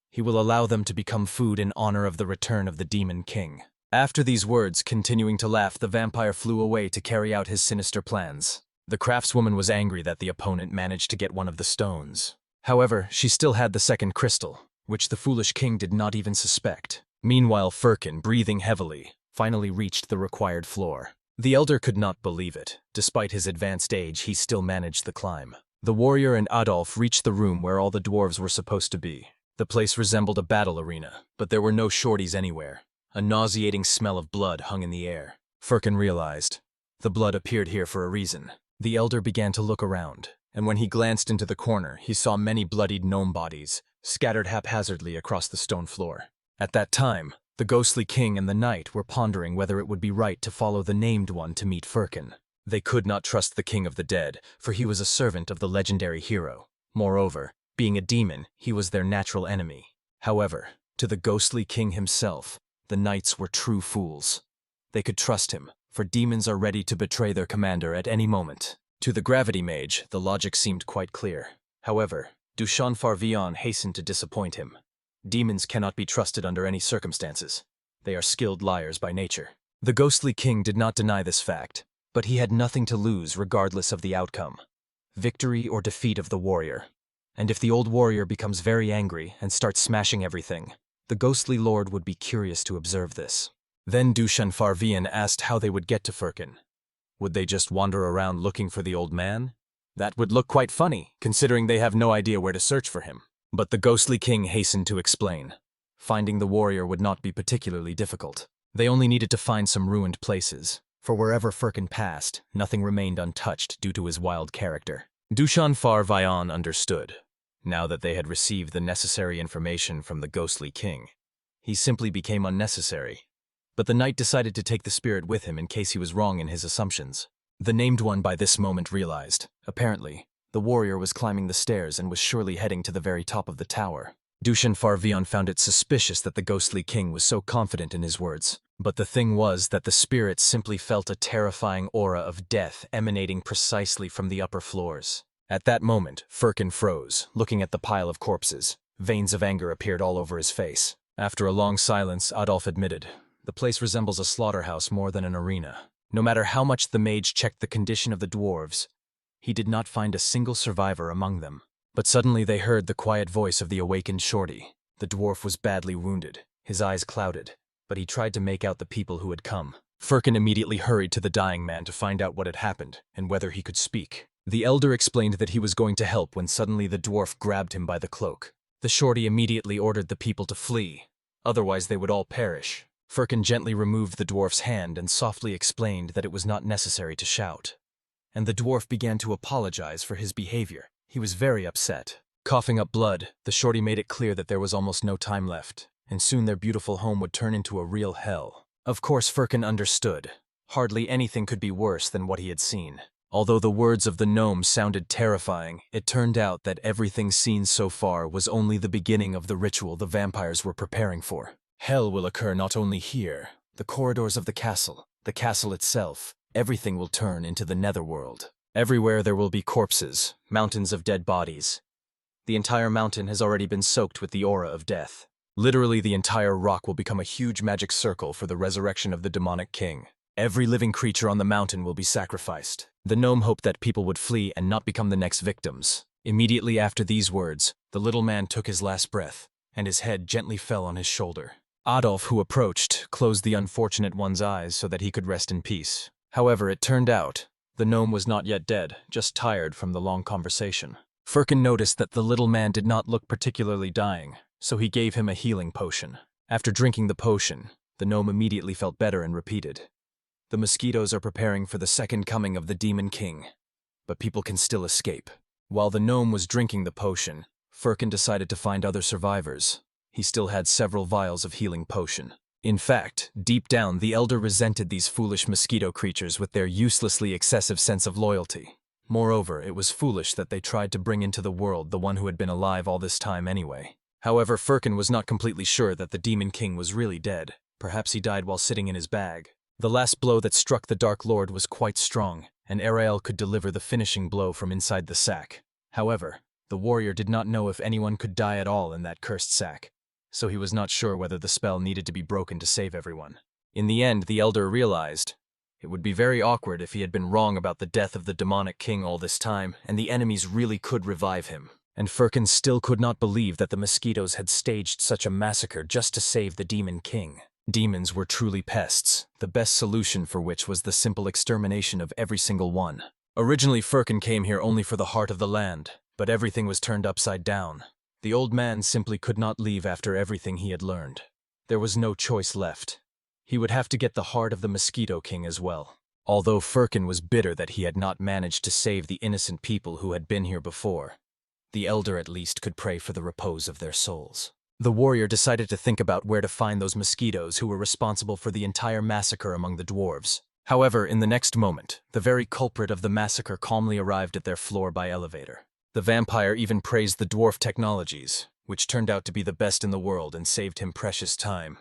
He will allow them to become food in honor of the return of the demon king. After these words, continuing to laugh, the vampire flew away to carry out his sinister plans. The craftswoman was angry that the opponent managed to get one of the stones. However, she still had the second crystal, which the foolish king did not even suspect. Meanwhile, Firkin, breathing heavily, finally reached the required floor. The elder could not believe it. Despite his advanced age, he still managed the climb. The warrior and Adolf reached the room where all the dwarves were supposed to be. The place resembled a battle arena, but there were no shorties anywhere. A nauseating smell of blood hung in the air. Firkin realized. The blood appeared here for a reason. The elder began to look around, and when he glanced into the corner, he saw many bloodied gnome bodies, scattered haphazardly across the stone floor. At that time, the ghostly king and the knight were pondering whether it would be right to follow the named one to meet Firkin. They could not trust the king of the dead, for he was a servant of the legendary hero. Moreover, being a demon, he was their natural enemy. However, to the ghostly king himself, the knights were true fools. They could trust him, for demons are ready to betray their commander at any moment. To the gravity mage, the logic seemed quite clear. However, Duchon Farven hastened to disappoint him. Demons cannot be trusted under any circumstances. They are skilled liars by nature. The ghostly king did not deny this fact, but he had nothing to lose regardless of the outcome. Victory or defeat of the warrior. And if the old warrior becomes very angry and starts smashing everything, the ghostly lord would be curious to observe this. Then Duchon Farven asked how they would get to Firkin. Would they just wander around looking for the old man? That would look quite funny, considering they have no idea where to search for him. But the ghostly king hastened to explain. Finding the warrior would not be particularly difficult. They only needed to find some ruined places. For wherever Firkin passed, nothing remained untouched due to his wild character. Duchon Farven understood. Now that they had received the necessary information from the ghostly king, he simply became unnecessary. But the knight decided to take the spirit with him in case he was wrong in his assumptions. The named one by this moment realized, apparently, the warrior was climbing the stairs and was surely heading to the very top of the tower. Duchon Farven found it suspicious that the ghostly king was so confident in his words. But the thing was that the spirit simply felt a terrifying aura of death emanating precisely from the upper floors. At that moment, Firkin froze, looking at the pile of corpses. Veins of anger appeared all over his face. After a long silence, Adolf admitted, "The place resembles a slaughterhouse more than an arena." No matter how much the mage checked the condition of the dwarves, he did not find a single survivor among them. But suddenly they heard the quiet voice of the awakened shorty. The dwarf was badly wounded, his eyes clouded, but he tried to make out the people who had come. Firkin immediately hurried to the dying man to find out what had happened and whether he could speak. The elder explained that he was going to help when suddenly the dwarf grabbed him by the cloak. The shorty immediately ordered the people to flee, otherwise they would all perish. Firkin gently removed the dwarf's hand and softly explained that it was not necessary to shout. And the dwarf began to apologize for his behavior. He was very upset. Coughing up blood, the shorty made it clear that there was almost no time left, and soon their beautiful home would turn into a real hell. Of course Firkin understood. Hardly anything could be worse than what he had seen. Although the words of the gnome sounded terrifying, it turned out that everything seen so far was only the beginning of the ritual the vampires were preparing for. Hell will occur not only here, the corridors of the castle itself, everything will turn into the netherworld. Everywhere there will be corpses, mountains of dead bodies. The entire mountain has already been soaked with the aura of death. Literally the entire rock will become a huge magic circle for the resurrection of the demonic king. Every living creature on the mountain will be sacrificed. The gnome hoped that people would flee and not become the next victims. Immediately after these words, the little man took his last breath, and his head gently fell on his shoulder. Adolf, who approached, closed the unfortunate one's eyes so that he could rest in peace. However, it turned out, the gnome was not yet dead, just tired from the long conversation. Firkin noticed that the little man did not look particularly dying, so he gave him a healing potion. After drinking the potion, the gnome immediately felt better and repeated, "The mosquitoes are preparing for the second coming of the Demon King, but people can still escape." While the gnome was drinking the potion, Firkin decided to find other survivors. He still had several vials of healing potion. In fact, deep down, the elder resented these foolish mosquito creatures with their uselessly excessive sense of loyalty. Moreover, it was foolish that they tried to bring into the world the one who had been alive all this time anyway. However, Firkin was not completely sure that the Demon King was really dead. Perhaps he died while sitting in his bag. The last blow that struck the Dark Lord was quite strong, and Arel could deliver the finishing blow from inside the sack. However, the warrior did not know if anyone could die at all in that cursed sack, so he was not sure whether the spell needed to be broken to save everyone. In the end, the elder realized it would be very awkward if he had been wrong about the death of the demonic king all this time, and the enemies really could revive him. And Firkin still could not believe that the mosquitoes had staged such a massacre just to save the Demon King. Demons were truly pests, the best solution for which was the simple extermination of every single one. Originally, Firkin came here only for the heart of the land, but everything was turned upside down. The old man simply could not leave after everything he had learned. There was no choice left. He would have to get the heart of the Mosquito King as well. Although Firkin was bitter that he had not managed to save the innocent people who had been here before, the elder at least could pray for the repose of their souls. The warrior decided to think about where to find those mosquitoes who were responsible for the entire massacre among the dwarves. However, in the next moment, the very culprit of the massacre calmly arrived at their floor by elevator. The vampire even praised the dwarf technologies, which turned out to be the best in the world and saved him precious time.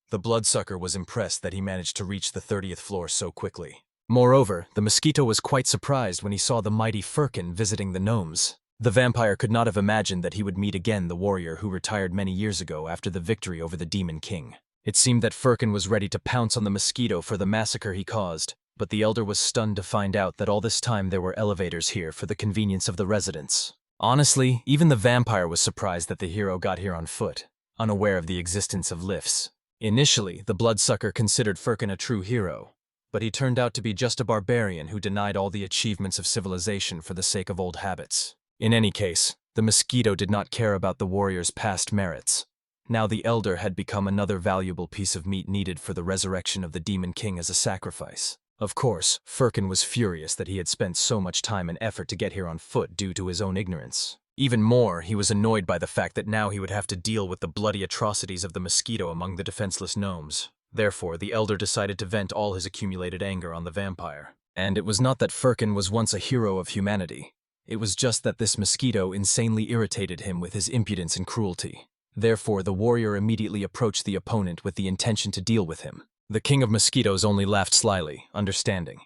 The bloodsucker was impressed that he managed to reach the 30th floor so quickly. Moreover, the mosquito was quite surprised when he saw the mighty Firkin visiting the gnomes. The vampire could not have imagined that he would meet again the warrior who retired many years ago after the victory over the Demon King. It seemed that Firkin was ready to pounce on the mosquito for the massacre he caused, but the elder was stunned to find out that all this time there were elevators here for the convenience of the residents. Honestly, even the vampire was surprised that the hero got here on foot, unaware of the existence of lifts. Initially, the bloodsucker considered Firkin a true hero, but he turned out to be just a barbarian who denied all the achievements of civilization for the sake of old habits. In any case, the mosquito did not care about the warrior's past merits. Now the elder had become another valuable piece of meat needed for the resurrection of the Demon King as a sacrifice. Of course, Firkin was furious that he had spent so much time and effort to get here on foot due to his own ignorance. Even more, he was annoyed by the fact that now he would have to deal with the bloody atrocities of the mosquito among the defenseless gnomes. Therefore, the elder decided to vent all his accumulated anger on the vampire. And it was not that Firkin was once a hero of humanity. It was just that this mosquito insanely irritated him with his impudence and cruelty. Therefore, the warrior immediately approached the opponent with the intention to deal with him. The king of mosquitoes only laughed slyly, understanding.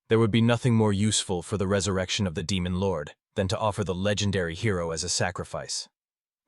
There would be nothing more useful for the resurrection of the demon lord than to offer the legendary hero as a sacrifice.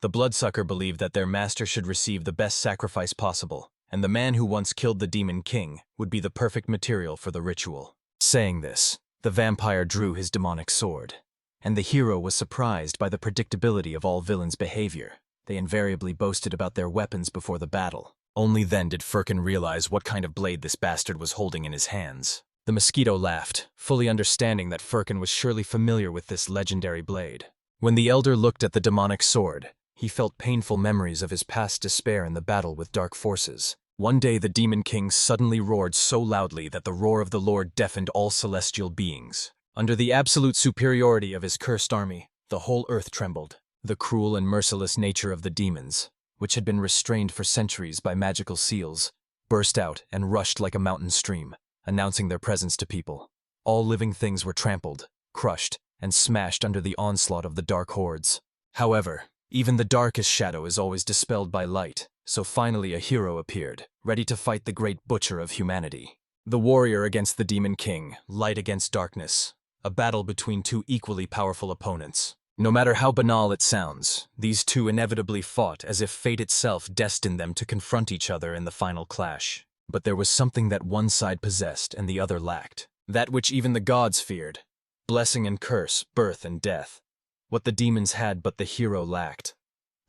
The bloodsucker believed that their master should receive the best sacrifice possible, and the man who once killed the demon king would be the perfect material for the ritual. Saying this, the vampire drew his demonic sword, and the hero was surprised by the predictability of all villains' behavior. They invariably boasted about their weapons before the battle. Only then did Firkin realize what kind of blade this bastard was holding in his hands. The mosquito laughed, fully understanding that Firkin was surely familiar with this legendary blade. When the elder looked at the demonic sword, he felt painful memories of his past despair in the battle with dark forces. One day the demon king suddenly roared so loudly that the roar of the Lord deafened all celestial beings. Under the absolute superiority of his cursed army, the whole earth trembled. The cruel and merciless nature of the demons, which had been restrained for centuries by magical seals, burst out and rushed like a mountain stream, announcing their presence to people. All living things were trampled, crushed, and smashed under the onslaught of the dark hordes. However, even the darkest shadow is always dispelled by light, so finally a hero appeared, ready to fight the great butcher of humanity. The warrior against the demon king, light against darkness, a battle between two equally powerful opponents. No matter how banal it sounds, these two inevitably fought as if fate itself destined them to confront each other in the final clash. But there was something that one side possessed and the other lacked. That which even the gods feared. Blessing and curse, birth and death. What the demons had but the hero lacked.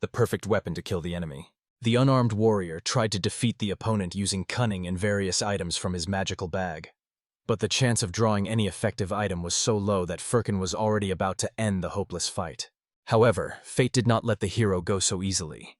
The perfect weapon to kill the enemy. The unarmed warrior tried to defeat the opponent using cunning and various items from his magical bag. But the chance of drawing any effective item was so low that Firkin was already about to end the hopeless fight. However, fate did not let the hero go so easily.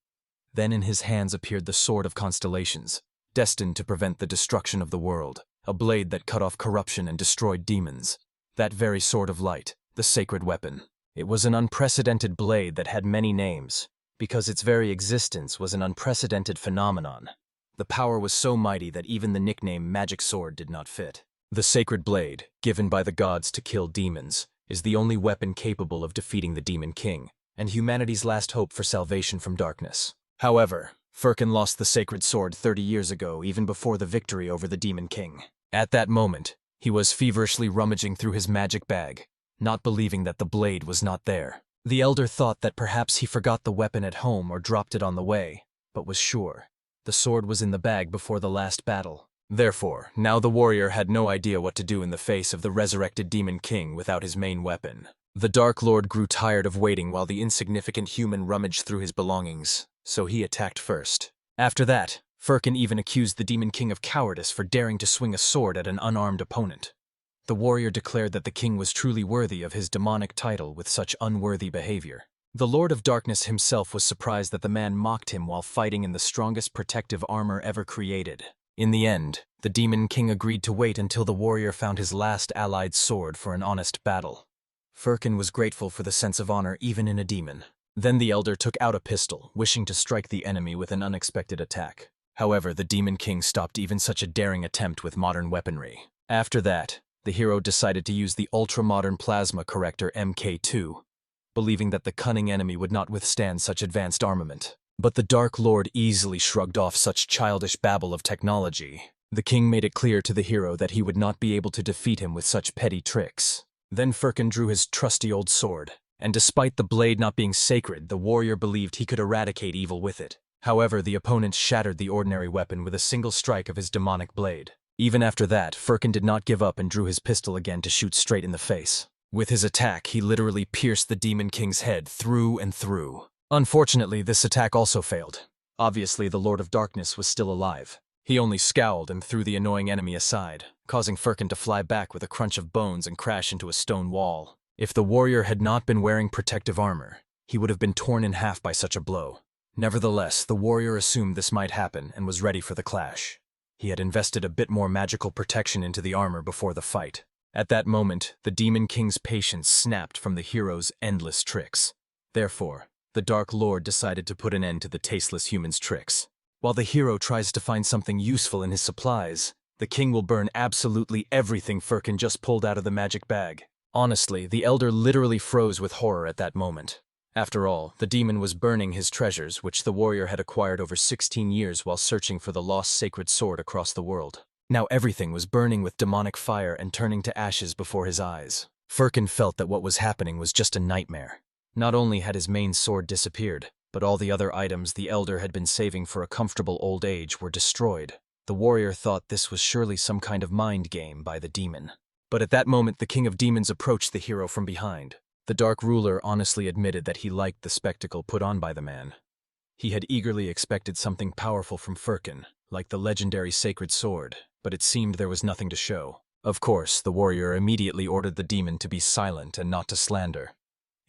Then in his hands appeared the Sword of Constellations, destined to prevent the destruction of the world, a blade that cut off corruption and destroyed demons. That very Sword of Light, the sacred weapon. It was an unprecedented blade that had many names, because its very existence was an unprecedented phenomenon. The power was so mighty that even the nickname Magic Sword did not fit. The sacred blade, given by the gods to kill demons, is the only weapon capable of defeating the Demon King, and humanity's last hope for salvation from darkness. However, Firkin lost the sacred sword 30 years ago, even before the victory over the Demon King. At that moment, he was feverishly rummaging through his magic bag, not believing that the blade was not there. The elder thought that perhaps he forgot the weapon at home or dropped it on the way, but was sure. The sword was in the bag before the last battle. Therefore, now the warrior had no idea what to do in the face of the resurrected Demon King without his main weapon. The Dark Lord grew tired of waiting while the insignificant human rummaged through his belongings, so he attacked first. After that, Firkin even accused the Demon King of cowardice for daring to swing a sword at an unarmed opponent. The warrior declared that the king was truly worthy of his demonic title with such unworthy behavior. The Lord of Darkness himself was surprised that the man mocked him while fighting in the strongest protective armor ever created. In the end, the Demon King agreed to wait until the warrior found his last allied sword for an honest battle. Firkin was grateful for the sense of honor even in a demon. Then the elder took out a pistol, wishing to strike the enemy with an unexpected attack. However, the Demon King stopped even such a daring attempt with modern weaponry. After that, the hero decided to use the ultra-modern plasma corrector MK2, believing that the cunning enemy would not withstand such advanced armament. But the Dark Lord easily shrugged off such childish babble of technology. The king made it clear to the hero that he would not be able to defeat him with such petty tricks. Then Firkin drew his trusty old sword, and despite the blade not being sacred, the warrior believed he could eradicate evil with it. However, the opponent shattered the ordinary weapon with a single strike of his demonic blade. Even after that, Firkin did not give up and drew his pistol again to shoot straight in the face. With his attack, he literally pierced the Demon King's head through and through. Unfortunately, this attack also failed. Obviously, the Lord of Darkness was still alive. He only scowled and threw the annoying enemy aside, causing Firkin to fly back with a crunch of bones and crash into a stone wall. If the warrior had not been wearing protective armor, he would have been torn in half by such a blow. Nevertheless, the warrior assumed this might happen and was ready for the clash. He had invested a bit more magical protection into the armor before the fight. At that moment, the Demon King's patience snapped from the hero's endless tricks. Therefore, the Dark Lord decided to put an end to the tasteless human's tricks. While the hero tries to find something useful in his supplies, the king will burn absolutely everything Firkin just pulled out of the magic bag. Honestly, the elder literally froze with horror at that moment. After all, the demon was burning his treasures, which the warrior had acquired over 16 years while searching for the lost sacred sword across the world. Now everything was burning with demonic fire and turning to ashes before his eyes. Firkin felt that what was happening was just a nightmare. Not only had his main sword disappeared, but all the other items the elder had been saving for a comfortable old age were destroyed. The warrior thought this was surely some kind of mind game by the demon. But at that moment the king of demons approached the hero from behind. The dark ruler honestly admitted that he liked the spectacle put on by the man. He had eagerly expected something powerful from Firkin, like the legendary sacred sword, but it seemed there was nothing to show. Of course, the warrior immediately ordered the demon to be silent and not to slander.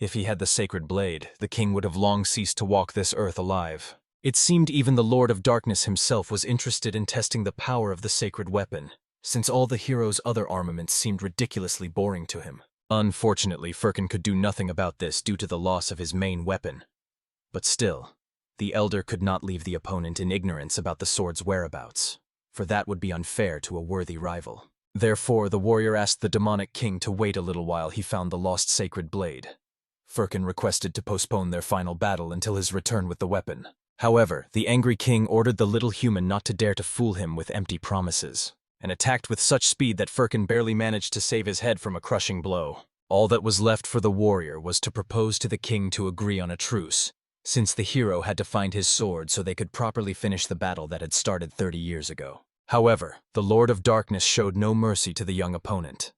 If he had the sacred blade, the king would have long ceased to walk this earth alive. It seemed even the Lord of Darkness himself was interested in testing the power of the sacred weapon, since all the hero's other armaments seemed ridiculously boring to him. Unfortunately, Firkin could do nothing about this due to the loss of his main weapon. But still, the elder could not leave the opponent in ignorance about the sword's whereabouts, for that would be unfair to a worthy rival. Therefore, the warrior asked the demonic king to wait a little while he found the lost sacred blade. Firkin requested to postpone their final battle until his return with the weapon. However, the angry king ordered the little human not to dare to fool him with empty promises, and attacked with such speed that Firkin barely managed to save his head from a crushing blow. All that was left for the warrior was to propose to the king to agree on a truce, since the hero had to find his sword so they could properly finish the battle that had started 30 years ago. However, the Lord of Darkness showed no mercy to the young opponent.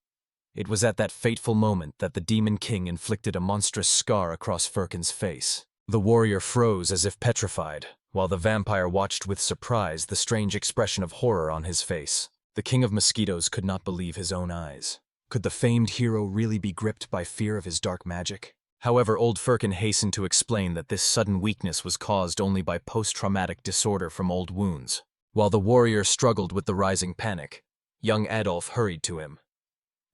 It was at that fateful moment that the Demon King inflicted a monstrous scar across Firkin's face. The warrior froze as if petrified, while the vampire watched with surprise the strange expression of horror on his face. The King of Mosquitoes could not believe his own eyes. Could the famed hero really be gripped by fear of his dark magic? However, old Firkin hastened to explain that this sudden weakness was caused only by post-traumatic disorder from old wounds. While the warrior struggled with the rising panic, young Adolf hurried to him.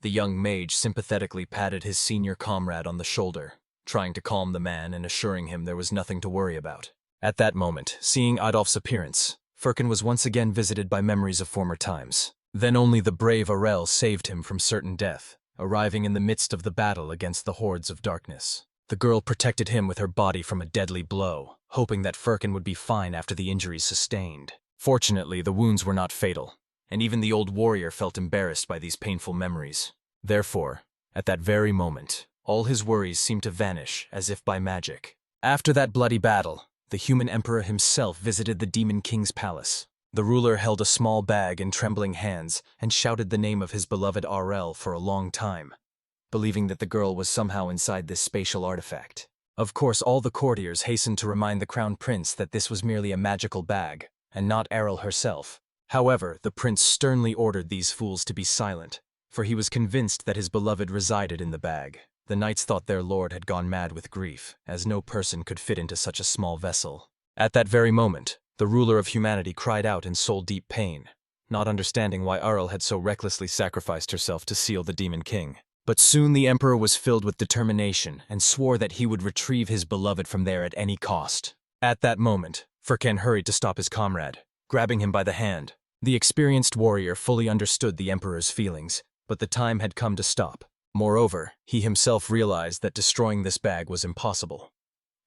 The young mage sympathetically patted his senior comrade on the shoulder, trying to calm the man and assuring him there was nothing to worry about. At that moment, seeing Adolf's appearance, Firkin was once again visited by memories of former times. Then only the brave Arel saved him from certain death, arriving in the midst of the battle against the hordes of darkness. The girl protected him with her body from a deadly blow, hoping that Firkin would be fine after the injuries sustained. Fortunately, the wounds were not fatal, and even the old warrior felt embarrassed by these painful memories. Therefore, at that very moment, all his worries seemed to vanish as if by magic. After that bloody battle, the human emperor himself visited the Demon King's palace. The ruler held a small bag in trembling hands and shouted the name of his beloved Arel for a long time, believing that the girl was somehow inside this spatial artifact. Of course, all the courtiers hastened to remind the crown prince that this was merely a magical bag, and not Arel herself. However, the prince sternly ordered these fools to be silent, for he was convinced that his beloved resided in the bag. The knights thought their lord had gone mad with grief, as no person could fit into such a small vessel. At that very moment, the ruler of humanity cried out in soul-deep pain, not understanding why Arel had so recklessly sacrificed herself to seal the Demon King. But soon the emperor was filled with determination and swore that he would retrieve his beloved from there at any cost. At that moment, Firkin hurried to stop his comrade, grabbing him by the hand. The experienced warrior fully understood the emperor's feelings, but the time had come to stop. Moreover, he himself realized that destroying this bag was impossible.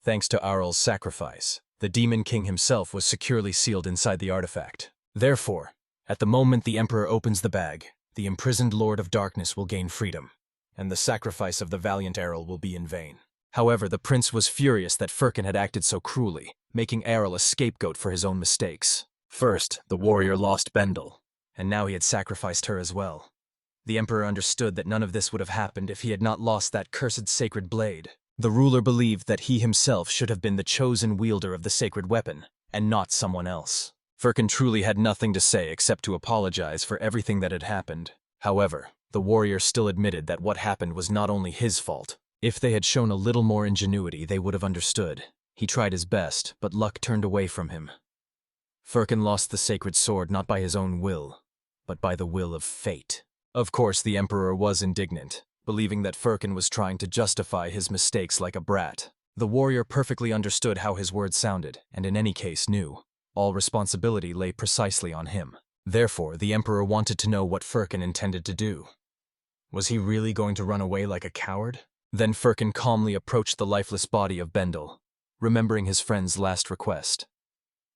Thanks to Arel's sacrifice, the Demon King himself was securely sealed inside the artifact. Therefore, at the moment the emperor opens the bag, the imprisoned Lord of Darkness will gain freedom, and the sacrifice of the valiant Arel will be in vain. However, the prince was furious that Firkin had acted so cruelly, making Arel a scapegoat for his own mistakes. First, the warrior lost Bendel, and now he had sacrificed her as well. The emperor understood that none of this would have happened if he had not lost that cursed sacred blade. The ruler believed that he himself should have been the chosen wielder of the sacred weapon, and not someone else. Firkin truly had nothing to say except to apologize for everything that had happened. However, the warrior still admitted that what happened was not only his fault. If they had shown a little more ingenuity, they would have understood. He tried his best, but luck turned away from him. Firkin lost the sacred sword not by his own will, but by the will of fate. Of course, the Emperor was indignant, believing that Firkin was trying to justify his mistakes like a brat. The warrior perfectly understood how his words sounded, and in any case knew all responsibility lay precisely on him. Therefore, the Emperor wanted to know what Firkin intended to do. Was he really going to run away like a coward? Then Firkin calmly approached the lifeless body of Bendel, remembering his friend's last request.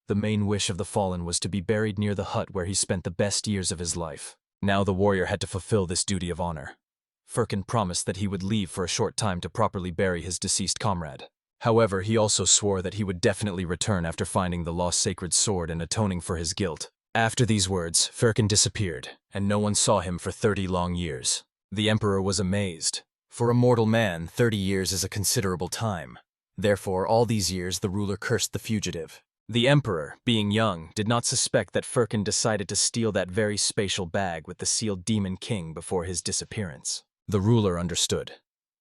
The main wish of the fallen was to be buried near the hut where he spent the best years of his life. Now the warrior had to fulfill this duty of honor. Firkin promised that he would leave for a short time to properly bury his deceased comrade. However, he also swore that he would definitely return after finding the lost sacred sword and atoning for his guilt. After these words, Firkin disappeared, and no one saw him for 30 long years. The Emperor was amazed. For a mortal man, 30 years is a considerable time. Therefore, all these years the ruler cursed the fugitive. The Emperor, being young, did not suspect that Firkin decided to steal that very spatial bag with the sealed Demon King before his disappearance. The ruler understood.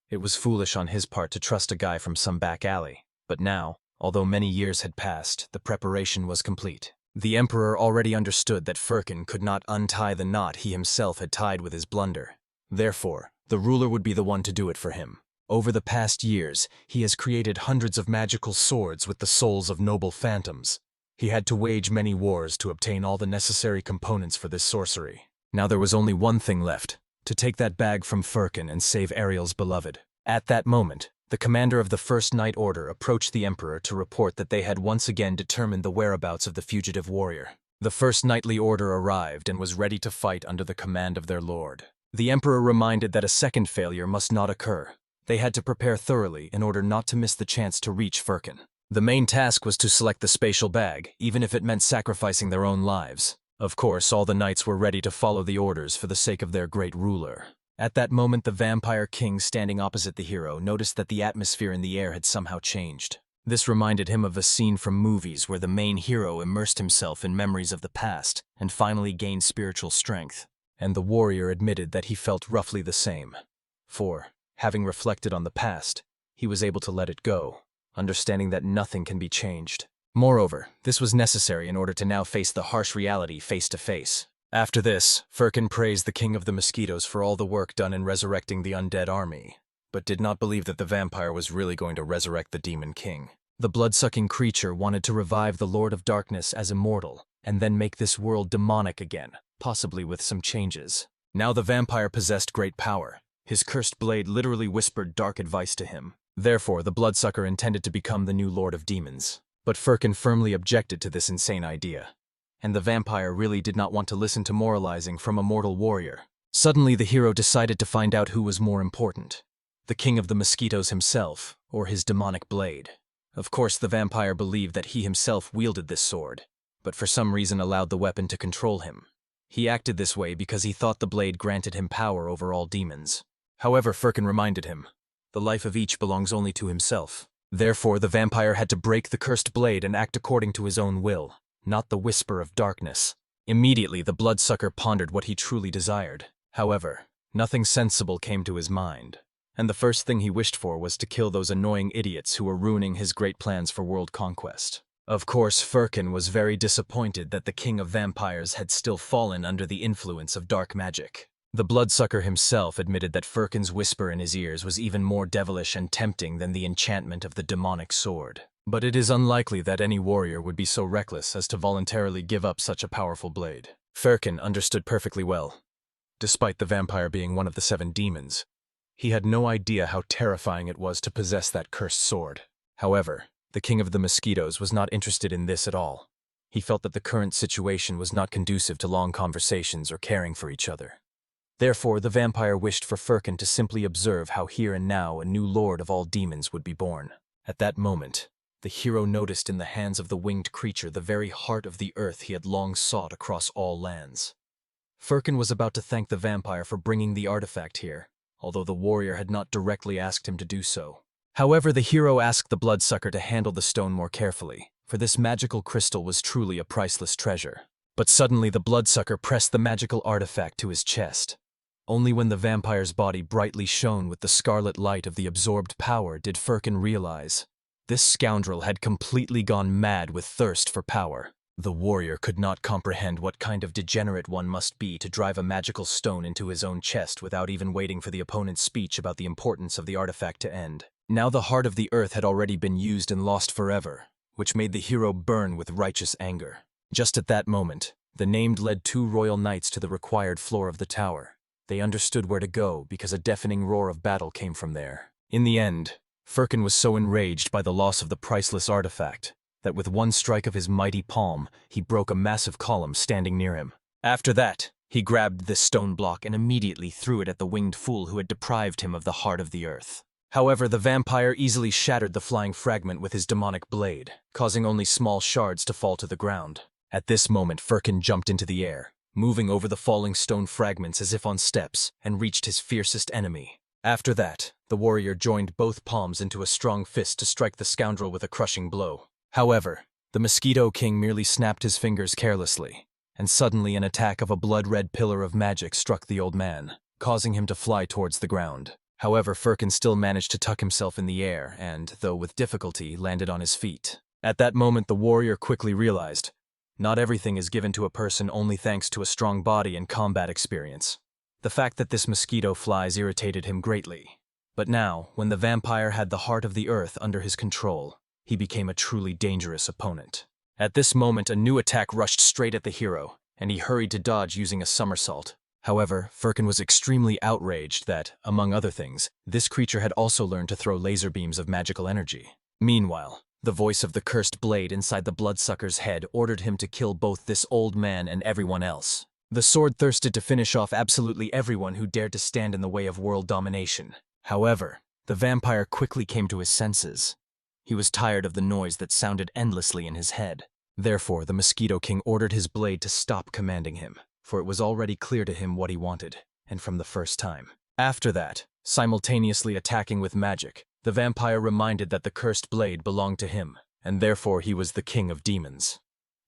It was foolish on his part to trust a guy from some back alley. But now, although many years had passed, the preparation was complete. The Emperor already understood that Firkin could not untie the knot he himself had tied with his blunder. Therefore, the ruler would be the one to do it for him. Over the past years, he has created hundreds of magical swords with the souls of noble phantoms. He had to wage many wars to obtain all the necessary components for this sorcery. Now there was only one thing left, to take that bag from Firkin and save Ariel's beloved. At that moment, the commander of the First Knight Order approached the Emperor to report that they had once again determined the whereabouts of the fugitive warrior. The First Knightly Order arrived and was ready to fight under the command of their lord. The Emperor reminded that a second failure must not occur. They had to prepare thoroughly in order not to miss the chance to reach Firkin. The main task was to select the spatial bag, even if it meant sacrificing their own lives. Of course, all the knights were ready to follow the orders for the sake of their great ruler. At that moment, the vampire king standing opposite the hero noticed that the atmosphere in the air had somehow changed. This reminded him of a scene from movies where the main hero immersed himself in memories of the past and finally gained spiritual strength. And the warrior admitted that he felt roughly the same. For, having reflected on the past, he was able to let it go, understanding that nothing can be changed. Moreover, this was necessary in order to now face the harsh reality face to face. After this, Firkin praised the King of the Mosquitoes for all the work done in resurrecting the undead army, but did not believe that the vampire was really going to resurrect the Demon King. The blood-sucking creature wanted to revive the Lord of Darkness as immortal, and then make this world demonic again, possibly with some changes. Now the vampire possessed great power. His cursed blade literally whispered dark advice to him. Therefore, the bloodsucker intended to become the new Lord of Demons. But Firkin firmly objected to this insane idea. And the vampire really did not want to listen to moralizing from a mortal warrior. Suddenly, the hero decided to find out who was more important. The King of the Mosquitoes himself, or his demonic blade. Of course, the vampire believed that he himself wielded this sword, but for some reason allowed the weapon to control him. He acted this way because he thought the blade granted him power over all demons. However, Firkin reminded him, the life of each belongs only to himself. Therefore, the vampire had to break the cursed blade and act according to his own will, not the whisper of darkness. Immediately, the bloodsucker pondered what he truly desired. However, nothing sensible came to his mind, and the first thing he wished for was to kill those annoying idiots who were ruining his great plans for world conquest. Of course, Firkin was very disappointed that the King of Vampires had still fallen under the influence of dark magic. The bloodsucker himself admitted that Firkin's whisper in his ears was even more devilish and tempting than the enchantment of the demonic sword. But it is unlikely that any warrior would be so reckless as to voluntarily give up such a powerful blade. Firkin understood perfectly well. Despite the vampire being one of the 7 demons, he had no idea how terrifying it was to possess that cursed sword. However, the King of the Mosquitoes was not interested in this at all. He felt that the current situation was not conducive to long conversations or caring for each other. Therefore, the vampire wished for Firkin to simply observe how here and now a new lord of all demons would be born. At that moment, the hero noticed in the hands of the winged creature the very heart of the earth he had long sought across all lands. Firkin was about to thank the vampire for bringing the artifact here, although the warrior had not directly asked him to do so. However, the hero asked the bloodsucker to handle the stone more carefully, for this magical crystal was truly a priceless treasure. But suddenly the bloodsucker pressed the magical artifact to his chest. Only when the vampire's body brightly shone with the scarlet light of the absorbed power did Firkin realize. This scoundrel had completely gone mad with thirst for power. The warrior could not comprehend what kind of degenerate one must be to drive a magical stone into his own chest without even waiting for the opponent's speech about the importance of the artifact to end. Now the heart of the earth had already been used and lost forever, which made the hero burn with righteous anger. Just at that moment, the named led 2 royal knights to the required floor of the tower. They understood where to go because a deafening roar of battle came from there. In the end, Firkin was so enraged by the loss of the priceless artifact that with one strike of his mighty palm, he broke a massive column standing near him. After that, he grabbed this stone block and immediately threw it at the winged fool who had deprived him of the heart of the earth. However, the vampire easily shattered the flying fragment with his demonic blade, causing only small shards to fall to the ground. At this moment, Firkin jumped into the air, moving over the falling stone fragments as if on steps, and reached his fiercest enemy. After that, the warrior joined both palms into a strong fist to strike the scoundrel with a crushing blow. However, the Mosquito King merely snapped his fingers carelessly, and suddenly an attack of a blood-red pillar of magic struck the old man, causing him to fly towards the ground. However, Firkin still managed to tuck himself in the air and, though with difficulty, landed on his feet. At that moment, the warrior quickly realized, not everything is given to a person only thanks to a strong body and combat experience. The fact that this mosquito flies irritated him greatly. But now, when the vampire had the heart of the earth under his control, he became a truly dangerous opponent. At this moment, a new attack rushed straight at the hero, and he hurried to dodge using a somersault. However, Firkin was extremely outraged that, among other things, this creature had also learned to throw laser beams of magical energy. Meanwhile, the voice of the cursed blade inside the bloodsucker's head ordered him to kill both this old man and everyone else. The sword thirsted to finish off absolutely everyone who dared to stand in the way of world domination. However, the vampire quickly came to his senses. He was tired of the noise that sounded endlessly in his head. Therefore, the Mosquito King ordered his blade to stop commanding him, for it was already clear to him what he wanted, and from the first time. After that, simultaneously attacking with magic, the vampire reminded that the cursed blade belonged to him, and therefore he was the king of demons.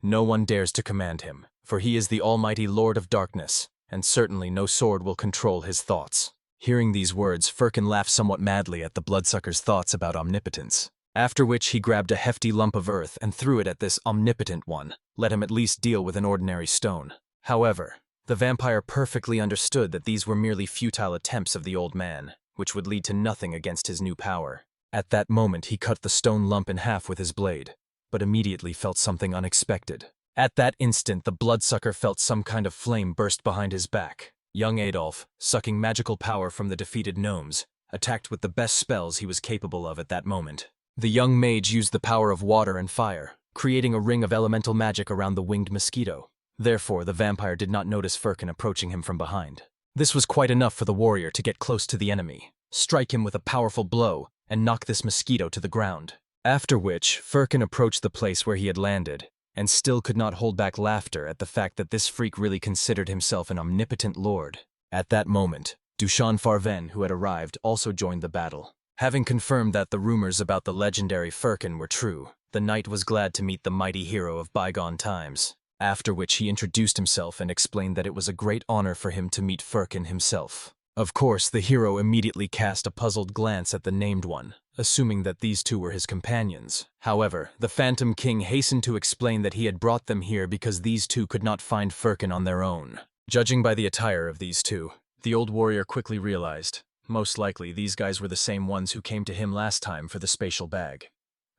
No one dares to command him, for he is the almighty Lord of Darkness, and certainly no sword will control his thoughts. Hearing these words, Firkin laughed somewhat madly at the bloodsucker's thoughts about omnipotence. After which he grabbed a hefty lump of earth and threw it at this omnipotent one, let him at least deal with an ordinary stone. However, the vampire perfectly understood that these were merely futile attempts of the old man, which would lead to nothing against his new power. At that moment he cut the stone lump in half with his blade, but immediately felt something unexpected. At that instant the bloodsucker felt some kind of flame burst behind his back. Young Adolf, sucking magical power from the defeated gnomes, attacked with the best spells he was capable of at that moment. The young mage used the power of water and fire, creating a ring of elemental magic around the winged mosquito. Therefore, the vampire did not notice Firkin approaching him from behind. This was quite enough for the warrior to get close to the enemy, strike him with a powerful blow, and knock this mosquito to the ground. After which, Firkin approached the place where he had landed, and still could not hold back laughter at the fact that this freak really considered himself an omnipotent lord. At that moment, Duchon Farven, who had arrived, also joined the battle. Having confirmed that the rumors about the legendary Firkin were true, the knight was glad to meet the mighty hero of bygone times. After which he introduced himself and explained that it was a great honor for him to meet Firkin himself. Of course, the hero immediately cast a puzzled glance at the named one, assuming that these two were his companions. However, the Phantom King hastened to explain that he had brought them here because these two could not find Firkin on their own. Judging by the attire of these two, the old warrior quickly realized, most likely these guys were the same ones who came to him last time for the spatial bag.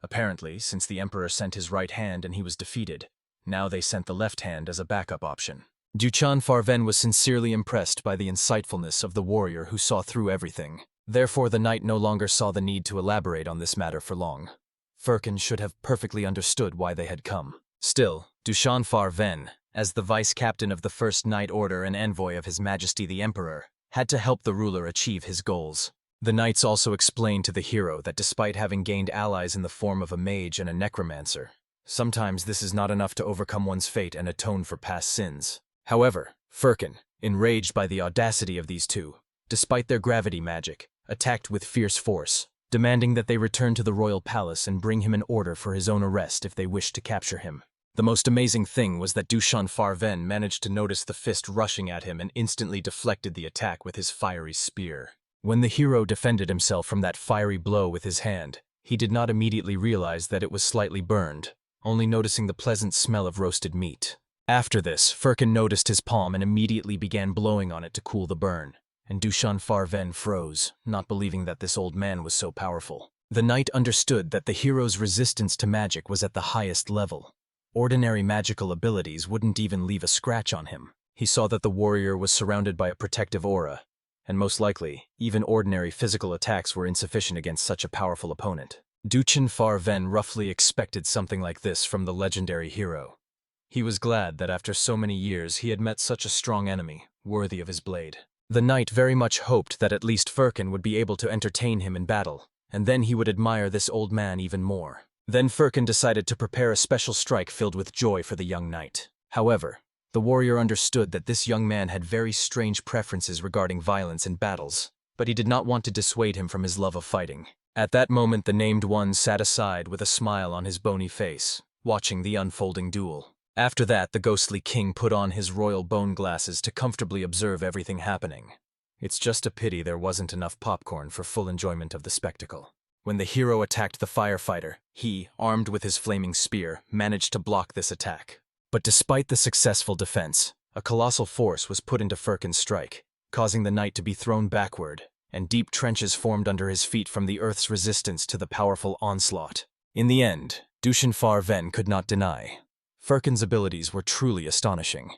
Apparently, since the Emperor sent his right hand and he was defeated, now they sent the left hand as a backup option. Duchon Farven was sincerely impressed by the insightfulness of the warrior who saw through everything. Therefore, the knight no longer saw the need to elaborate on this matter for long. Firkin should have perfectly understood why they had come. Still, Duchon Farven, as the vice-captain of the First Knight Order and envoy of His Majesty the Emperor, had to help the ruler achieve his goals. The knights also explained to the hero that despite having gained allies in the form of a mage and a necromancer, sometimes this is not enough to overcome one's fate and atone for past sins. However, Firkin, enraged by the audacity of these two, despite their gravity magic, attacked with fierce force, demanding that they return to the royal palace and bring him an order for his own arrest if they wished to capture him. The most amazing thing was that Duchon Farven managed to notice the fist rushing at him and instantly deflected the attack with his fiery spear. When the hero defended himself from that fiery blow with his hand, he did not immediately realize that it was slightly burned. only noticing the pleasant smell of roasted meat. After this, Firkin noticed his palm and immediately began blowing on it to cool the burn, and Duchon Farven froze, not believing that this old man was so powerful. The knight understood that the hero's resistance to magic was at the highest level. Ordinary magical abilities wouldn't even leave a scratch on him. He saw that the warrior was surrounded by a protective aura, and most likely, even ordinary physical attacks were insufficient against such a powerful opponent. Duchon Farven roughly expected something like this from the legendary hero. He was glad that after so many years he had met such a strong enemy, worthy of his blade. The knight very much hoped that at least Firkin would be able to entertain him in battle, and then he would admire this old man even more. Then Firkin decided to prepare a special strike filled with joy for the young knight. However, the warrior understood that this young man had very strange preferences regarding violence in battles, but he did not want to dissuade him from his love of fighting. At that moment the named one sat aside with a smile on his bony face, watching the unfolding duel. After that, the ghostly king put on his royal bone glasses to comfortably observe everything happening. It's just a pity there wasn't enough popcorn for full enjoyment of the spectacle. When the hero attacked the firefighter, he, armed with his flaming spear, managed to block this attack. But despite the successful defense, a colossal force was put into Firkin's strike, causing the knight to be thrown backward, and deep trenches formed under his feet from the earth's resistance to the powerful onslaught. In the end, Duchon Farven could not deny. Firkin's abilities were truly astonishing.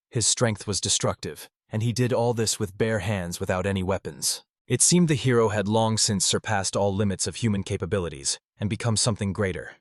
His strength was destructive, and he did all this with bare hands without any weapons. It seemed the hero had long since surpassed all limits of human capabilities and become something greater.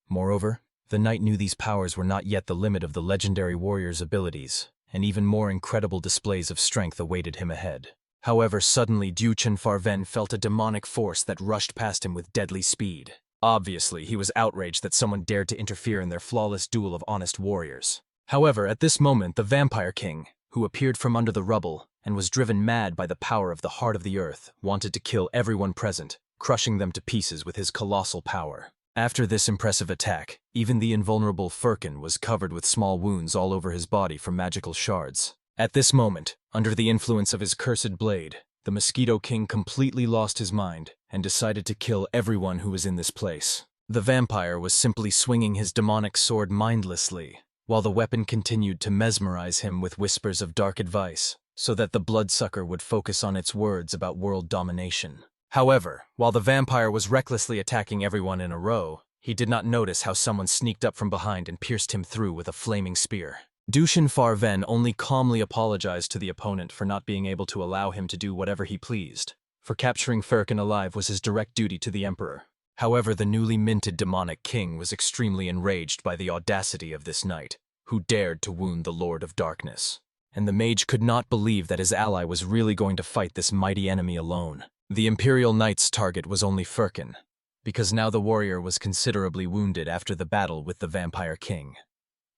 Moreover, the knight knew these powers were not yet the limit of the legendary warrior's abilities, and even more incredible displays of strength awaited him ahead. However, suddenly Duchon Farven felt a demonic force that rushed past him with deadly speed. Obviously, he was outraged that someone dared to interfere in their flawless duel of honest warriors. However, at this moment, the Vampire King, who appeared from under the rubble and was driven mad by the power of the heart of the earth, wanted to kill everyone present, crushing them to pieces with his colossal power. After this impressive attack, even the invulnerable Firkin was covered with small wounds all over his body from magical shards. At this moment, under the influence of his cursed blade, the Mosquito King completely lost his mind and decided to kill everyone who was in this place. The vampire was simply swinging his demonic sword mindlessly, while the weapon continued to mesmerize him with whispers of dark advice, so that the bloodsucker would focus on its words about world domination. However, while the vampire was recklessly attacking everyone in a row, he did not notice how someone sneaked up from behind and pierced him through with a flaming spear. Duchon Farven only calmly apologized to the opponent for not being able to allow him to do whatever he pleased, for capturing Firkin alive was his direct duty to the emperor. However, the newly minted demonic king was extremely enraged by the audacity of this knight, who dared to wound the Lord of Darkness. And the mage could not believe that his ally was really going to fight this mighty enemy alone. The Imperial Knight's target was only Firkin, because now the warrior was considerably wounded after the battle with the Vampire King.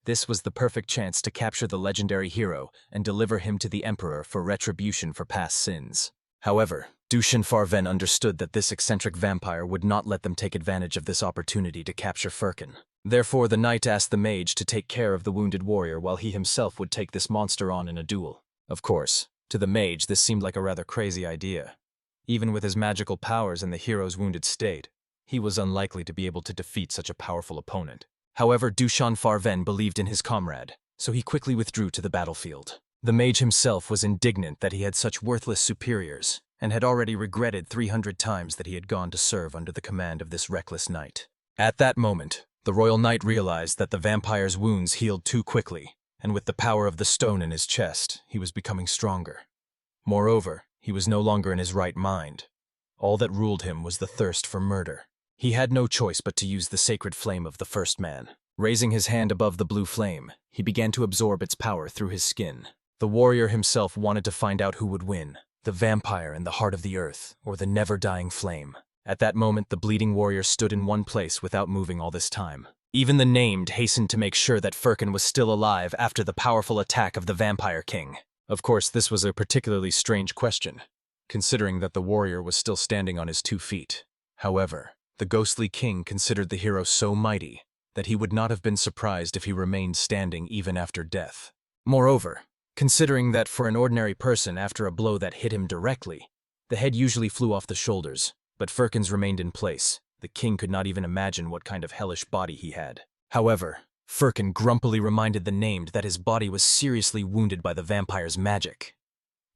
This was the perfect chance to capture the legendary hero and deliver him to the Emperor for retribution for past sins. However, Duchon Farven understood that this eccentric vampire would not let them take advantage of this opportunity to capture Firkin. Therefore, the knight asked the mage to take care of the wounded warrior while he himself would take this monster on in a duel. Of course, to the mage this seemed like a rather crazy idea. Even with his magical powers and the hero's wounded state, he was unlikely to be able to defeat such a powerful opponent. However, Duchon Farven believed in his comrade, so he quickly withdrew to the battlefield. The mage himself was indignant that he had such worthless superiors, and had already regretted 300 times that he had gone to serve under the command of this reckless knight. At that moment, the royal knight realized that the vampire's wounds healed too quickly, and with the power of the stone in his chest, he was becoming stronger. Moreover, he was no longer in his right mind. All that ruled him was the thirst for murder. He had no choice but to use the sacred flame of the first man. Raising his hand above the blue flame, he began to absorb its power through his skin. The warrior himself wanted to find out who would win, the vampire in the heart of the earth, or the never-dying flame. At that moment, the bleeding warrior stood in one place without moving all this time. Even the named hastened to make sure that Firkin was still alive after the powerful attack of the Vampire King. Of course, this was a particularly strange question, considering that the warrior was still standing on his 2 feet. However, the ghostly king considered the hero so mighty that he would not have been surprised if he remained standing even after death. Moreover, considering that for an ordinary person after a blow that hit him directly, the head usually flew off the shoulders, but Firkin's remained in place. The king could not even imagine what kind of hellish body he had. However, Firkin grumpily reminded the named that his body was seriously wounded by the vampire's magic.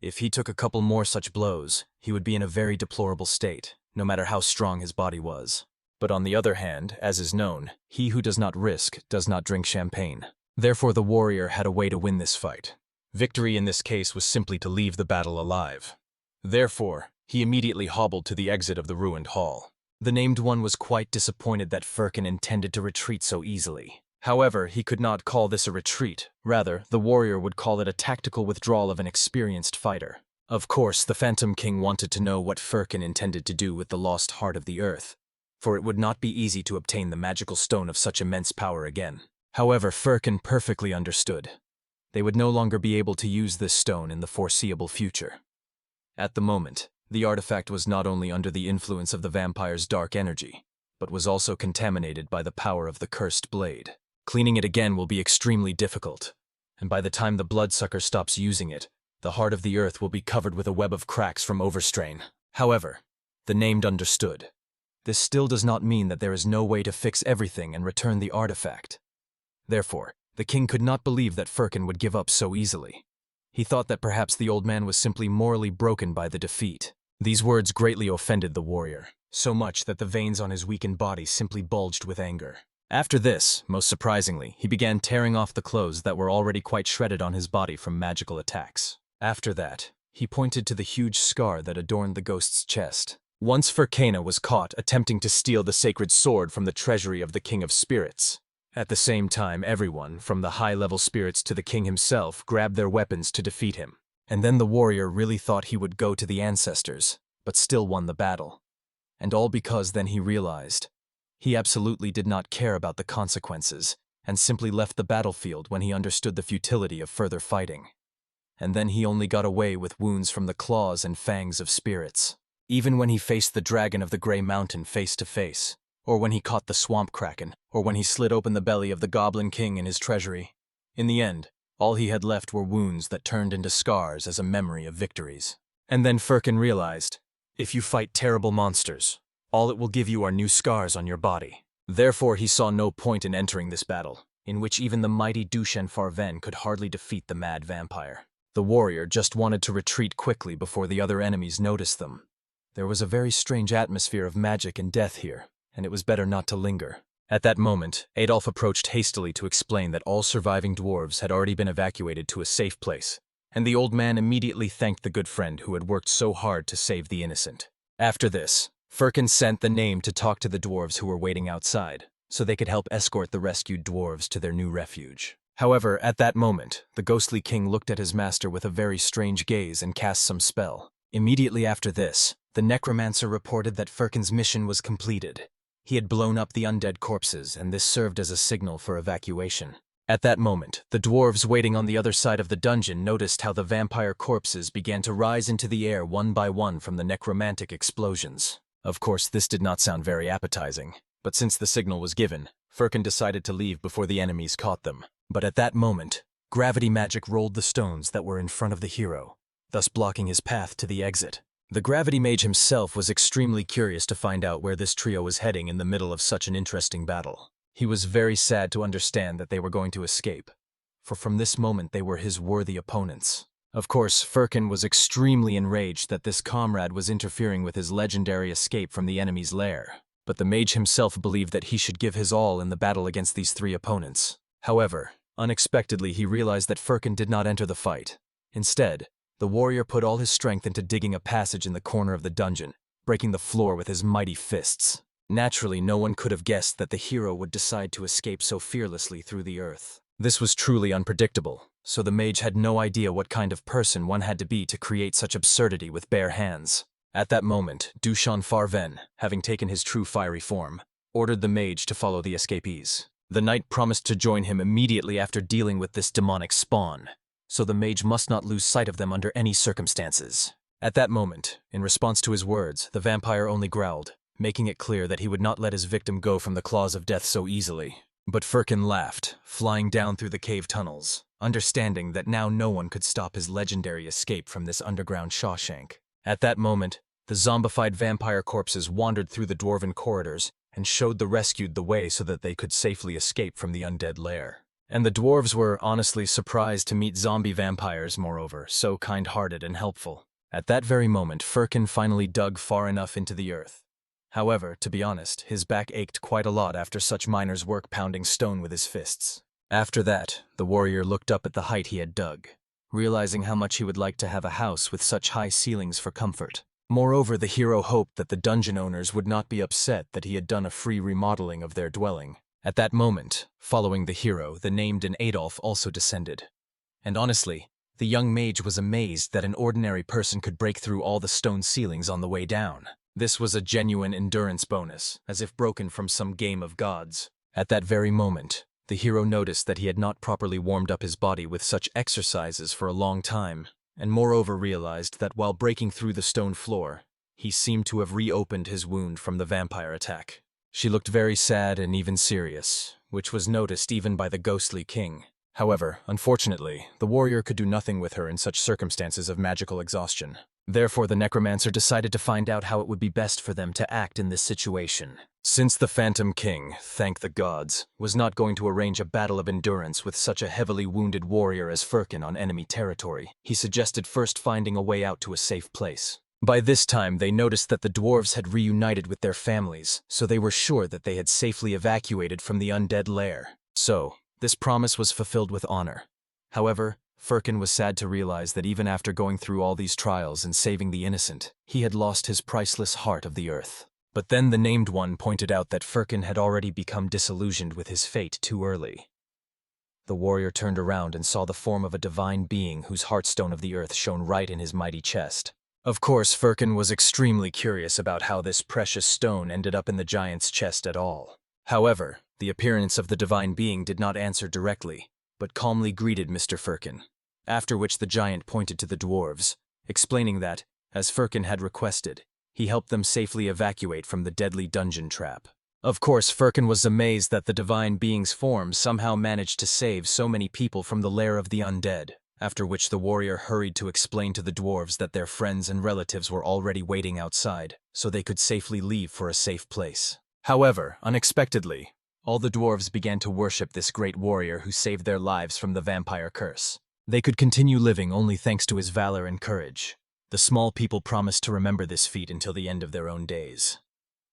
If he took a couple more such blows, he would be in a very deplorable state, no matter how strong his body was. But on the other hand, as is known, he who does not risk does not drink champagne. Therefore the warrior had a way to win this fight. Victory in this case was simply to leave the battle alive. Therefore, he immediately hobbled to the exit of the ruined hall. The named one was quite disappointed that Firkin intended to retreat so easily. However, he could not call this a retreat. Rather, the warrior would call it a tactical withdrawal of an experienced fighter. Of course, the Phantom King wanted to know what Firkin intended to do with the lost heart of the earth, for it would not be easy to obtain the magical stone of such immense power again. However, Firkin perfectly understood. They would no longer be able to use this stone in the foreseeable future. At the moment, the artifact was not only under the influence of the vampire's dark energy, but was also contaminated by the power of the cursed blade. Cleaning it again will be extremely difficult, and by the time the bloodsucker stops using it, the heart of the earth will be covered with a web of cracks from overstrain. However, the named understood. This still does not mean that there is no way to fix everything and return the artifact. Therefore, the king could not believe that Firkin would give up so easily. He thought that perhaps the old man was simply morally broken by the defeat. These words greatly offended the warrior, so much that the veins on his weakened body simply bulged with anger. After this, most surprisingly, he began tearing off the clothes that were already quite shredded on his body from magical attacks. After that, he pointed to the huge scar that adorned the ghost's chest. Once Firkin was caught attempting to steal the sacred sword from the treasury of the King of Spirits. At the same time, everyone, from the high-level spirits to the king himself, grabbed their weapons to defeat him. And then the warrior really thought he would go to the ancestors, but still won the battle. And all because then he realized he absolutely did not care about the consequences, and simply left the battlefield when he understood the futility of further fighting. And then he only got away with wounds from the claws and fangs of spirits. Even when he faced the dragon of the Grey Mountain face to face, or when he caught the swamp kraken, or when he slit open the belly of the Goblin King in his treasury. In the end, all he had left were wounds that turned into scars as a memory of victories. And then Firkin realized, if you fight terrible monsters, all it will give you are new scars on your body. Therefore he saw no point in entering this battle, in which even the mighty Duchon Farven could hardly defeat the mad vampire. The warrior just wanted to retreat quickly before the other enemies noticed them. There was a very strange atmosphere of magic and death here, and it was better not to linger. At that moment, Adolf approached hastily to explain that all surviving dwarves had already been evacuated to a safe place, and the old man immediately thanked the good friend who had worked so hard to save the innocent. After this, Firkin sent the name to talk to the dwarves who were waiting outside, so they could help escort the rescued dwarves to their new refuge. However, at that moment, the ghostly king looked at his master with a very strange gaze and cast some spell. Immediately after this, the necromancer reported that Firkin's mission was completed. He had blown up the undead corpses, and this served as a signal for evacuation. At that moment, the dwarves waiting on the other side of the dungeon noticed how the vampire corpses began to rise into the air one by one from the necromantic explosions. Of course, this did not sound very appetizing, but since the signal was given, Firkin decided to leave before the enemies caught them. But at that moment, gravity magic rolled the stones that were in front of the hero, thus blocking his path to the exit. The gravity mage himself was extremely curious to find out where this trio was heading in the middle of such an interesting battle. He was very sad to understand that they were going to escape, for from this moment they were his worthy opponents. Of course, Firkin was extremely enraged that this comrade was interfering with his legendary escape from the enemy's lair, but the mage himself believed that he should give his all in the battle against these three opponents. However, unexpectedly he realized that Firkin did not enter the fight. Instead, the warrior put all his strength into digging a passage in the corner of the dungeon, breaking the floor with his mighty fists. Naturally, no one could have guessed that the hero would decide to escape so fearlessly through the earth. This was truly unpredictable, so the mage had no idea what kind of person one had to be to create such absurdity with bare hands. At that moment, Duchon Farven, having taken his true fiery form, ordered the mage to follow the escapees. The knight promised to join him immediately after dealing with this demonic spawn, so the mage must not lose sight of them under any circumstances. At that moment, in response to his words, the vampire only growled, making it clear that he would not let his victim go from the claws of death so easily. But Firkin laughed, flying down through the cave tunnels, understanding that now no one could stop his legendary escape from this underground Shawshank. At that moment, the zombified vampire corpses wandered through the dwarven corridors, and showed the rescued the way so that they could safely escape from the undead lair. And the dwarves were honestly surprised to meet zombie vampires, moreover, so kind-hearted and helpful. At that very moment, Firkin finally dug far enough into the earth. However, to be honest, his back ached quite a lot after such miner's work pounding stone with his fists. After that, the warrior looked up at the height he had dug, realizing how much he would like to have a house with such high ceilings for comfort. Moreover, the hero hoped that the dungeon owners would not be upset that he had done a free remodeling of their dwelling. At that moment, following the hero, the named and Adolf also descended. And honestly, the young mage was amazed that an ordinary person could break through all the stone ceilings on the way down. This was a genuine endurance bonus, as if broken from some game of gods. At that very moment, the hero noticed that he had not properly warmed up his body with such exercises for a long time, and moreover realized that while breaking through the stone floor, he seemed to have reopened his wound from the vampire attack. She looked very sad and even serious, which was noticed even by the ghostly king. However, unfortunately, the warrior could do nothing with her in such circumstances of magical exhaustion. Therefore, the necromancer decided to find out how it would be best for them to act in this situation. Since the Phantom King, thank the gods, was not going to arrange a battle of endurance with such a heavily wounded warrior as Firkin on enemy territory, he suggested first finding a way out to a safe place. By this time, they noticed that the dwarves had reunited with their families, so they were sure that they had safely evacuated from the undead lair. So, this promise was fulfilled with honor. However, Firkin was sad to realize that even after going through all these trials and saving the innocent, he had lost his priceless heart of the earth. But then the named one pointed out that Firkin had already become disillusioned with his fate too early. The warrior turned around and saw the form of a divine being whose heartstone of the earth shone right in his mighty chest. Of course, Firkin was extremely curious about how this precious stone ended up in the giant's chest at all. However, the appearance of the divine being did not answer directly, but calmly greeted Mr. Firkin, after which the giant pointed to the dwarves, explaining that, as Firkin had requested, he helped them safely evacuate from the deadly dungeon trap. Of course, Firkin was amazed that the divine being's form somehow managed to save so many people from the lair of the undead, after which the warrior hurried to explain to the dwarves that their friends and relatives were already waiting outside, so they could safely leave for a safe place. However, unexpectedly, all the dwarves began to worship this great warrior who saved their lives from the vampire curse. They could continue living only thanks to his valor and courage. The small people promised to remember this feat until the end of their own days.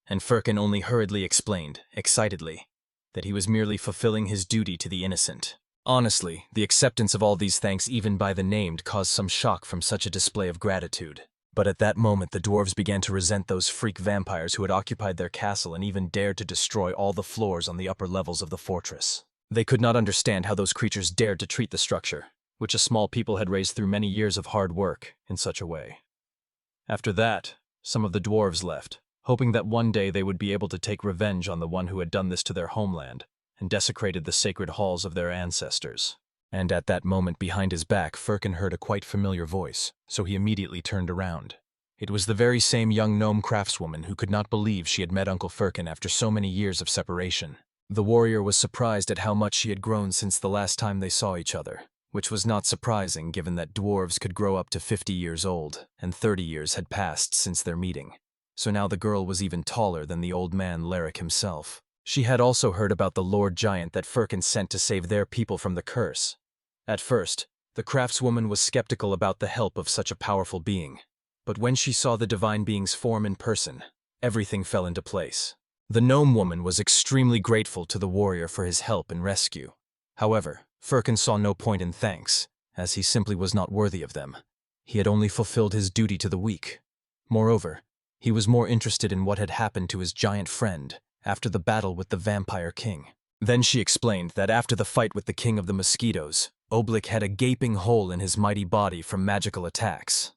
And Firkin only hurriedly explained, excitedly, that he was merely fulfilling his duty to the innocent. Honestly, the acceptance of all these thanks even by the named caused some shock from such a display of gratitude. But at that moment the dwarves began to resent those freak vampires who had occupied their castle and even dared to destroy all the floors on the upper levels of the fortress. They could not understand how those creatures dared to treat the structure, which a small people had raised through many years of hard work, in such a way. After that, some of the dwarves left, hoping that one day they would be able to take revenge on the one who had done this to their homeland and desecrated the sacred halls of their ancestors. And at that moment behind his back, Firkin heard a quite familiar voice, so he immediately turned around. It was the very same young gnome craftswoman who could not believe she had met Uncle Firkin after so many years of separation. The warrior was surprised at how much she had grown since the last time they saw each other, which was not surprising given that dwarves could grow up to 50 years old, and 30 years had passed since their meeting. So now the girl was even taller than the old man Leric himself. She had also heard about the Lord Giant that Firkin sent to save their people from the curse. At first, the craftswoman was skeptical about the help of such a powerful being, but when she saw the divine being's form in person, everything fell into place. The gnome woman was extremely grateful to the warrior for his help and rescue. However, Firkin saw no point in thanks, as he simply was not worthy of them. He had only fulfilled his duty to the weak. Moreover, he was more interested in what had happened to his giant friend after the battle with the vampire king. Then she explained that after the fight with the king of the mosquitoes, Oblik had a gaping hole in his mighty body from magical attacks.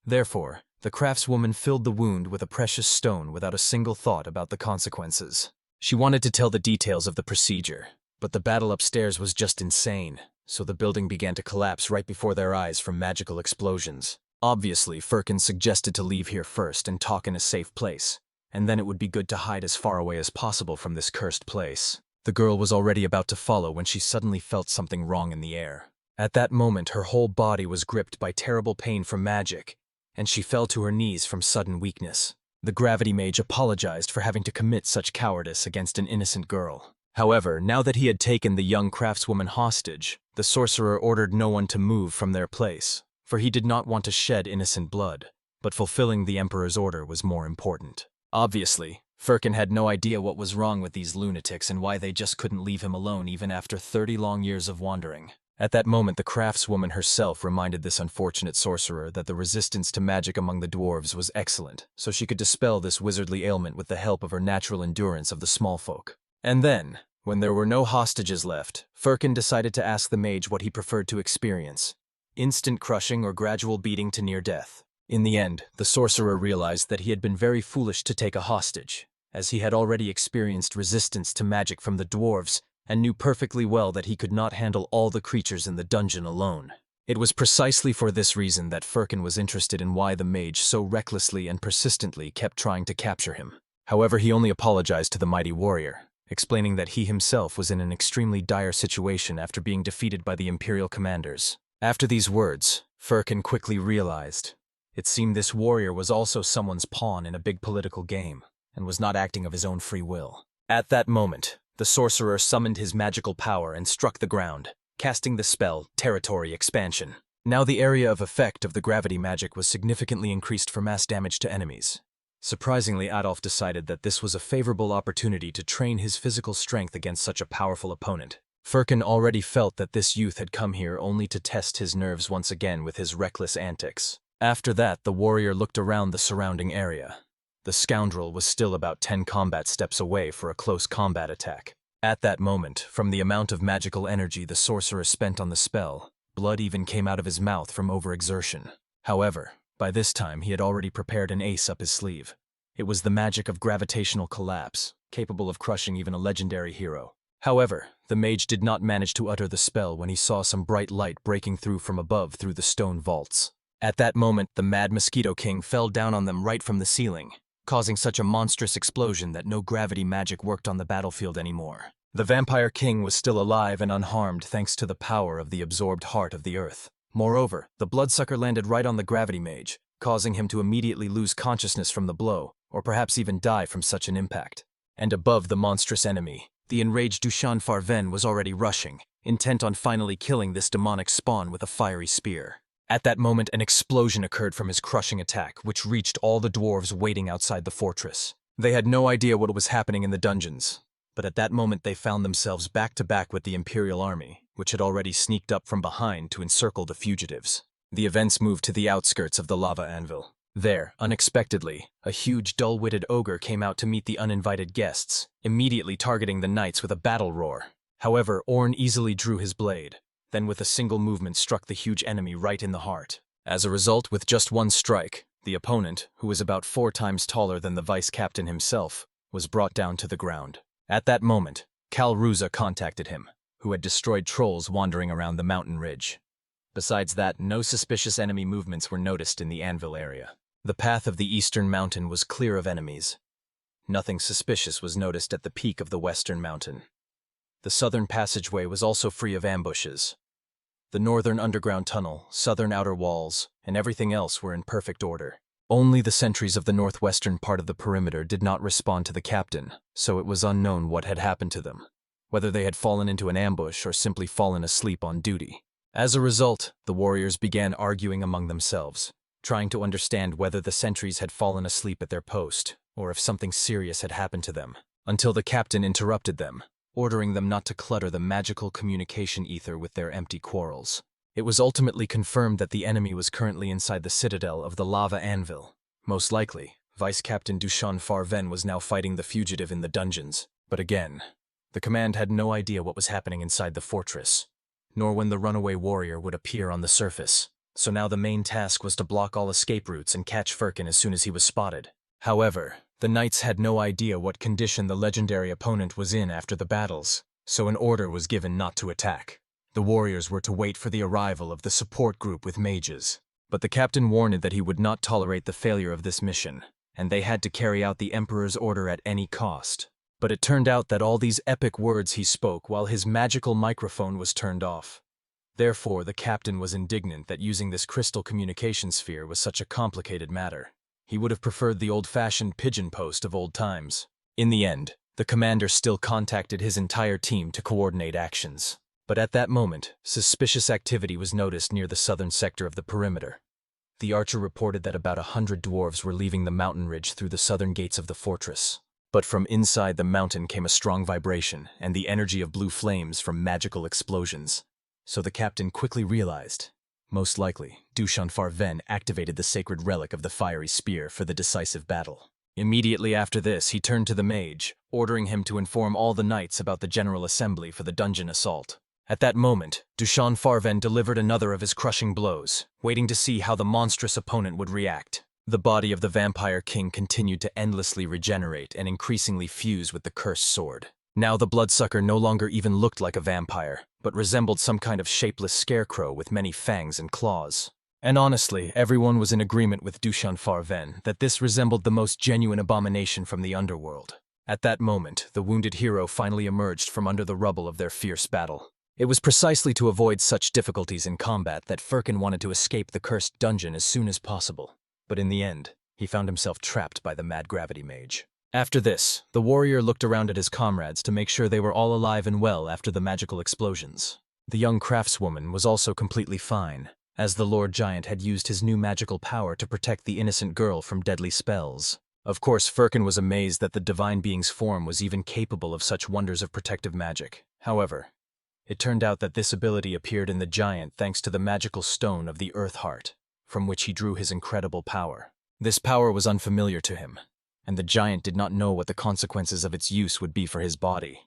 Therefore, the craftswoman filled the wound with a precious stone without a single thought about the consequences. She wanted to tell the details of the procedure, but the battle upstairs was just insane, so the building began to collapse right before their eyes from magical explosions. Obviously, Firkin suggested to leave here first and talk in a safe place, and then it would be good to hide as far away as possible from this cursed place. The girl was already about to follow when she suddenly felt something wrong in the air. At that moment, her whole body was gripped by terrible pain from magic, and she fell to her knees from sudden weakness. The gravity mage apologized for having to commit such cowardice against an innocent girl. However, now that he had taken the young craftswoman hostage, the sorcerer ordered no one to move from their place, for he did not want to shed innocent blood, but fulfilling the Emperor's order was more important. Obviously, Firkin had no idea what was wrong with these lunatics and why they just couldn't leave him alone even after 30 long years of wandering. At that moment, the craftswoman herself reminded this unfortunate sorcerer that the resistance to magic among the dwarves was excellent, so she could dispel this wizardly ailment with the help of her natural endurance of the small folk. And then, when there were no hostages left, Firkin decided to ask the mage what he preferred to experience: instant crushing or gradual beating to near death. In the end, the sorcerer realized that he had been very foolish to take a hostage, as he had already experienced resistance to magic from the dwarves and knew perfectly well that he could not handle all the creatures in the dungeon alone. It was precisely for this reason that Firkin was interested in why the mage so recklessly and persistently kept trying to capture him. However, he only apologized to the mighty warrior, explaining that he himself was in an extremely dire situation after being defeated by the Imperial commanders. After these words, Firkin quickly realized it seemed this warrior was also someone's pawn in a big political game, and was not acting of his own free will. At that moment, the sorcerer summoned his magical power and struck the ground, casting the spell Territory Expansion. Now the area of effect of the gravity magic was significantly increased for mass damage to enemies. Surprisingly, Adolf decided that this was a favorable opportunity to train his physical strength against such a powerful opponent. Firkin already felt that this youth had come here only to test his nerves once again with his reckless antics. After that, the warrior looked around the surrounding area. The scoundrel was still about 10 combat steps away for a close combat attack. At that moment, from the amount of magical energy the sorcerer spent on the spell, blood even came out of his mouth from overexertion. However, by this time he had already prepared an ace up his sleeve. It was the magic of gravitational collapse, capable of crushing even a legendary hero. However, the mage did not manage to utter the spell when he saw some bright light breaking through from above through the stone vaults. At that moment, the Mad Mosquito King fell down on them right from the ceiling, causing such a monstrous explosion that no gravity magic worked on the battlefield anymore. The Vampire King was still alive and unharmed thanks to the power of the absorbed heart of the earth. Moreover, the Bloodsucker landed right on the gravity mage, causing him to immediately lose consciousness from the blow, or perhaps even die from such an impact. And above the monstrous enemy, the enraged Duchon Farven was already rushing, intent on finally killing this demonic spawn with a fiery spear. At that moment, an explosion occurred from his crushing attack, which reached all the dwarves waiting outside the fortress. They had no idea what was happening in the dungeons, but at that moment they found themselves back to back with the Imperial army, which had already sneaked up from behind to encircle the fugitives. The events moved to the outskirts of the lava anvil. There, unexpectedly, a huge dull-witted ogre came out to meet the uninvited guests, immediately targeting the knights with a battle roar. However, Orn easily drew his blade, then with a single movement struck the huge enemy right in the heart. As a result, with just one strike, the opponent, who was about 4 times taller than the vice-captain himself, was brought down to the ground. At that moment, Kal Ruza contacted him, who had destroyed trolls wandering around the mountain ridge. Besides that, no suspicious enemy movements were noticed in the Anvil area. The path of the eastern mountain was clear of enemies. Nothing suspicious was noticed at the peak of the western mountain. The southern passageway was also free of ambushes. The northern underground tunnel, southern outer walls, and everything else were in perfect order. Only the sentries of the northwestern part of the perimeter did not respond to the captain, so it was unknown what had happened to them, whether they had fallen into an ambush or simply fallen asleep on duty. As a result, the warriors began arguing among themselves, trying to understand whether the sentries had fallen asleep at their post, or if something serious had happened to them, until the captain interrupted them, ordering them not to clutter the magical communication ether with their empty quarrels. It was ultimately confirmed that the enemy was currently inside the citadel of the lava anvil. Most likely, Vice-Captain Duchon Farven was now fighting the fugitive in the dungeons. But again, the command had no idea what was happening inside the fortress, nor when the runaway warrior would appear on the surface. So now the main task was to block all escape routes and catch Firkin as soon as he was spotted. However, the knights had no idea what condition the legendary opponent was in after the battles, so an order was given not to attack. The warriors were to wait for the arrival of the support group with mages. But the captain warned that he would not tolerate the failure of this mission, and they had to carry out the Emperor's order at any cost. But it turned out that all these epic words he spoke while his magical microphone was turned off. Therefore, the captain was indignant that using this crystal communication sphere was such a complicated matter. He would have preferred the old-fashioned pigeon post of old times. In the end, the commander still contacted his entire team to coordinate actions. But at that moment, suspicious activity was noticed near the southern sector of the perimeter. The archer reported that about 100 dwarves were leaving the mountain ridge through the southern gates of the fortress. But from inside the mountain came a strong vibration and the energy of blue flames from magical explosions. So the captain quickly realized, most likely, Duchon Farven activated the sacred relic of the fiery spear for the decisive battle. Immediately after this, he turned to the mage, ordering him to inform all the knights about the general assembly for the dungeon assault. At that moment, Duchon Farven delivered another of his crushing blows, waiting to see how the monstrous opponent would react. The body of the vampire king continued to endlessly regenerate and increasingly fuse with the cursed sword. Now the bloodsucker no longer even looked like a vampire, but resembled some kind of shapeless scarecrow with many fangs and claws. And honestly, everyone was in agreement with Duchon Farven that this resembled the most genuine abomination from the underworld. At that moment, the wounded hero finally emerged from under the rubble of their fierce battle. It was precisely to avoid such difficulties in combat that Firkin wanted to escape the cursed dungeon as soon as possible. But in the end, he found himself trapped by the mad gravity mage. After this, the warrior looked around at his comrades to make sure they were all alive and well after the magical explosions. The young craftswoman was also completely fine, as the Lord Giant had used his new magical power to protect the innocent girl from deadly spells. Of course, Firkin was amazed that the divine being's form was even capable of such wonders of protective magic. However, it turned out that this ability appeared in the giant thanks to the magical stone of the Earth Heart, from which he drew his incredible power. This power was unfamiliar to him, and the giant did not know what the consequences of its use would be for his body.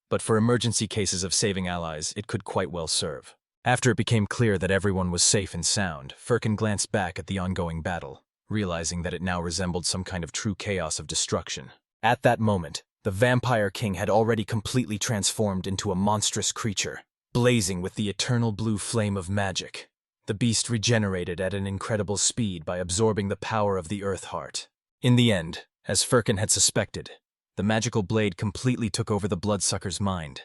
But for emergency cases of saving allies, it could quite well serve. After it became clear that everyone was safe and sound, Firkin glanced back at the ongoing battle, realizing that it now resembled some kind of true chaos of destruction. At that moment, the vampire king had already completely transformed into a monstrous creature, blazing with the eternal blue flame of magic. The beast regenerated at an incredible speed by absorbing the power of the Earth Heart. In the end, as Firkin had suspected, the magical blade completely took over the bloodsucker's mind,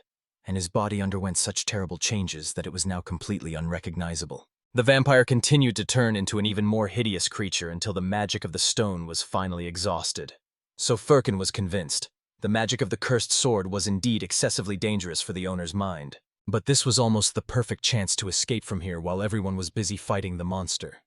and his body underwent such terrible changes that it was now completely unrecognizable. The vampire continued to turn into an even more hideous creature until the magic of the stone was finally exhausted. So Firkin was convinced the magic of the cursed sword was indeed excessively dangerous for the owner's mind. But this was almost the perfect chance to escape from here while everyone was busy fighting the monster.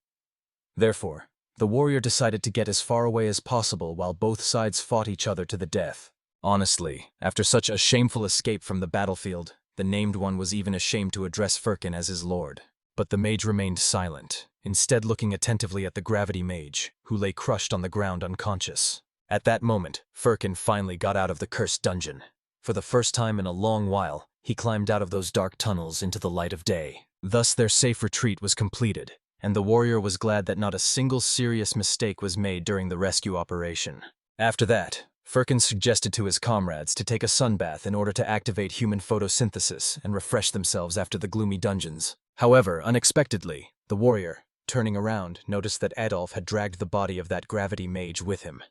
Therefore, the warrior decided to get as far away as possible while both sides fought each other to the death. Honestly, after such a shameful escape from the battlefield, the named one was even ashamed to address Firkin as his lord. But the mage remained silent, instead looking attentively at the gravity mage, who lay crushed on the ground unconscious. At that moment, Firkin finally got out of the cursed dungeon. For the first time in a long while, he climbed out of those dark tunnels into the light of day. Thus their safe retreat was completed, and the warrior was glad that not a single serious mistake was made during the rescue operation. After that, Firkin suggested to his comrades to take a sunbath in order to activate human photosynthesis and refresh themselves after the gloomy dungeons. However, unexpectedly, the warrior, turning around, noticed that Adolf had dragged the body of that gravity mage with him.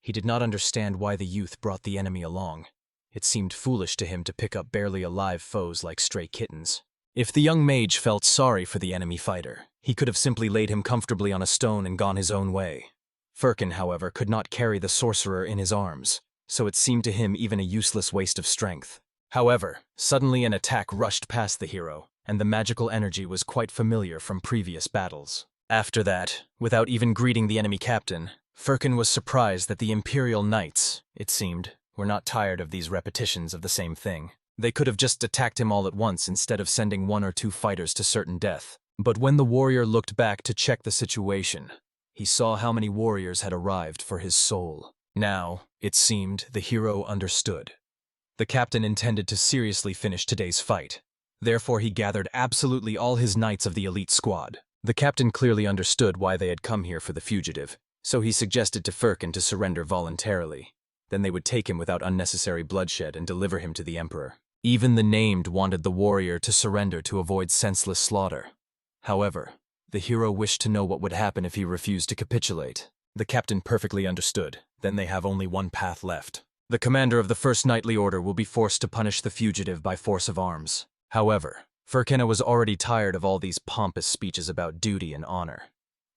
He did not understand why the youth brought the enemy along. It seemed foolish to him to pick up barely alive foes like stray kittens. If the young mage felt sorry for the enemy fighter, he could have simply laid him comfortably on a stone and gone his own way. Firkin, however, could not carry the sorcerer in his arms, so it seemed to him even a useless waste of strength. However, suddenly an attack rushed past the hero, and the magical energy was quite familiar from previous battles. After that, without even greeting the enemy captain, Firkin was surprised that the Imperial knights, it seemed, were not tired of these repetitions of the same thing. They could have just attacked him all at once instead of sending 1 or 2 fighters to certain death. But when the warrior looked back to check the situation, he saw how many warriors had arrived for his soul. Now, it seemed, the hero understood. The captain intended to seriously finish today's fight. Therefore, he gathered absolutely all his knights of the elite squad. The captain clearly understood why they had come here for the fugitive, so he suggested to Firkin to surrender voluntarily. Then they would take him without unnecessary bloodshed and deliver him to the emperor. Even the named wanted the warrior to surrender to avoid senseless slaughter. However, the hero wished to know what would happen if he refused to capitulate. The captain perfectly understood. Then they have only one path left. The commander of the First Knightly Order will be forced to punish the fugitive by force of arms. However, Firkin was already tired of all these pompous speeches about duty and honor.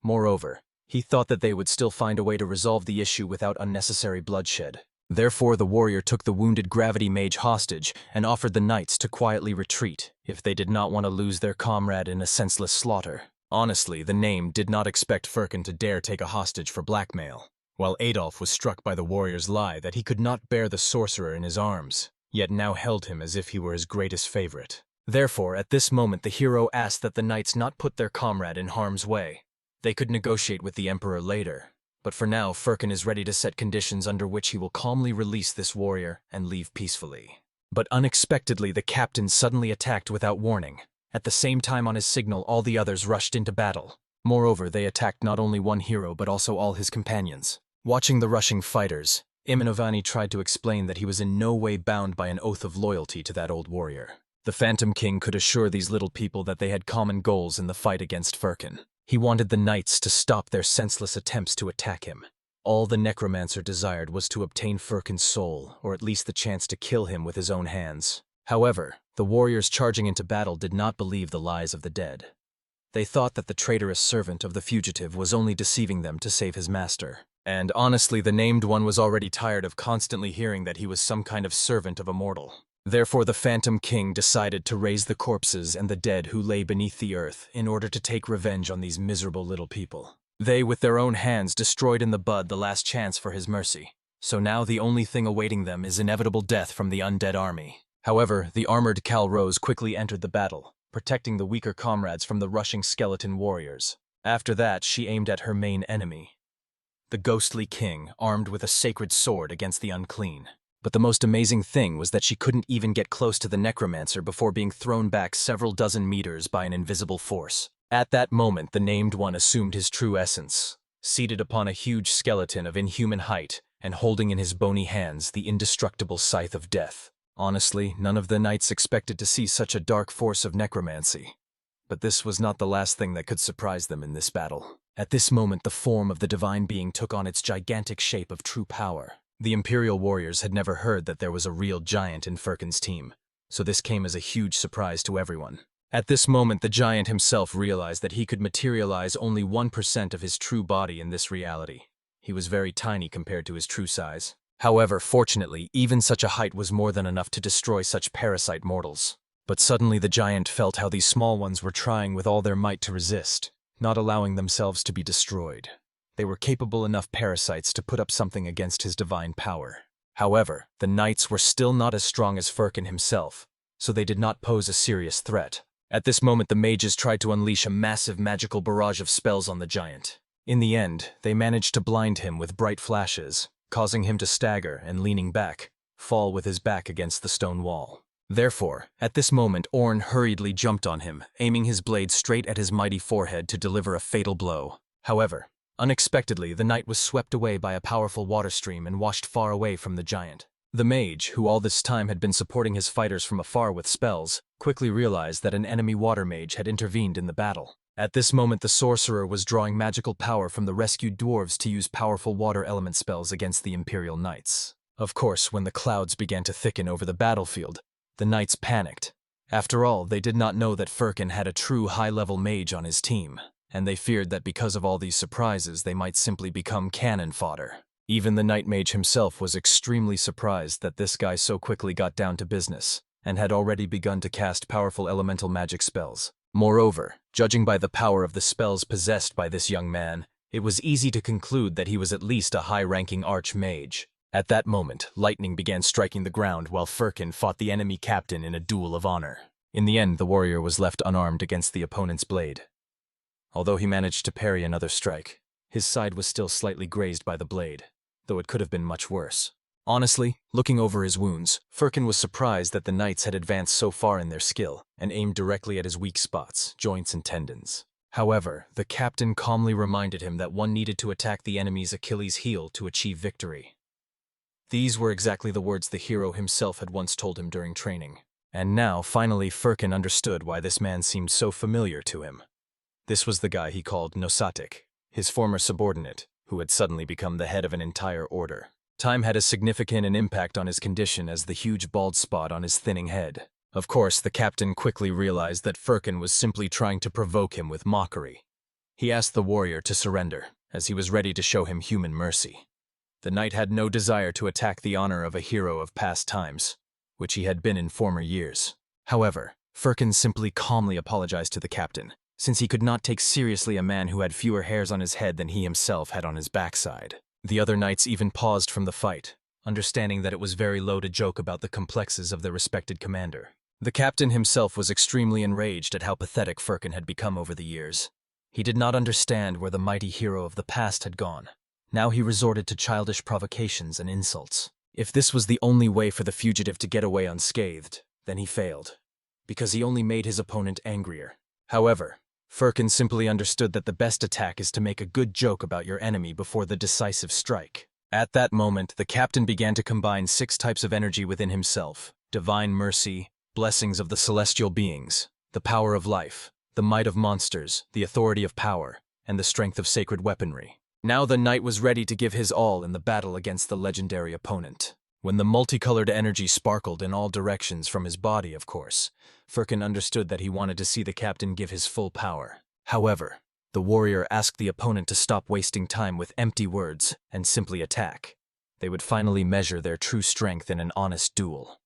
Moreover, He thought that they would still find a way to resolve the issue without unnecessary bloodshed. Therefore, the warrior took the wounded gravity mage hostage and offered the knights to quietly retreat if they did not want to lose their comrade in a senseless slaughter. Honestly, the name did not expect Firkin to dare take a hostage for blackmail, while Adolf was struck by the warrior's lie that he could not bear the sorcerer in his arms, yet now held him as if he were his greatest favorite. Therefore, at this moment the hero asked that the knights not put their comrade in harm's way. They could negotiate with the emperor later, but for now Firkin is ready to set conditions under which he will calmly release this warrior and leave peacefully. But unexpectedly the captain suddenly attacked without warning. At the same time on his signal all the others rushed into battle. Moreover, they attacked not only one hero but also all his companions. Watching the rushing fighters, Imanovani tried to explain that he was in no way bound by an oath of loyalty to that old warrior. The Phantom King could assure these little people that they had common goals in the fight against Firkin. He wanted the knights to stop their senseless attempts to attack him. All the necromancer desired was to obtain Firkin's soul, or at least the chance to kill him with his own hands. However, the warriors charging into battle did not believe the lies of the dead. They thought that the traitorous servant of the fugitive was only deceiving them to save his master. And honestly, the named one was already tired of constantly hearing that he was some kind of servant of a mortal. Therefore, the Phantom King decided to raise the corpses and the dead who lay beneath the earth in order to take revenge on these miserable little people. They, with their own hands, destroyed in the bud the last chance for his mercy. So now the only thing awaiting them is inevitable death from the undead army. However, the armored Cal Rose quickly entered the battle, protecting the weaker comrades from the rushing skeleton warriors. After that, she aimed at her main enemy, the ghostly king, armed with a sacred sword against the unclean. But the most amazing thing was that she couldn't even get close to the necromancer before being thrown back several dozen meters by an invisible force. At that moment, the named one assumed his true essence, seated upon a huge skeleton of inhuman height and holding in his bony hands the indestructible scythe of death. Honestly, none of the knights expected to see such a dark force of necromancy. But this was not the last thing that could surprise them in this battle. At this moment, the form of the divine being took on its gigantic shape of true power. The Imperial warriors had never heard that there was a real giant in Firkin's team, so this came as a huge surprise to everyone. At this moment, the giant himself realized that he could materialize only 1% of his true body in this reality. He was very tiny compared to his true size. However, fortunately, even such a height was more than enough to destroy such parasite mortals. But suddenly the giant felt how these small ones were trying with all their might to resist, not allowing themselves to be destroyed. They were capable enough parasites to put up something against his divine power. However, the knights were still not as strong as Firkin himself, so they did not pose a serious threat. At this moment, the mages tried to unleash a massive magical barrage of spells on the giant. In the end, they managed to blind him with bright flashes, causing him to stagger and, leaning back, fall with his back against the stone wall. Therefore, at this moment, Orn hurriedly jumped on him, aiming his blade straight at his mighty forehead to deliver a fatal blow. However, unexpectedly, the knight was swept away by a powerful water stream and washed far away from the giant. The mage, who all this time had been supporting his fighters from afar with spells, quickly realized that an enemy water mage had intervened in the battle. At this moment, the sorcerer was drawing magical power from the rescued dwarves to use powerful water element spells against the Imperial knights. Of course, when the clouds began to thicken over the battlefield, the knights panicked. After all, they did not know that Firkin had a true high-level mage on his team, and they feared that because of all these surprises they might simply become cannon fodder. Even the Night Mage himself was extremely surprised that this guy so quickly got down to business, and had already begun to cast powerful elemental magic spells. Moreover, judging by the power of the spells possessed by this young man, it was easy to conclude that he was at least a high-ranking archmage. At that moment, lightning began striking the ground while Firkin fought the enemy captain in a duel of honor. In the end, the warrior was left unarmed against the opponent's blade. Although he managed to parry another strike, his side was still slightly grazed by the blade, though it could have been much worse. Honestly, looking over his wounds, Firkin was surprised that the knights had advanced so far in their skill and aimed directly at his weak spots, joints and tendons. However, the captain calmly reminded him that one needed to attack the enemy's Achilles heel to achieve victory. These were exactly the words the hero himself had once told him during training. And now, finally, Firkin understood why this man seemed so familiar to him. This was the guy he called Nosatic, his former subordinate, who had suddenly become the head of an entire order. Time had a significant impact on his condition as the huge bald spot on his thinning head. Of course, the captain quickly realized that Firkin was simply trying to provoke him with mockery. He asked the warrior to surrender, as he was ready to show him human mercy. The knight had no desire to attack the honor of a hero of past times, which he had been in former years. However, Firkin simply calmly apologized to the captain, since he could not take seriously a man who had fewer hairs on his head than he himself had on his backside. The other knights even paused from the fight, understanding that it was very low to joke about the complexes of their respected commander. The captain himself was extremely enraged at how pathetic Firkin had become over the years. He did not understand where the mighty hero of the past had gone. Now he resorted to childish provocations and insults. If this was the only way for the fugitive to get away unscathed, then he failed, because he only made his opponent angrier. However, Firkin simply understood that the best attack is to make a good joke about your enemy before the decisive strike. At that moment, the captain began to combine 6 types of energy within himself: divine mercy, blessings of the celestial beings, the power of life, the might of monsters, the authority of power, and the strength of sacred weaponry. Now the knight was ready to give his all in the battle against the legendary opponent. When the multicolored energy sparkled in all directions from his body, of course, Firkin understood that he wanted to see the captain give his full power. However, the warrior asked the opponent to stop wasting time with empty words and simply attack. They would finally measure their true strength in an honest duel.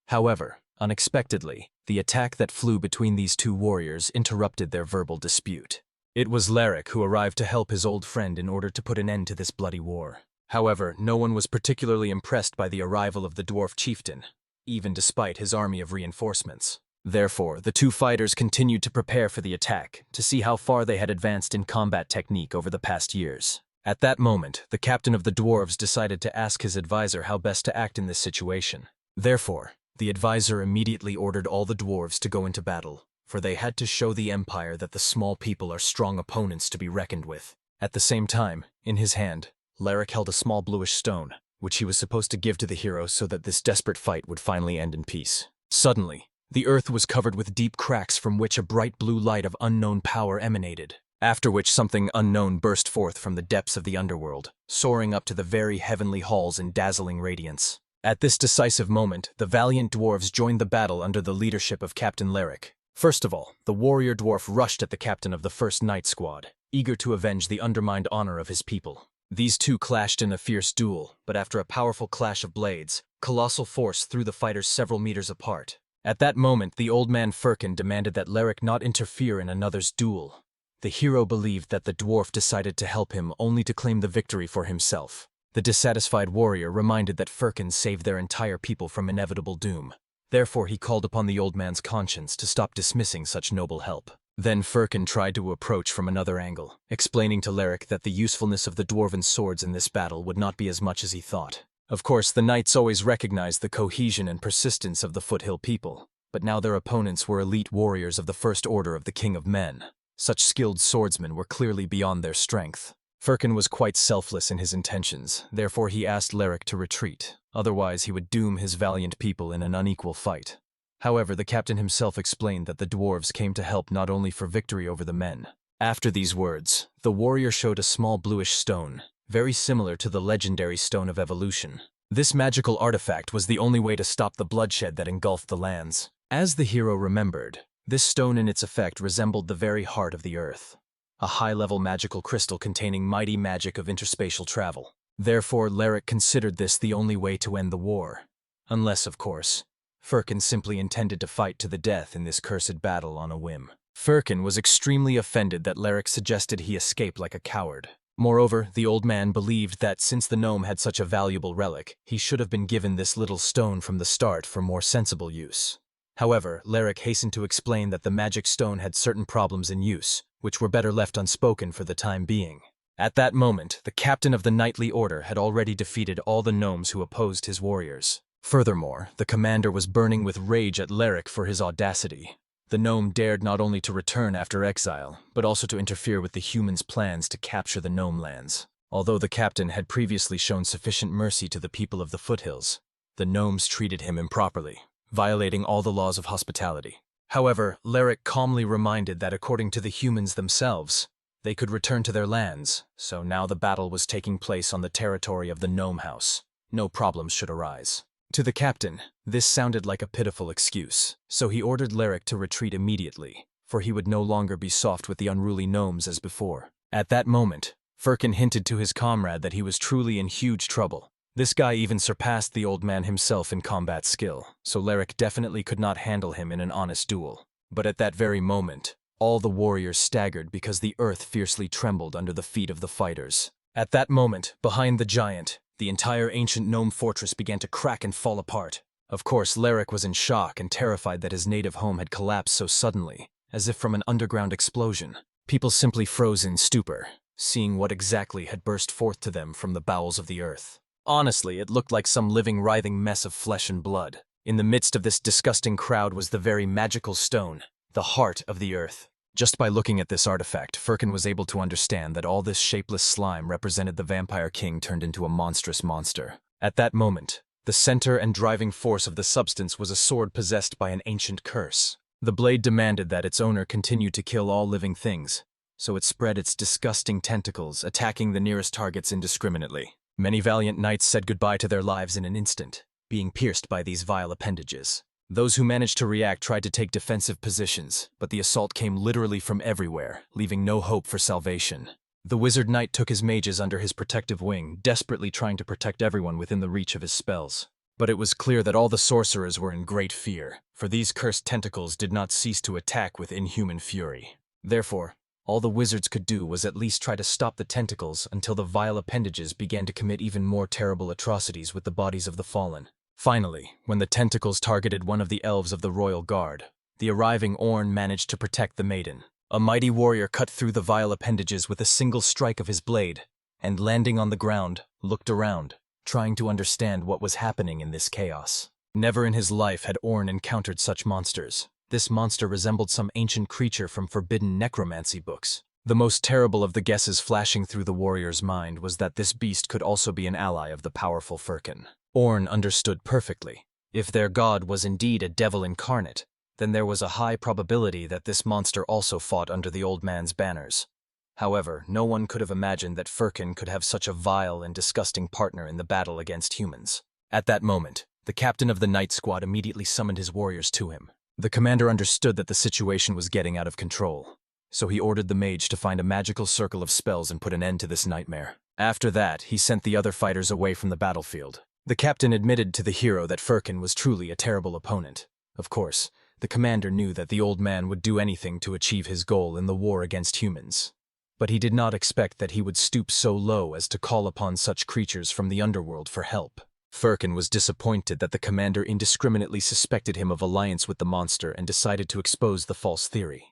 However, unexpectedly, the attack that flew between these two warriors interrupted their verbal dispute. It was Leric who arrived to help his old friend in order to put an end to this bloody war. However, no one was particularly impressed by the arrival of the dwarf chieftain, even despite his army of reinforcements. Therefore, the two fighters continued to prepare for the attack, to see how far they had advanced in combat technique over the past years. At that moment, the captain of the dwarves decided to ask his advisor how best to act in this situation. Therefore, the advisor immediately ordered all the dwarves to go into battle, for they had to show the Empire that the small people are strong opponents to be reckoned with. At the same time, in his hand, Leric held a small bluish stone, which he was supposed to give to the hero so that this desperate fight would finally end in peace. Suddenly, the earth was covered with deep cracks from which a bright blue light of unknown power emanated, after which something unknown burst forth from the depths of the underworld, soaring up to the very heavenly halls in dazzling radiance. At this decisive moment, the valiant dwarves joined the battle under the leadership of Captain Leric. First of all, the warrior dwarf rushed at the captain of the first knight squad, eager to avenge the undermined honor of his people. These two clashed in a fierce duel, but after a powerful clash of blades, colossal force threw the fighters several meters apart. At that moment, the old man Firkin demanded that Leric not interfere in another's duel. The hero believed that the dwarf decided to help him only to claim the victory for himself. The dissatisfied warrior reminded that Firkin saved their entire people from inevitable doom. Therefore, he called upon the old man's conscience to stop dismissing such noble help. Then Firkin tried to approach from another angle, explaining to Leric that the usefulness of the dwarven swords in this battle would not be as much as he thought. Of course, the knights always recognized the cohesion and persistence of the foothill people, but now their opponents were elite warriors of the First Order of the King of Men. Such skilled swordsmen were clearly beyond their strength. Firkin was quite selfless in his intentions, therefore he asked Leric to retreat, otherwise he would doom his valiant people in an unequal fight. However, the captain himself explained that the dwarves came to help not only for victory over the men. After these words, the warrior showed a small bluish stone, very similar to the legendary Stone of Evolution. This magical artifact was the only way to stop the bloodshed that engulfed the lands. As the hero remembered, this stone in its effect resembled the very heart of the earth, a high-level magical crystal containing mighty magic of interspatial travel. Therefore, Leric considered this the only way to end the war. Unless, of course, Firkin simply intended to fight to the death in this cursed battle on a whim. Firkin was extremely offended that Leric suggested he escape like a coward. Moreover, the old man believed that since the gnome had such a valuable relic, he should have been given this little stone from the start for more sensible use. However, Leric hastened to explain that the magic stone had certain problems in use, which were better left unspoken for the time being. At that moment, the captain of the knightly order had already defeated all the gnomes who opposed his warriors. Furthermore, the commander was burning with rage at Leric for his audacity. The gnome dared not only to return after exile, but also to interfere with the humans' plans to capture the gnome lands. Although the captain had previously shown sufficient mercy to the people of the foothills, the gnomes treated him improperly, violating all the laws of hospitality. However, Leric calmly reminded that according to the humans themselves, they could return to their lands, so now the battle was taking place on the territory of the gnome house. No problems should arise. To the captain, this sounded like a pitiful excuse, so he ordered Leric to retreat immediately, for he would no longer be soft with the unruly gnomes as before. At that moment, Firkin hinted to his comrade that he was truly in huge trouble. This guy even surpassed the old man himself in combat skill, so Leric definitely could not handle him in an honest duel. But at that very moment, all the warriors staggered because the earth fiercely trembled under the feet of the fighters. At that moment, behind the giant, the entire ancient gnome fortress began to crack and fall apart. Of course, Leric was in shock and terrified that his native home had collapsed so suddenly, as if from an underground explosion. People simply froze in stupor, seeing what exactly had burst forth to them from the bowels of the earth. Honestly, it looked like some living, writhing mess of flesh and blood. In the midst of this disgusting crowd was the very magical stone, the heart of the earth. Just by looking at this artifact, Firkin was able to understand that all this shapeless slime represented the Vampire King turned into a monstrous monster. At that moment, the center and driving force of the substance was a sword possessed by an ancient curse. The blade demanded that its owner continue to kill all living things, so it spread its disgusting tentacles, attacking the nearest targets indiscriminately. Many valiant knights said goodbye to their lives in an instant, being pierced by these vile appendages. Those who managed to react tried to take defensive positions, but the assault came literally from everywhere, leaving no hope for salvation. The wizard knight took his mages under his protective wing, desperately trying to protect everyone within the reach of his spells. But it was clear that all the sorcerers were in great fear, for these cursed tentacles did not cease to attack with inhuman fury. Therefore, all the wizards could do was at least try to stop the tentacles until the vile appendages began to commit even more terrible atrocities with the bodies of the fallen. Finally, when the tentacles targeted one of the elves of the royal guard, the arriving Orn managed to protect the maiden. A mighty warrior cut through the vile appendages with a single strike of his blade, and landing on the ground, looked around, trying to understand what was happening in this chaos. Never in his life had Orn encountered such monsters. This monster resembled some ancient creature from forbidden necromancy books. The most terrible of the guesses flashing through the warrior's mind was that this beast could also be an ally of the powerful Firkin. Orn understood perfectly. If their god was indeed a devil incarnate, then there was a high probability that this monster also fought under the old man's banners. However, no one could have imagined that Firkin could have such a vile and disgusting partner in the battle against humans. At that moment, the captain of the night squad immediately summoned his warriors to him. The commander understood that the situation was getting out of control, so he ordered the mage to find a magical circle of spells and put an end to this nightmare. After that, he sent the other fighters away from the battlefield. The captain admitted to the hero that Firkin was truly a terrible opponent. Of course, the commander knew that the old man would do anything to achieve his goal in the war against humans. But he did not expect that he would stoop so low as to call upon such creatures from the underworld for help. Firkin was disappointed that the commander indiscriminately suspected him of alliance with the monster and decided to expose the false theory.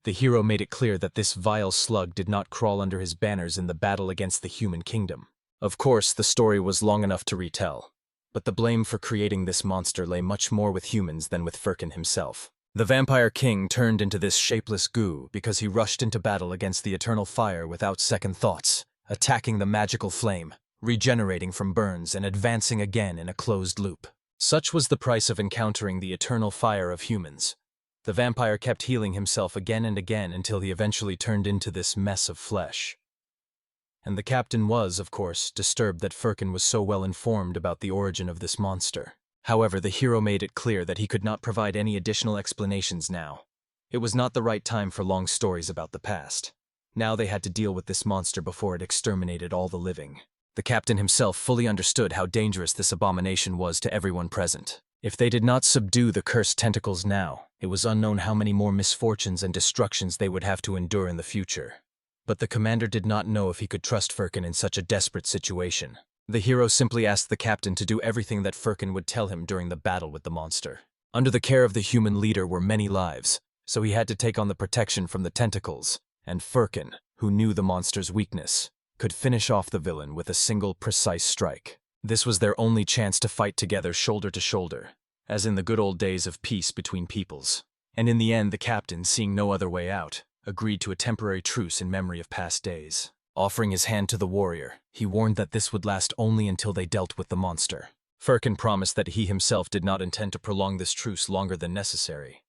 The hero made it clear that this vile slug did not crawl under his banners in the battle against the human kingdom. Of course, the story was long enough to retell, but the blame for creating this monster lay much more with humans than with Firkin himself. The Vampire King turned into this shapeless goo because he rushed into battle against the eternal fire without second thoughts, attacking the magical flame, regenerating from burns and advancing again in a closed loop. Such was the price of encountering the eternal fire of humans. The vampire kept healing himself again and again until he eventually turned into this mess of flesh. And the captain was, of course, disturbed that Firkin was so well informed about the origin of this monster. However, the hero made it clear that he could not provide any additional explanations now. It was not the right time for long stories about the past. Now they had to deal with this monster before it exterminated all the living. The captain himself fully understood how dangerous this abomination was to everyone present. If they did not subdue the cursed tentacles now, it was unknown how many more misfortunes and destructions they would have to endure in the future. But the commander did not know if he could trust Firkin in such a desperate situation. The hero simply asked the captain to do everything that Firkin would tell him during the battle with the monster. Under the care of the human leader were many lives, so he had to take on the protection from the tentacles, and Firkin, who knew the monster's weakness, could finish off the villain with a single precise strike. This was their only chance to fight together shoulder to shoulder, as in the good old days of peace between peoples. And in the end, the captain, seeing no other way out, agreed to a temporary truce in memory of past days. Offering his hand to the warrior, he warned that this would last only until they dealt with the monster. Firkin promised that he himself did not intend to prolong this truce longer than necessary.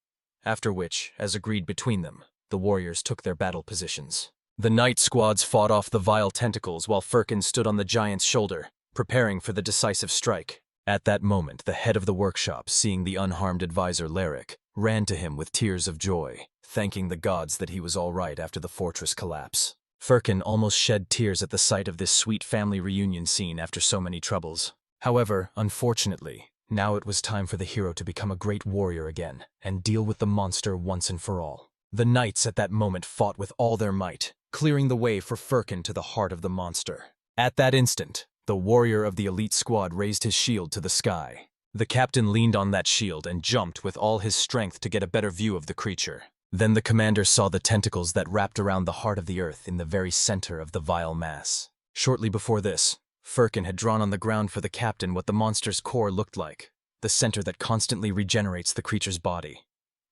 After which, as agreed between them, the warriors took their battle positions. The night squads fought off the vile tentacles while Firkin stood on the giant's shoulder, preparing for the decisive strike. At that moment, the head of the workshop, seeing the unharmed advisor Leric, ran to him with tears of joy, thanking the gods that he was all right after the fortress collapse. Firkin almost shed tears at the sight of this sweet family reunion scene after so many troubles. However, unfortunately, now it was time for the hero to become a great warrior again and deal with the monster once and for all. The knights at that moment fought with all their might, clearing the way for Firkin to the heart of the monster. At that instant, the warrior of the elite squad raised his shield to the sky. The captain leaned on that shield and jumped with all his strength to get a better view of the creature. Then the commander saw the tentacles that wrapped around the heart of the earth in the very center of the vile mass. Shortly before this, Firkin had drawn on the ground for the captain what the monster's core looked like, the center that constantly regenerates the creature's body.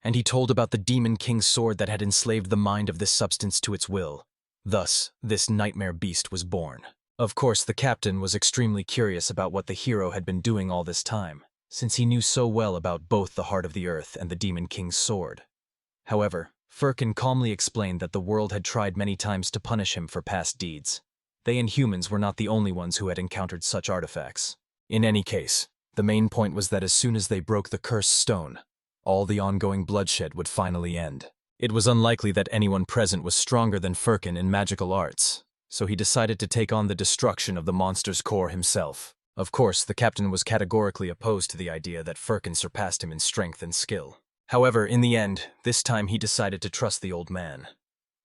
And he told about the Demon King's sword that had enslaved the mind of this substance to its will. Thus, this nightmare beast was born. Of course, the captain was extremely curious about what the hero had been doing all this time, since he knew so well about both the heart of the earth and the Demon King's sword. However, Firkin calmly explained that the world had tried many times to punish him for past deeds. They and humans were not the only ones who had encountered such artifacts. In any case, the main point was that as soon as they broke the cursed stone, all the ongoing bloodshed would finally end. It was unlikely that anyone present was stronger than Firkin in magical arts, so he decided to take on the destruction of the monster's core himself. Of course, the captain was categorically opposed to the idea that Firkin surpassed him in strength and skill. However, in the end, this time he decided to trust the old man.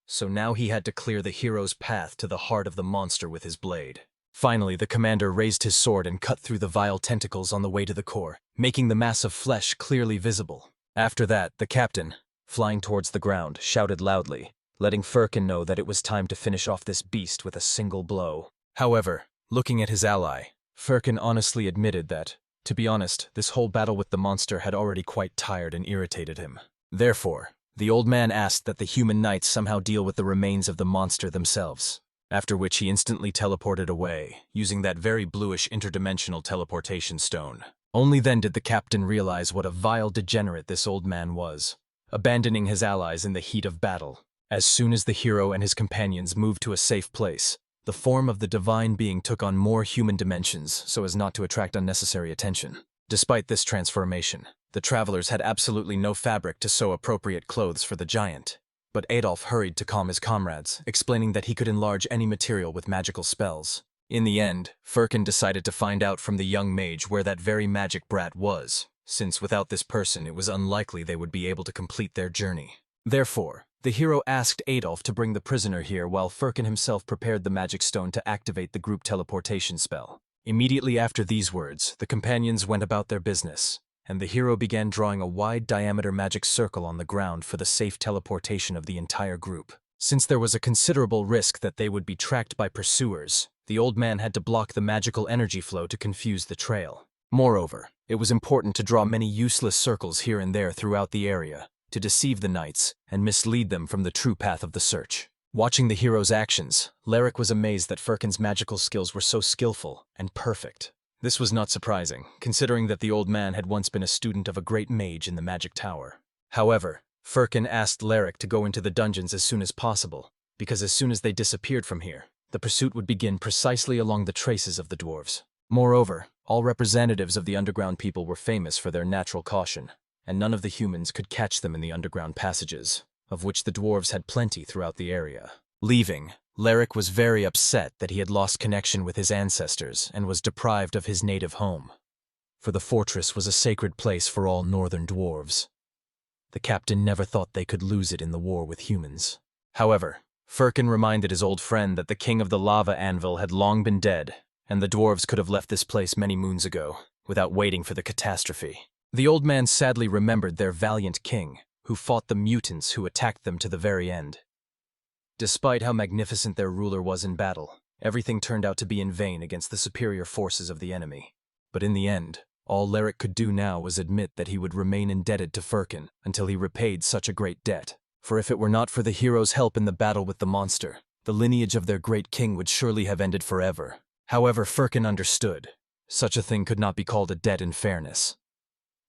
So now he had to clear the hero's path to the heart of the monster with his blade. Finally, the commander raised his sword and cut through the vile tentacles on the way to the core, making the mass of flesh clearly visible. After that, the captain, flying towards the ground, shouted loudly, letting Firkin know that it was time to finish off this beast with a single blow. However, looking at his ally, Firkin honestly admitted that, to be honest, this whole battle with the monster had already quite tired and irritated him. Therefore, the old man asked that the human knights somehow deal with the remains of the monster themselves, after which he instantly teleported away, using that very bluish interdimensional teleportation stone. Only then did the captain realize what a vile degenerate this old man was, abandoning his allies in the heat of battle. As soon as the hero and his companions moved to a safe place, the form of the divine being took on more human dimensions so as not to attract unnecessary attention. Despite this transformation, the travelers had absolutely no fabric to sew appropriate clothes for the giant. But Adolf hurried to calm his comrades, explaining that he could enlarge any material with magical spells. In the end, Firkin decided to find out from the young mage where that very magic brat was, since without this person it was unlikely they would be able to complete their journey. Therefore, the hero asked Adolf to bring the prisoner here while Firkin himself prepared the magic stone to activate the group teleportation spell. Immediately after these words, the companions went about their business, and the hero began drawing a wide-diameter magic circle on the ground for the safe teleportation of the entire group. Since there was a considerable risk that they would be tracked by pursuers, the old man had to block the magical energy flow to confuse the trail. Moreover, it was important to draw many useless circles here and there throughout the area, to deceive the knights and mislead them from the true path of the search. Watching the hero's actions, Leric was amazed that Firkin's magical skills were so skillful and perfect. This was not surprising, considering that the old man had once been a student of a great mage in the magic tower. However, Firkin asked Leric to go into the dungeons as soon as possible, because as soon as they disappeared from here, the pursuit would begin precisely along the traces of the dwarves. Moreover, all representatives of the underground people were famous for their natural caution, and none of the humans could catch them in the underground passages, of which the dwarves had plenty throughout the area. Leaving, Leric was very upset that he had lost connection with his ancestors and was deprived of his native home, for the fortress was a sacred place for all northern dwarves. The captain never thought they could lose it in the war with humans. However, Firkin reminded his old friend that the king of the lava anvil had long been dead, and the dwarves could have left this place many moons ago, without waiting for the catastrophe. The old man sadly remembered their valiant king, who fought the mutants who attacked them to the very end. Despite how magnificent their ruler was in battle, everything turned out to be in vain against the superior forces of the enemy. But in the end, all Leric could do now was admit that he would remain indebted to Firkin until he repaid such a great debt. For if it were not for the hero's help in the battle with the monster, the lineage of their great king would surely have ended forever. However, Firkin understood. Such a thing could not be called a debt in fairness.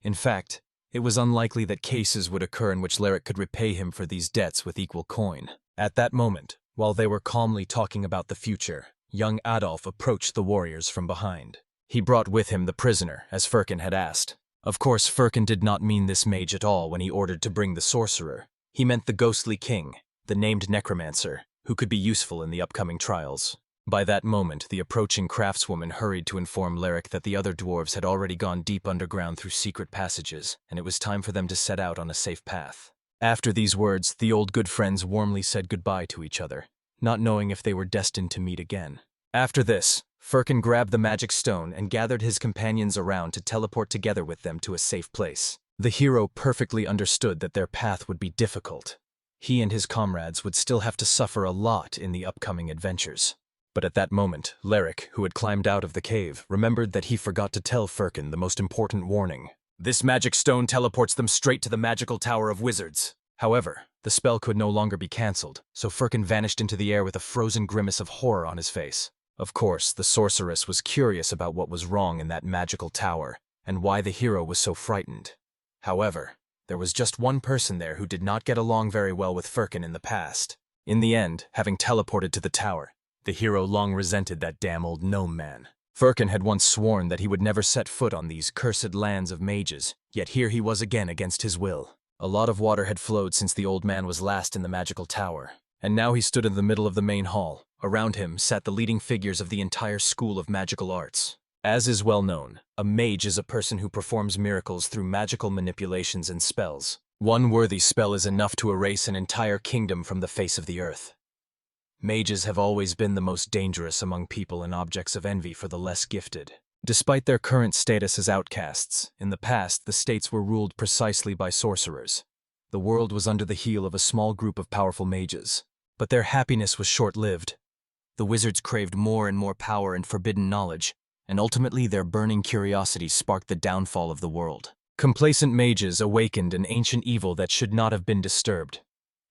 In fact, it was unlikely that cases would occur in which Leric could repay him for these debts with equal coin. At that moment, while they were calmly talking about the future, young Adolf approached the warriors from behind. He brought with him the prisoner, as Firkin had asked. Of course, Firkin did not mean this mage at all when he ordered to bring the sorcerer. He meant the ghostly king, the named necromancer, who could be useful in the upcoming trials. By that moment, the approaching craftswoman hurried to inform Leric that the other dwarves had already gone deep underground through secret passages, and it was time for them to set out on a safe path. After these words, the old good friends warmly said goodbye to each other, not knowing if they were destined to meet again. After this, Firkin grabbed the magic stone and gathered his companions around to teleport together with them to a safe place. The hero perfectly understood that their path would be difficult. He and his comrades would still have to suffer a lot in the upcoming adventures. But at that moment, Leric, who had climbed out of the cave, remembered that he forgot to tell Firkin the most important warning. This magic stone teleports them straight to the magical tower of wizards. However, the spell could no longer be cancelled, so Firkin vanished into the air with a frozen grimace of horror on his face. Of course, the sorceress was curious about what was wrong in that magical tower, and why the hero was so frightened. However, there was just one person there who did not get along very well with Firkin in the past. In the end, having teleported to the tower, the hero long resented that damn old gnome man. Firkin had once sworn that he would never set foot on these cursed lands of mages, yet here he was again against his will. A lot of water had flowed since the old man was last in the magical tower, and now he stood in the middle of the main hall. Around him sat the leading figures of the entire school of magical arts. As is well known, a mage is a person who performs miracles through magical manipulations and spells. One worthy spell is enough to erase an entire kingdom from the face of the earth. Mages have always been the most dangerous among people and objects of envy for the less gifted. Despite their current status as outcasts, in the past the states were ruled precisely by sorcerers. The world was under the heel of a small group of powerful mages, but their happiness was short-lived. The wizards craved more and more power and forbidden knowledge, and ultimately their burning curiosity sparked the downfall of the world. Complacent mages awakened an ancient evil that should not have been disturbed.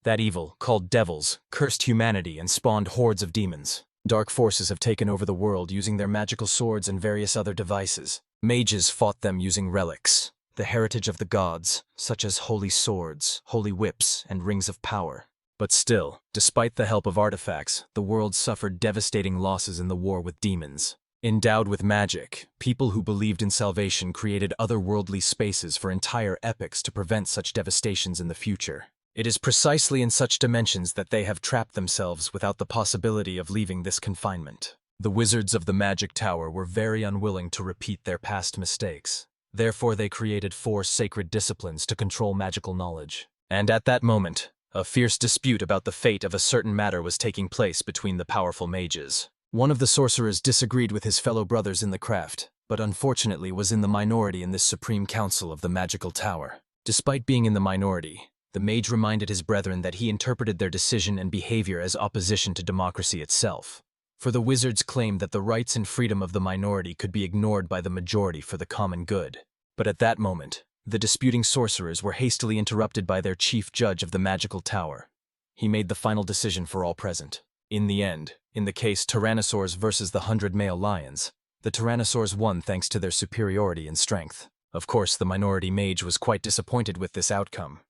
That evil, called devils, cursed humanity and spawned hordes of demons. Dark forces have taken over the world using their magical swords and various other devices. Mages fought them using relics, the heritage of the gods, such as holy swords, holy whips, and rings of power. But still, despite the help of artifacts, the world suffered devastating losses in the war with demons. Endowed with magic, people who believed in salvation created otherworldly spaces for entire epochs to prevent such devastations in the future. It is precisely in such dimensions that they have trapped themselves without the possibility of leaving this confinement. The wizards of the Magic Tower were very unwilling to repeat their past mistakes. Therefore, they created 4 sacred disciplines to control magical knowledge. And at that moment, a fierce dispute about the fate of a certain matter was taking place between the powerful mages. One of the sorcerers disagreed with his fellow brothers in the craft, but unfortunately was in the minority in this supreme council of the Magical Tower. Despite being in the minority, the mage reminded his brethren that he interpreted their decision and behavior as opposition to democracy itself. For the wizards claimed that the rights and freedom of the minority could be ignored by the majority for the common good. But at that moment, the disputing sorcerers were hastily interrupted by their chief judge of the Magical Tower. He made the final decision for all present. In the end, in the case Tyrannosaurs versus the 100 male lions, the Tyrannosaurs won thanks to their superiority in strength. Of course, the minority mage was quite disappointed with this outcome.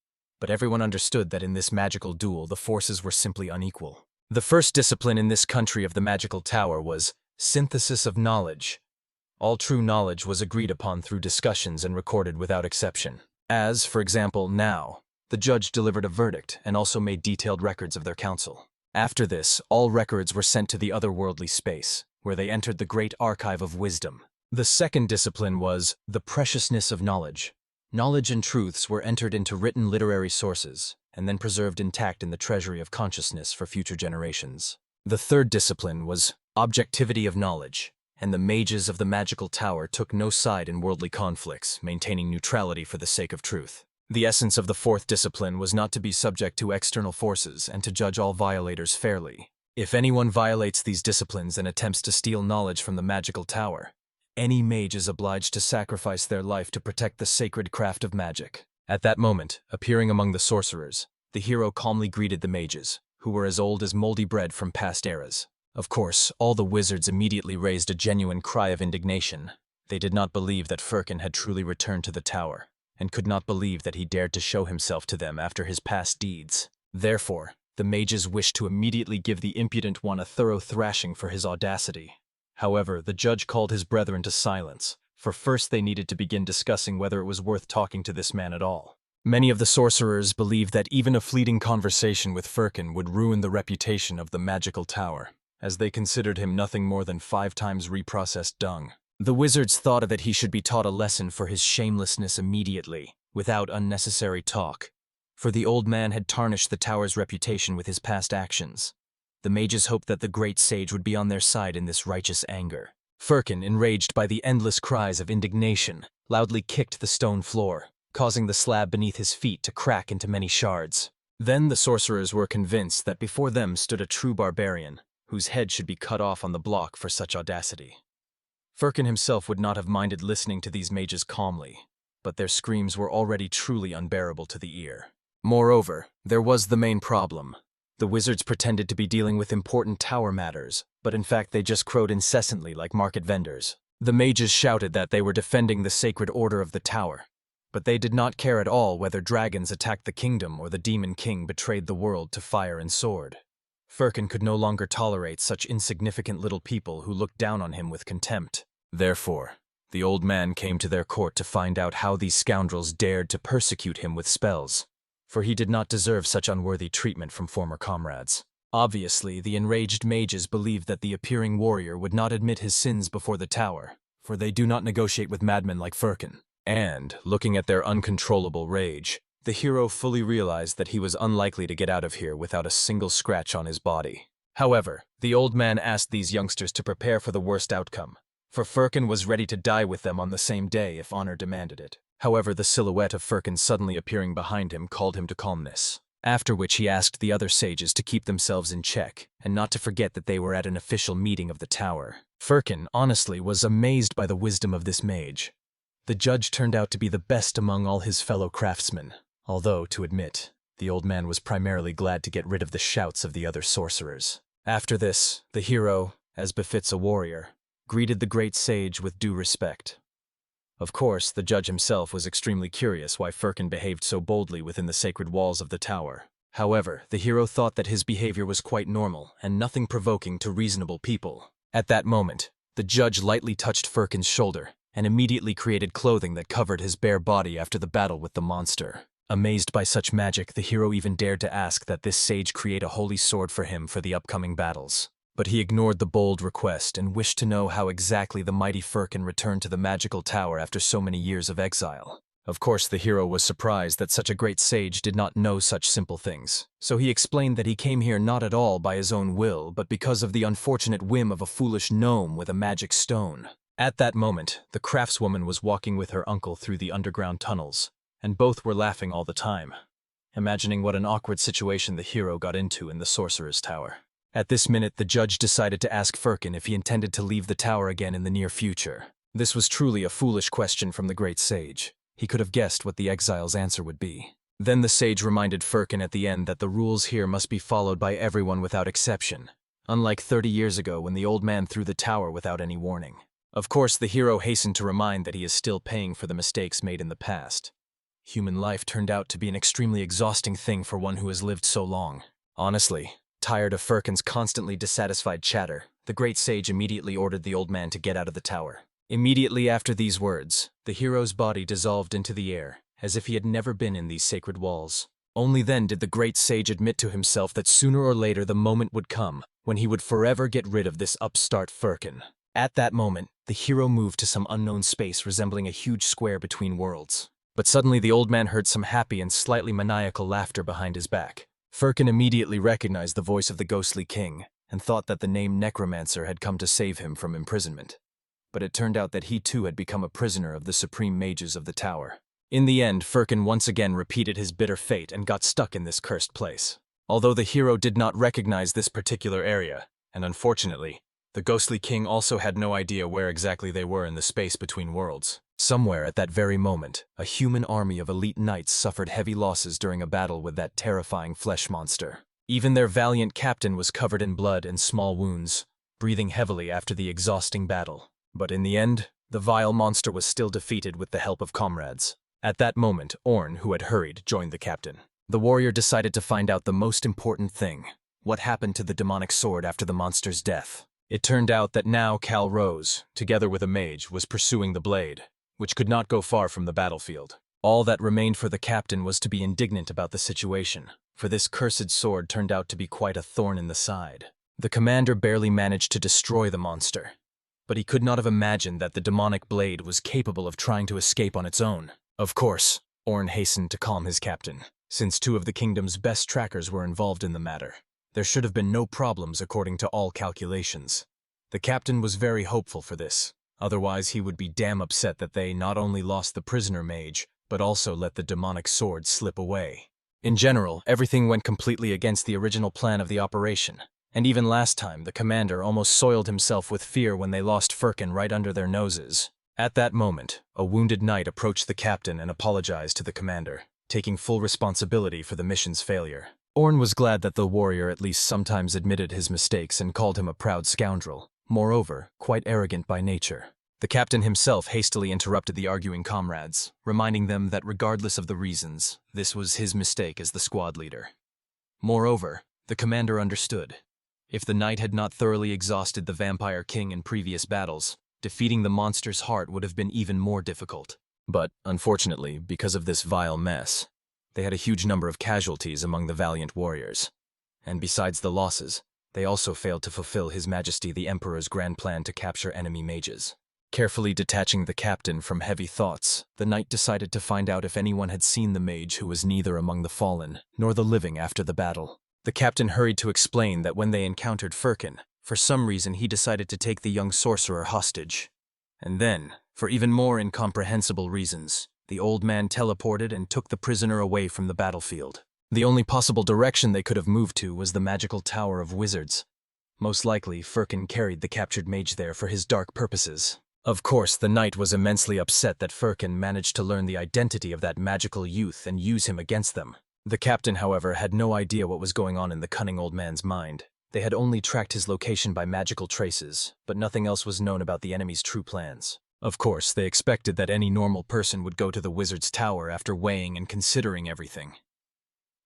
But everyone understood that in this magical duel the forces were simply unequal. The first discipline in this country of the Magical Tower was synthesis of knowledge. All true knowledge was agreed upon through discussions and recorded without exception. As, for example, now, the judge delivered a verdict and also made detailed records of their counsel. After this, all records were sent to the otherworldly space, where they entered the great archive of wisdom. The second discipline was the preciousness of knowledge. Knowledge and truths were entered into written literary sources, and then preserved intact in the treasury of consciousness for future generations. The third discipline was objectivity of knowledge, and the mages of the Magical Tower took no side in worldly conflicts, maintaining neutrality for the sake of truth. The essence of the fourth discipline was not to be subject to external forces and to judge all violators fairly. If anyone violates these disciplines and attempts to steal knowledge from the Magical Tower, any mage is obliged to sacrifice their life to protect the sacred craft of magic. At that moment, appearing among the sorcerers, the hero calmly greeted the mages, who were as old as moldy bread from past eras. Of course, all the wizards immediately raised a genuine cry of indignation. They did not believe that Firkin had truly returned to the tower, and could not believe that he dared to show himself to them after his past deeds. Therefore, the mages wished to immediately give the impudent one a thorough thrashing for his audacity. However, the judge called his brethren to silence, for first they needed to begin discussing whether it was worth talking to this man at all. Many of the sorcerers believed that even a fleeting conversation with Firkin would ruin the reputation of the magical tower, as they considered him nothing more than 5 times reprocessed dung. The wizards thought that he should be taught a lesson for his shamelessness immediately, without unnecessary talk, for the old man had tarnished the tower's reputation with his past actions. The mages hoped that the great sage would be on their side in this righteous anger. Firkin, enraged by the endless cries of indignation, loudly kicked the stone floor, causing the slab beneath his feet to crack into many shards. Then the sorcerers were convinced that before them stood a true barbarian, whose head should be cut off on the block for such audacity. Firkin himself would not have minded listening to these mages calmly, but their screams were already truly unbearable to the ear. Moreover, there was the main problem. The wizards pretended to be dealing with important tower matters, but in fact they just crowed incessantly like market vendors. The mages shouted that they were defending the sacred order of the tower, but they did not care at all whether dragons attacked the kingdom or the demon king betrayed the world to fire and sword. Firkin could no longer tolerate such insignificant little people who looked down on him with contempt. Therefore, the old man came to their court to find out how these scoundrels dared to persecute him with spells, for he did not deserve such unworthy treatment from former comrades. Obviously, the enraged mages believed that the appearing warrior would not admit his sins before the tower, for they do not negotiate with madmen like Firkin. And, looking at their uncontrollable rage, the hero fully realized that he was unlikely to get out of here without a single scratch on his body. However, the old man asked these youngsters to prepare for the worst outcome, for Firkin was ready to die with them on the same day if honor demanded it. However, the silhouette of Firkin suddenly appearing behind him called him to calmness, after which he asked the other sages to keep themselves in check and not to forget that they were at an official meeting of the tower. Firkin, honestly, was amazed by the wisdom of this mage. The judge turned out to be the best among all his fellow craftsmen, although, to admit, the old man was primarily glad to get rid of the shouts of the other sorcerers. After this, the hero, as befits a warrior, greeted the great sage with due respect. Of course, the judge himself was extremely curious why Firkin behaved so boldly within the sacred walls of the tower. However, the hero thought that his behavior was quite normal and nothing provoking to reasonable people. At that moment, the judge lightly touched Firkin's shoulder and immediately created clothing that covered his bare body after the battle with the monster. Amazed by such magic, the hero even dared to ask that this sage create a holy sword for him for the upcoming battles. But he ignored the bold request and wished to know how exactly the mighty Firkin returned to the magical tower after so many years of exile. Of course, the hero was surprised that such a great sage did not know such simple things, so he explained that he came here not at all by his own will, but because of the unfortunate whim of a foolish gnome with a magic stone. At that moment, the craftswoman was walking with her uncle through the underground tunnels, and both were laughing all the time, imagining what an awkward situation the hero got into in the sorcerer's tower. At this minute, the judge decided to ask Firkin if he intended to leave the tower again in the near future. This was truly a foolish question from the great sage. He could have guessed what the exile's answer would be. Then the sage reminded Firkin at the end that the rules here must be followed by everyone without exception, unlike 30 years ago when the old man threw the tower without any warning. Of course, the hero hastened to remind that he is still paying for the mistakes made in the past. Human life turned out to be an extremely exhausting thing for one who has lived so long. Honestly, tired of Firkin's constantly dissatisfied chatter, the great sage immediately ordered the old man to get out of the tower. Immediately after these words, the hero's body dissolved into the air, as if he had never been in these sacred walls. Only then did the great sage admit to himself that sooner or later the moment would come when he would forever get rid of this upstart Firkin. At that moment, the hero moved to some unknown space resembling a huge square between worlds. But suddenly the old man heard some happy and slightly maniacal laughter behind his back. Firkin immediately recognized the voice of the ghostly king, and thought that the name Necromancer had come to save him from imprisonment. But it turned out that he too had become a prisoner of the supreme mages of the tower. In the end, Firkin once again repeated his bitter fate and got stuck in this cursed place. Although the hero did not recognize this particular area, and unfortunately, the ghostly king also had no idea where exactly they were in the space between worlds. Somewhere at that very moment, a human army of elite knights suffered heavy losses during a battle with that terrifying flesh monster. Even their valiant captain was covered in blood and small wounds, breathing heavily after the exhausting battle. But in the end, the vile monster was still defeated with the help of comrades. At that moment, Orn, who had hurried, joined the captain. The warrior decided to find out the most important thing: what happened to the demonic sword after the monster's death. It turned out that now Cal Rose, together with a mage, was pursuing the blade, which could not go far from the battlefield. All that remained for the captain was to be indignant about the situation, for this cursed sword turned out to be quite a thorn in the side. The commander barely managed to destroy the monster, but he could not have imagined that the demonic blade was capable of trying to escape on its own. Of course, Orn hastened to calm his captain, since two of the kingdom's best trackers were involved in the matter. There should have been no problems according to all calculations. The captain was very hopeful for this, otherwise he would be damn upset that they not only lost the prisoner mage, but also let the demonic sword slip away. In general, everything went completely against the original plan of the operation, and even last time the commander almost soiled himself with fear when they lost Firkin right under their noses. At that moment, a wounded knight approached the captain and apologized to the commander, taking full responsibility for the mission's failure. Orn was glad that the warrior at least sometimes admitted his mistakes and called him a proud scoundrel, moreover, quite arrogant by nature. The captain himself hastily interrupted the arguing comrades, reminding them that regardless of the reasons, this was his mistake as the squad leader. Moreover, the commander understood. If the knight had not thoroughly exhausted the vampire king in previous battles, defeating the monster's heart would have been even more difficult. But, unfortunately, because of this vile mess, they had a huge number of casualties among the valiant warriors. And besides the losses, they also failed to fulfill His Majesty the Emperor's grand plan to capture enemy mages. Carefully detaching the captain from heavy thoughts, the knight decided to find out if anyone had seen the mage who was neither among the fallen nor the living after the battle. The captain hurried to explain that when they encountered Firkin, for some reason he decided to take the young sorcerer hostage. And then, for even more incomprehensible reasons, the old man teleported and took the prisoner away from the battlefield. The only possible direction they could have moved to was the magical Tower of Wizards. Most likely, Firkin carried the captured mage there for his dark purposes. Of course, the knight was immensely upset that Firkin managed to learn the identity of that magical youth and use him against them. The captain, however, had no idea what was going on in the cunning old man's mind. They had only tracked his location by magical traces, but nothing else was known about the enemy's true plans. Of course, they expected that any normal person would go to the wizard's tower after weighing and considering everything.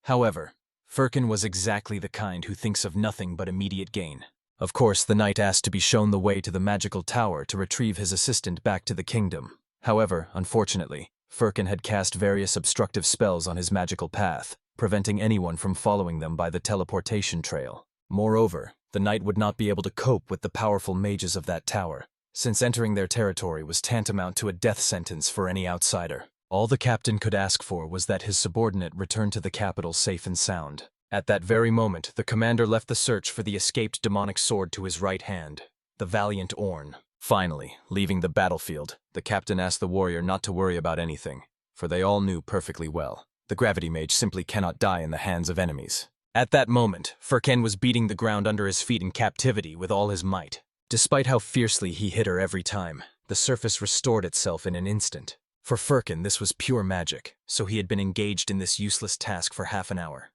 However, Firkin was exactly the kind who thinks of nothing but immediate gain. Of course, the knight asked to be shown the way to the magical tower to retrieve his assistant back to the kingdom. However, unfortunately, Firkin had cast various obstructive spells on his magical path, preventing anyone from following them by the teleportation trail. Moreover, the knight would not be able to cope with the powerful mages of that tower, since entering their territory was tantamount to a death sentence for any outsider. All the captain could ask for was that his subordinate return to the capital safe and sound. At that very moment, the commander left the search for the escaped demonic sword to his right hand, the valiant Orn. Finally, leaving the battlefield, the captain asked the warrior not to worry about anything, for they all knew perfectly well. The gravity mage simply cannot die in the hands of enemies. At that moment, Firkin was beating the ground under his feet in captivity with all his might. Despite how fiercely he hit her every time, the surface restored itself in an instant. For Firkin, this was pure magic, so he had been engaged in this useless task for half an hour.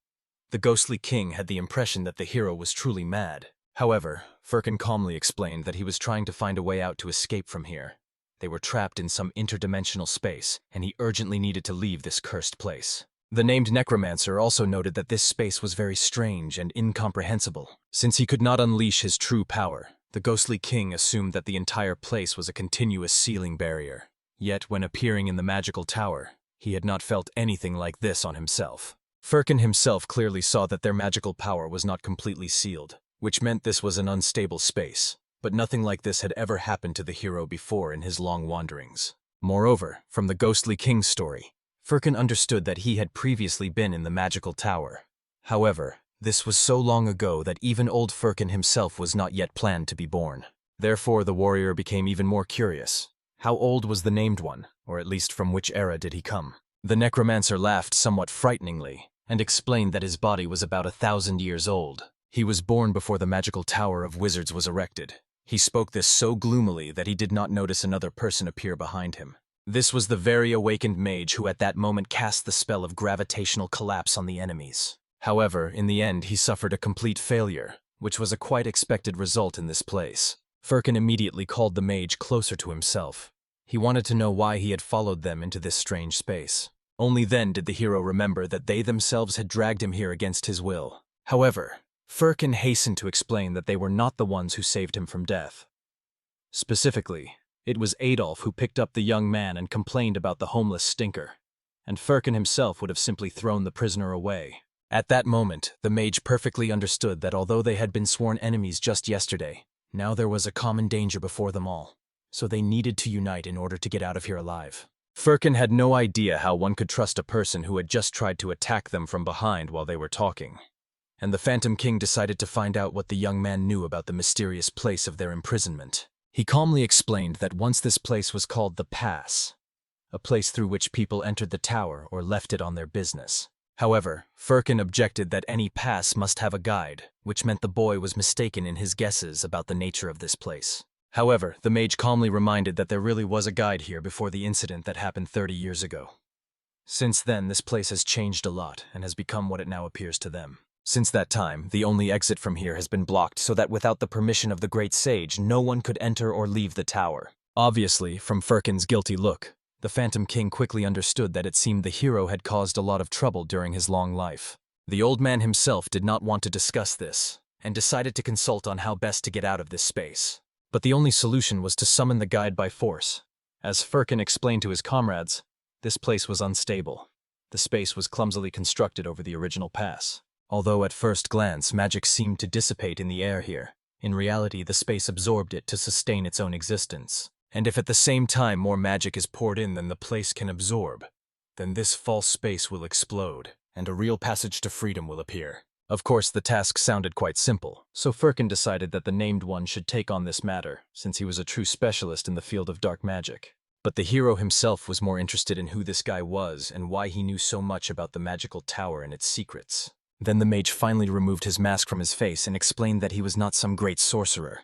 The ghostly king had the impression that the hero was truly mad. However, Firkin calmly explained that he was trying to find a way out to escape from here. They were trapped in some interdimensional space, and he urgently needed to leave this cursed place. The named necromancer also noted that this space was very strange and incomprehensible. Since he could not unleash his true power, the ghostly king assumed that the entire place was a continuous sealing barrier. Yet, when appearing in the magical tower, he had not felt anything like this on himself. Firkin himself clearly saw that their magical power was not completely sealed, which meant this was an unstable space. But nothing like this had ever happened to the hero before in his long wanderings. Moreover, from the ghostly king's story, Firkin understood that he had previously been in the magical tower. However, this was so long ago that even old Firkin himself was not yet planned to be born. Therefore, the warrior became even more curious. How old was the named one, or at least from which era did he come? The necromancer laughed somewhat frighteningly, and explained that his body was about 1,000 years old. He was born before the magical Tower of Wizards was erected. He spoke this so gloomily that he did not notice another person appear behind him. This was the very awakened mage who at that moment cast the spell of gravitational collapse on the enemies. However, in the end he suffered a complete failure, which was a quite expected result in this place. Firkin immediately called the mage closer to himself. He wanted to know why he had followed them into this strange space. Only then did the hero remember that they themselves had dragged him here against his will. However, Firkin hastened to explain that they were not the ones who saved him from death. Specifically, it was Adolf who picked up the young man and complained about the homeless stinker. and Firkin himself would have simply thrown the prisoner away. At that moment, the mage perfectly understood that although they had been sworn enemies just yesterday, now there was a common danger before them all, so they needed to unite in order to get out of here alive. Firkin had no idea how one could trust a person who had just tried to attack them from behind while they were talking, and the Phantom King decided to find out what the young man knew about the mysterious place of their imprisonment. He calmly explained that once this place was called the Pass, a place through which people entered the tower or left it on their business. However, Firkin objected that any pass must have a guide, which meant the boy was mistaken in his guesses about the nature of this place. However, the mage calmly reminded that there really was a guide here before the incident that happened 30 years ago. Since then, this place has changed a lot and has become what it now appears to them. Since that time, the only exit from here has been blocked so that without the permission of the Great Sage, no one could enter or leave the tower. Obviously, from Firkin's guilty look, the Phantom King quickly understood that it seemed the hero had caused a lot of trouble during his long life. The old man himself did not want to discuss this, and decided to consult on how best to get out of this space. But the only solution was to summon the guide by force. As Firkin explained to his comrades, this place was unstable. The space was clumsily constructed over the original pass. Although at first glance magic seemed to dissipate in the air here, in reality the space absorbed it to sustain its own existence. And if at the same time more magic is poured in than the place can absorb, then this false space will explode, and a real passage to freedom will appear. Of course, the task sounded quite simple, so Firkin decided that the named one should take on this matter, since he was a true specialist in the field of dark magic. But the hero himself was more interested in who this guy was and why he knew so much about the magical tower and its secrets. Then the mage finally removed his mask from his face and explained that he was not some great sorcerer.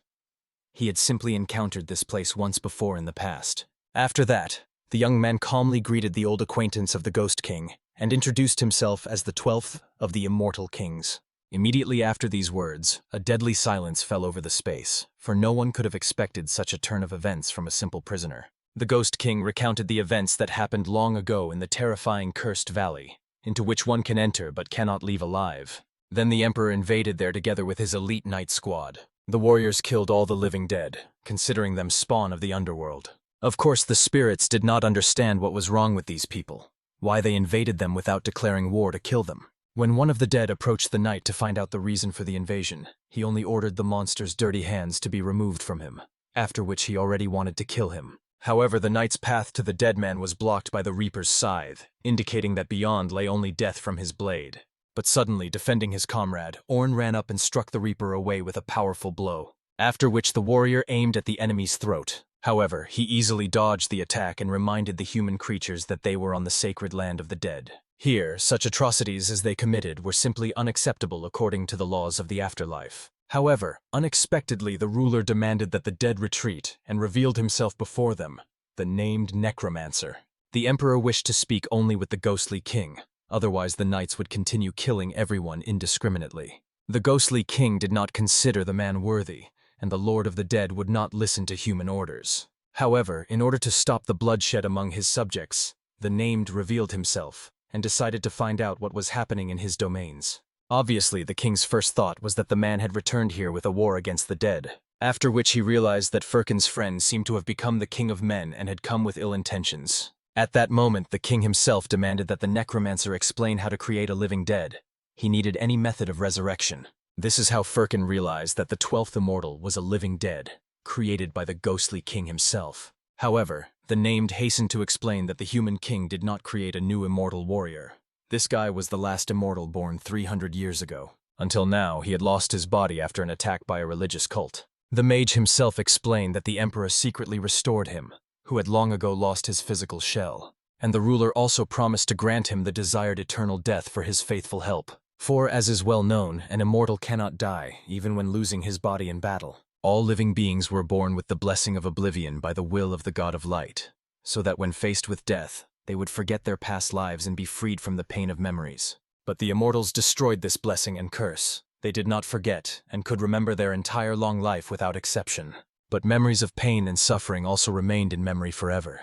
He had simply encountered this place once before in the past. After that, the young man calmly greeted the old acquaintance of the Ghost King and introduced himself as the 12th of the Immortal Kings. Immediately after these words, a deadly silence fell over the space, for no one could have expected such a turn of events from a simple prisoner. The Ghost King recounted the events that happened long ago in the terrifying Cursed Valley, into which one can enter but cannot leave alive. Then the Emperor invaded there together with his elite knight squad. The warriors killed all the living dead, considering them spawn of the underworld. Of course, the spirits did not understand what was wrong with these people, why they invaded them without declaring war to kill them. When one of the dead approached the knight to find out the reason for the invasion, he only ordered the monster's dirty hands to be removed from him, after which he already wanted to kill him. However, the knight's path to the dead man was blocked by the Reaper's scythe, indicating that beyond lay only death from his blade. But suddenly, defending his comrade, Orn ran up and struck the Reaper away with a powerful blow, after which the warrior aimed at the enemy's throat. However, he easily dodged the attack and reminded the human creatures that they were on the sacred land of the dead. Here, such atrocities as they committed were simply unacceptable according to the laws of the afterlife. However, unexpectedly the ruler demanded that the dead retreat and revealed himself before them, the named Necromancer. The Emperor wished to speak only with the ghostly king. Otherwise, the knights would continue killing everyone indiscriminately. The ghostly king did not consider the man worthy, and the Lord of the Dead would not listen to human orders. However, in order to stop the bloodshed among his subjects, the named revealed himself and decided to find out what was happening in his domains. Obviously, the king's first thought was that the man had returned here with a war against the dead, after which he realized that Firkin's friend seemed to have become the king of men and had come with ill intentions. At that moment, the king himself demanded that the necromancer explain how to create a living dead. He needed any method of resurrection. This is how Firkin realized that the 12th Immortal was a living dead, created by the ghostly king himself. However, the named hastened to explain that the human king did not create a new immortal warrior. This guy was the last immortal born 300 years ago. Until now, he had lost his body after an attack by a religious cult. The mage himself explained that the emperor secretly restored him, who had long ago lost his physical shell, and the ruler also promised to grant him the desired eternal death for his faithful help. For, as is well known, an immortal cannot die, even when losing his body in battle. All living beings were born with the blessing of oblivion by the will of the God of Light, so that when faced with death, they would forget their past lives and be freed from the pain of memories. But the immortals destroyed this blessing and curse. They did not forget, and could remember their entire long life without exception. But memories of pain and suffering also remained in memory forever.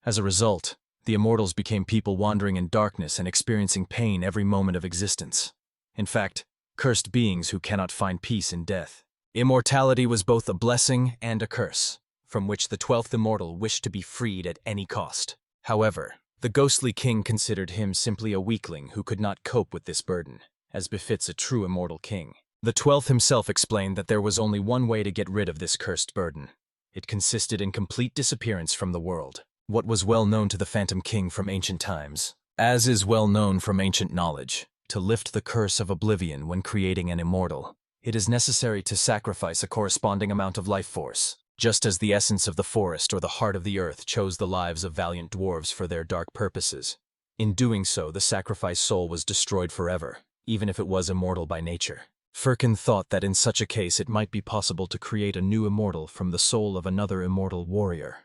As a result, the immortals became people wandering in darkness and experiencing pain every moment of existence. In fact, cursed beings who cannot find peace in death. Immortality was both a blessing and a curse, from which the 12th Immortal wished to be freed at any cost. However, The ghostly king considered him simply a weakling who could not cope with this burden, as befits a true immortal king. The 12th himself explained that there was only one way to get rid of this cursed burden. It consisted in complete disappearance from the world. What was well known to the Phantom King from ancient times, as is well known from ancient knowledge, to lift the curse of oblivion when creating an immortal, it is necessary to sacrifice a corresponding amount of life force, just as the essence of the forest or the heart of the earth chose the lives of valiant dwarves for their dark purposes. In doing so, the sacrificed soul was destroyed forever, even if it was immortal by nature. Firkin thought that in such a case it might be possible to create a new immortal from the soul of another immortal warrior.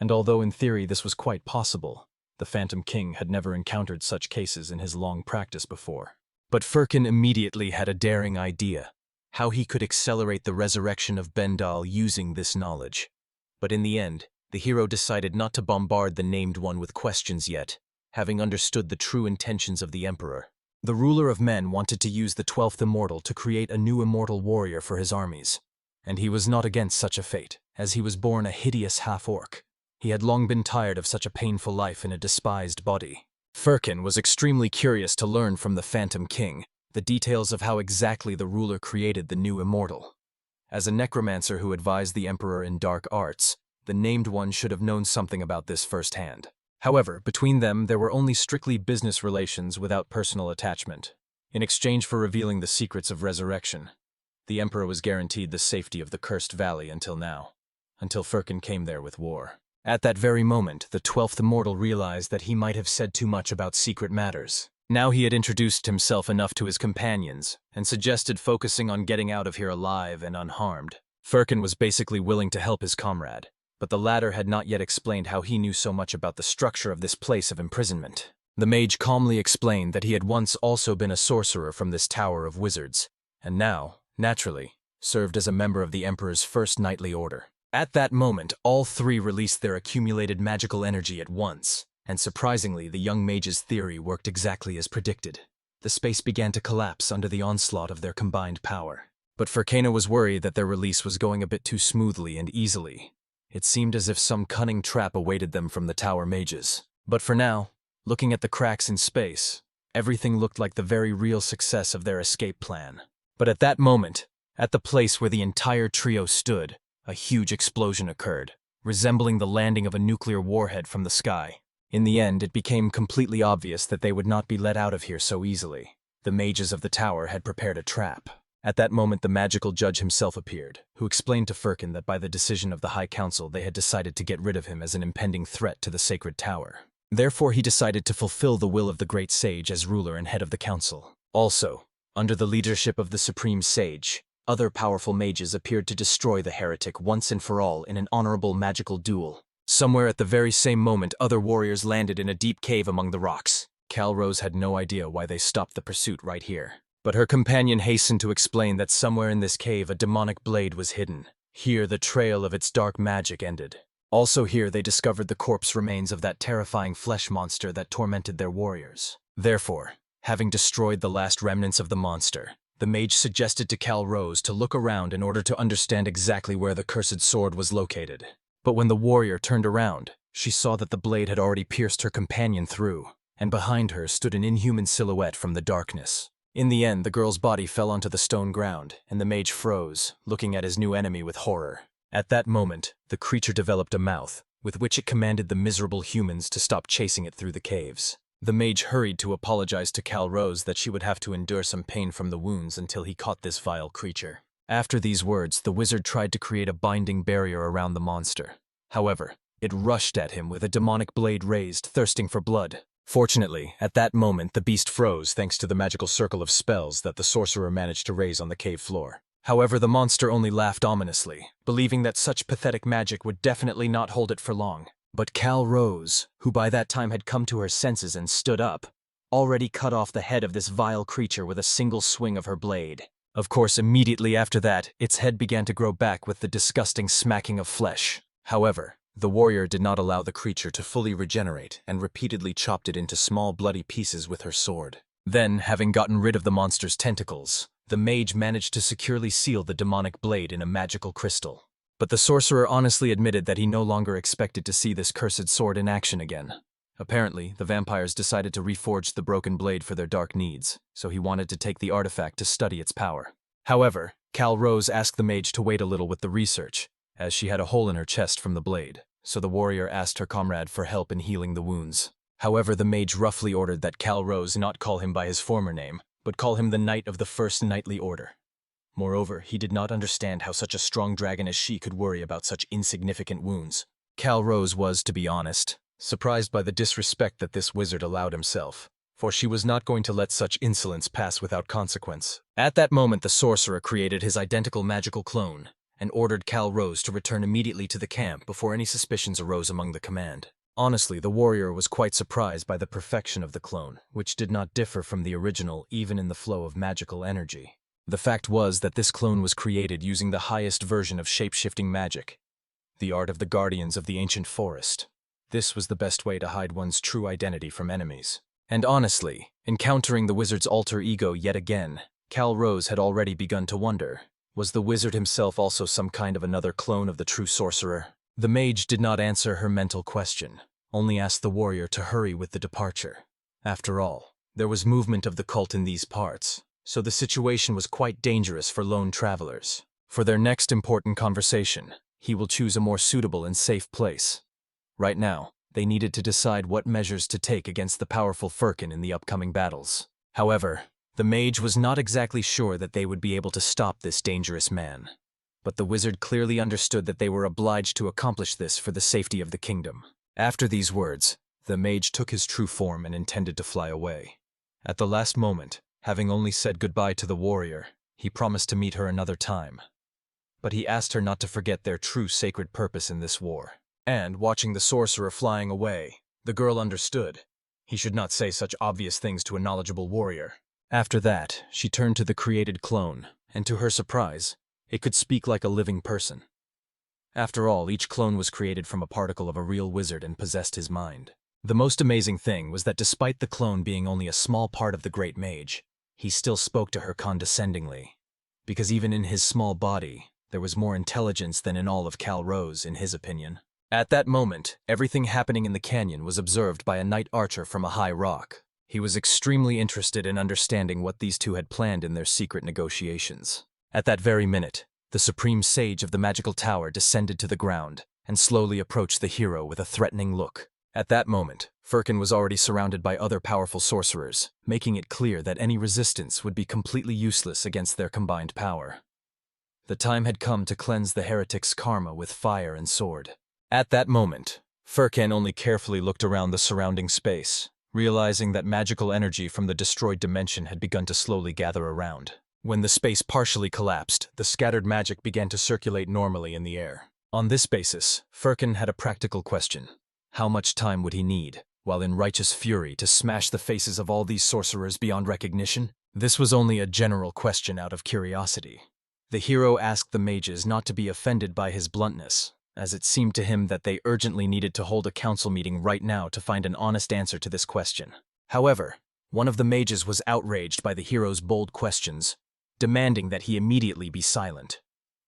And although in theory this was quite possible, the Phantom King had never encountered such cases in his long practice before. But Firkin immediately had a daring idea, how he could accelerate the resurrection of Bendal using this knowledge. But in the end, the hero decided not to bombard the named one with questions yet, having understood the true intentions of the Emperor. The ruler of men wanted to use the 12th immortal to create a new immortal warrior for his armies, and he was not against such a fate, as he was born a hideous half-orc. He had long been tired of such a painful life in a despised body. Firkin was extremely curious to learn from the Phantom King the details of how exactly the ruler created the new immortal. As a necromancer who advised the Emperor in dark arts, the named one should have known something about this firsthand. However, between them there were only strictly business relations without personal attachment. In exchange for revealing the secrets of resurrection, the Emperor was guaranteed the safety of the Cursed Valley until now, until Firkin came there with war. At that very moment, the 12th immortal realized that he might have said too much about secret matters. Now he had introduced himself enough to his companions, and suggested focusing on getting out of here alive and unharmed. Firkin was basically willing to help his comrade, but the latter had not yet explained how he knew so much about the structure of this place of imprisonment. The mage calmly explained that he had once also been a sorcerer from this Tower of Wizards, and now, naturally, served as a member of the Emperor's first knightly order. At that moment, all three released their accumulated magical energy at once, and surprisingly, the young mage's theory worked exactly as predicted. The space began to collapse under the onslaught of their combined power. But Firkin was worried that their release was going a bit too smoothly and easily. It seemed as if some cunning trap awaited them from the tower mages. But for now, looking at the cracks in space, everything looked like the very real success of their escape plan. But at that moment, at the place where the entire trio stood, a huge explosion occurred, resembling the landing of a nuclear warhead from the sky. In the end, it became completely obvious that they would not be let out of here so easily. The mages of the tower had prepared a trap. At that moment, the magical judge himself appeared, who explained to Firkin that by the decision of the High Council they had decided to get rid of him as an impending threat to the sacred tower. Therefore, he decided to fulfill the will of the great sage as ruler and head of the council. Also, under the leadership of the supreme sage, other powerful mages appeared to destroy the heretic once and for all in an honorable magical duel. Somewhere at the very same moment, other warriors landed in a deep cave among the rocks. Cal Rose had no idea why they stopped the pursuit right here. But her companion hastened to explain that somewhere in this cave a demonic blade was hidden. Here the trail of its dark magic ended. Also here they discovered the corpse remains of that terrifying flesh monster that tormented their warriors. Therefore, having destroyed the last remnants of the monster, the mage suggested to Cal Rose to look around in order to understand exactly where the cursed sword was located. But when the warrior turned around, she saw that the blade had already pierced her companion through, and behind her stood an inhuman silhouette from the darkness. In the end, the girl's body fell onto the stone ground, and the mage froze, looking at his new enemy with horror. At that moment, the creature developed a mouth, with which it commanded the miserable humans to stop chasing it through the caves. The mage hurried to apologize to Cal Rose that she would have to endure some pain from the wounds until he caught this vile creature. After these words, the wizard tried to create a binding barrier around the monster. However, it rushed at him with a demonic blade raised, thirsting for blood. Fortunately, at that moment, the beast froze thanks to the magical circle of spells that the sorcerer managed to raise on the cave floor. However, the monster only laughed ominously, believing that such pathetic magic would definitely not hold it for long. But Cal Rose, who by that time had come to her senses and stood up, already cut off the head of this vile creature with a single swing of her blade. Of course, immediately after that, its head began to grow back with the disgusting smacking of flesh. However, the warrior did not allow the creature to fully regenerate and repeatedly chopped it into small bloody pieces with her sword. Then, having gotten rid of the monster's tentacles, the mage managed to securely seal the demonic blade in a magical crystal. But the sorcerer honestly admitted that he no longer expected to see this cursed sword in action again. Apparently, the vampires decided to reforge the broken blade for their dark needs, so he wanted to take the artifact to study its power. However, Cal Rose asked the mage to wait a little with the research, as she had a hole in her chest from the blade, so the warrior asked her comrade for help in healing the wounds. However, the mage roughly ordered that Cal Rose not call him by his former name, but call him the Knight of the First Knightly Order. Moreover, he did not understand how such a strong dragon as she could worry about such insignificant wounds. Cal Rose was, to be honest, surprised by the disrespect that this wizard allowed himself, for she was not going to let such insolence pass without consequence. At that moment, the sorcerer created his identical magical clone and ordered Cal Rose to return immediately to the camp before any suspicions arose among the command. Honestly, the warrior was quite surprised by the perfection of the clone, which did not differ from the original even in the flow of magical energy. The fact was that this clone was created using the highest version of shape-shifting magic, the art of the guardians of the ancient forest. This was the best way to hide one's true identity from enemies. And honestly, encountering the wizard's alter ego yet again, Cal Rose had already begun to wonder, was the wizard himself also some kind of another clone of the true sorcerer? The mage did not answer her mental question, only asked the warrior to hurry with the departure. After all, there was movement of the cult in these parts, so the situation was quite dangerous for lone travelers. For their next important conversation, he will choose a more suitable and safe place. Right now, they needed to decide what measures to take against the powerful Firkin in the upcoming battles. However, the mage was not exactly sure that they would be able to stop this dangerous man. But the wizard clearly understood that they were obliged to accomplish this for the safety of the kingdom. After these words, the mage took his true form and intended to fly away. At the last moment, having only said goodbye to the warrior, he promised to meet her another time. But he asked her not to forget their true sacred purpose in this war. And, watching the sorcerer flying away, the girl understood. He should not say such obvious things to a knowledgeable warrior. After that, she turned to the created clone, and to her surprise, it could speak like a living person. After all, each clone was created from a particle of a real wizard and possessed his mind. The most amazing thing was that despite the clone being only a small part of the great mage, he still spoke to her condescendingly. Because even in his small body, there was more intelligence than in all of Cal Rose, in his opinion. At that moment, everything happening in the canyon was observed by a night archer from a high rock. He was extremely interested in understanding what these two had planned in their secret negotiations. At that very minute, the supreme sage of the magical tower descended to the ground and slowly approached the hero with a threatening look. At that moment, Firkin was already surrounded by other powerful sorcerers, making it clear that any resistance would be completely useless against their combined power. The time had come to cleanse the heretic's karma with fire and sword. At that moment, Firkin only carefully looked around the surrounding space, realizing that magical energy from the destroyed dimension had begun to slowly gather around. When the space partially collapsed, the scattered magic began to circulate normally in the air. On this basis, Firkin had a practical question. How much time would he need, while in righteous fury, to smash the faces of all these sorcerers beyond recognition? This was only a general question out of curiosity. The hero asked the mages not to be offended by his bluntness, as it seemed to him that they urgently needed to hold a council meeting right now to find an honest answer to this question. However, one of the mages was outraged by the hero's bold questions, demanding that he immediately be silent.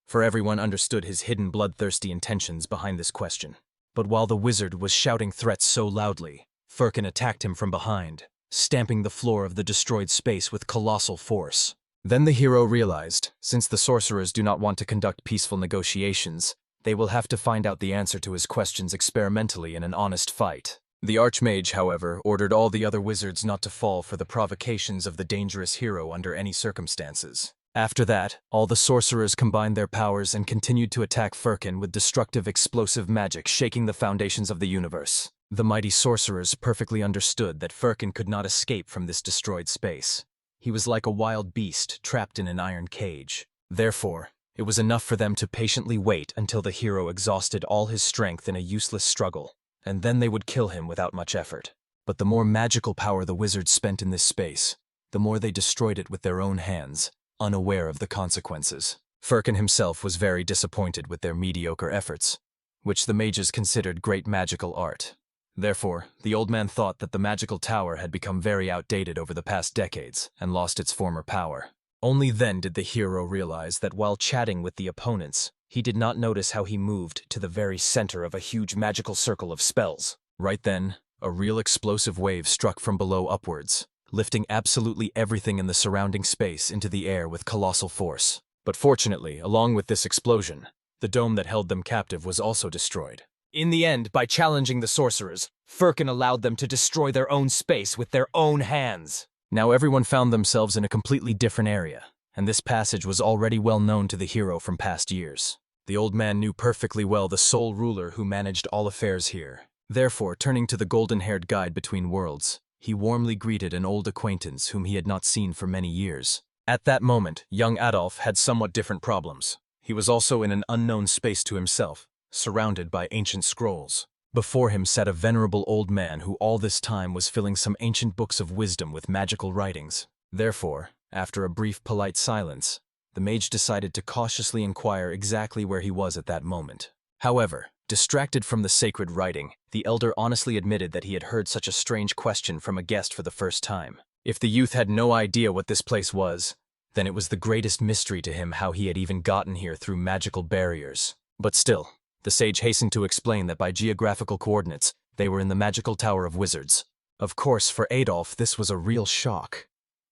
For everyone understood his hidden bloodthirsty intentions behind this question. But while the wizard was shouting threats so loudly, Firkin attacked him from behind, stamping the floor of the destroyed space with colossal force. Then the hero realized, since the sorcerers do not want to conduct peaceful negotiations, they will have to find out the answer to his questions experimentally in an honest fight. The Archmage, however, ordered all the other wizards not to fall for the provocations of the dangerous hero under any circumstances. After that, all the sorcerers combined their powers and continued to attack Firkin with destructive explosive magic shaking the foundations of the universe. The mighty sorcerers perfectly understood that Firkin could not escape from this destroyed space. He was like a wild beast trapped in an iron cage. Therefore, it was enough for them to patiently wait until the hero exhausted all his strength in a useless struggle, and then they would kill him without much effort. But the more magical power the wizards spent in this space, the more they destroyed it with their own hands, unaware of the consequences. Firkin himself was very disappointed with their mediocre efforts, which the mages considered great magical art. Therefore, the old man thought that the magical tower had become very outdated over the past decades and lost its former power. Only then did the hero realize that while chatting with the opponents, he did not notice how he moved to the very center of a huge magical circle of spells. Right then, A real explosive wave struck from below upwards, lifting absolutely everything in the surrounding space into the air with colossal force. But fortunately, along with this explosion, the dome that held them captive was also destroyed. In the end, by challenging the sorcerers, Firkin allowed them to destroy their own space with their own hands. Now everyone found themselves in a completely different area, and this passage was already well known to the hero from past years. The old man knew perfectly well the sole ruler who managed all affairs here. Therefore, turning to the golden-haired guide between worlds, he warmly greeted an old acquaintance whom he had not seen for many years. At that moment, young Adolf had somewhat different problems. He was also in an unknown space to himself, surrounded by ancient scrolls. Before him sat a venerable old man who all this time was filling some ancient books of wisdom with magical writings. Therefore, after a brief polite silence, the mage decided to cautiously inquire exactly where he was at that moment. However, distracted from the sacred writing, the elder honestly admitted that he had heard such a strange question from a guest for the first time. If the youth had no idea what this place was, then it was the greatest mystery to him how he had even gotten here through magical barriers. But still, the sage hastened to explain that by geographical coordinates, they were in the magical Tower of Wizards. Of course, for Adolf, this was a real shock.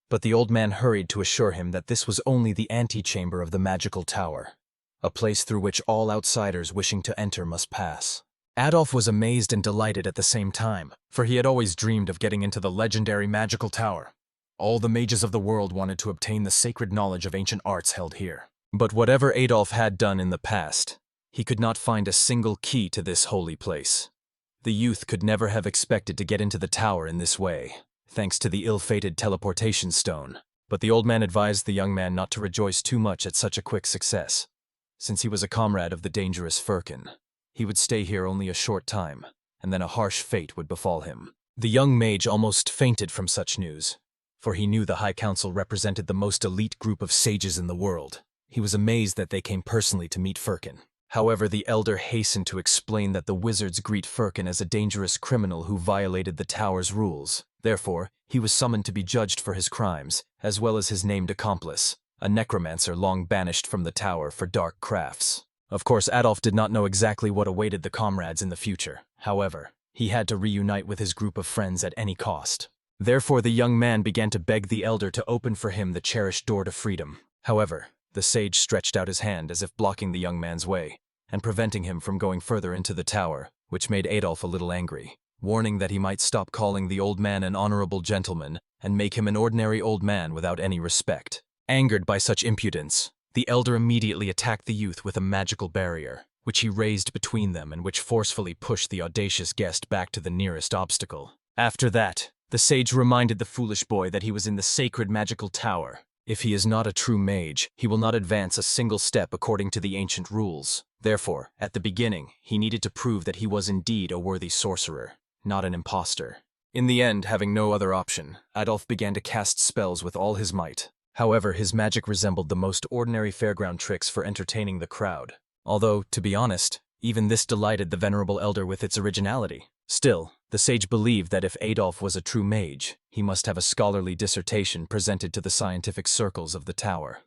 But the old man hurried to assure him that this was only the antechamber of the magical tower, a place through which all outsiders wishing to enter must pass. Adolf was amazed and delighted at the same time, for he had always dreamed of getting into the legendary magical tower. All the mages of the world wanted to obtain the sacred knowledge of ancient arts held here. But whatever Adolf had done in the past, he could not find a single key to this holy place. The youth could never have expected to get into the tower in this way, thanks to the ill-fated teleportation stone. But the old man advised the young man not to rejoice too much at such a quick success. Since he was a comrade of the dangerous Firkin, he would stay here only a short time, and then a harsh fate would befall him. The young mage almost fainted from such news, for he knew the High Council represented the most elite group of sages in the world. He was amazed that they came personally to meet Firkin. However, the elder hastened to explain that the wizards greet Firkin as a dangerous criminal who violated the tower's rules. Therefore, he was summoned to be judged for his crimes, as well as his named accomplice, a necromancer long banished from the tower for dark crafts. Of course, Adolf did not know exactly what awaited the comrades in the future. However, he had to reunite with his group of friends at any cost. Therefore, the young man began to beg the elder to open for him the cherished door to freedom. However, the sage stretched out his hand as if blocking the young man's way, and preventing him from going further into the tower, which made Adolf a little angry, warning that he might stop calling the old man an honorable gentleman and make him an ordinary old man without any respect. Angered by such impudence, the elder immediately attacked the youth with a magical barrier, which he raised between them and which forcefully pushed the audacious guest back to the nearest obstacle. After that, the sage reminded the foolish boy that he was in the sacred magical tower. If he is not a true mage, he will not advance a single step according to the ancient rules. Therefore, at the beginning, he needed to prove that he was indeed a worthy sorcerer, not an impostor. In the end, having no other option, Adolf began to cast spells with all his might. However, his magic resembled the most ordinary fairground tricks for entertaining the crowd. Although, to be honest, even this delighted the venerable elder with its originality. Still, the sage believed that if Adolf was a true mage, he must have a scholarly dissertation presented to the scientific circles of the tower.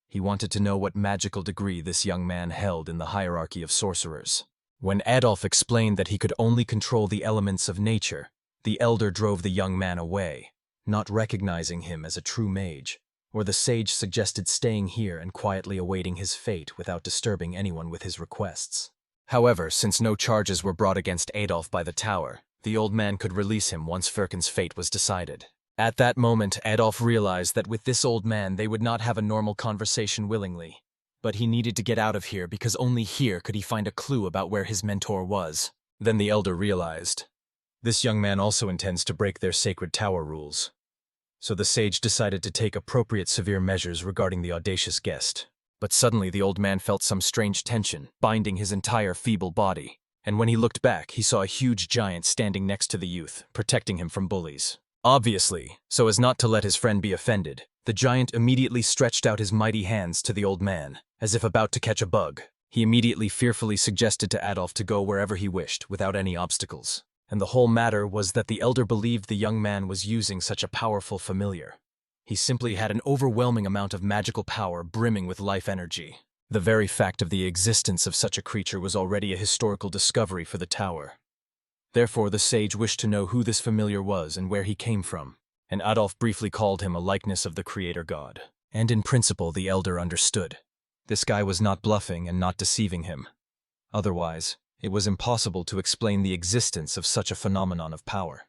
He wanted to know what magical degree this young man held in the hierarchy of sorcerers. When Adolf explained that he could only control the elements of nature, the elder drove the young man away, not recognizing him as a true mage. Or the sage suggested staying here and quietly awaiting his fate without disturbing anyone with his requests. However, since no charges were brought against Adolf by the tower, the old man could release him once Firkin's fate was decided. At that moment, Adolf realized that with this old man they would not have a normal conversation willingly. But he needed to get out of here because only here could he find a clue about where his mentor was. Then the elder realized, this young man also intends to break their sacred tower rules. So the sage decided to take appropriate severe measures regarding the audacious guest. But suddenly the old man felt some strange tension, binding his entire feeble body. And when he looked back, he saw a huge giant standing next to the youth, protecting him from bullies. Obviously, so as not to let his friend be offended, the giant immediately stretched out his mighty hands to the old man, as if about to catch a bug. He immediately fearfully suggested to Adolf to go wherever he wished, without any obstacles. And the whole matter was that the elder believed the young man was using such a powerful familiar. He simply had an overwhelming amount of magical power brimming with life energy. The very fact of the existence of such a creature was already a historical discovery for the tower. Therefore, the sage wished to know who this familiar was and where he came from, and Adolf briefly called him a likeness of the creator god. And in principle, the elder understood. This guy was not bluffing and not deceiving him. Otherwise, it was impossible to explain the existence of such a phenomenon of power.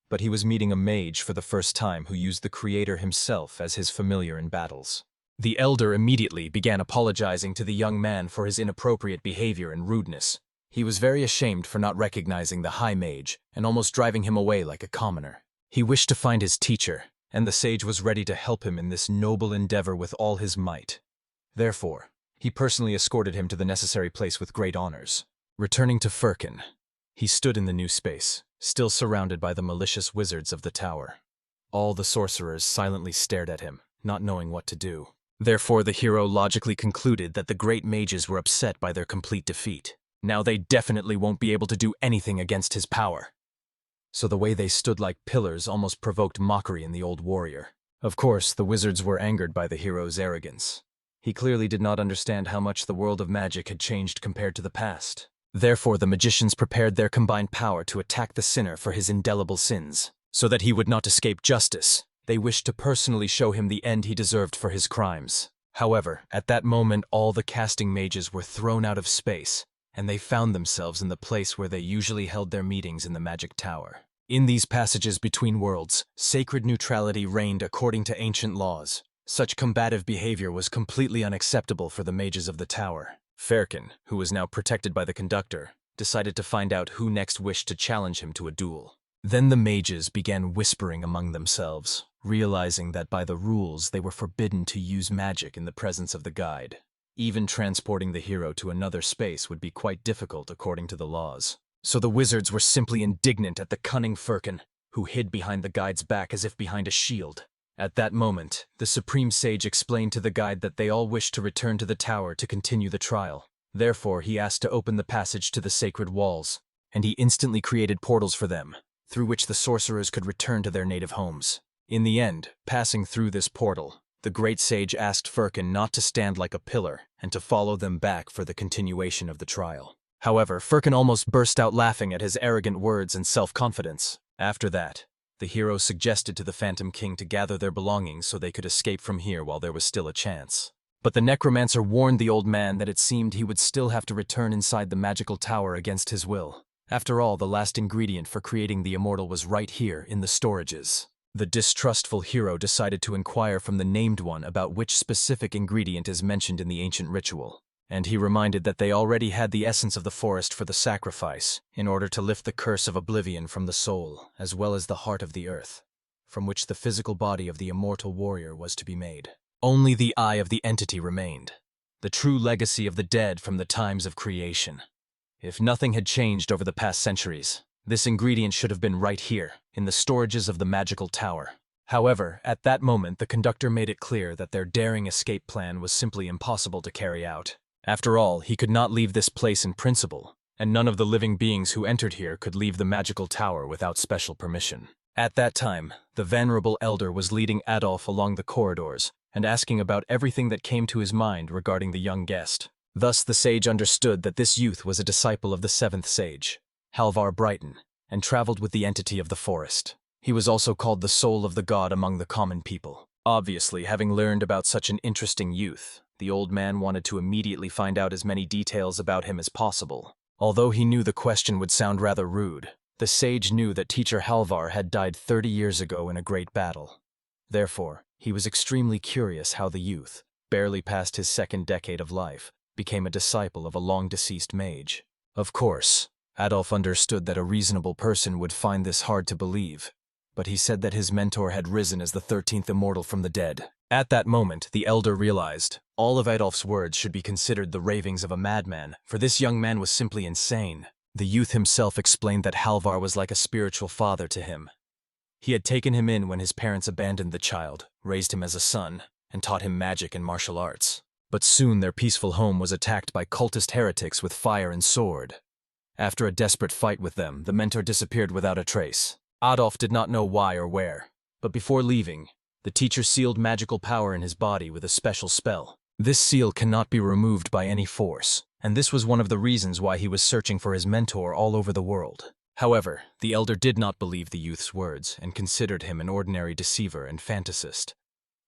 But he was meeting a mage for the first time who used the creator himself as his familiar in battles. The elder immediately began apologizing to the young man for his inappropriate behavior and rudeness. He was very ashamed for not recognizing the high mage and almost driving him away like a commoner. He wished to find his teacher, and the sage was ready to help him in this noble endeavor with all his might. Therefore, he personally escorted him to the necessary place with great honors. Returning to Firkin, he stood in the new space, still surrounded by the malicious wizards of the tower. All the sorcerers silently stared at him, not knowing what to do. Therefore, the hero logically concluded that the great mages were upset by their complete defeat. Now they definitely won't be able to do anything against his power. So the way they stood like pillars almost provoked mockery in the old warrior. Of course, the wizards were angered by the hero's arrogance. He clearly did not understand how much the world of magic had changed compared to the past. Therefore, the magicians prepared their combined power to attack the sinner for his indelible sins. So that he would not escape justice, they wished to personally show him the end he deserved for his crimes. However, at that moment all the casting mages were thrown out of space, and they found themselves in the place where they usually held their meetings in the magic tower. In these passages between worlds, sacred neutrality reigned according to ancient laws. Such combative behavior was completely unacceptable for the mages of the tower. Firkin, who was now protected by the conductor, decided to find out who next wished to challenge him to a duel. Then the mages began whispering among themselves, realizing that by the rules they were forbidden to use magic in the presence of the guide. Even transporting the hero to another space would be quite difficult according to the laws. So the wizards were simply indignant at the cunning Firkin, who hid behind the guide's back as if behind a shield. At that moment, the supreme sage explained to the guide that they all wished to return to the tower to continue the trial. Therefore, he asked to open the passage to the sacred walls, and he instantly created portals for them, through which the sorcerers could return to their native homes. In the end, passing through this portal, the great sage asked Firkin not to stand like a pillar and to follow them back for the continuation of the trial. However, Firkin almost burst out laughing at his arrogant words and self-confidence. After that, the hero suggested to the Phantom King to gather their belongings so they could escape from here while there was still a chance. But the necromancer warned the old man that it seemed he would still have to return inside the magical tower against his will. After all, the last ingredient for creating the immortal was right here in the storages. The distrustful hero decided to inquire from the named one about which specific ingredient is mentioned in the ancient ritual. And he reminded that they already had the essence of the forest for the sacrifice, in order to lift the curse of oblivion from the soul, as well as the heart of the earth, from which the physical body of the immortal warrior was to be made. Only the eye of the entity remained, the true legacy of the dead from the times of creation. If nothing had changed over the past centuries, this ingredient should have been right here, in the storages of the magical tower. However, at that moment the conductor made it clear that their daring escape plan was simply impossible to carry out. After all, he could not leave this place in principle, and none of the living beings who entered here could leave the magical tower without special permission. At that time, the venerable elder was leading Adolf along the corridors and asking about everything that came to his mind regarding the young guest. Thus the sage understood that this youth was a disciple of the seventh sage, Halvar Brighton, and traveled with the entity of the forest. He was also called the soul of the god among the common people. Obviously, having learned about such an interesting youth, the old man wanted to immediately find out as many details about him as possible. Although he knew the question would sound rather rude, the sage knew that teacher Halvar had died 30 years ago in a great battle. Therefore, he was extremely curious how the youth, barely past his second decade of life, became a disciple of a long-deceased mage. Of course, Adolf understood that a reasonable person would find this hard to believe, but he said that his mentor had risen as the 13th immortal from the dead. At that moment, the elder realized all of Adolf's words should be considered the ravings of a madman, for this young man was simply insane. The youth himself explained that Halvar was like a spiritual father to him. He had taken him in when his parents abandoned the child, raised him as a son, and taught him magic and martial arts. But soon their peaceful home was attacked by cultist heretics with fire and sword. After a desperate fight with them, the mentor disappeared without a trace. Adolf did not know why or where, but before leaving, the teacher sealed magical power in his body with a special spell. This seal cannot be removed by any force, and this was one of the reasons why he was searching for his mentor all over the world. However, the elder did not believe the youth's words and considered him an ordinary deceiver and fantasist.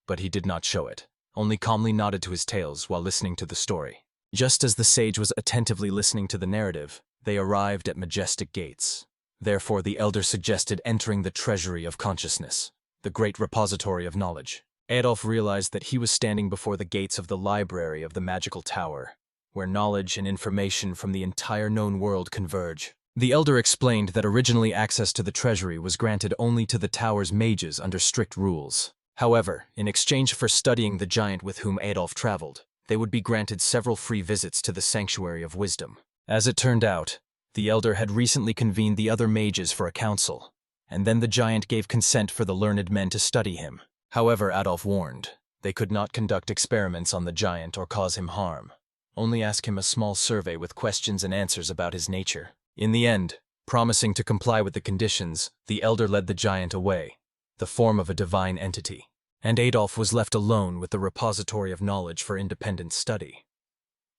But he did not show it, only calmly nodded to his tales while listening to the story. Just as the sage was attentively listening to the narrative, they arrived at majestic gates. Therefore, the elder suggested entering the treasury of consciousness, the great repository of knowledge. Adolf realized that he was standing before the gates of the library of the magical tower, where knowledge and information from the entire known world converge. The elder explained that originally access to the treasury was granted only to the tower's mages under strict rules. However, in exchange for studying the giant with whom Adolf traveled, they would be granted several free visits to the Sanctuary of Wisdom. As it turned out, the elder had recently convened the other mages for a council, and then the giant gave consent for the learned men to study him. However, Adolf warned, they could not conduct experiments on the giant or cause him harm, only ask him a small survey with questions and answers about his nature. In the end, promising to comply with the conditions, the elder led the giant away, the form of a divine entity, and Adolf was left alone with the repository of knowledge for independent study.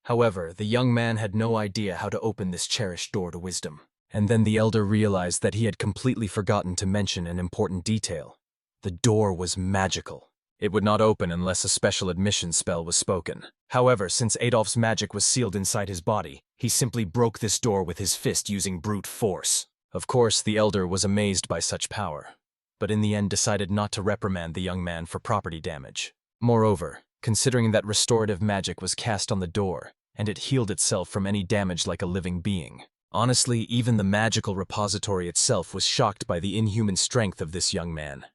However, the young man had no idea how to open this cherished door to wisdom. And then the elder realized that he had completely forgotten to mention an important detail. The door was magical. It would not open unless a special admission spell was spoken. However, since Adolf's magic was sealed inside his body, he simply broke this door with his fist using brute force. Of course, the elder was amazed by such power, but in the end decided not to reprimand the young man for property damage. Moreover, considering that restorative magic was cast on the door, and it healed itself from any damage like a living being. Honestly, even the magical repository itself was shocked by the inhuman strength of this young man,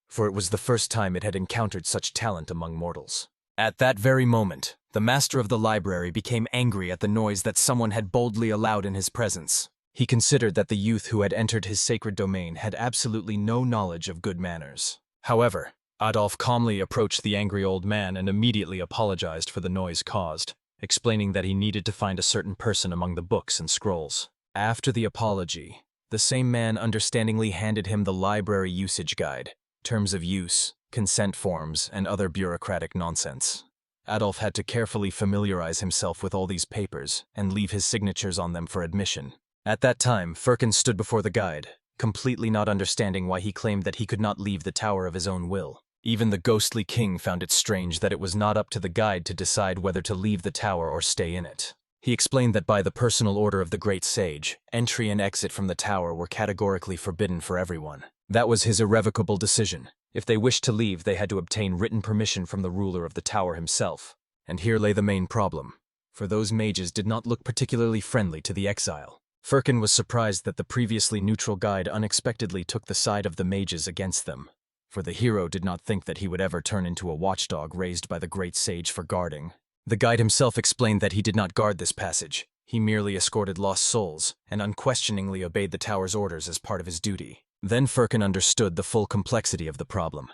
for it was the first time it had encountered such talent among mortals. At that very moment, the master of the library became angry at the noise that someone had boldly allowed in his presence. He considered that the youth who had entered his sacred domain had absolutely no knowledge of good manners. However, Adolf calmly approached the angry old man and immediately apologized for the noise caused, explaining that he needed to find a certain person among the books and scrolls. After the apology, the same man understandingly handed him the library usage guide, terms of use, consent forms, and other bureaucratic nonsense. Adolf had to carefully familiarize himself with all these papers and leave his signatures on them for admission. At that time, Firkin stood before the guide, completely not understanding why he claimed that he could not leave the tower of his own will. Even the ghostly king found it strange that it was not up to the guide to decide whether to leave the tower or stay in it. He explained that by the personal order of the great sage, entry and exit from the tower were categorically forbidden for everyone. That was his irrevocable decision. If they wished to leave, they had to obtain written permission from the ruler of the tower himself. And here lay the main problem, for those mages did not look particularly friendly to the exile. Firkin was surprised that the previously neutral guide unexpectedly took the side of the mages against them, for the hero did not think that he would ever turn into a watchdog raised by the great sage for guarding. The guide himself explained that he did not guard this passage. He merely escorted lost souls, and unquestioningly obeyed the tower's orders as part of his duty. Then Firkin understood the full complexity of the problem.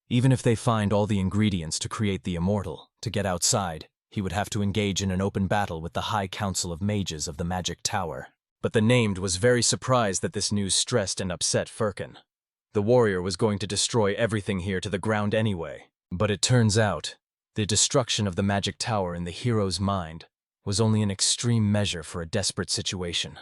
Even if they find all the ingredients to create the immortal, to get outside, he would have to engage in an open battle with the High Council of Mages of the Magic Tower. But the named was very surprised that this news stressed and upset Firkin. The warrior was going to destroy everything here to the ground anyway. But it turns out, the destruction of the magic tower in the hero's mind was only an extreme measure for a desperate situation.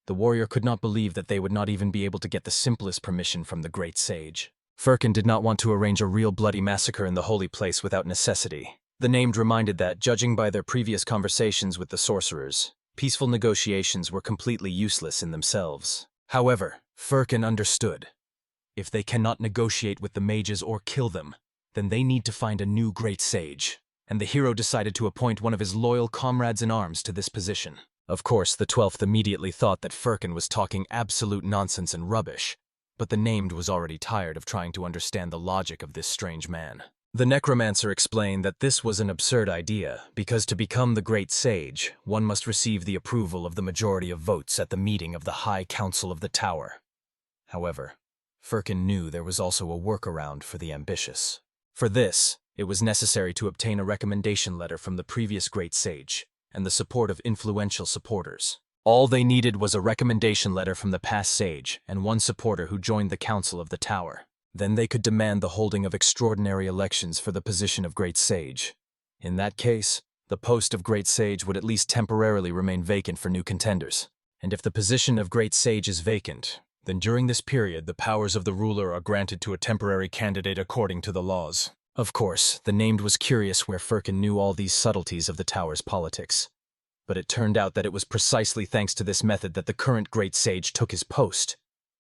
The warrior could not believe that they would not even be able to get the simplest permission from the great sage. Firkin did not want to arrange a real bloody massacre in the holy place without necessity. The named reminded that, judging by their previous conversations with the sorcerers, peaceful negotiations were completely useless in themselves. However, Firkin understood. If they cannot negotiate with the mages or kill them, then they need to find a new great sage. And the hero decided to appoint one of his loyal comrades-in-arms to this position. Of course, the 12th immediately thought that Firkin was talking absolute nonsense and rubbish, but the named was already tired of trying to understand the logic of this strange man. The necromancer explained that this was an absurd idea, because to become the great sage, one must receive the approval of the majority of votes at the meeting of the High Council of the Tower. However, Firkin knew there was also a workaround for the ambitious. For this, it was necessary to obtain a recommendation letter from the previous great sage, and the support of influential supporters. All they needed was a recommendation letter from the past sage and one supporter who joined the council of the tower. Then they could demand the holding of extraordinary elections for the position of great sage. In that case, the post of great sage would at least temporarily remain vacant for new contenders, and if the position of Great Sage is vacant, then during this period the powers of the ruler are granted to a temporary candidate according to the laws. Of course, the named was curious where Firkin knew all these subtleties of the tower's politics. But it turned out that it was precisely thanks to this method that the current Great Sage took his post.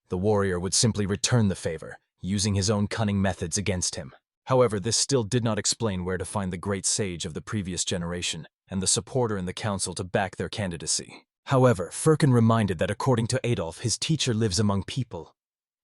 The warrior would simply return the favor, using his own cunning methods against him. However, this still did not explain where to find the Great Sage of the previous generation and the supporter in the council to back their candidacy. However, Firkin reminded that according to Adolf, his teacher lives among people,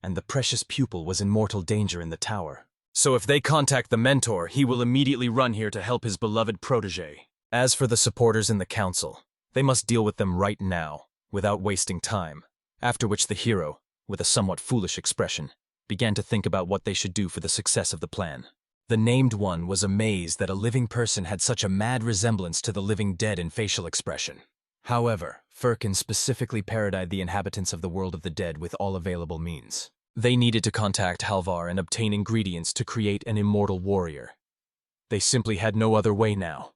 and the precious pupil was in mortal danger in the tower. So if they contact the mentor, he will immediately run here to help his beloved protege. As for the supporters in the council, they must deal with them right now, without wasting time. After which the hero, with a somewhat foolish expression, began to think about what they should do for the success of the plan. The named one was amazed that a living person had such a mad resemblance to the living dead in facial expression. However, Firkin specifically parodied the inhabitants of the world of the dead with all available means. They needed to contact Halvar and obtain ingredients to create an immortal warrior. They simply had no other way now.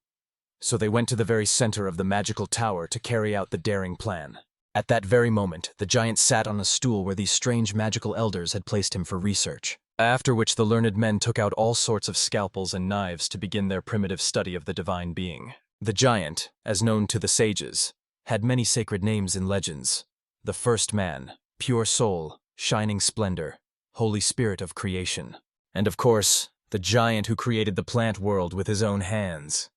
So they went to the very center of the magical tower to carry out the daring plan. At that very moment, the giant sat on a stool where these strange magical elders had placed him for research. After which the learned men took out all sorts of scalpels and knives to begin their primitive study of the divine being. The giant, as known to the sages, had many sacred names in legends. The first man, pure soul, shining splendor, holy spirit of creation. And of course, the giant who created the plant world with his own hands.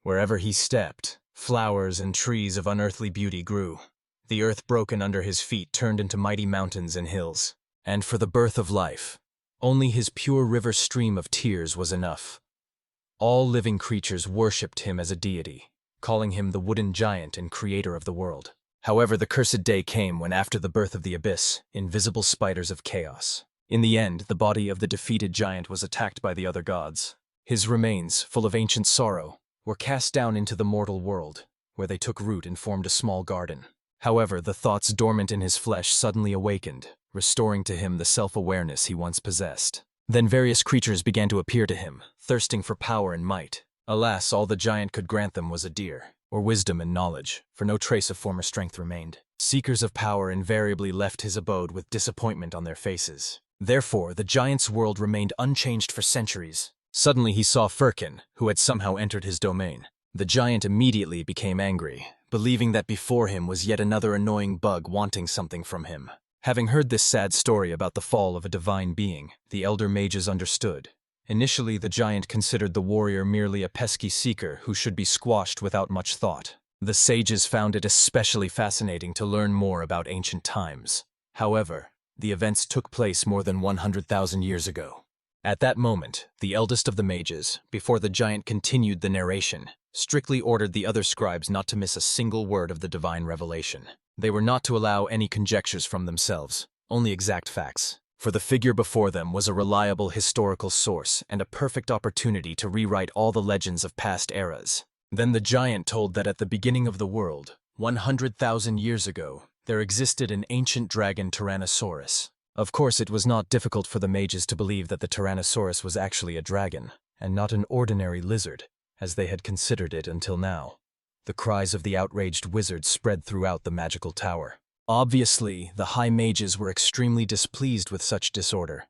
Wherever he stepped, flowers and trees of unearthly beauty grew. The earth broken under his feet turned into mighty mountains and hills. And for the birth of life, only his pure river stream of tears was enough. All living creatures worshipped him as a deity, calling him the wooden giant and creator of the world. However, the cursed day came when, after the birth of the abyss, invisible spiders of chaos. In the end, the body of the defeated giant was attacked by the other gods. His remains, full of ancient sorrow, were cast down into the mortal world, where they took root and formed a small garden. However, the thoughts dormant in his flesh suddenly awakened, restoring to him the self-awareness he once possessed. Then various creatures began to appear to him, thirsting for power and might. Alas, all the giant could grant them was a deer, or wisdom and knowledge, for no trace of former strength remained. Seekers of power invariably left his abode with disappointment on their faces. Therefore, the giant's world remained unchanged for centuries. Suddenly he saw Firkin, who had somehow entered his domain. The giant immediately became angry, believing that before him was yet another annoying bug wanting something from him. Having heard this sad story about the fall of a divine being, the elder mages understood. Initially, the giant considered the warrior merely a pesky seeker who should be squashed without much thought. The sages found it especially fascinating to learn more about ancient times. However, the events took place more than 100,000 years ago. At that moment, the eldest of the mages, before the giant continued the narration, strictly ordered the other scribes not to miss a single word of the divine revelation. They were not to allow any conjectures from themselves, only exact facts, for the figure before them was a reliable historical source and a perfect opportunity to rewrite all the legends of past eras. Then the giant told that at the beginning of the world, 100,000 years ago, there existed an ancient dragon Tyrannosaurus. Of course, it was not difficult for the mages to believe that the Tyrannosaurus was actually a dragon, and not an ordinary lizard, as they had considered it until now. The cries of the outraged wizards spread throughout the magical tower. Obviously, the high mages were extremely displeased with such disorder.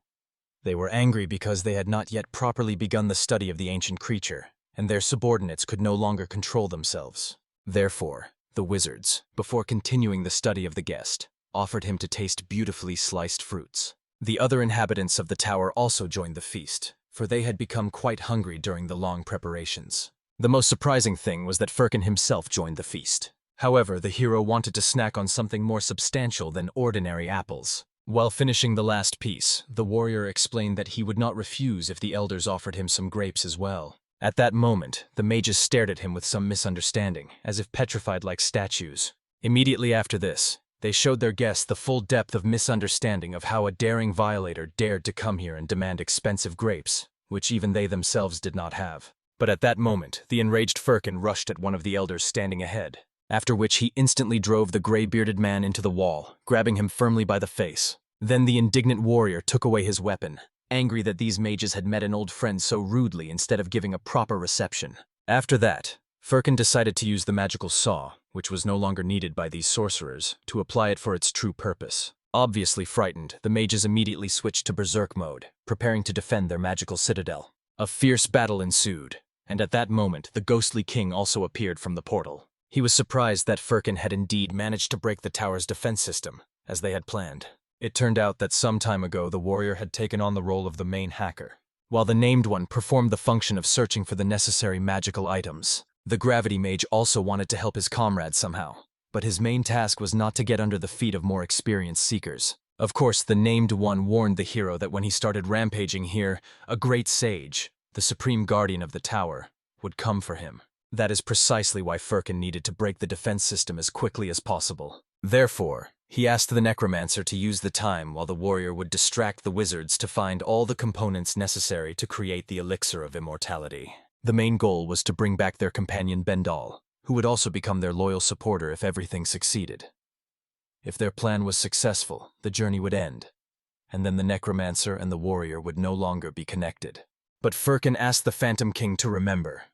They were angry because they had not yet properly begun the study of the ancient creature, and their subordinates could no longer control themselves. Therefore, the wizards, before continuing the study of the guest, offered him to taste beautifully sliced fruits. The other inhabitants of the tower also joined the feast, for they had become quite hungry during the long preparations. The most surprising thing was that Firkin himself joined the feast. However, the hero wanted to snack on something more substantial than ordinary apples. While finishing the last piece, the warrior explained that he would not refuse if the elders offered him some grapes as well. At that moment, the mages stared at him with some misunderstanding, as if petrified like statues. Immediately after this, they showed their guests the full depth of misunderstanding of how a daring violator dared to come here and demand expensive grapes, which even they themselves did not have. But at that moment, the enraged Firkin rushed at one of the elders standing ahead, after which he instantly drove the gray-bearded man into the wall, grabbing him firmly by the face. Then the indignant warrior took away his weapon, angry that these mages had met an old friend so rudely instead of giving a proper reception. After that, Firkin decided to use the magical saw, which was no longer needed by these sorcerers, to apply it for its true purpose. Obviously frightened, the mages immediately switched to berserk mode, preparing to defend their magical citadel. A fierce battle ensued, and at that moment the ghostly king also appeared from the portal. He was surprised that Firkin had indeed managed to break the tower's defense system, as they had planned. It turned out that some time ago the warrior had taken on the role of the main hacker, while the named one performed the function of searching for the necessary magical items. The gravity mage also wanted to help his comrades somehow, but his main task was not to get under the feet of more experienced seekers. Of course, the named one warned the hero that when he started rampaging here, a great sage, the supreme guardian of the tower, would come for him. That is precisely why Firkin needed to break the defense system as quickly as possible. Therefore, he asked the necromancer to use the time while the warrior would distract the wizards to find all the components necessary to create the elixir of immortality. The main goal was to bring back their companion Bendal, who would also become their loyal supporter if everything succeeded. If their plan was successful, the journey would end, and then the necromancer and the warrior would no longer be connected. But Firkin asked the Phantom King to remember.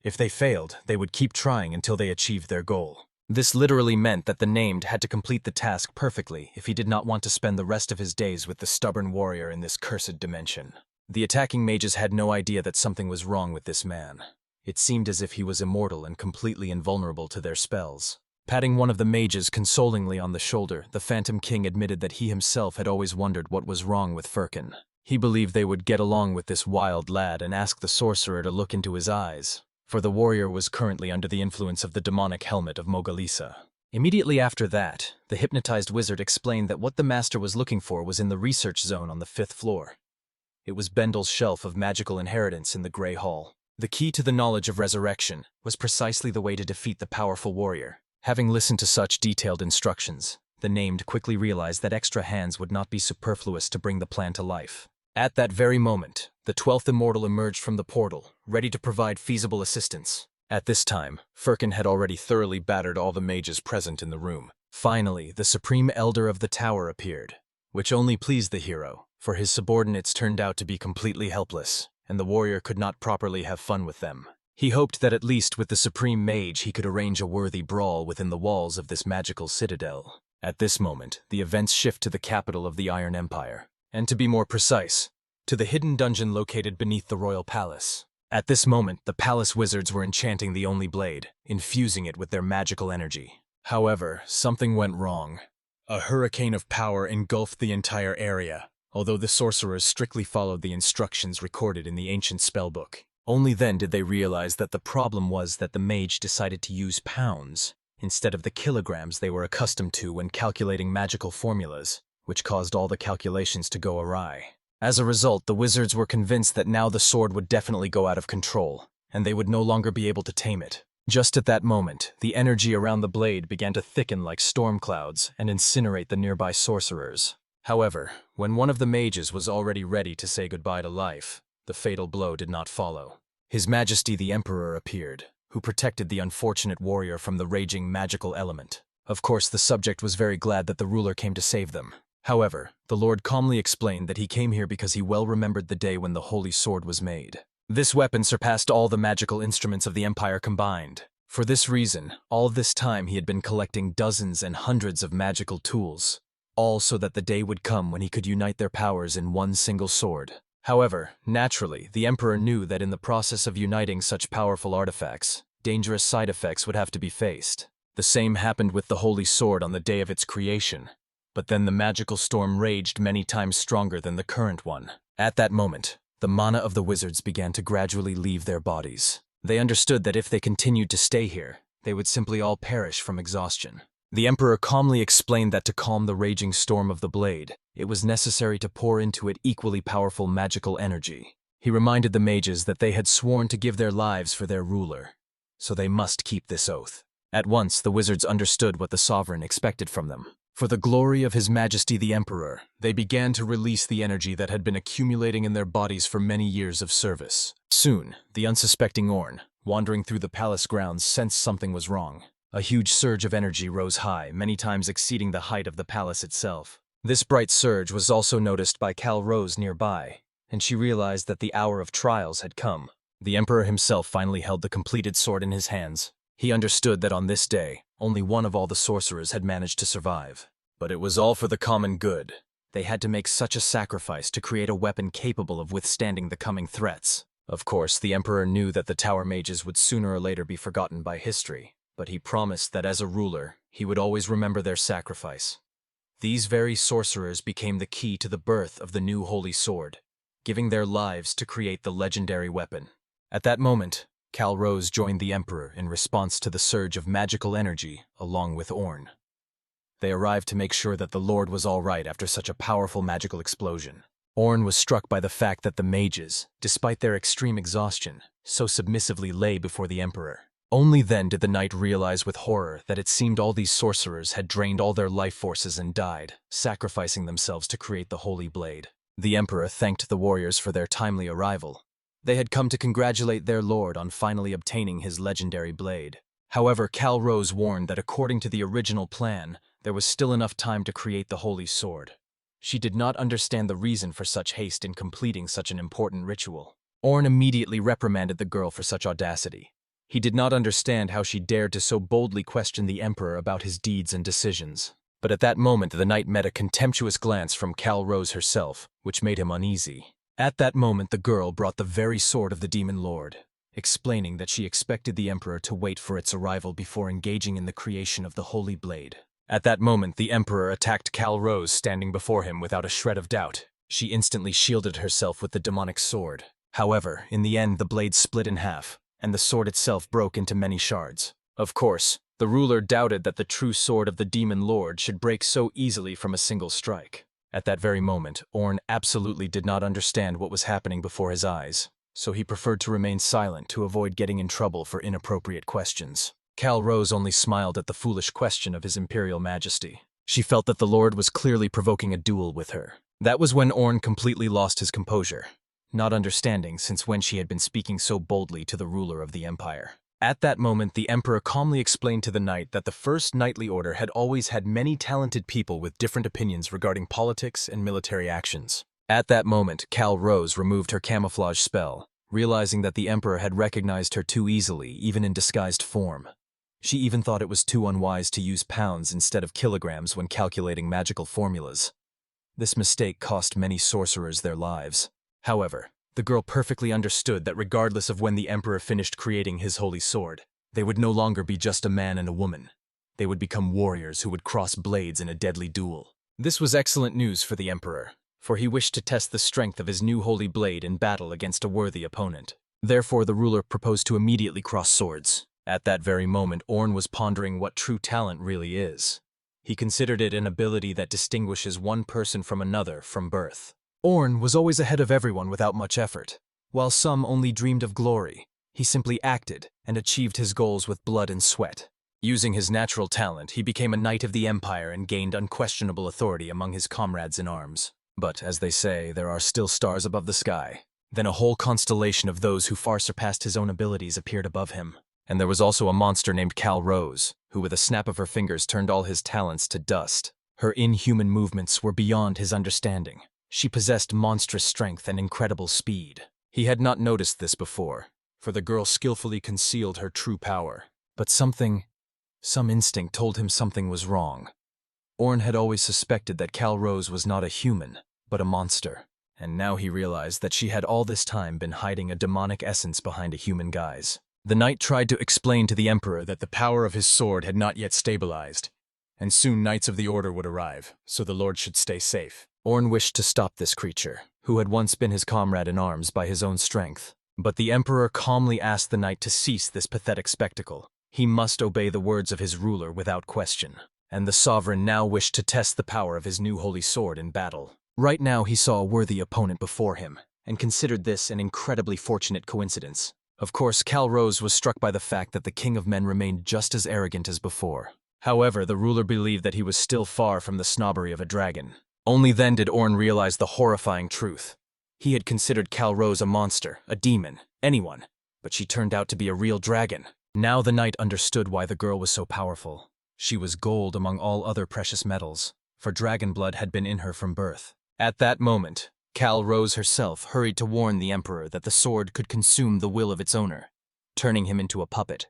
If they failed, they would keep trying until they achieved their goal. This literally meant that the named had to complete the task perfectly if he did not want to spend the rest of his days with the stubborn warrior in this cursed dimension. The attacking mages had no idea that something was wrong with this man. It seemed as if he was immortal and completely invulnerable to their spells. Patting one of the mages consolingly on the shoulder, the Phantom King admitted that he himself had always wondered what was wrong with Firkin. He believed they would get along with this wild lad and asked the sorcerer to look into his eyes, for the warrior was currently under the influence of the demonic helmet of Mogalisa. Immediately after that, the hypnotized wizard explained that what the master was looking for was in the research zone on the 5th floor. It was Bendel's shelf of magical inheritance in the Grey Hall. The key to the knowledge of resurrection was precisely the way to defeat the powerful warrior. Having listened to such detailed instructions, the named quickly realized that extra hands would not be superfluous to bring the plan to life. At that very moment, the 12th Immortal emerged from the portal, ready to provide feasible assistance. At this time, Firkin had already thoroughly battered all the mages present in the room. Finally, the Supreme Elder of the Tower appeared, which only pleased the hero, for his subordinates turned out to be completely helpless, and the warrior could not properly have fun with them. He hoped that at least with the Supreme Mage he could arrange a worthy brawl within the walls of this magical citadel. At this moment, the events shift to the capital of the Iron Empire, and to be more precise, to the hidden dungeon located beneath the royal palace. At this moment, the palace wizards were enchanting the only blade, infusing it with their magical energy. However, something went wrong. A hurricane of power engulfed the entire area, although the sorcerers strictly followed the instructions recorded in the ancient spellbook. Only then did they realize that the problem was that the mage decided to use pounds instead of the kilograms they were accustomed to when calculating magical formulas, which caused all the calculations to go awry. As a result, the wizards were convinced that now the sword would definitely go out of control, and they would no longer be able to tame it. Just at that moment, the energy around the blade began to thicken like storm clouds and incinerate the nearby sorcerers. However, when one of the mages was already ready to say goodbye to life, the fatal blow did not follow. His Majesty the Emperor appeared, who protected the unfortunate warrior from the raging magical element. Of course, the subject was very glad that the ruler came to save them. However, the Lord calmly explained that he came here because he well remembered the day when the Holy Sword was made. This weapon surpassed all the magical instruments of the Empire combined. For this reason, all this time he had been collecting dozens and hundreds of magical tools, all so that the day would come when he could unite their powers in one single sword. However, naturally, the Emperor knew that in the process of uniting such powerful artifacts, dangerous side effects would have to be faced. The same happened with the Holy Sword on the day of its creation. But then the magical storm raged many times stronger than the current one. At that moment, the mana of the wizards began to gradually leave their bodies. They understood that if they continued to stay here, they would simply all perish from exhaustion. The Emperor calmly explained that to calm the raging storm of the blade, it was necessary to pour into it equally powerful magical energy. He reminded the mages that they had sworn to give their lives for their ruler, so they must keep this oath. At once, the wizards understood what the sovereign expected from them. For the glory of His Majesty the Emperor, they began to release the energy that had been accumulating in their bodies for many years of service. Soon, the unsuspecting Orn, wandering through the palace grounds, sensed something was wrong. A huge surge of energy rose high, many times exceeding the height of the palace itself. This bright surge was also noticed by Cal Rose nearby, and she realized that the hour of trials had come. The Emperor himself finally held the completed sword in his hands, He understood that on this day, only one of all the sorcerers had managed to survive. But it was all for the common good. They had to make such a sacrifice to create a weapon capable of withstanding the coming threats. Of course, the Emperor knew that the Tower Mages would sooner or later be forgotten by history, but he promised that as a ruler, he would always remember their sacrifice. These very sorcerers became the key to the birth of the new Holy Sword, giving their lives to create the legendary weapon. At that moment, Cal Rose joined the Emperor in response to the surge of magical energy along with Orn. They arrived to make sure that the Lord was all right after such a powerful magical explosion. Orn was struck by the fact that the mages, despite their extreme exhaustion, so submissively lay before the Emperor. Only then did the knight realize with horror that it seemed all these sorcerers had drained all their life forces and died, sacrificing themselves to create the Holy Blade. The Emperor thanked the warriors for their timely arrival. They had come to congratulate their lord on finally obtaining his legendary blade. However, Cal Rose warned that according to the original plan, there was still enough time to create the Holy Sword. She did not understand the reason for such haste in completing such an important ritual. Orn immediately reprimanded the girl for such audacity. He did not understand how she dared to so boldly question the Emperor about his deeds and decisions. But at that moment the knight met a contemptuous glance from Cal Rose herself, which made him uneasy. At that moment the girl brought the very sword of the Demon Lord, explaining that she expected the Emperor to wait for its arrival before engaging in the creation of the Holy Blade. At that moment the Emperor attacked Cal Rose standing before him without a shred of doubt. She instantly shielded herself with the demonic sword. However, in the end the blade split in half, and the sword itself broke into many shards. Of course, the ruler doubted that the true sword of the Demon Lord should break so easily from a single strike. At that very moment, Orn absolutely did not understand what was happening before his eyes, so he preferred to remain silent to avoid getting in trouble for inappropriate questions. Cal Rose only smiled at the foolish question of his Imperial Majesty. She felt that the Lord was clearly provoking a duel with her. That was when Orn completely lost his composure, not understanding since when she had been speaking so boldly to the ruler of the Empire. At that moment, the Emperor calmly explained to the knight that the First Knightly Order had always had many talented people with different opinions regarding politics and military actions. At that moment, Cal Rose removed her camouflage spell, realizing that the Emperor had recognized her too easily, even in disguised form. She even thought it was too unwise to use pounds instead of kilograms when calculating magical formulas. This mistake cost many sorcerers their lives. However, the girl perfectly understood that regardless of when the Emperor finished creating his holy sword, they would no longer be just a man and a woman. They would become warriors who would cross blades in a deadly duel. This was excellent news for the Emperor, for he wished to test the strength of his new holy blade in battle against a worthy opponent. Therefore, the ruler proposed to immediately cross swords. At that very moment, Orn was pondering what true talent really is. He considered it an ability that distinguishes one person from another from birth. Orn was always ahead of everyone without much effort. While some only dreamed of glory, he simply acted and achieved his goals with blood and sweat. Using his natural talent, he became a knight of the Empire and gained unquestionable authority among his comrades in arms. But, as they say, there are still stars above the sky. Then a whole constellation of those who far surpassed his own abilities appeared above him. And there was also a monster named Cal Rose, who with a snap of her fingers turned all his talents to dust. Her inhuman movements were beyond his understanding. She possessed monstrous strength and incredible speed. He had not noticed this before, for the girl skillfully concealed her true power. But some instinct told him something was wrong. Orn had always suspected that Cal Rose was not a human, but a monster. And now he realized that she had all this time been hiding a demonic essence behind a human guise. The knight tried to explain to the Emperor that the power of his sword had not yet stabilized, and soon Knights of the Order would arrive, so the Lord should stay safe. Orn wished to stop this creature, who had once been his comrade in arms by his own strength. But the Emperor calmly asked the knight to cease this pathetic spectacle. He must obey the words of his ruler without question. And the sovereign now wished to test the power of his new holy sword in battle. Right now he saw a worthy opponent before him, and considered this an incredibly fortunate coincidence. Of course, Cal Rose was struck by the fact that the King of Men remained just as arrogant as before. However, the ruler believed that he was still far from the snobbery of a dragon. Only then did Orn realize the horrifying truth. He had considered Cal Rose a monster, a demon, anyone, but she turned out to be a real dragon. Now the knight understood why the girl was so powerful. She was gold among all other precious metals, for dragon blood had been in her from birth. At that moment, Cal Rose herself hurried to warn the Emperor that the sword could consume the will of its owner, turning him into a puppet.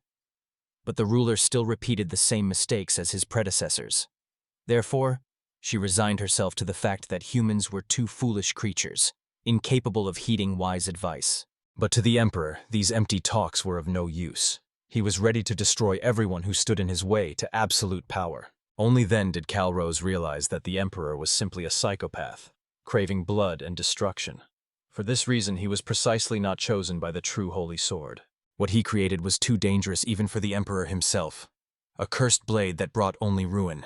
but the ruler still repeated the same mistakes as his predecessors. Therefore, she resigned herself to the fact that humans were two foolish creatures, incapable of heeding wise advice. But to the emperor, these empty talks were of no use. He was ready to destroy everyone who stood in his way to absolute power. Only then did Calrose realize that the emperor was simply a psychopath, craving blood and destruction. For this reason, he was precisely not chosen by the true holy sword. What he created was too dangerous even for the emperor himself, a cursed blade that brought only ruin.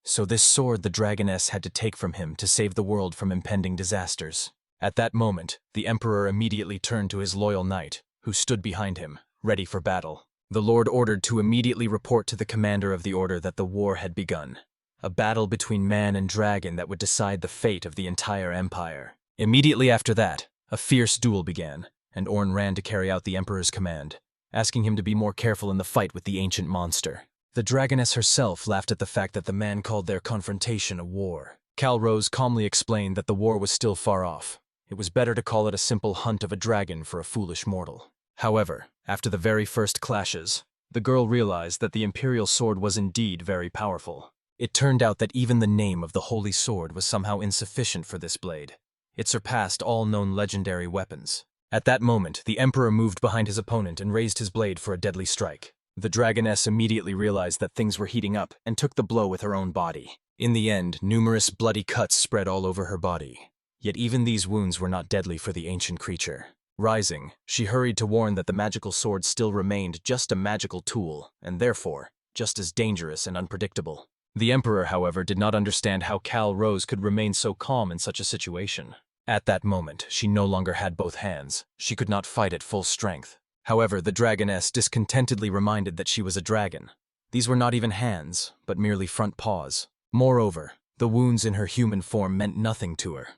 So this sword the dragoness had to take from him to save the world from impending disasters. At that moment, the emperor immediately turned to his loyal knight, who stood behind him, ready for battle. The lord ordered to immediately report to the commander of the order that the war had begun, a battle between man and dragon that would decide the fate of the entire empire. Immediately after that, a fierce duel began, and Orn ran to carry out the emperor's command, asking him to be more careful in the fight with the ancient monster. The dragoness herself laughed at the fact that the man called their confrontation a war. Calrose calmly explained that the war was still far off. It was better to call it a simple hunt of a dragon for a foolish mortal. However, after the very first clashes, the girl realized that the Imperial sword was indeed very powerful. It turned out that even the name of the holy sword was somehow insufficient for this blade. It surpassed all known legendary weapons. At that moment, the emperor moved behind his opponent and raised his blade for a deadly strike. The dragoness immediately realized that things were heating up and took the blow with her own body. In the end, numerous bloody cuts spread all over her body. Yet even these wounds were not deadly for the ancient creature. Rising, she hurried to warn that the magical sword still remained just a magical tool, and therefore, just as dangerous and unpredictable. The emperor, however, did not understand how Calrose could remain so calm in such a situation. At that moment, she no longer had both hands. She could not fight at full strength. However, the dragoness discontentedly reminded that she was a dragon. These were not even hands, but merely front paws. Moreover, the wounds in her human form meant nothing to her.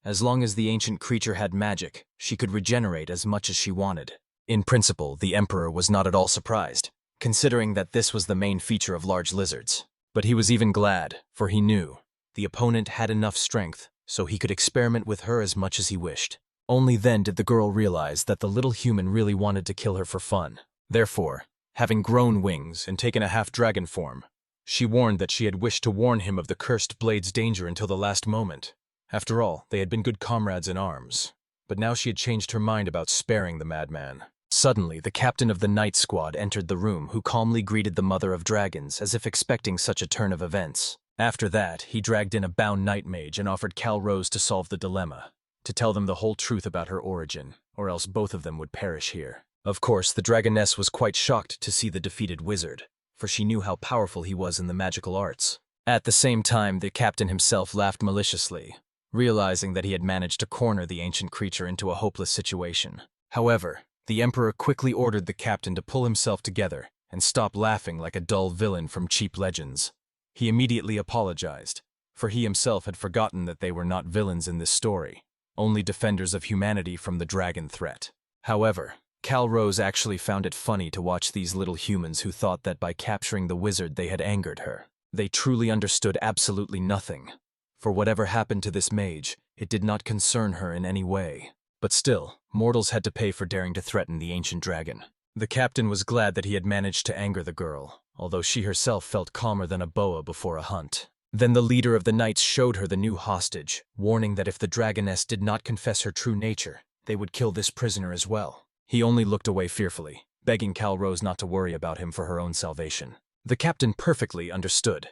As long as the ancient creature had magic, she could regenerate as much as she wanted. In principle, the emperor was not at all surprised, considering that this was the main feature of large lizards. But he was even glad, for he knew the opponent had enough strength, so he could experiment with her as much as he wished. Only then did the girl realize that the little human really wanted to kill her for fun. Therefore, having grown wings and taken a half-dragon form, she warned that she had wished to warn him of the cursed blade's danger until the last moment. After all, they had been good comrades in arms, but now she had changed her mind about sparing the madman. Suddenly, the captain of the night squad entered the room, who calmly greeted the mother of dragons as if expecting such a turn of events. After that, he dragged in a bound night mage and offered Calrose to solve the dilemma, to tell them the whole truth about her origin, or else both of them would perish here. Of course, the dragoness was quite shocked to see the defeated wizard, for she knew how powerful he was in the magical arts. At the same time, the captain himself laughed maliciously, realizing that he had managed to corner the ancient creature into a hopeless situation. However, the emperor quickly ordered the captain to pull himself together and stop laughing like a dull villain from cheap legends. He immediately apologized, for he himself had forgotten that they were not villains in this story, only defenders of humanity from the dragon threat. However, Calrose actually found it funny to watch these little humans who thought that by capturing the wizard they had angered her. They truly understood absolutely nothing. For whatever happened to this mage, it did not concern her in any way. But still, mortals had to pay for daring to threaten the ancient dragon. The captain was glad that he had managed to anger the girl, although she herself felt calmer than a boa before a hunt. Then the leader of the knights showed her the new hostage, warning that if the dragoness did not confess her true nature, they would kill this prisoner as well. He only looked away fearfully, begging Calrose not to worry about him for her own salvation. The captain perfectly understood.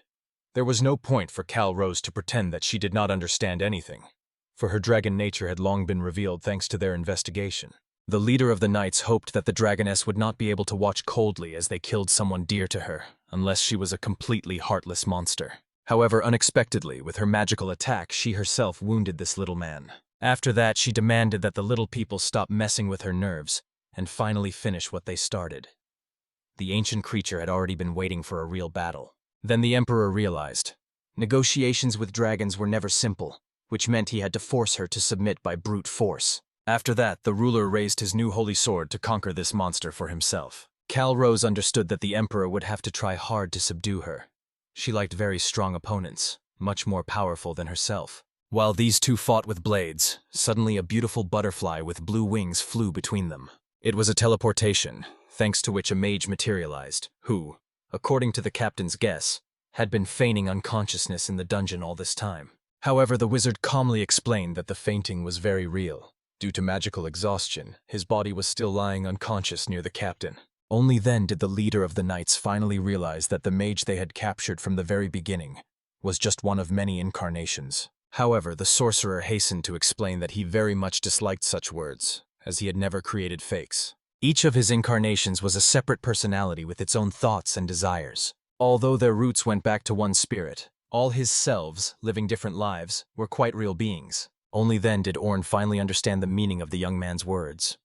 There was no point for Calrose to pretend that she did not understand anything, for her dragon nature had long been revealed thanks to their investigation. The leader of the knights hoped that the dragoness would not be able to watch coldly as they killed someone dear to her, unless she was a completely heartless monster. However, unexpectedly, with her magical attack, she herself wounded this little man. After that, she demanded that the little people stop messing with her nerves and finally finish what they started. The ancient creature had already been waiting for a real battle. Then the emperor realized negotiations with dragons were never simple, which meant he had to force her to submit by brute force. After that, the ruler raised his new holy sword to conquer this monster for himself. Calrose understood that the emperor would have to try hard to subdue her. She liked very strong opponents, much more powerful than herself. While these two fought with blades, suddenly a beautiful butterfly with blue wings flew between them. It was a teleportation. thanks to which a mage materialized, who, according to the captain's guess, had been feigning unconsciousness in the dungeon all this time. However, the wizard calmly explained that the fainting was very real. Due to magical exhaustion, his body was still lying unconscious near the captain. Only then did the leader of the knights finally realize that the mage they had captured from the very beginning was just one of many incarnations. However, the sorcerer hastened to explain that he very much disliked such words, as he had never created fakes. Each of his incarnations was a separate personality with its own thoughts and desires. Although their roots went back to one spirit, all his selves, living different lives, were quite real beings. Only then did Orn finally understand the meaning of the young man's words.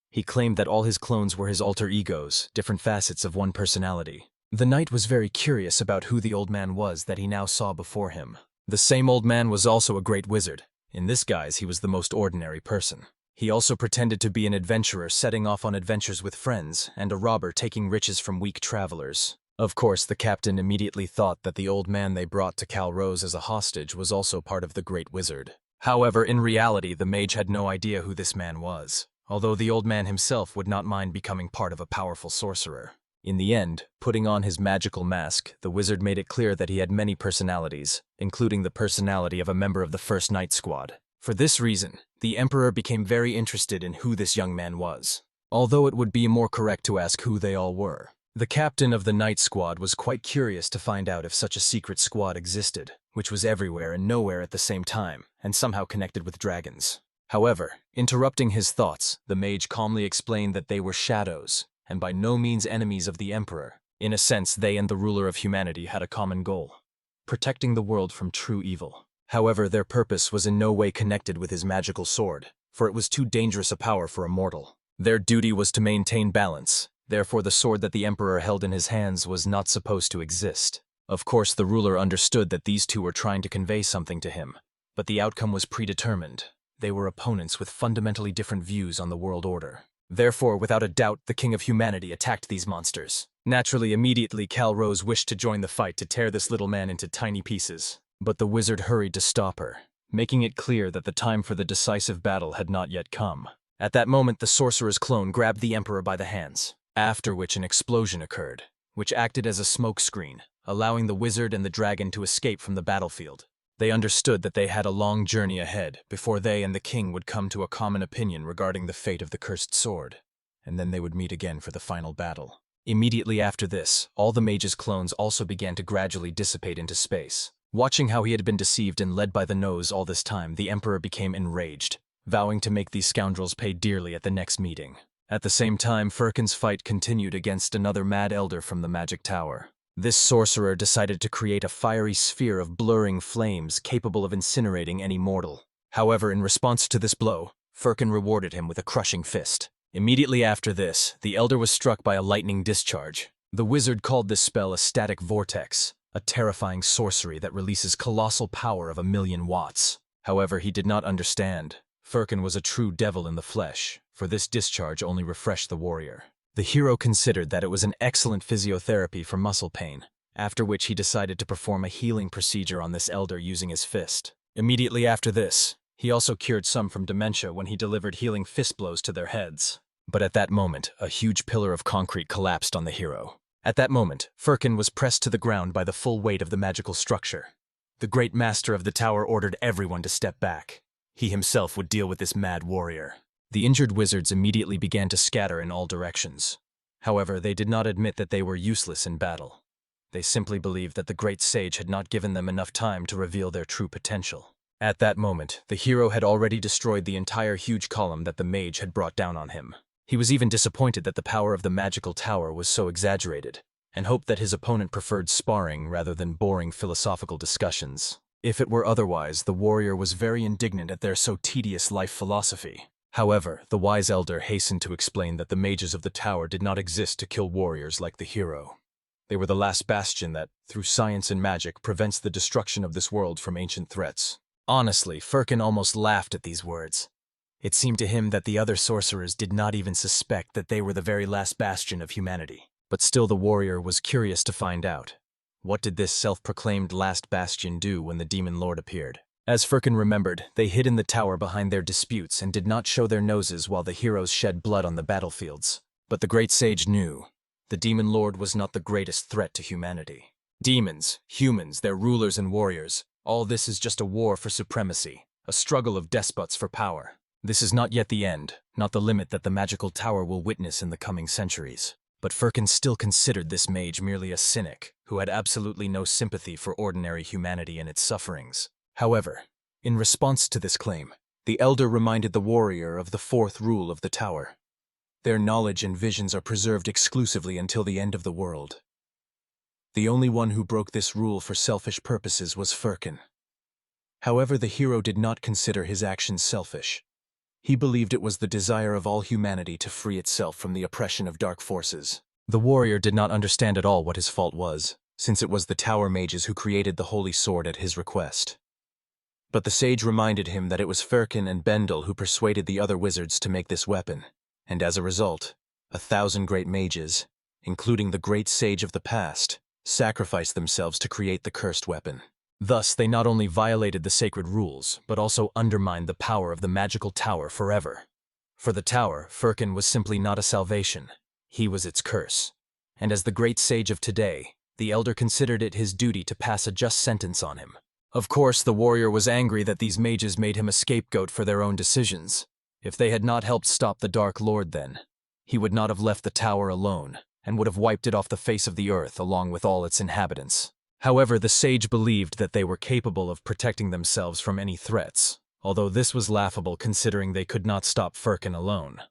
He claimed that all his clones were his alter egos, different facets of one personality. The knight was very curious about who the old man was that he now saw before him. The same old man was also a great wizard. In this guise, he was the most ordinary person. He also pretended to be an adventurer setting off on adventures with friends, and a robber taking riches from weak travelers. Of course, the captain immediately thought that the old man they brought to Cal Rose as a hostage was also part of the great wizard. However, in reality, the mage had no idea who this man was, although the old man himself would not mind becoming part of a powerful sorcerer. In the end, putting on his magical mask, the wizard made it clear that he had many personalities, including the personality of a member of the First Knight Squad. For this reason, the Emperor became very interested in who this young man was, although it would be more correct to ask who they all were. The captain of the Knight Squad was quite curious to find out if such a secret squad existed, which was everywhere and nowhere at the same time, and somehow connected with dragons. However, interrupting his thoughts, the mage calmly explained that they were shadows, and by no means enemies of the Emperor. In a sense, they and the ruler of humanity had a common goal: protecting the world from true evil. However, their purpose was in no way connected with his magical sword, for it was too dangerous a power for a mortal. Their duty was to maintain balance, therefore the sword that the Emperor held in his hands was not supposed to exist. Of course, the ruler understood that these two were trying to convey something to him, but the outcome was predetermined. They were opponents with fundamentally different views on the world order. Therefore, without a doubt, the King of Humanity attacked these monsters. Naturally, immediately Cal Rose wished to join the fight to tear this little man into tiny pieces. But the wizard hurried to stop her, making it clear that the time for the decisive battle had not yet come. At that moment, the sorcerer's clone grabbed the Emperor by the hands, after which an explosion occurred, which acted as a smoke screen, allowing the wizard and the dragon to escape from the battlefield. They understood that they had a long journey ahead before they and the king would come to a common opinion regarding the fate of the cursed sword, and then they would meet again for the final battle. Immediately after this, all the mage's clones also began to gradually dissipate into space. Watching how he had been deceived and led by the nose all this time, the Emperor became enraged, vowing to make these scoundrels pay dearly at the next meeting. At the same time, Firkin's fight continued against another mad elder from the magic tower. This sorcerer decided to create a fiery sphere of blurring flames capable of incinerating any mortal. However, in response to this blow, Firkin rewarded him with a crushing fist. Immediately after this, the elder was struck by a lightning discharge. The wizard called this spell a static vortex, a terrifying sorcery that releases colossal power of 1,000,000 watts. However, he did not understand. Firkin was a true devil in the flesh, for this discharge only refreshed the warrior. The hero considered that it was an excellent physiotherapy for muscle pain, after which he decided to perform a healing procedure on this elder using his fist. Immediately after this, he also cured some from dementia when he delivered healing fist blows to their heads. But at that moment, a huge pillar of concrete collapsed on the hero. At that moment, Firkin was pressed to the ground by the full weight of the magical structure. The great master of the tower ordered everyone to step back. He himself would deal with this mad warrior. The injured wizards immediately began to scatter in all directions. However, they did not admit that they were useless in battle. They simply believed that the great sage had not given them enough time to reveal their true potential. At that moment, the hero had already destroyed the entire huge column that the mage had brought down on him. He was even disappointed that the power of the magical tower was so exaggerated, and hoped that his opponent preferred sparring rather than boring philosophical discussions. If it were otherwise, the warrior was very indignant at their so tedious life philosophy. However, the wise elder hastened to explain that the mages of the tower did not exist to kill warriors like the hero. They were the last bastion that, through science and magic, prevents the destruction of this world from ancient threats. Honestly, Firkin almost laughed at these words. It seemed to him that the other sorcerers did not even suspect that they were the very last bastion of humanity. But still the warrior was curious to find out. What did this self-proclaimed last bastion do when the demon lord appeared? As Firkin remembered, they hid in the tower behind their disputes and did not show their noses while the heroes shed blood on the battlefields. But the great sage knew the demon lord was not the greatest threat to humanity. Demons, humans, their rulers and warriors, all this is just a war for supremacy, a struggle of despots for power. This is not yet the end, not the limit that the magical tower will witness in the coming centuries. But Firkin still considered this mage merely a cynic, who had absolutely no sympathy for ordinary humanity and its sufferings. However, in response to this claim, the elder reminded the warrior of the fourth rule of the tower. Their knowledge and visions are preserved exclusively until the end of the world. The only one who broke this rule for selfish purposes was Firkin. However, the hero did not consider his actions selfish. He believed it was the desire of all humanity to free itself from the oppression of dark forces. The warrior did not understand at all what his fault was, since it was the tower mages who created the holy sword at his request. But the sage reminded him that it was Firkin and Bendel who persuaded the other wizards to make this weapon, and as a result, 1,000 great mages, including the great sage of the past, sacrificed themselves to create the cursed weapon. Thus, they not only violated the sacred rules, but also undermined the power of the magical tower forever. For the tower, Firkin was simply not a salvation. He was its curse. And as the great sage of today, the elder considered it his duty to pass a just sentence on him. Of course, the warrior was angry that these mages made him a scapegoat for their own decisions. If they had not helped stop the Dark Lord then, he would not have left the tower alone, and would have wiped it off the face of the earth along with all its inhabitants. However, the sage believed that they were capable of protecting themselves from any threats, although this was laughable considering they could not stop Firkin alone.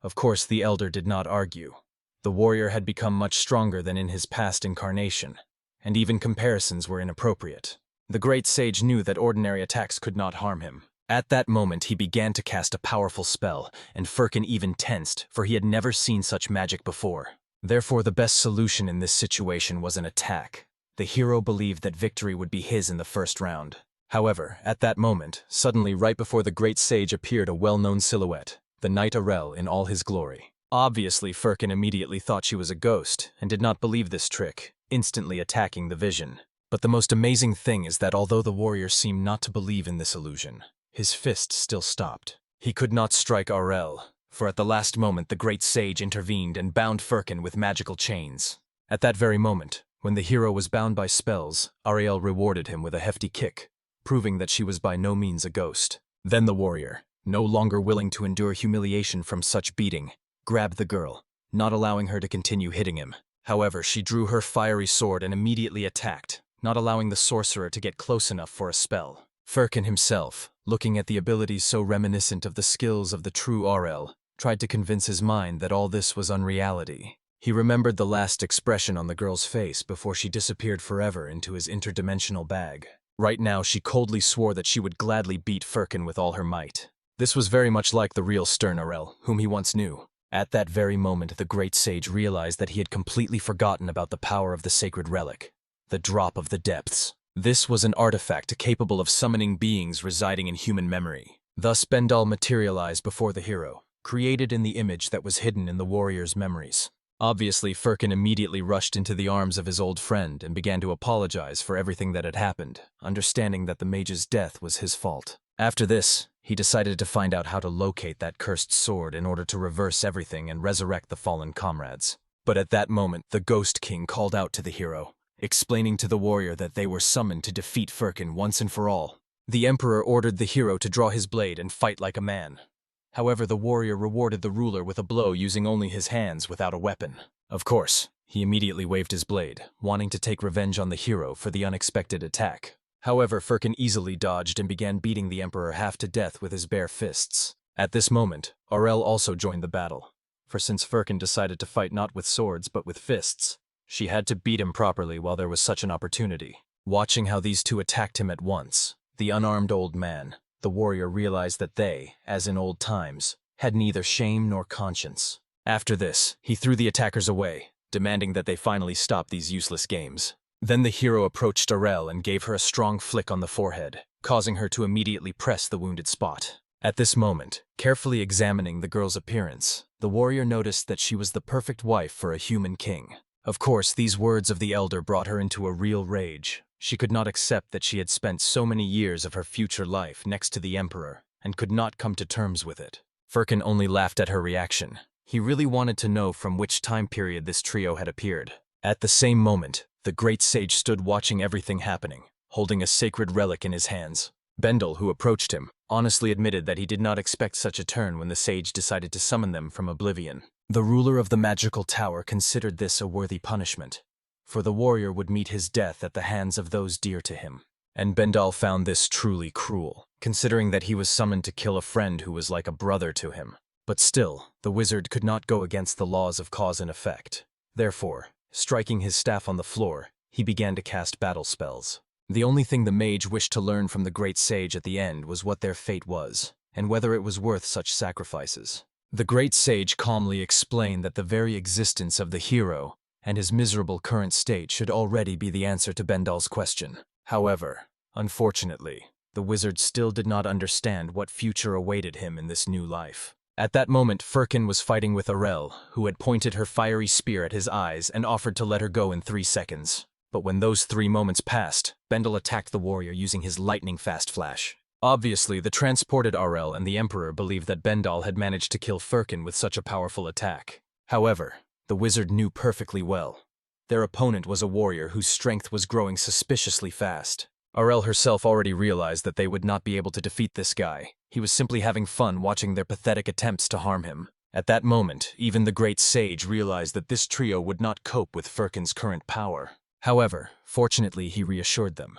Of course, the elder did not argue. The warrior had become much stronger than in his past incarnation, and even comparisons were inappropriate. The great sage knew that ordinary attacks could not harm him. At that moment, he began to cast a powerful spell, and Firkin even tensed, for he had never seen such magic before. Therefore, the best solution in this situation was an attack. The hero believed that victory would be his in the first round. However, at that moment, suddenly right before the great sage appeared a well-known silhouette, the knight Arel in all his glory. Obviously, Firkin immediately thought she was a ghost, and did not believe this trick, instantly attacking the vision. But the most amazing thing is that although the warrior seemed not to believe in this illusion, his fist still stopped. He could not strike Arel, for at the last moment the great sage intervened and bound Firkin with magical chains. At that very moment, when the hero was bound by spells, Arel rewarded him with a hefty kick, proving that she was by no means a ghost. Then the warrior, no longer willing to endure humiliation from such beating, grabbed the girl, not allowing her to continue hitting him. However, she drew her fiery sword and immediately attacked, not allowing the sorcerer to get close enough for a spell. Firkin himself, looking at the abilities so reminiscent of the skills of the true Arel, tried to convince his mind that all this was unreality. He remembered the last expression on the girl's face before she disappeared forever into his interdimensional bag. Right now, she coldly swore that she would gladly beat Firkin with all her might. This was very much like the real stern Arel, whom he once knew. At that very moment, the great sage realized that he had completely forgotten about the power of the sacred relic, the Drop of the Depths. This was an artifact capable of summoning beings residing in human memory. Thus, Bendel materialized before the hero, created in the image that was hidden in the warrior's memories. Obviously, Firkin immediately rushed into the arms of his old friend and began to apologize for everything that had happened, understanding that the mage's death was his fault. After this, he decided to find out how to locate that cursed sword in order to reverse everything and resurrect the fallen comrades. But at that moment, the Ghost King called out to the hero, explaining to the warrior that they were summoned to defeat Firkin once and for all. The Emperor ordered the hero to draw his blade and fight like a man. However, the warrior rewarded the ruler with a blow using only his hands without a weapon. Of course, he immediately waved his blade, wanting to take revenge on the hero for the unexpected attack. However, Firkin easily dodged and began beating the Emperor half to death with his bare fists. At this moment, Arel also joined the battle, for since Firkin decided to fight not with swords but with fists, she had to beat him properly while there was such an opportunity. Watching how these two attacked him at once, the unarmed old man, the warrior realized that they, as in old times, had neither shame nor conscience. After this, he threw the attackers away, demanding that they finally stop these useless games. Then the hero approached Arel and gave her a strong flick on the forehead, causing her to immediately press the wounded spot. At this moment, carefully examining the girl's appearance, the warrior noticed that she was the perfect wife for a human king. Of course, these words of the elder brought her into a real rage. She could not accept that she had spent so many years of her future life next to the Emperor, and could not come to terms with it. Firkin only laughed at her reaction, He really wanted to know from which time period this trio had appeared. At the same moment, the great sage stood watching everything happening, holding a sacred relic in his hands. Bendel, who approached him, honestly admitted that he did not expect such a turn when the sage decided to summon them from oblivion. The ruler of the magical tower considered this a worthy punishment, for the warrior would meet his death at the hands of those dear to him. And Bendel found this truly cruel, considering that he was summoned to kill a friend who was like a brother to him. But still, the wizard could not go against the laws of cause and effect. Therefore, striking his staff on the floor, he began to cast battle spells. The only thing the mage wished to learn from the great sage at the end was what their fate was, and whether it was worth such sacrifices. The great sage calmly explained that the very existence of the hero and his miserable current state should already be the answer to Bendel's question. However, unfortunately, the wizard still did not understand what future awaited him in this new life. At that moment, Firkin was fighting with Arel, who had pointed her fiery spear at his eyes and offered to let her go in 3 seconds. But when those 3 moments passed, Bendel attacked the warrior using his lightning-fast flash. Obviously, the transported Arel and the Emperor believed that Bendel had managed to kill Firkin with such a powerful attack. However, the wizard knew perfectly well. Their opponent was a warrior whose strength was growing suspiciously fast. Arel herself already realized that they would not be able to defeat this guy. He was simply having fun watching their pathetic attempts to harm him. At that moment, even the great sage realized that this trio would not cope with Firkin's current power. However, fortunately he reassured them.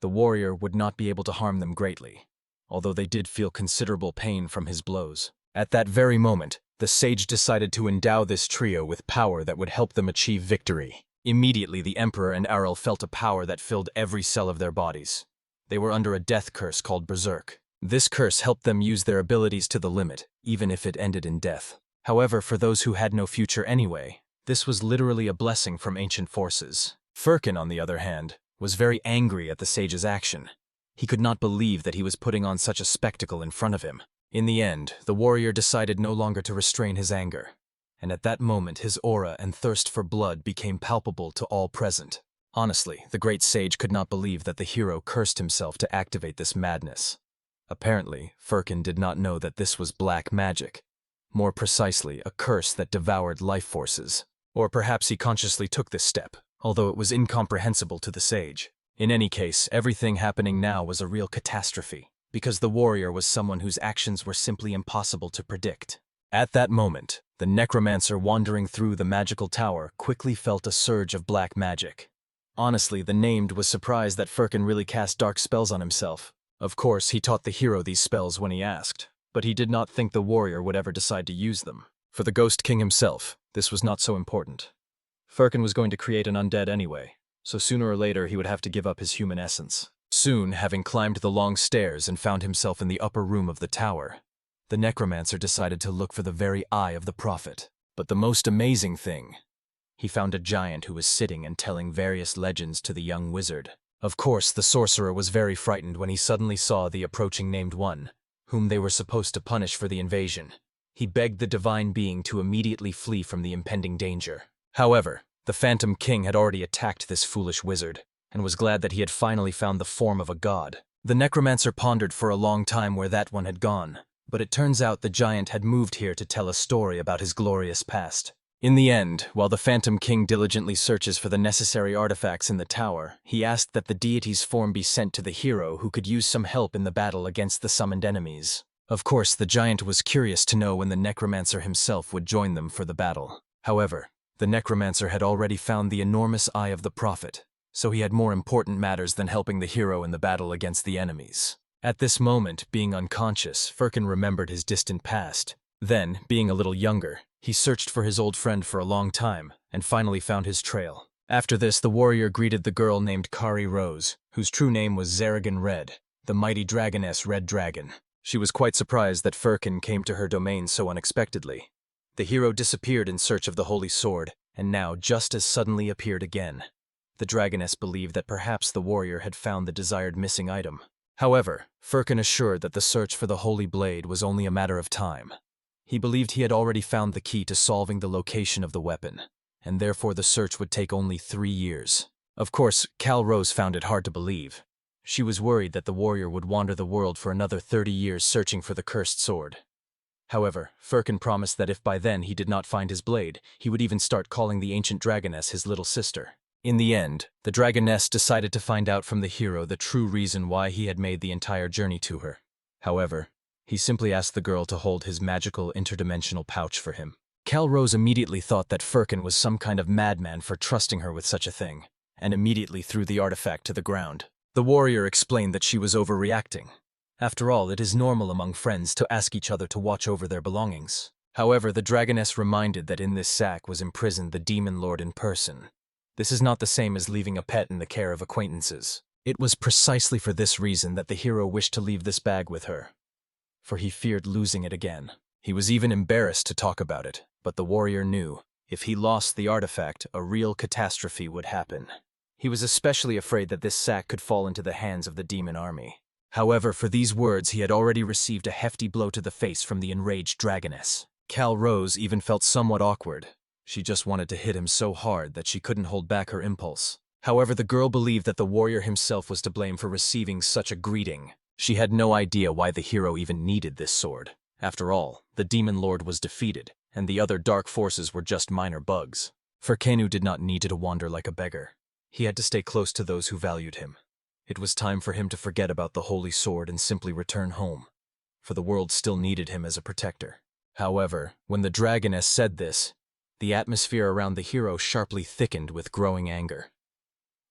The warrior would not be able to harm them greatly, although they did feel considerable pain from his blows. At that very moment, the sage decided to endow this trio with power that would help them achieve victory. Immediately, the Emperor and Arel felt a power that filled every cell of their bodies. They were under a death curse called Berserk. This curse helped them use their abilities to the limit, even if it ended in death. However, for those who had no future anyway, this was literally a blessing from ancient forces. Firkin, on the other hand, was very angry at the sage's action. He could not believe that he was putting on such a spectacle in front of him. In the end, the warrior decided no longer to restrain his anger, and at that moment his aura and thirst for blood became palpable to all present. Honestly, the great sage could not believe that the hero cursed himself to activate this madness. Apparently, Firkin did not know that this was black magic. More precisely, a curse that devoured life forces. Or perhaps he consciously took this step, although it was incomprehensible to the sage. In any case, everything happening now was a real catastrophe, because the warrior was someone whose actions were simply impossible to predict. At that moment, the necromancer wandering through the magical tower quickly felt a surge of black magic. Honestly, the named was surprised that Firkin really cast dark spells on himself. Of course, he taught the hero these spells when he asked, but he did not think the warrior would ever decide to use them. For the Ghost King himself, this was not so important. Firkin was going to create an undead anyway, so sooner or later he would have to give up his human essence. Soon, having climbed the long stairs and found himself in the upper room of the tower, the necromancer decided to look for the very eye of the prophet. But the most amazing thing, he found a giant who was sitting and telling various legends to the young wizard. Of course, the sorcerer was very frightened when he suddenly saw the approaching named one, whom they were supposed to punish for the invasion. He begged the divine being to immediately flee from the impending danger. However, the Phantom King had already attacked this foolish wizard, and was glad that he had finally found the form of a god. The necromancer pondered for a long time where that one had gone, but it turns out the giant had moved here to tell a story about his glorious past. In the end, while the Phantom King diligently searches for the necessary artifacts in the tower, he asked that the deity's form be sent to the hero who could use some help in the battle against the summoned enemies. Of course, the giant was curious to know when the necromancer himself would join them for the battle. However, the necromancer had already found the enormous eye of the prophet, so he had more important matters than helping the hero in the battle against the enemies. At this moment, being unconscious, Firkin remembered his distant past. Then, being a little younger, he searched for his old friend for a long time, and finally found his trail. After this, the warrior greeted the girl named Kari Rose, whose true name was Zaragan Red, the mighty dragoness Red Dragon. She was quite surprised that Firkin came to her domain so unexpectedly. The hero disappeared in search of the holy sword, and now just as suddenly appeared again. The dragoness believed that perhaps the warrior had found the desired missing item. However, Firkin assured that the search for the holy blade was only a matter of time. He believed he had already found the key to solving the location of the weapon, and therefore the search would take only 3 years. Of course, Cal Rose found it hard to believe. She was worried that the warrior would wander the world for another 30 years searching for the cursed sword. However, Firkin promised that if by then he did not find his blade, he would even start calling the ancient dragoness his little sister. In the end, the dragoness decided to find out from the hero the true reason why he had made the entire journey to her. However, he simply asked the girl to hold his magical interdimensional pouch for him. Cal Rose immediately thought that Firkin was some kind of madman for trusting her with such a thing, and immediately threw the artifact to the ground. The warrior explained that she was overreacting. After all, it is normal among friends to ask each other to watch over their belongings. However, the dragoness reminded that in this sack was imprisoned the demon lord in person. This is not the same as leaving a pet in the care of acquaintances. It was precisely for this reason that the hero wished to leave this bag with her, for he feared losing it again. He was even embarrassed to talk about it, but the warrior knew, if he lost the artifact, a real catastrophe would happen. He was especially afraid that this sack could fall into the hands of the demon army. However, for these words he had already received a hefty blow to the face from the enraged dragoness. Cal Rose even felt somewhat awkward. She just wanted to hit him so hard that she couldn't hold back her impulse. However, the girl believed that the warrior himself was to blame for receiving such a greeting. She had no idea why the hero even needed this sword. After all, the demon lord was defeated, and the other dark forces were just minor bugs. Firkin did not need to wander like a beggar. He had to stay close to those who valued him. It was time for him to forget about the holy sword and simply return home, for the world still needed him as a protector. However, when the dragoness said this, the atmosphere around the hero sharply thickened with growing anger.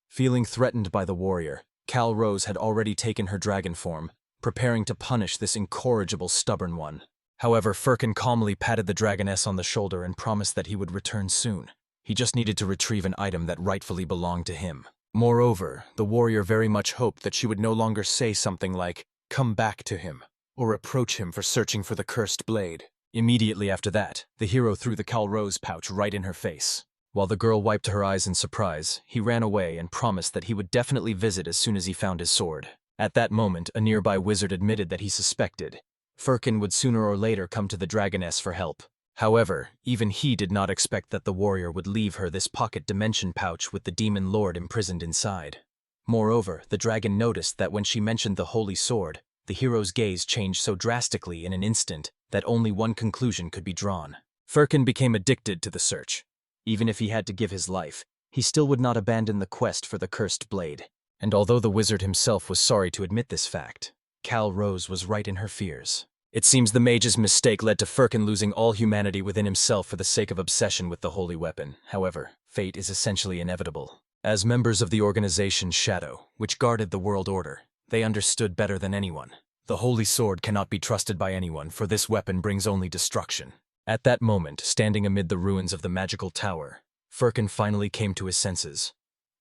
Feeling threatened by the warrior, Cal Rose had already taken her dragon form, preparing to punish this incorrigible stubborn one. However, Firkin calmly patted the dragoness on the shoulder and promised that he would return soon. He just needed to retrieve an item that rightfully belonged to him. Moreover, the warrior very much hoped that she would no longer say something like, "Come back to him," or reproach him for searching for the cursed blade. Immediately after that, the hero threw the Cal Rose pouch right in her face. While the girl wiped her eyes in surprise, he ran away and promised that he would definitely visit as soon as he found his sword. At that moment, a nearby wizard admitted that he suspected Firkin would sooner or later come to the dragoness for help. However, even he did not expect that the warrior would leave her this pocket dimension pouch with the demon lord imprisoned inside. Moreover, the dragon noticed that when she mentioned the holy sword, the hero's gaze changed so drastically in an instant that only one conclusion could be drawn. Firkin became addicted to the search. Even if he had to give his life, he still would not abandon the quest for the cursed blade. And although the wizard himself was sorry to admit this fact, Cal Rose was right in her fears. It seems the mage's mistake led to Firkin losing all humanity within himself for the sake of obsession with the holy weapon. However, fate is essentially inevitable. As members of the organization Shadow, which guarded the world order, they understood better than anyone. The holy sword cannot be trusted by anyone, for this weapon brings only destruction. At that moment, standing amid the ruins of the magical tower, Firkin finally came to his senses.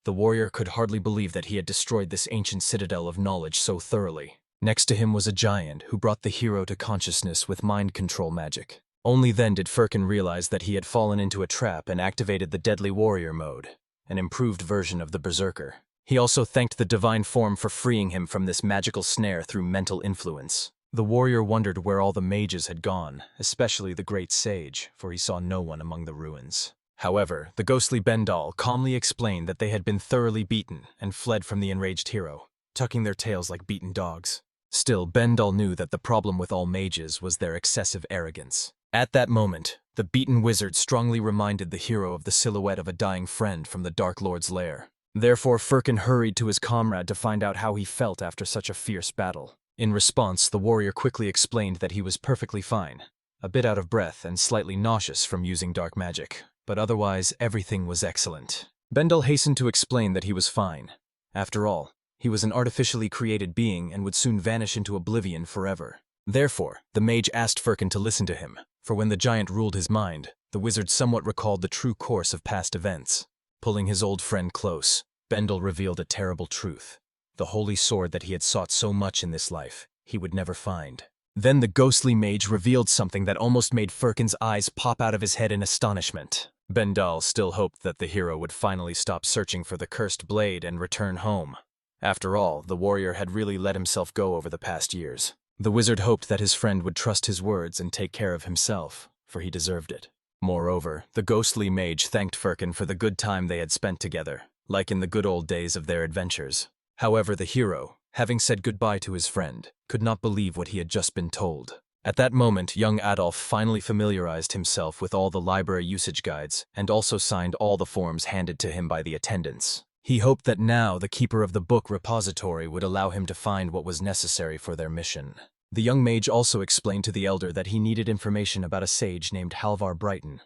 The warrior could hardly believe that he had destroyed this ancient citadel of knowledge so thoroughly. Next to him was a giant who brought the hero to consciousness with mind control magic. Only then did Firkin realize that he had fallen into a trap and activated the deadly warrior mode, an improved version of the berserker. He also thanked the divine form for freeing him from this magical snare through mental influence. The warrior wondered where all the mages had gone, especially the great sage, for he saw no one among the ruins. However, the ghostly Bendal calmly explained that they had been thoroughly beaten and fled from the enraged hero, tucking their tails like beaten dogs. Still, Bendal knew that the problem with all mages was their excessive arrogance. At that moment, the beaten wizard strongly reminded the hero of the silhouette of a dying friend from the Dark Lord's lair. Therefore, Firkin hurried to his comrade to find out how he felt after such a fierce battle. In response, the warrior quickly explained that he was perfectly fine, a bit out of breath and slightly nauseous from using dark magic, but otherwise everything was excellent. Bendal hastened to explain that he was fine. After all, he was an artificially created being and would soon vanish into oblivion forever. Therefore, the mage asked Firkin to listen to him, for when the giant ruled his mind, the wizard somewhat recalled the true course of past events. Pulling his old friend close, Bendal revealed a terrible truth. The holy sword that he had sought so much in this life, he would never find. Then the ghostly mage revealed something that almost made Firkin's eyes pop out of his head in astonishment. Bendal still hoped that the hero would finally stop searching for the cursed blade and return home. After all, the warrior had really let himself go over the past years. The wizard hoped that his friend would trust his words and take care of himself, for he deserved it. Moreover, the ghostly mage thanked Firkin for the good time they had spent together, like in the good old days of their adventures. However, the hero, having said goodbye to his friend, could not believe what he had just been told. At that moment, young Adolf finally familiarized himself with all the library usage guides and also signed all the forms handed to him by the attendants. He hoped that now the keeper of the book repository would allow him to find what was necessary for their mission. The young mage also explained to the elder that he needed information about a sage named Halvar Brighton,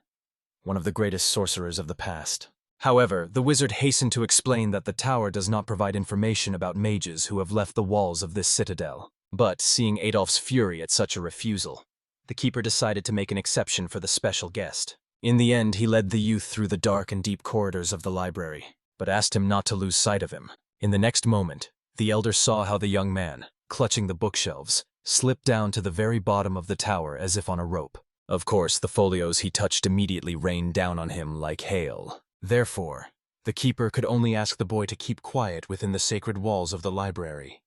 one of the greatest sorcerers of the past. However, the wizard hastened to explain that the tower does not provide information about mages who have left the walls of this citadel. But, seeing Adolf's fury at such a refusal, the keeper decided to make an exception for the special guest. In the end, he led the youth through the dark and deep corridors of the library, but asked him not to lose sight of him. In the next moment, the elder saw how the young man, clutching the bookshelves, slipped down to the very bottom of the tower as if on a rope. Of course, the folios he touched immediately rained down on him like hail. Therefore, the keeper could only ask the boy to keep quiet within the sacred walls of the library.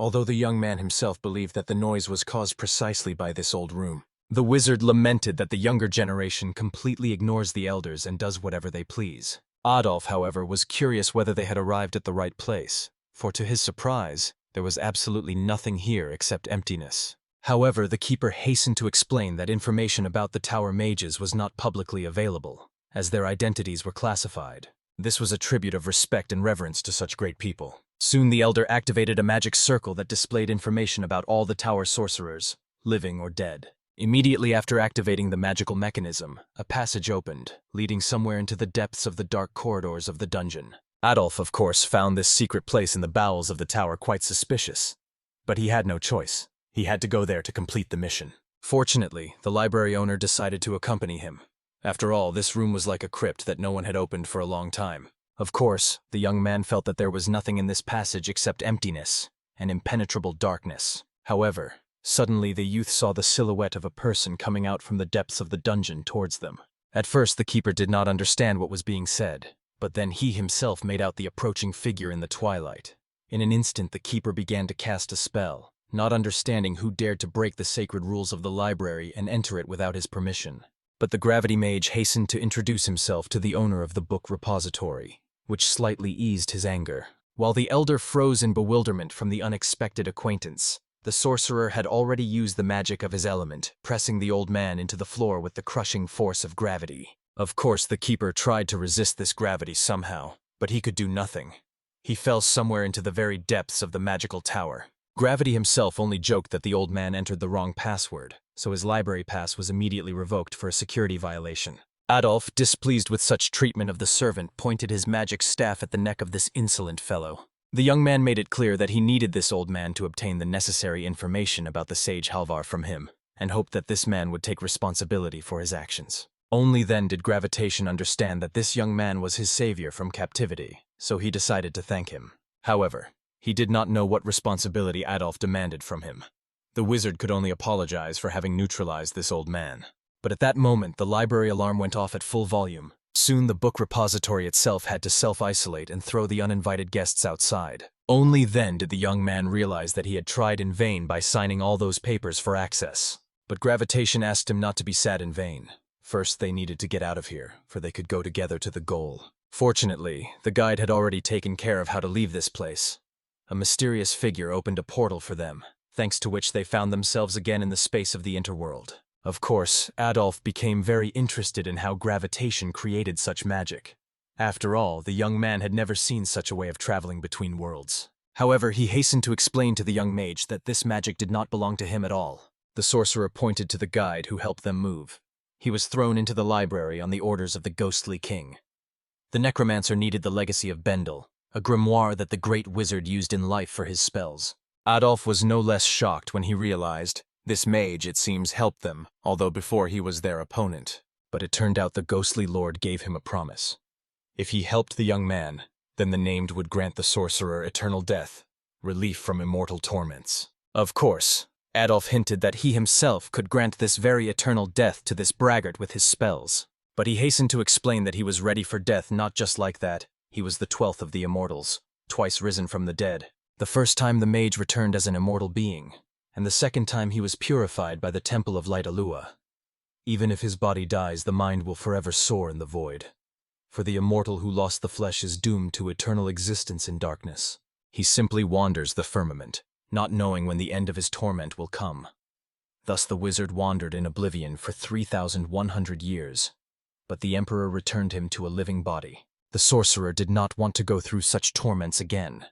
Although the young man himself believed that the noise was caused precisely by this old room, the wizard lamented that the younger generation completely ignores the elders and does whatever they please. Adolf, however, was curious whether they had arrived at the right place, for to his surprise, there was absolutely nothing here except emptiness. However, the keeper hastened to explain that information about the tower mages was not publicly available, as their identities were classified. This was a tribute of respect and reverence to such great people. Soon the elder activated a magic circle that displayed information about all the tower sorcerers, living or dead. Immediately after activating the magical mechanism, a passage opened, leading somewhere into the depths of the dark corridors of the dungeon. Adolf, of course, found this secret place in the bowels of the tower quite suspicious. But he had no choice. He had to go there to complete the mission. Fortunately, the library owner decided to accompany him. After all, this room was like a crypt that no one had opened for a long time. Of course, the young man felt that there was nothing in this passage except emptiness and impenetrable darkness. However, suddenly the youth saw the silhouette of a person coming out from the depths of the dungeon towards them. At first, the keeper did not understand what was being said, but then he himself made out the approaching figure in the twilight. In an instant, the keeper began to cast a spell, not understanding who dared to break the sacred rules of the library and enter it without his permission. But the gravity mage hastened to introduce himself to the owner of the book repository, which slightly eased his anger. While the elder froze in bewilderment from the unexpected acquaintance, the sorcerer had already used the magic of his element, pressing the old man into the floor with the crushing force of gravity. Of course, the keeper tried to resist this gravity somehow, but he could do nothing. He fell somewhere into the very depths of the magical tower. Gravity himself only joked that the old man entered the wrong password, so his library pass was immediately revoked for a security violation. Adolf, displeased with such treatment of the servant, pointed his magic staff at the neck of this insolent fellow. The young man made it clear that he needed this old man to obtain the necessary information about the sage Halvar from him, and hoped that this man would take responsibility for his actions. Only then did Gravitation understand that this young man was his savior from captivity, so he decided to thank him. However, he did not know what responsibility Adolf demanded from him. The wizard could only apologize for having neutralized this old man. But at that moment, the library alarm went off at full volume. Soon the book repository itself had to self-isolate and throw the uninvited guests outside. Only then did the young man realize that he had tried in vain by signing all those papers for access. But Gravitation asked him not to be sad in vain. First, they needed to get out of here, for they could go together to the goal. Fortunately, the guide had already taken care of how to leave this place. A mysterious figure opened a portal for them, thanks to which they found themselves again in the space of the interworld. Of course, Adolf became very interested in how gravitation created such magic. After all, the young man had never seen such a way of traveling between worlds. However, he hastened to explain to the young mage that this magic did not belong to him at all. The sorcerer pointed to the guide who helped them move. He was thrown into the library on the orders of the ghostly king. The necromancer needed the legacy of Bendel, a grimoire that the great wizard used in life for his spells. Adolf was no less shocked when he realized this mage, it seems, helped them, although before he was their opponent. But it turned out the ghostly lord gave him a promise. If he helped the young man, then the named would grant the sorcerer eternal death, relief from immortal torments. Of course, Adolf hinted that he himself could grant this very eternal death to this braggart with his spells. But he hastened to explain that he was ready for death not just like that. He was the 12th of the immortals, twice risen from the dead. The first time the mage returned as an immortal being, and the second time he was purified by the Temple of Light Alua. Even if his body dies, the mind will forever soar in the void. For the immortal who lost the flesh is doomed to eternal existence in darkness. He simply wanders the firmament, not knowing when the end of his torment will come. Thus the wizard wandered in oblivion for 3,100 years. But the emperor returned him to a living body. The sorcerer did not want to go through such torments again,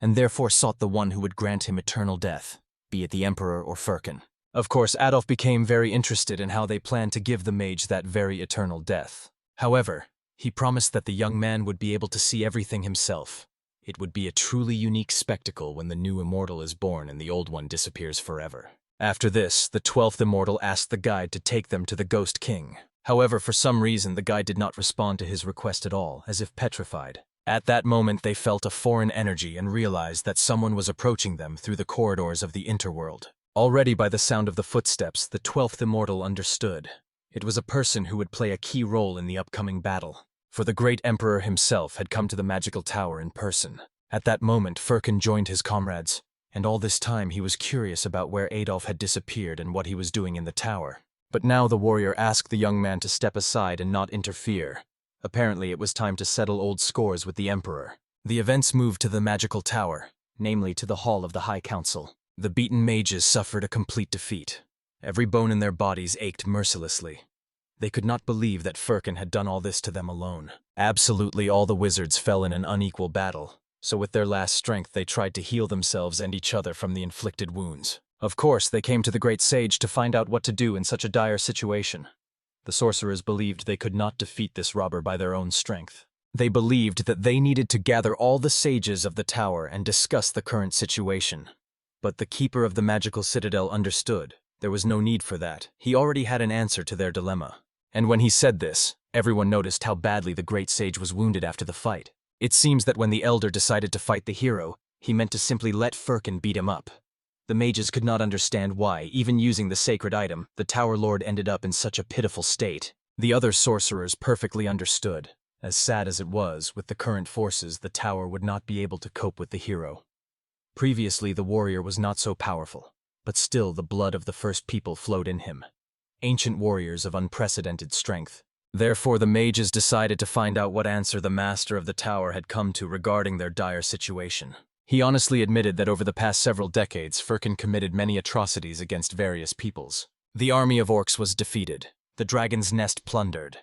and therefore sought the one who would grant him eternal death, be it the emperor or Firkin. Of course, Adolf became very interested in how they planned to give the mage that very eternal death. However, he promised that the young man would be able to see everything himself. It would be a truly unique spectacle when the new immortal is born and the old one disappears forever. After this, the 12th immortal asked the guide to take them to the Ghost King. However, for some reason, the guide did not respond to his request at all, as if petrified. At that moment, they felt a foreign energy and realized that someone was approaching them through the corridors of the interworld. Already by the sound of the footsteps, the 12th immortal understood. It was a person who would play a key role in the upcoming battle, for the great emperor himself had come to the magical tower in person. At that moment, Firkin joined his comrades, and all this time he was curious about where Adolf had disappeared and what he was doing in the tower. But now the warrior asked the young man to step aside and not interfere. Apparently it was time to settle old scores with the emperor. The events moved to the magical tower, namely to the hall of the High Council. The beaten mages suffered a complete defeat. Every bone in their bodies ached mercilessly. They could not believe that Firkin had done all this to them alone. Absolutely all the wizards fell in an unequal battle, so with their last strength they tried to heal themselves and each other from the inflicted wounds. Of course, they came to the great sage to find out what to do in such a dire situation. The sorcerers believed they could not defeat this robber by their own strength. They believed that they needed to gather all the sages of the tower and discuss the current situation. But the keeper of the magical citadel understood. There was no need for that. He already had an answer to their dilemma. And when he said this, everyone noticed how badly the great sage was wounded after the fight. It seems that when the elder decided to fight the hero, he meant to simply let Firkin beat him up. The mages could not understand why, even using the sacred item, the Tower Lord ended up in such a pitiful state. The other sorcerers perfectly understood. As sad as it was, with the current forces, the tower would not be able to cope with the hero. Previously, the warrior was not so powerful, but still the blood of the first people flowed in him. Ancient warriors of unprecedented strength. Therefore, the mages decided to find out what answer the master of the tower had come to regarding their dire situation. He honestly admitted that over the past several decades, Firkin committed many atrocities against various peoples. The army of orcs was defeated, the dragon's nest plundered.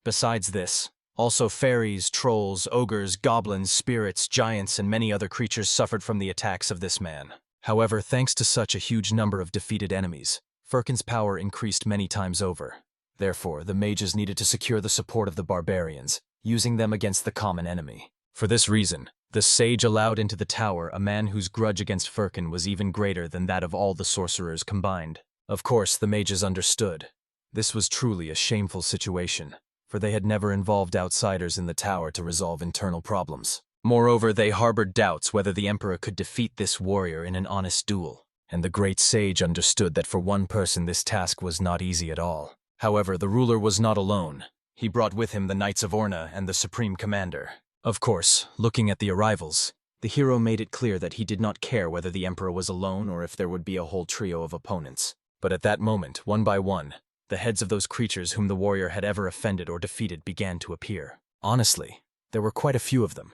Besides this, also fairies, trolls, ogres, goblins, spirits, giants, and many other creatures suffered from the attacks of this man. However, thanks to such a huge number of defeated enemies, Firkin's power increased many times over. Therefore, the mages needed to secure the support of the barbarians, using them against the common enemy. For this reason, the sage allowed into the tower a man whose grudge against Firkin was even greater than that of all the sorcerers combined. Of course, the mages understood. This was truly a shameful situation, for they had never involved outsiders in the tower to resolve internal problems. Moreover, they harbored doubts whether the emperor could defeat this warrior in an honest duel, and the great sage understood that for one person this task was not easy at all. However, the ruler was not alone. He brought with him the Knights of Orna and the Supreme Commander. Of course, looking at the arrivals, the hero made it clear that he did not care whether the emperor was alone or if there would be a whole trio of opponents. But at that moment, one by one, the heads of those creatures whom the warrior had ever offended or defeated began to appear. Honestly, there were quite a few of them,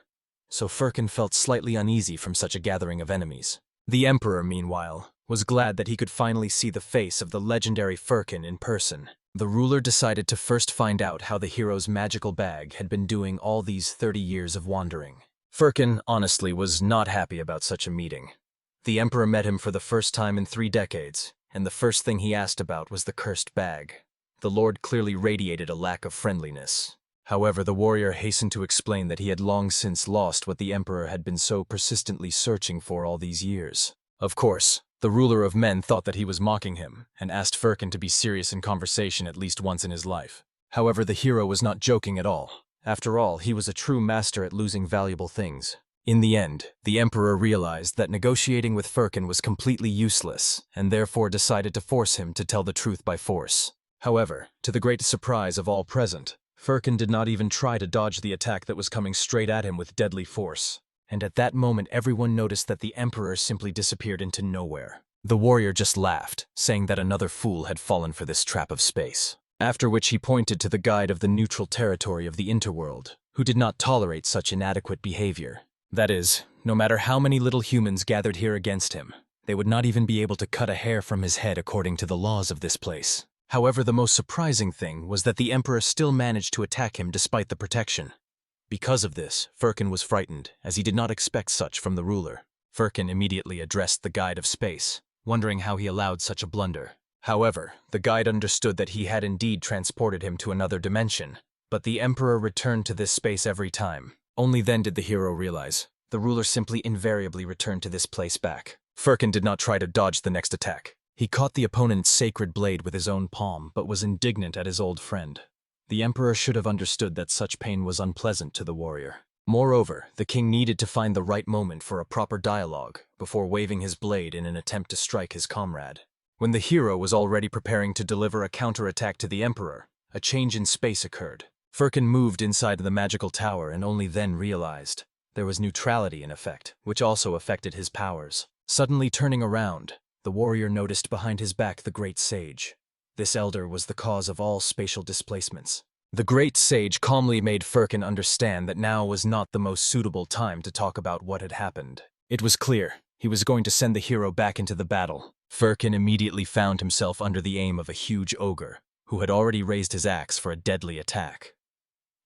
so Firkin felt slightly uneasy from such a gathering of enemies. The emperor, meanwhile, was glad that he could finally see the face of the legendary Firkin in person. The ruler decided to first find out how the hero's magical bag had been doing all these 30 years of wandering. Firkin, honestly, was not happy about such a meeting. The emperor met him for the first time in 3 decades, and the first thing he asked about was the cursed bag. The lord clearly radiated a lack of friendliness. However, the warrior hastened to explain that he had long since lost what the emperor had been so persistently searching for all these years. Of course, the ruler of men thought that he was mocking him, and asked Firkin to be serious in conversation at least once in his life. However, the hero was not joking at all. After all, he was a true master at losing valuable things. In the end, the emperor realized that negotiating with Firkin was completely useless, and therefore decided to force him to tell the truth by force. However, to the great surprise of all present, Firkin did not even try to dodge the attack that was coming straight at him with deadly force. And at that moment everyone noticed that the emperor simply disappeared into nowhere. The warrior just laughed, saying that another fool had fallen for this trap of space. After which he pointed to the guide of the neutral territory of the interworld, who did not tolerate such inadequate behavior. That is, no matter how many little humans gathered here against him, They would not even be able to cut a hair from his head according to the laws of this place. However, the most surprising thing was that the Emperor still managed to attack him despite the protection. Because of this, Firkin was frightened, as he did not expect such from the ruler. Firkin immediately addressed the Guide of Space, wondering how he allowed such a blunder. However, the guide understood that he had indeed transported him to another dimension, but the Emperor returned to this space every time. Only then did the hero realize the ruler simply invariably returned to this place back. Firkin did not try to dodge the next attack. He caught the opponent's sacred blade with his own palm, but was indignant at his old friend. The Emperor should have understood that such pain was unpleasant to the warrior. Moreover, the king needed to find the right moment for a proper dialogue before waving his blade in an attempt to strike his comrade. When the hero was already preparing to deliver a counterattack to the Emperor, a change in space occurred. Firkin moved inside the magical tower and only then realized there was neutrality in effect, which also affected his powers. Suddenly turning around, the warrior noticed behind his back the great sage. This elder was the cause of all spatial displacements. The great sage calmly made Firkin understand that now was not the most suitable time to talk about what had happened. It was clear he was going to send the hero back into the battle. Firkin immediately found himself under the aim of a huge ogre, who had already raised his axe for a deadly attack.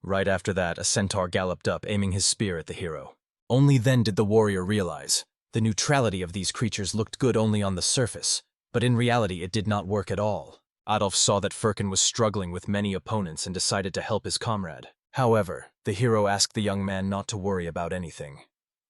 Right after that, a centaur galloped up, aiming his spear at the hero. Only then did the warrior realize the neutrality of these creatures looked good only on the surface, but in reality it did not work at all. Adolf saw that Firkin was struggling with many opponents and decided to help his comrade. However, the hero asked the young man not to worry about anything.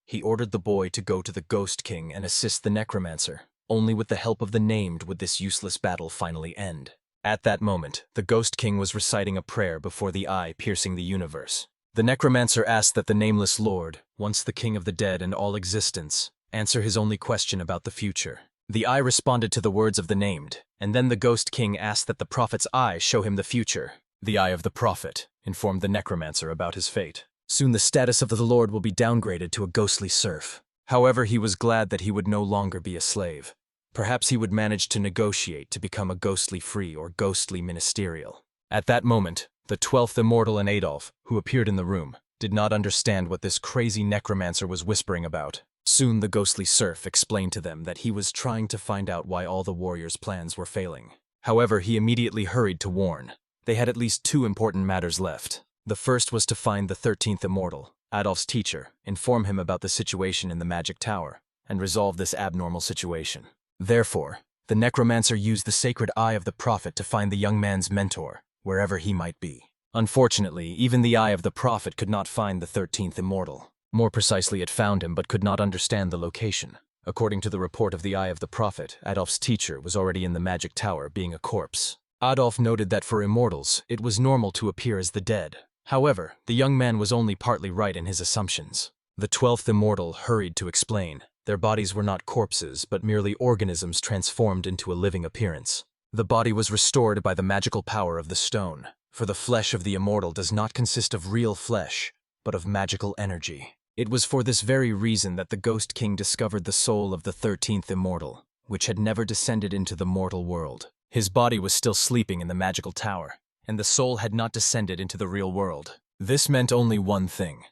He ordered the boy to go to the Ghost King and assist the necromancer. Only with the help of the Named would this useless battle finally end. At that moment, the Ghost King was reciting a prayer before the eye piercing the universe. The necromancer asked that the Nameless Lord, once the king of the dead and all existence, answer his only question about the future. The eye responded to the words of the Named, and then the Ghost King asked that the prophet's eye show him the future. The eye of the prophet informed the necromancer about his fate. Soon the status of the Lord will be downgraded to a ghostly serf. However, he was glad that he would no longer be a slave. Perhaps he would manage to negotiate to become a ghostly free or ghostly ministerial. At that moment, the 12th Immortal and Adolf, who appeared in the room, did not understand what this crazy necromancer was whispering about. Soon the ghostly serf explained to them that he was trying to find out why all the warriors' plans were failing. However, he immediately hurried to warn. They had at least two important matters left. The first was to find the 13th Immortal, Adolf's teacher, inform him about the situation in the magic tower, and resolve this abnormal situation. Therefore, the necromancer used the sacred eye of the prophet to find the young man's mentor, wherever he might be. Unfortunately, even the eye of the prophet could not find the 13th Immortal. More precisely, it found him but could not understand the location. According to the report of the eye of the prophet, Adolf's teacher was already in the magic tower, being a corpse. Adolf noted that for immortals, it was normal to appear as the dead. However, the young man was only partly right in his assumptions. The 12th Immortal hurried to explain. Their bodies were not corpses, but merely organisms transformed into a living appearance. The body was restored by the magical power of the stone, for the flesh of the immortal does not consist of real flesh, but of magical energy. It was for this very reason that the Ghost King discovered the soul of the 13th Immortal, which had never descended into the mortal world. His body was still sleeping in the magical tower, and the soul had not descended into the real world. This meant only one thing.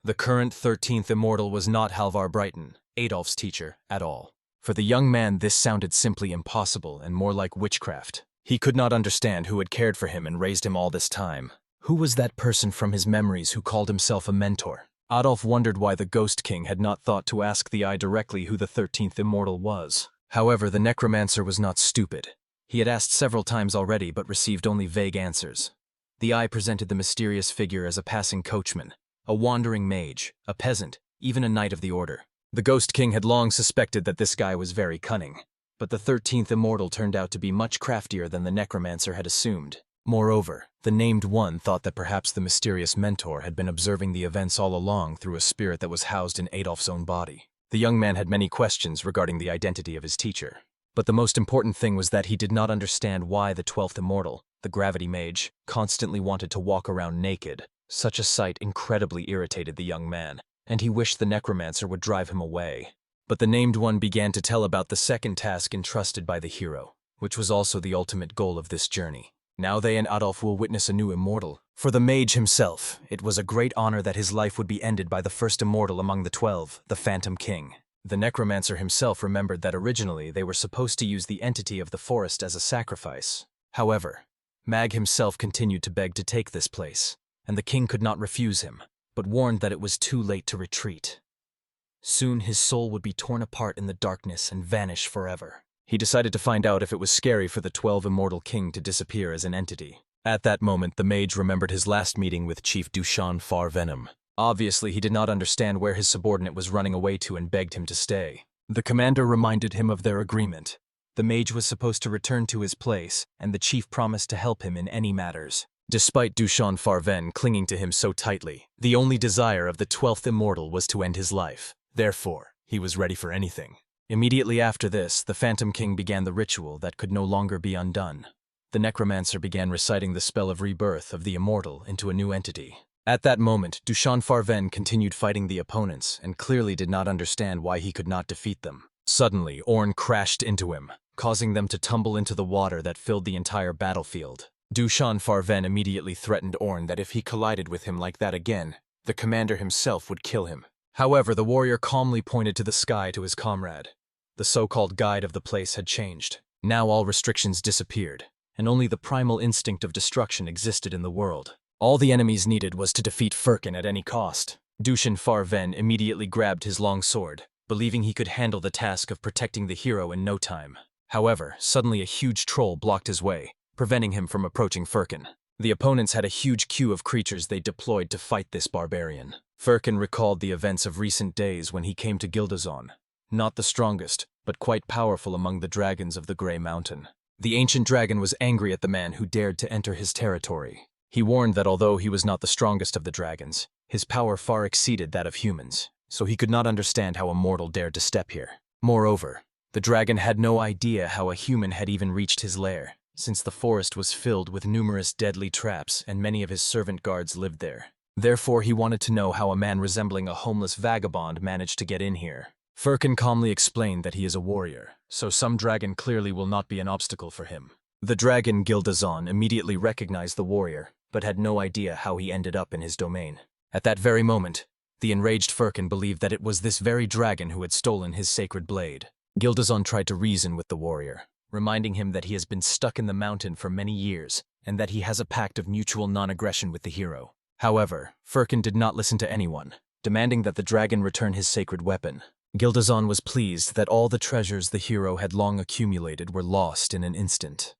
The current 13th Immortal was not Halvar Brighton, Adolf's teacher, at all. For the young man, this sounded simply impossible and more like witchcraft. He could not understand who had cared for him and raised him all this time. Who was that person from his memories who called himself a mentor? Adolf wondered why the Ghost King had not thought to ask the eye directly who the 13th Immortal was. However, the necromancer was not stupid. He had asked several times already but received only vague answers. The eye presented the mysterious figure as a passing coachman, a wandering mage, a peasant, even a knight of the order. The Ghost King had long suspected that this guy was very cunning, but the 13th Immortal turned out to be much craftier than the necromancer had assumed. Moreover, the Named One thought that perhaps the mysterious mentor had been observing the events all along through a spirit that was housed in Adolf's own body. The young man had many questions regarding the identity of his teacher, but the most important thing was that he did not understand why the 12th Immortal, the gravity mage, constantly wanted to walk around naked. Such a sight incredibly irritated the young man, and he wished the necromancer would drive him away. But the Named One began to tell about the second task entrusted by the hero, which was also the ultimate goal of this journey. Now they and Adolf will witness a new immortal. For the mage himself, it was a great honor that his life would be ended by the first immortal among the 12, the Phantom King. The necromancer himself remembered that originally they were supposed to use the entity of the forest as a sacrifice. However, Mag himself continued to beg to take this place, and the king could not refuse him, but warned that it was too late to retreat. Soon his soul would be torn apart in the darkness and vanish forever. He decided to find out if it was scary for the 12 Immortal King to disappear as an entity. At that moment, the mage remembered his last meeting with Chief Duchon Farven. Obviously, he did not understand where his subordinate was running away to and begged him to stay. The commander reminded him of their agreement. The mage was supposed to return to his place, and the chief promised to help him in any matters. Despite Duchon Farven clinging to him so tightly, the only desire of the 12th Immortal was to end his life. Therefore, he was ready for anything. Immediately after this, the Phantom King began the ritual that could no longer be undone. The necromancer began reciting the spell of rebirth of the immortal into a new entity. At that moment, Duchon Farven continued fighting the opponents and clearly did not understand why he could not defeat them. Suddenly, Ornn crashed into him, causing them to tumble into the water that filled the entire battlefield. Duchon Farven immediately threatened Ornn that if he collided with him like that again, the commander himself would kill him. However, the warrior calmly pointed to the sky to his comrade. The so-called guide of the place had changed. Now all restrictions disappeared, and only the primal instinct of destruction existed in the world. All the enemies needed was to defeat Firkin at any cost. Duchon Farven immediately grabbed his long sword, believing he could handle the task of protecting the hero in no time. However, suddenly a huge troll blocked his way, preventing him from approaching Firkin. The opponents had a huge queue of creatures they deployed to fight this barbarian. Firkin recalled the events of recent days when he came to Gildazon. Not the strongest, but quite powerful among the dragons of the Grey Mountain. The ancient dragon was angry at the man who dared to enter his territory. He warned that although he was not the strongest of the dragons, his power far exceeded that of humans, so he could not understand how a mortal dared to step here. Moreover, the dragon had no idea how a human had even reached his lair, since the forest was filled with numerous deadly traps and many of his servant guards lived there. Therefore, he wanted to know how a man resembling a homeless vagabond managed to get in here. Firkin calmly explained that he is a warrior, so some dragon clearly will not be an obstacle for him. The dragon Gildazon immediately recognized the warrior, but had no idea how he ended up in his domain. At that very moment, the enraged Firkin believed that it was this very dragon who had stolen his sacred blade. Gildazon tried to reason with the warrior, reminding him that he has been stuck in the mountain for many years, and that he has a pact of mutual non-aggression with the hero. However, Firkin did not listen to anyone, demanding that the dragon return his sacred weapon. Gildazon was pleased that all the treasures the hero had long accumulated were lost in an instant.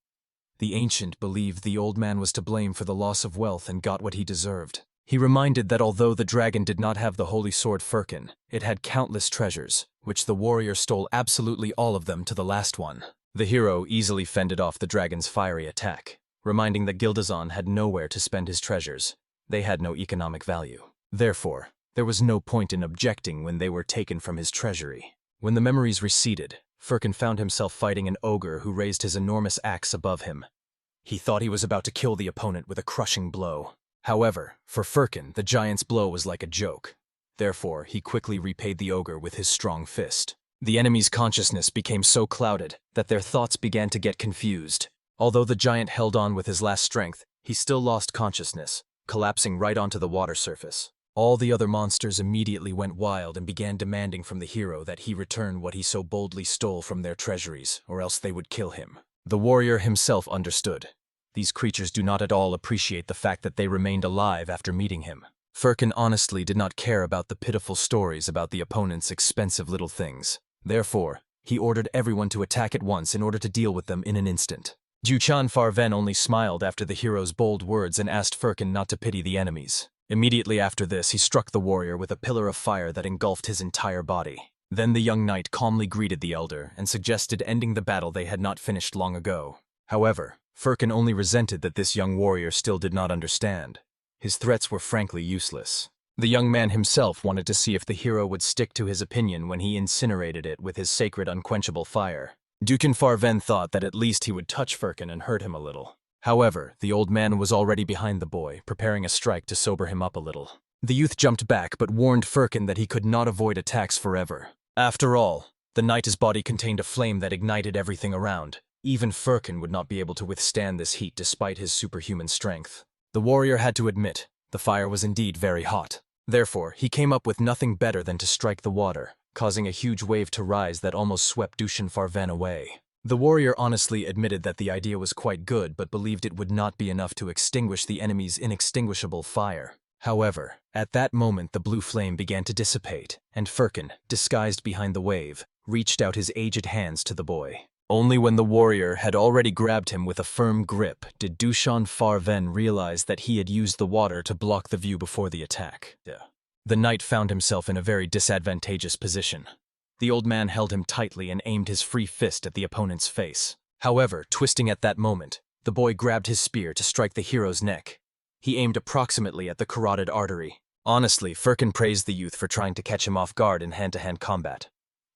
The ancient believed the old man was to blame for the loss of wealth and got what he deserved. He reminded that although the dragon did not have the holy sword Firkin, it had countless treasures, which the warrior stole absolutely all of them to the last one. The hero easily fended off the dragon's fiery attack, reminding that Gildazon had nowhere to spend his treasures. They had no economic value. Therefore, there was no point in objecting when they were taken from his treasury. When the memories receded, Firkin found himself fighting an ogre who raised his enormous axe above him. He thought he was about to kill the opponent with a crushing blow. However, for Firkin, the giant's blow was like a joke. Therefore, he quickly repaid the ogre with his strong fist. The enemy's consciousness became so clouded that their thoughts began to get confused. Although the giant held on with his last strength, he still lost consciousness, collapsing right onto the water surface. All the other monsters immediately went wild and began demanding from the hero that he return what he so boldly stole from their treasuries, or else they would kill him. The warrior himself understood. These creatures do not at all appreciate the fact that they remained alive after meeting him. Firkin honestly did not care about the pitiful stories about the opponent's expensive little things. Therefore, he ordered everyone to attack at once in order to deal with them in an instant. Duchon Farven only smiled after the hero's bold words and asked Firkin not to pity the enemies. Immediately after this, he struck the warrior with a pillar of fire that engulfed his entire body. Then the young knight calmly greeted the elder and suggested ending the battle they had not finished long ago. However, Firkin only resented that this young warrior still did not understand. His threats were frankly useless. The young man himself wanted to see if the hero would stick to his opinion when he incinerated it with his sacred unquenchable fire. Duchon Farven thought that at least he would touch Firkin and hurt him a little. However, the old man was already behind the boy, preparing a strike to sober him up a little. The youth jumped back but warned Firkin that he could not avoid attacks forever. After all, the knight's body contained a flame that ignited everything around. Even Firkin would not be able to withstand this heat despite his superhuman strength. The warrior had to admit, the fire was indeed very hot. Therefore, he came up with nothing better than to strike the water, causing a huge wave to rise that almost swept Duchon Farven away. The warrior honestly admitted that the idea was quite good but believed it would not be enough to extinguish the enemy's inextinguishable fire. However, at that moment the blue flame began to dissipate, and Firkin, disguised behind the wave, reached out his aged hands to the boy. Only when the warrior had already grabbed him with a firm grip did Duchon Farven realize that he had used the water to block the view before the attack. The knight found himself in a very disadvantageous position. The old man held him tightly and aimed his free fist at the opponent's face. However, twisting at that moment, the boy grabbed his spear to strike the hero's neck. He aimed approximately at the carotid artery. Honestly, Firkin praised the youth for trying to catch him off guard in hand-to-hand combat.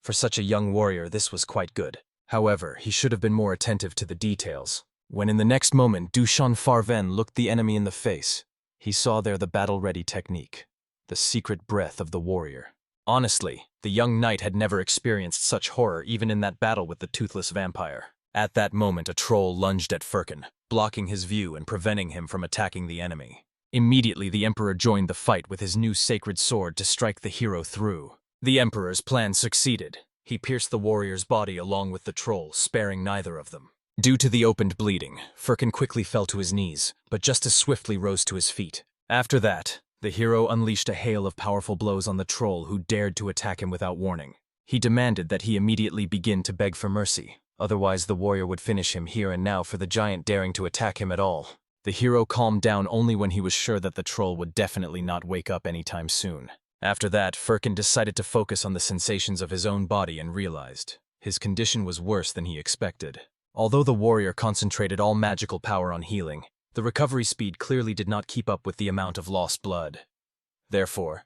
For such a young warrior, this was quite good. However, he should have been more attentive to the details. When in the next moment Duchon Farven looked the enemy in the face, he saw there the battle-ready technique, the secret breath of the warrior. Honestly, the young knight had never experienced such horror even in that battle with the toothless vampire. At that moment a troll lunged at Firkin, blocking his view and preventing him from attacking the enemy. Immediately the Emperor joined the fight with his new sacred sword to strike the hero through. The Emperor's plan succeeded. He pierced the warrior's body along with the troll, sparing neither of them. Due to the opened bleeding, Firkin quickly fell to his knees, but just as swiftly rose to his feet. After that, the hero unleashed a hail of powerful blows on the troll who dared to attack him without warning. He demanded that he immediately begin to beg for mercy, otherwise the warrior would finish him here and now for the giant daring to attack him at all. The hero calmed down only when he was sure that the troll would definitely not wake up anytime soon. After that, Firkin decided to focus on the sensations of his own body and realized his condition was worse than he expected. Although the warrior concentrated all magical power on healing, the recovery speed clearly did not keep up with the amount of lost blood. Therefore,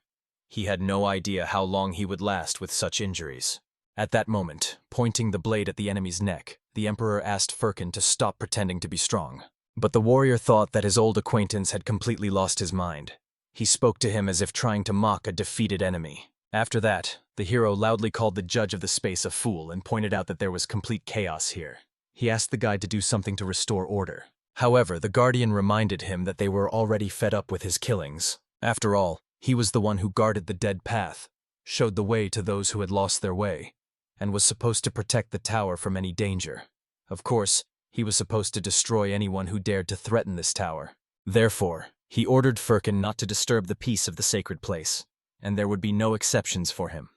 he had no idea how long he would last with such injuries. At that moment, pointing the blade at the enemy's neck, the Emperor asked Firkin to stop pretending to be strong. But the warrior thought that his old acquaintance had completely lost his mind. He spoke to him as if trying to mock a defeated enemy. After that, the hero loudly called the judge of the space a fool and pointed out that there was complete chaos here. He asked the guide to do something to restore order. However, the guardian reminded him that they were already fed up with his killings. After all, he was the one who guarded the dead path, showed the way to those who had lost their way, and was supposed to protect the tower from any danger. Of course, he was supposed to destroy anyone who dared to threaten this tower. Therefore, he ordered Firkin not to disturb the peace of the sacred place, and there would be no exceptions for him.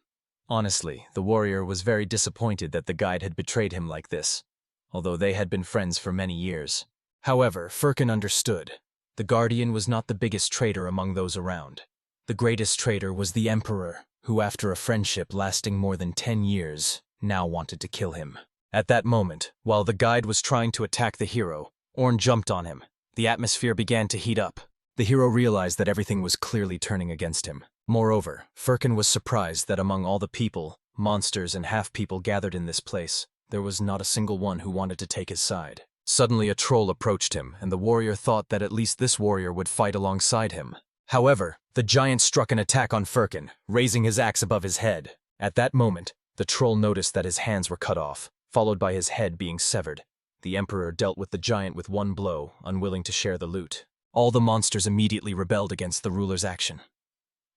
Honestly, the warrior was very disappointed that the guide had betrayed him like this, although they had been friends for many years. However, Firkin understood. The guardian was not the biggest traitor among those around. The greatest traitor was the Emperor, who after a friendship lasting more than 10 years, now wanted to kill him. At that moment, while the guide was trying to attack the hero, Orn jumped on him. The atmosphere began to heat up. The hero realized that everything was clearly turning against him. Moreover, Firkin was surprised that among all the people, monsters and half-people gathered in this place, there was not a single one who wanted to take his side. Suddenly a troll approached him, and the warrior thought that at least this warrior would fight alongside him. However, the giant struck an attack on Firkin, raising his axe above his head. At that moment, the troll noticed that his hands were cut off, followed by his head being severed. The Emperor dealt with the giant with one blow, unwilling to share the loot. All the monsters immediately rebelled against the ruler's action.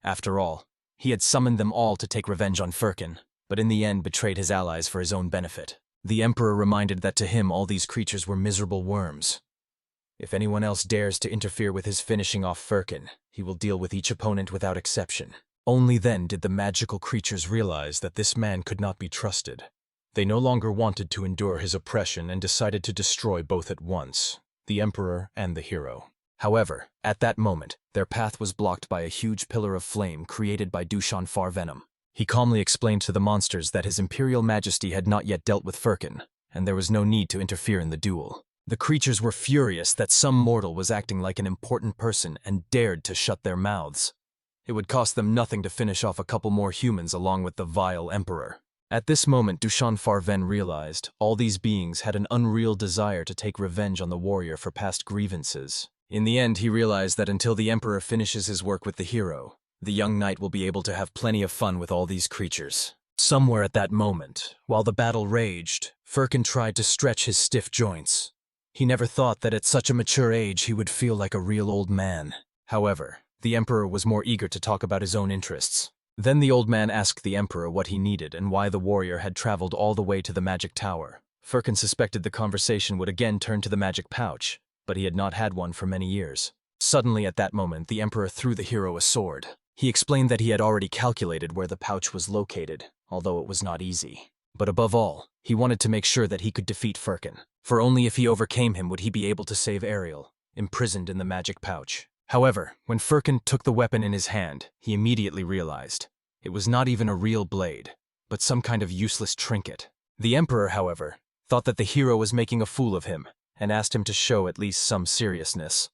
After all, he had summoned them all to take revenge on Firkin, but in the end betrayed his allies for his own benefit. The Emperor reminded that to him all these creatures were miserable worms. If anyone else dares to interfere with his finishing off Firkin, he will deal with each opponent without exception. Only then did the magical creatures realize that this man could not be trusted. They no longer wanted to endure his oppression and decided to destroy both at once, the Emperor and the hero. However, at that moment, their path was blocked by a huge pillar of flame created by Duchon Farven. He calmly explained to the monsters that his Imperial Majesty had not yet dealt with Firkin, and there was no need to interfere in the duel. The creatures were furious that some mortal was acting like an important person and dared to shut their mouths. It would cost them nothing to finish off a couple more humans along with the vile Emperor. At this moment, Duchon Farven realized all these beings had an unreal desire to take revenge on the warrior for past grievances. In the end, he realized that until the Emperor finishes his work with the hero, the young knight will be able to have plenty of fun with all these creatures. Somewhere at that moment, while the battle raged, Firkin tried to stretch his stiff joints. He never thought that at such a mature age he would feel like a real old man. However, the Emperor was more eager to talk about his own interests. Then the old man asked the emperor what he needed and why the warrior had traveled all the way to the magic tower. Firkin suspected the conversation would again turn to the magic pouch, but he had not had one for many years. Suddenly at that moment, the emperor threw the hero a sword. He explained that he had already calculated where the pouch was located, although it was not easy. But above all, he wanted to make sure that he could defeat Firkin, for only if he overcame him would he be able to save Arel, imprisoned in the magic pouch. However, when Firkin took the weapon in his hand, he immediately realized it was not even a real blade, but some kind of useless trinket. The emperor, however, thought that the hero was making a fool of him and asked him to show at least some seriousness.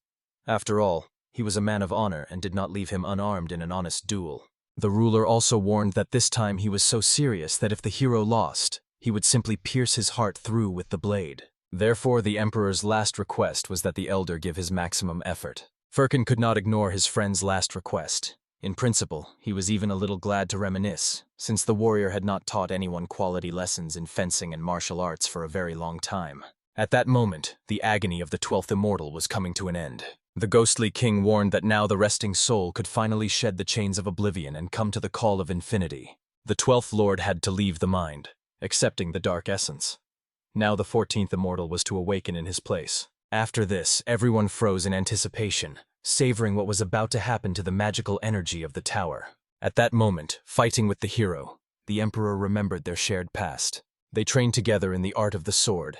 After all, he was a man of honor and did not leave him unarmed in an honest duel. The ruler also warned that this time he was so serious that if the hero lost, he would simply pierce his heart through with the blade. Therefore, the emperor's last request was that the elder give his maximum effort. Firkin could not ignore his friend's last request. In principle, he was even a little glad to reminisce, since the warrior had not taught anyone quality lessons in fencing and martial arts for a very long time. At that moment, the agony of the 12th immortal was coming to an end. The ghostly king warned that now the resting soul could finally shed the chains of oblivion and come to the call of infinity. The 12th lord had to leave the mind, accepting the dark essence. Now the 14th immortal was to awaken in his place. After this, everyone froze in anticipation, savoring what was about to happen to the magical energy of the tower. At that moment, fighting with the hero, the emperor remembered their shared past. They trained together in the art of the sword.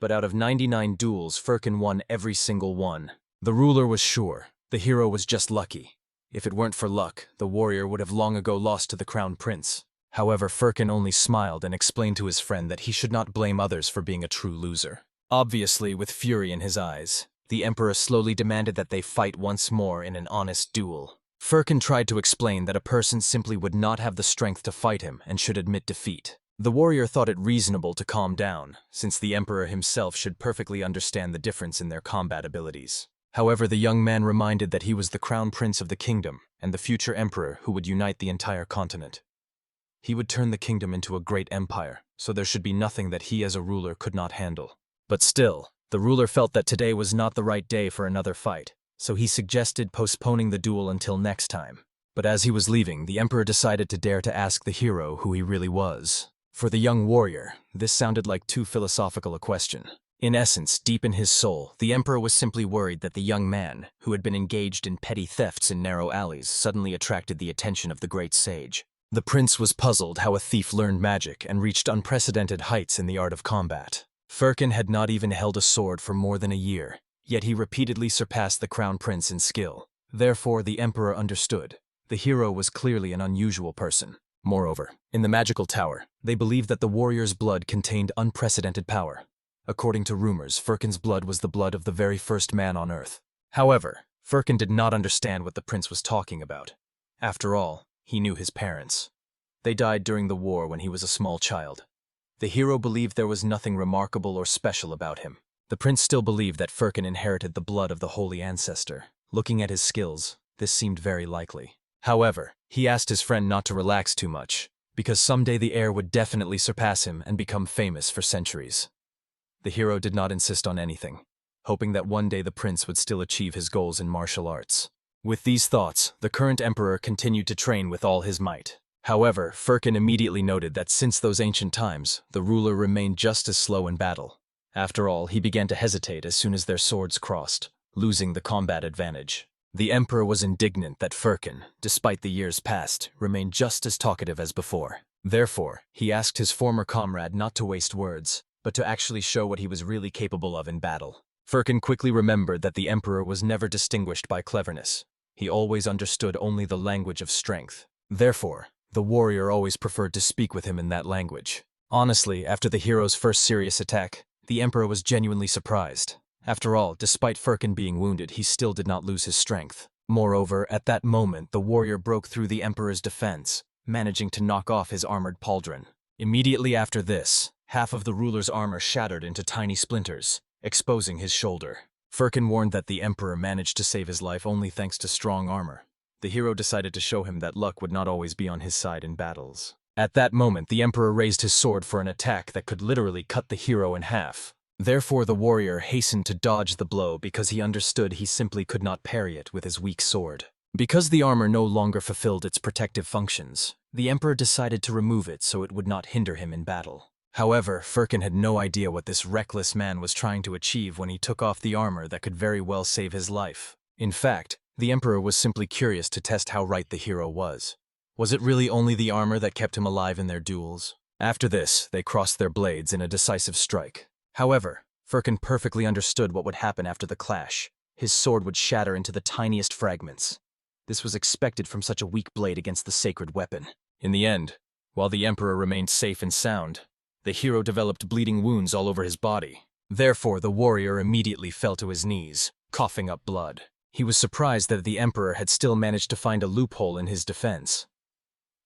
But out of 99 duels, Firkin won every single one. The ruler was sure. The hero was just lucky. If it weren't for luck, the warrior would have long ago lost to the crown prince. However, Firkin only smiled and explained to his friend that he should not blame others for being a true loser. Obviously, with fury in his eyes, the emperor slowly demanded that they fight once more in an honest duel. Firkin tried to explain that a person simply would not have the strength to fight him and should admit defeat. The warrior thought it reasonable to calm down, since the emperor himself should perfectly understand the difference in their combat abilities. However, the young man reminded that he was the crown prince of the kingdom and the future emperor who would unite the entire continent. He would turn the kingdom into a great empire, so there should be nothing that he as a ruler could not handle. But still, the ruler felt that today was not the right day for another fight, so he suggested postponing the duel until next time. But as he was leaving, the emperor decided to dare to ask the hero who he really was. For the young warrior, this sounded like too philosophical a question. In essence, deep in his soul, the emperor was simply worried that the young man, who had been engaged in petty thefts in narrow alleys, suddenly attracted the attention of the great sage. The prince was puzzled how a thief learned magic and reached unprecedented heights in the art of combat. Firkin had not even held a sword for more than a year, yet he repeatedly surpassed the crown prince in skill. Therefore, the emperor understood. The hero was clearly an unusual person. Moreover, in the magical tower, they believed that the warrior's blood contained unprecedented power. According to rumors, Firkin's blood was the blood of the very first man on Earth. However, Firkin did not understand what the prince was talking about. After all, he knew his parents. They died during the war when he was a small child. The hero believed there was nothing remarkable or special about him. The prince still believed that Firkin inherited the blood of the holy ancestor. Looking at his skills, this seemed very likely. However, he asked his friend not to relax too much, because someday the heir would definitely surpass him and become famous for centuries. The hero did not insist on anything, hoping that one day the prince would still achieve his goals in martial arts. With these thoughts, the current emperor continued to train with all his might. However, Firkin immediately noted that since those ancient times, the ruler remained just as slow in battle. After all, he began to hesitate as soon as their swords crossed, losing the combat advantage. The emperor was indignant that Firkin, despite the years past, remained just as talkative as before. Therefore, he asked his former comrade not to waste words, but to actually show what he was really capable of in battle. Firkin quickly remembered that the emperor was never distinguished by cleverness. He always understood only the language of strength. Therefore, the warrior always preferred to speak with him in that language. Honestly, after the hero's first serious attack, the emperor was genuinely surprised. After all, despite Firkin being wounded, he still did not lose his strength. Moreover, at that moment, the warrior broke through the emperor's defense, managing to knock off his armored pauldron. Immediately after this, half of the ruler's armor shattered into tiny splinters, exposing his shoulder. Firkin warned that the emperor managed to save his life only thanks to strong armor. The hero decided to show him that luck would not always be on his side in battles. At that moment, the emperor raised his sword for an attack that could literally cut the hero in half. Therefore, the warrior hastened to dodge the blow because he understood he simply could not parry it with his weak sword. Because the armor no longer fulfilled its protective functions, the Emperor decided to remove it so it would not hinder him in battle. However, Firkin had no idea what this reckless man was trying to achieve when he took off the armor that could very well save his life. In fact, the Emperor was simply curious to test how right the hero was. Was it really only the armor that kept him alive in their duels? After this, they crossed their blades in a decisive strike. However, Firkin perfectly understood what would happen after the clash. His sword would shatter into the tiniest fragments. This was expected from such a weak blade against the sacred weapon. In the end, while the Emperor remained safe and sound, the hero developed bleeding wounds all over his body. Therefore, the warrior immediately fell to his knees, coughing up blood. He was surprised that the Emperor had still managed to find a loophole in his defense.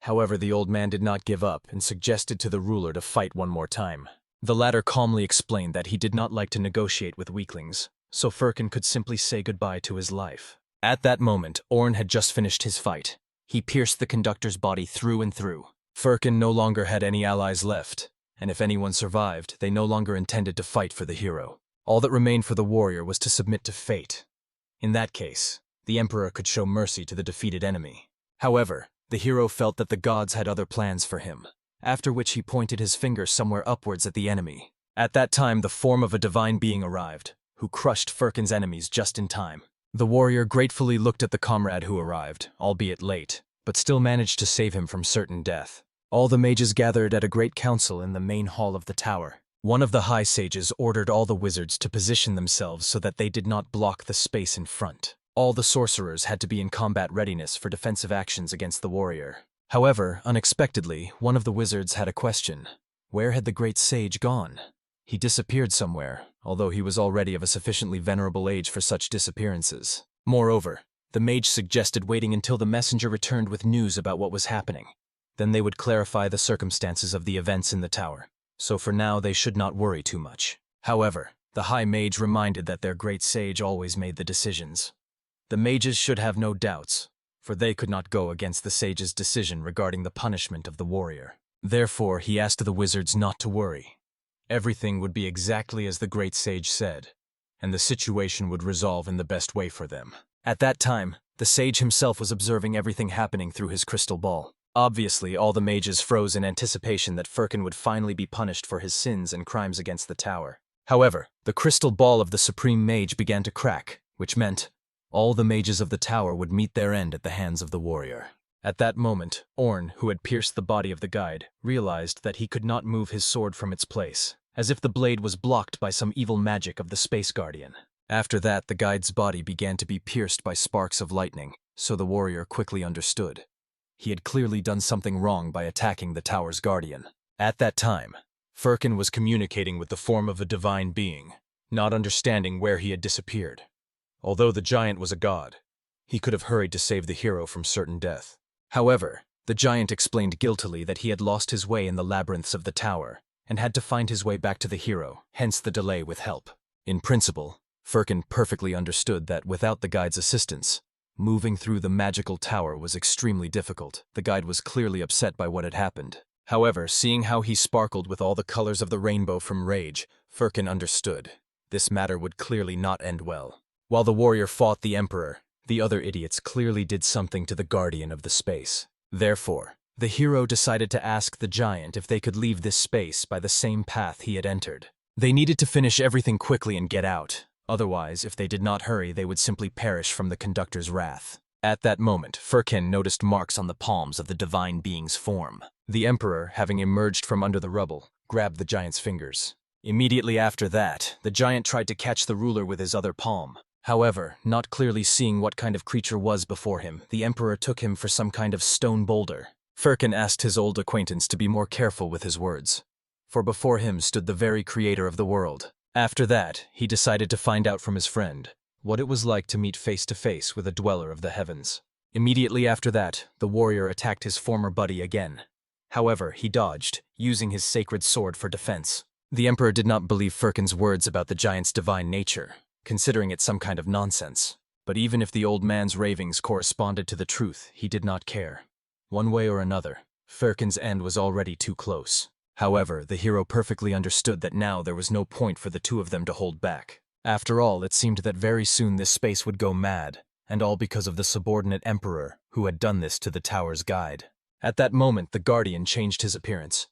However, the old man did not give up and suggested to the ruler to fight one more time. The latter calmly explained that he did not like to negotiate with weaklings, so Firkin could simply say goodbye to his life. At that moment, Orn had just finished his fight. He pierced the conductor's body through and through. Firkin no longer had any allies left, and if anyone survived, they no longer intended to fight for the hero. All that remained for the warrior was to submit to fate. In that case, the Emperor could show mercy to the defeated enemy. However, the hero felt that the gods had other plans for him, after which he pointed his finger somewhere upwards at the enemy. At that time, the form of a divine being arrived, who crushed Firkin's enemies just in time. The warrior gratefully looked at the comrade who arrived, albeit late, but still managed to save him from certain death. All the mages gathered at a great council in the main hall of the tower. One of the high sages ordered all the wizards to position themselves so that they did not block the space in front. All the sorcerers had to be in combat readiness for defensive actions against the warrior. However, unexpectedly, one of the wizards had a question. Where had the great sage gone? He disappeared somewhere, although he was already of a sufficiently venerable age for such disappearances. Moreover, the mage suggested waiting until the messenger returned with news about what was happening. Then they would clarify the circumstances of the events in the tower, so for now they should not worry too much. However, the high mage reminded that their great sage always made the decisions. The mages should have no doubts, for they could not go against the sage's decision regarding the punishment of the warrior. Therefore, he asked the wizards not to worry. Everything would be exactly as the great sage said, and the situation would resolve in the best way for them. At that time, the sage himself was observing everything happening through his crystal ball. Obviously, all the mages froze in anticipation that Firkin would finally be punished for his sins and crimes against the tower. However, the crystal ball of the supreme mage began to crack, which meant all the mages of the tower would meet their end at the hands of the warrior. At that moment, Orn, who had pierced the body of the guide, realized that he could not move his sword from its place, as if the blade was blocked by some evil magic of the Space Guardian. After that, the guide's body began to be pierced by sparks of lightning, so the warrior quickly understood. He had clearly done something wrong by attacking the tower's guardian. At that time, Firkin was communicating with the form of a divine being, not understanding where he had disappeared. Although the giant was a god, he could have hurried to save the hero from certain death. However, the giant explained guiltily that he had lost his way in the labyrinths of the tower, and had to find his way back to the hero, hence the delay with help. In principle, Firkin perfectly understood that without the guide's assistance, moving through the magical tower was extremely difficult. The guide was clearly upset by what had happened. However, seeing how he sparkled with all the colors of the rainbow from rage, Firkin understood. This matter would clearly not end well. While the warrior fought the Emperor, the other idiots clearly did something to the guardian of the space. Therefore, the hero decided to ask the giant if they could leave this space by the same path he had entered. They needed to finish everything quickly and get out. Otherwise, if they did not hurry, they would simply perish from the conductor's wrath. At that moment, Firkin noticed marks on the palms of the divine being's form. The Emperor, having emerged from under the rubble, grabbed the giant's fingers. Immediately after that, the giant tried to catch the ruler with his other palm. However, not clearly seeing what kind of creature was before him, the Emperor took him for some kind of stone boulder. Firkin asked his old acquaintance to be more careful with his words, for before him stood the very creator of the world. After that, he decided to find out from his friend what it was like to meet face to face with a dweller of the heavens. Immediately after that, the warrior attacked his former buddy again. However, he dodged, using his sacred sword for defense. The Emperor did not believe Firkin's words about the giant's divine nature, considering it some kind of nonsense. But even if the old man's ravings corresponded to the truth, he did not care. One way or another, Firkin's end was already too close. However, the hero perfectly understood that now there was no point for the two of them to hold back. After all, it seemed that very soon this space would go mad, and all because of the subordinate emperor who had done this to the tower's guide. At that moment, the Guardian changed his appearance.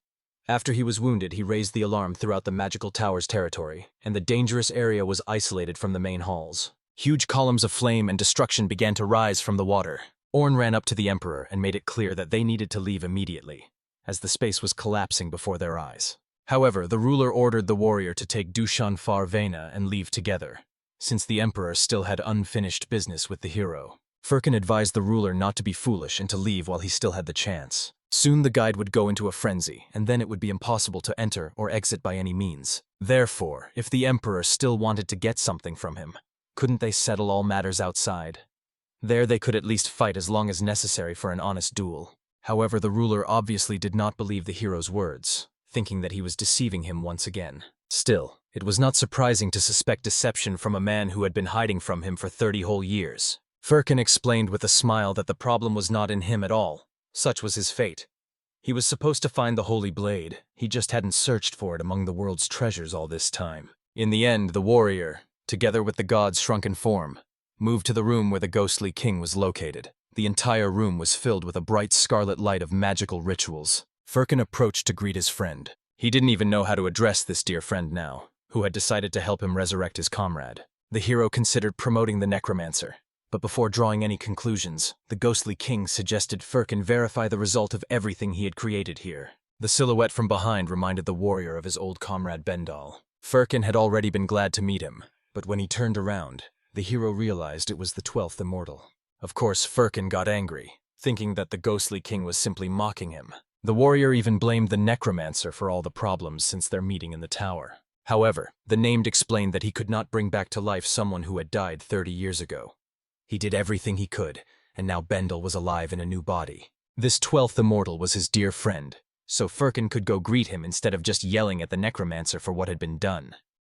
After he was wounded, he raised the alarm throughout the magical tower's territory, and the dangerous area was isolated from the main halls. Huge columns of flame and destruction began to rise from the water. Orn ran up to the Emperor and made it clear that they needed to leave immediately, as the space was collapsing before their eyes. However, the ruler ordered the warrior to take Duchon Farven and leave together, since the Emperor still had unfinished business with the hero. Firkin advised the ruler not to be foolish and to leave while he still had the chance. Soon the guide would go into a frenzy, and then it would be impossible to enter or exit by any means. Therefore, if the Emperor still wanted to get something from him, couldn't they settle all matters outside? There they could at least fight as long as necessary for an honest duel. However, the ruler obviously did not believe the hero's words, thinking that he was deceiving him once again. Still, it was not surprising to suspect deception from a man who had been hiding from him for 30 whole years. Firkin explained with a smile that the problem was not in him at all. Such was his fate. He was supposed to find the Holy Blade, he just hadn't searched for it among the world's treasures all this time. In the end, the warrior, together with the god's shrunken form, moved to the room where the ghostly king was located. The entire room was filled with a bright scarlet light of magical rituals. Firkin approached to greet his friend. He didn't even know how to address this dear friend now, who had decided to help him resurrect his comrade. The hero considered promoting the necromancer, but before drawing any conclusions, the ghostly king suggested Firkin verify the result of everything he had created here. The silhouette from behind reminded the warrior of his old comrade Bendal. Firkin had already been glad to meet him, but when he turned around, the hero realized it was the 12th Immortal. Of course, Firkin got angry, thinking that the ghostly king was simply mocking him. The warrior even blamed the necromancer for all the problems since their meeting in the tower. However, the named explained that he could not bring back to life someone who had died 30 years ago. He did everything he could, and now Bendal was alive in a new body. This 12th Immortal was his dear friend, so Firkin could go greet him instead of just yelling at the necromancer for what had been done.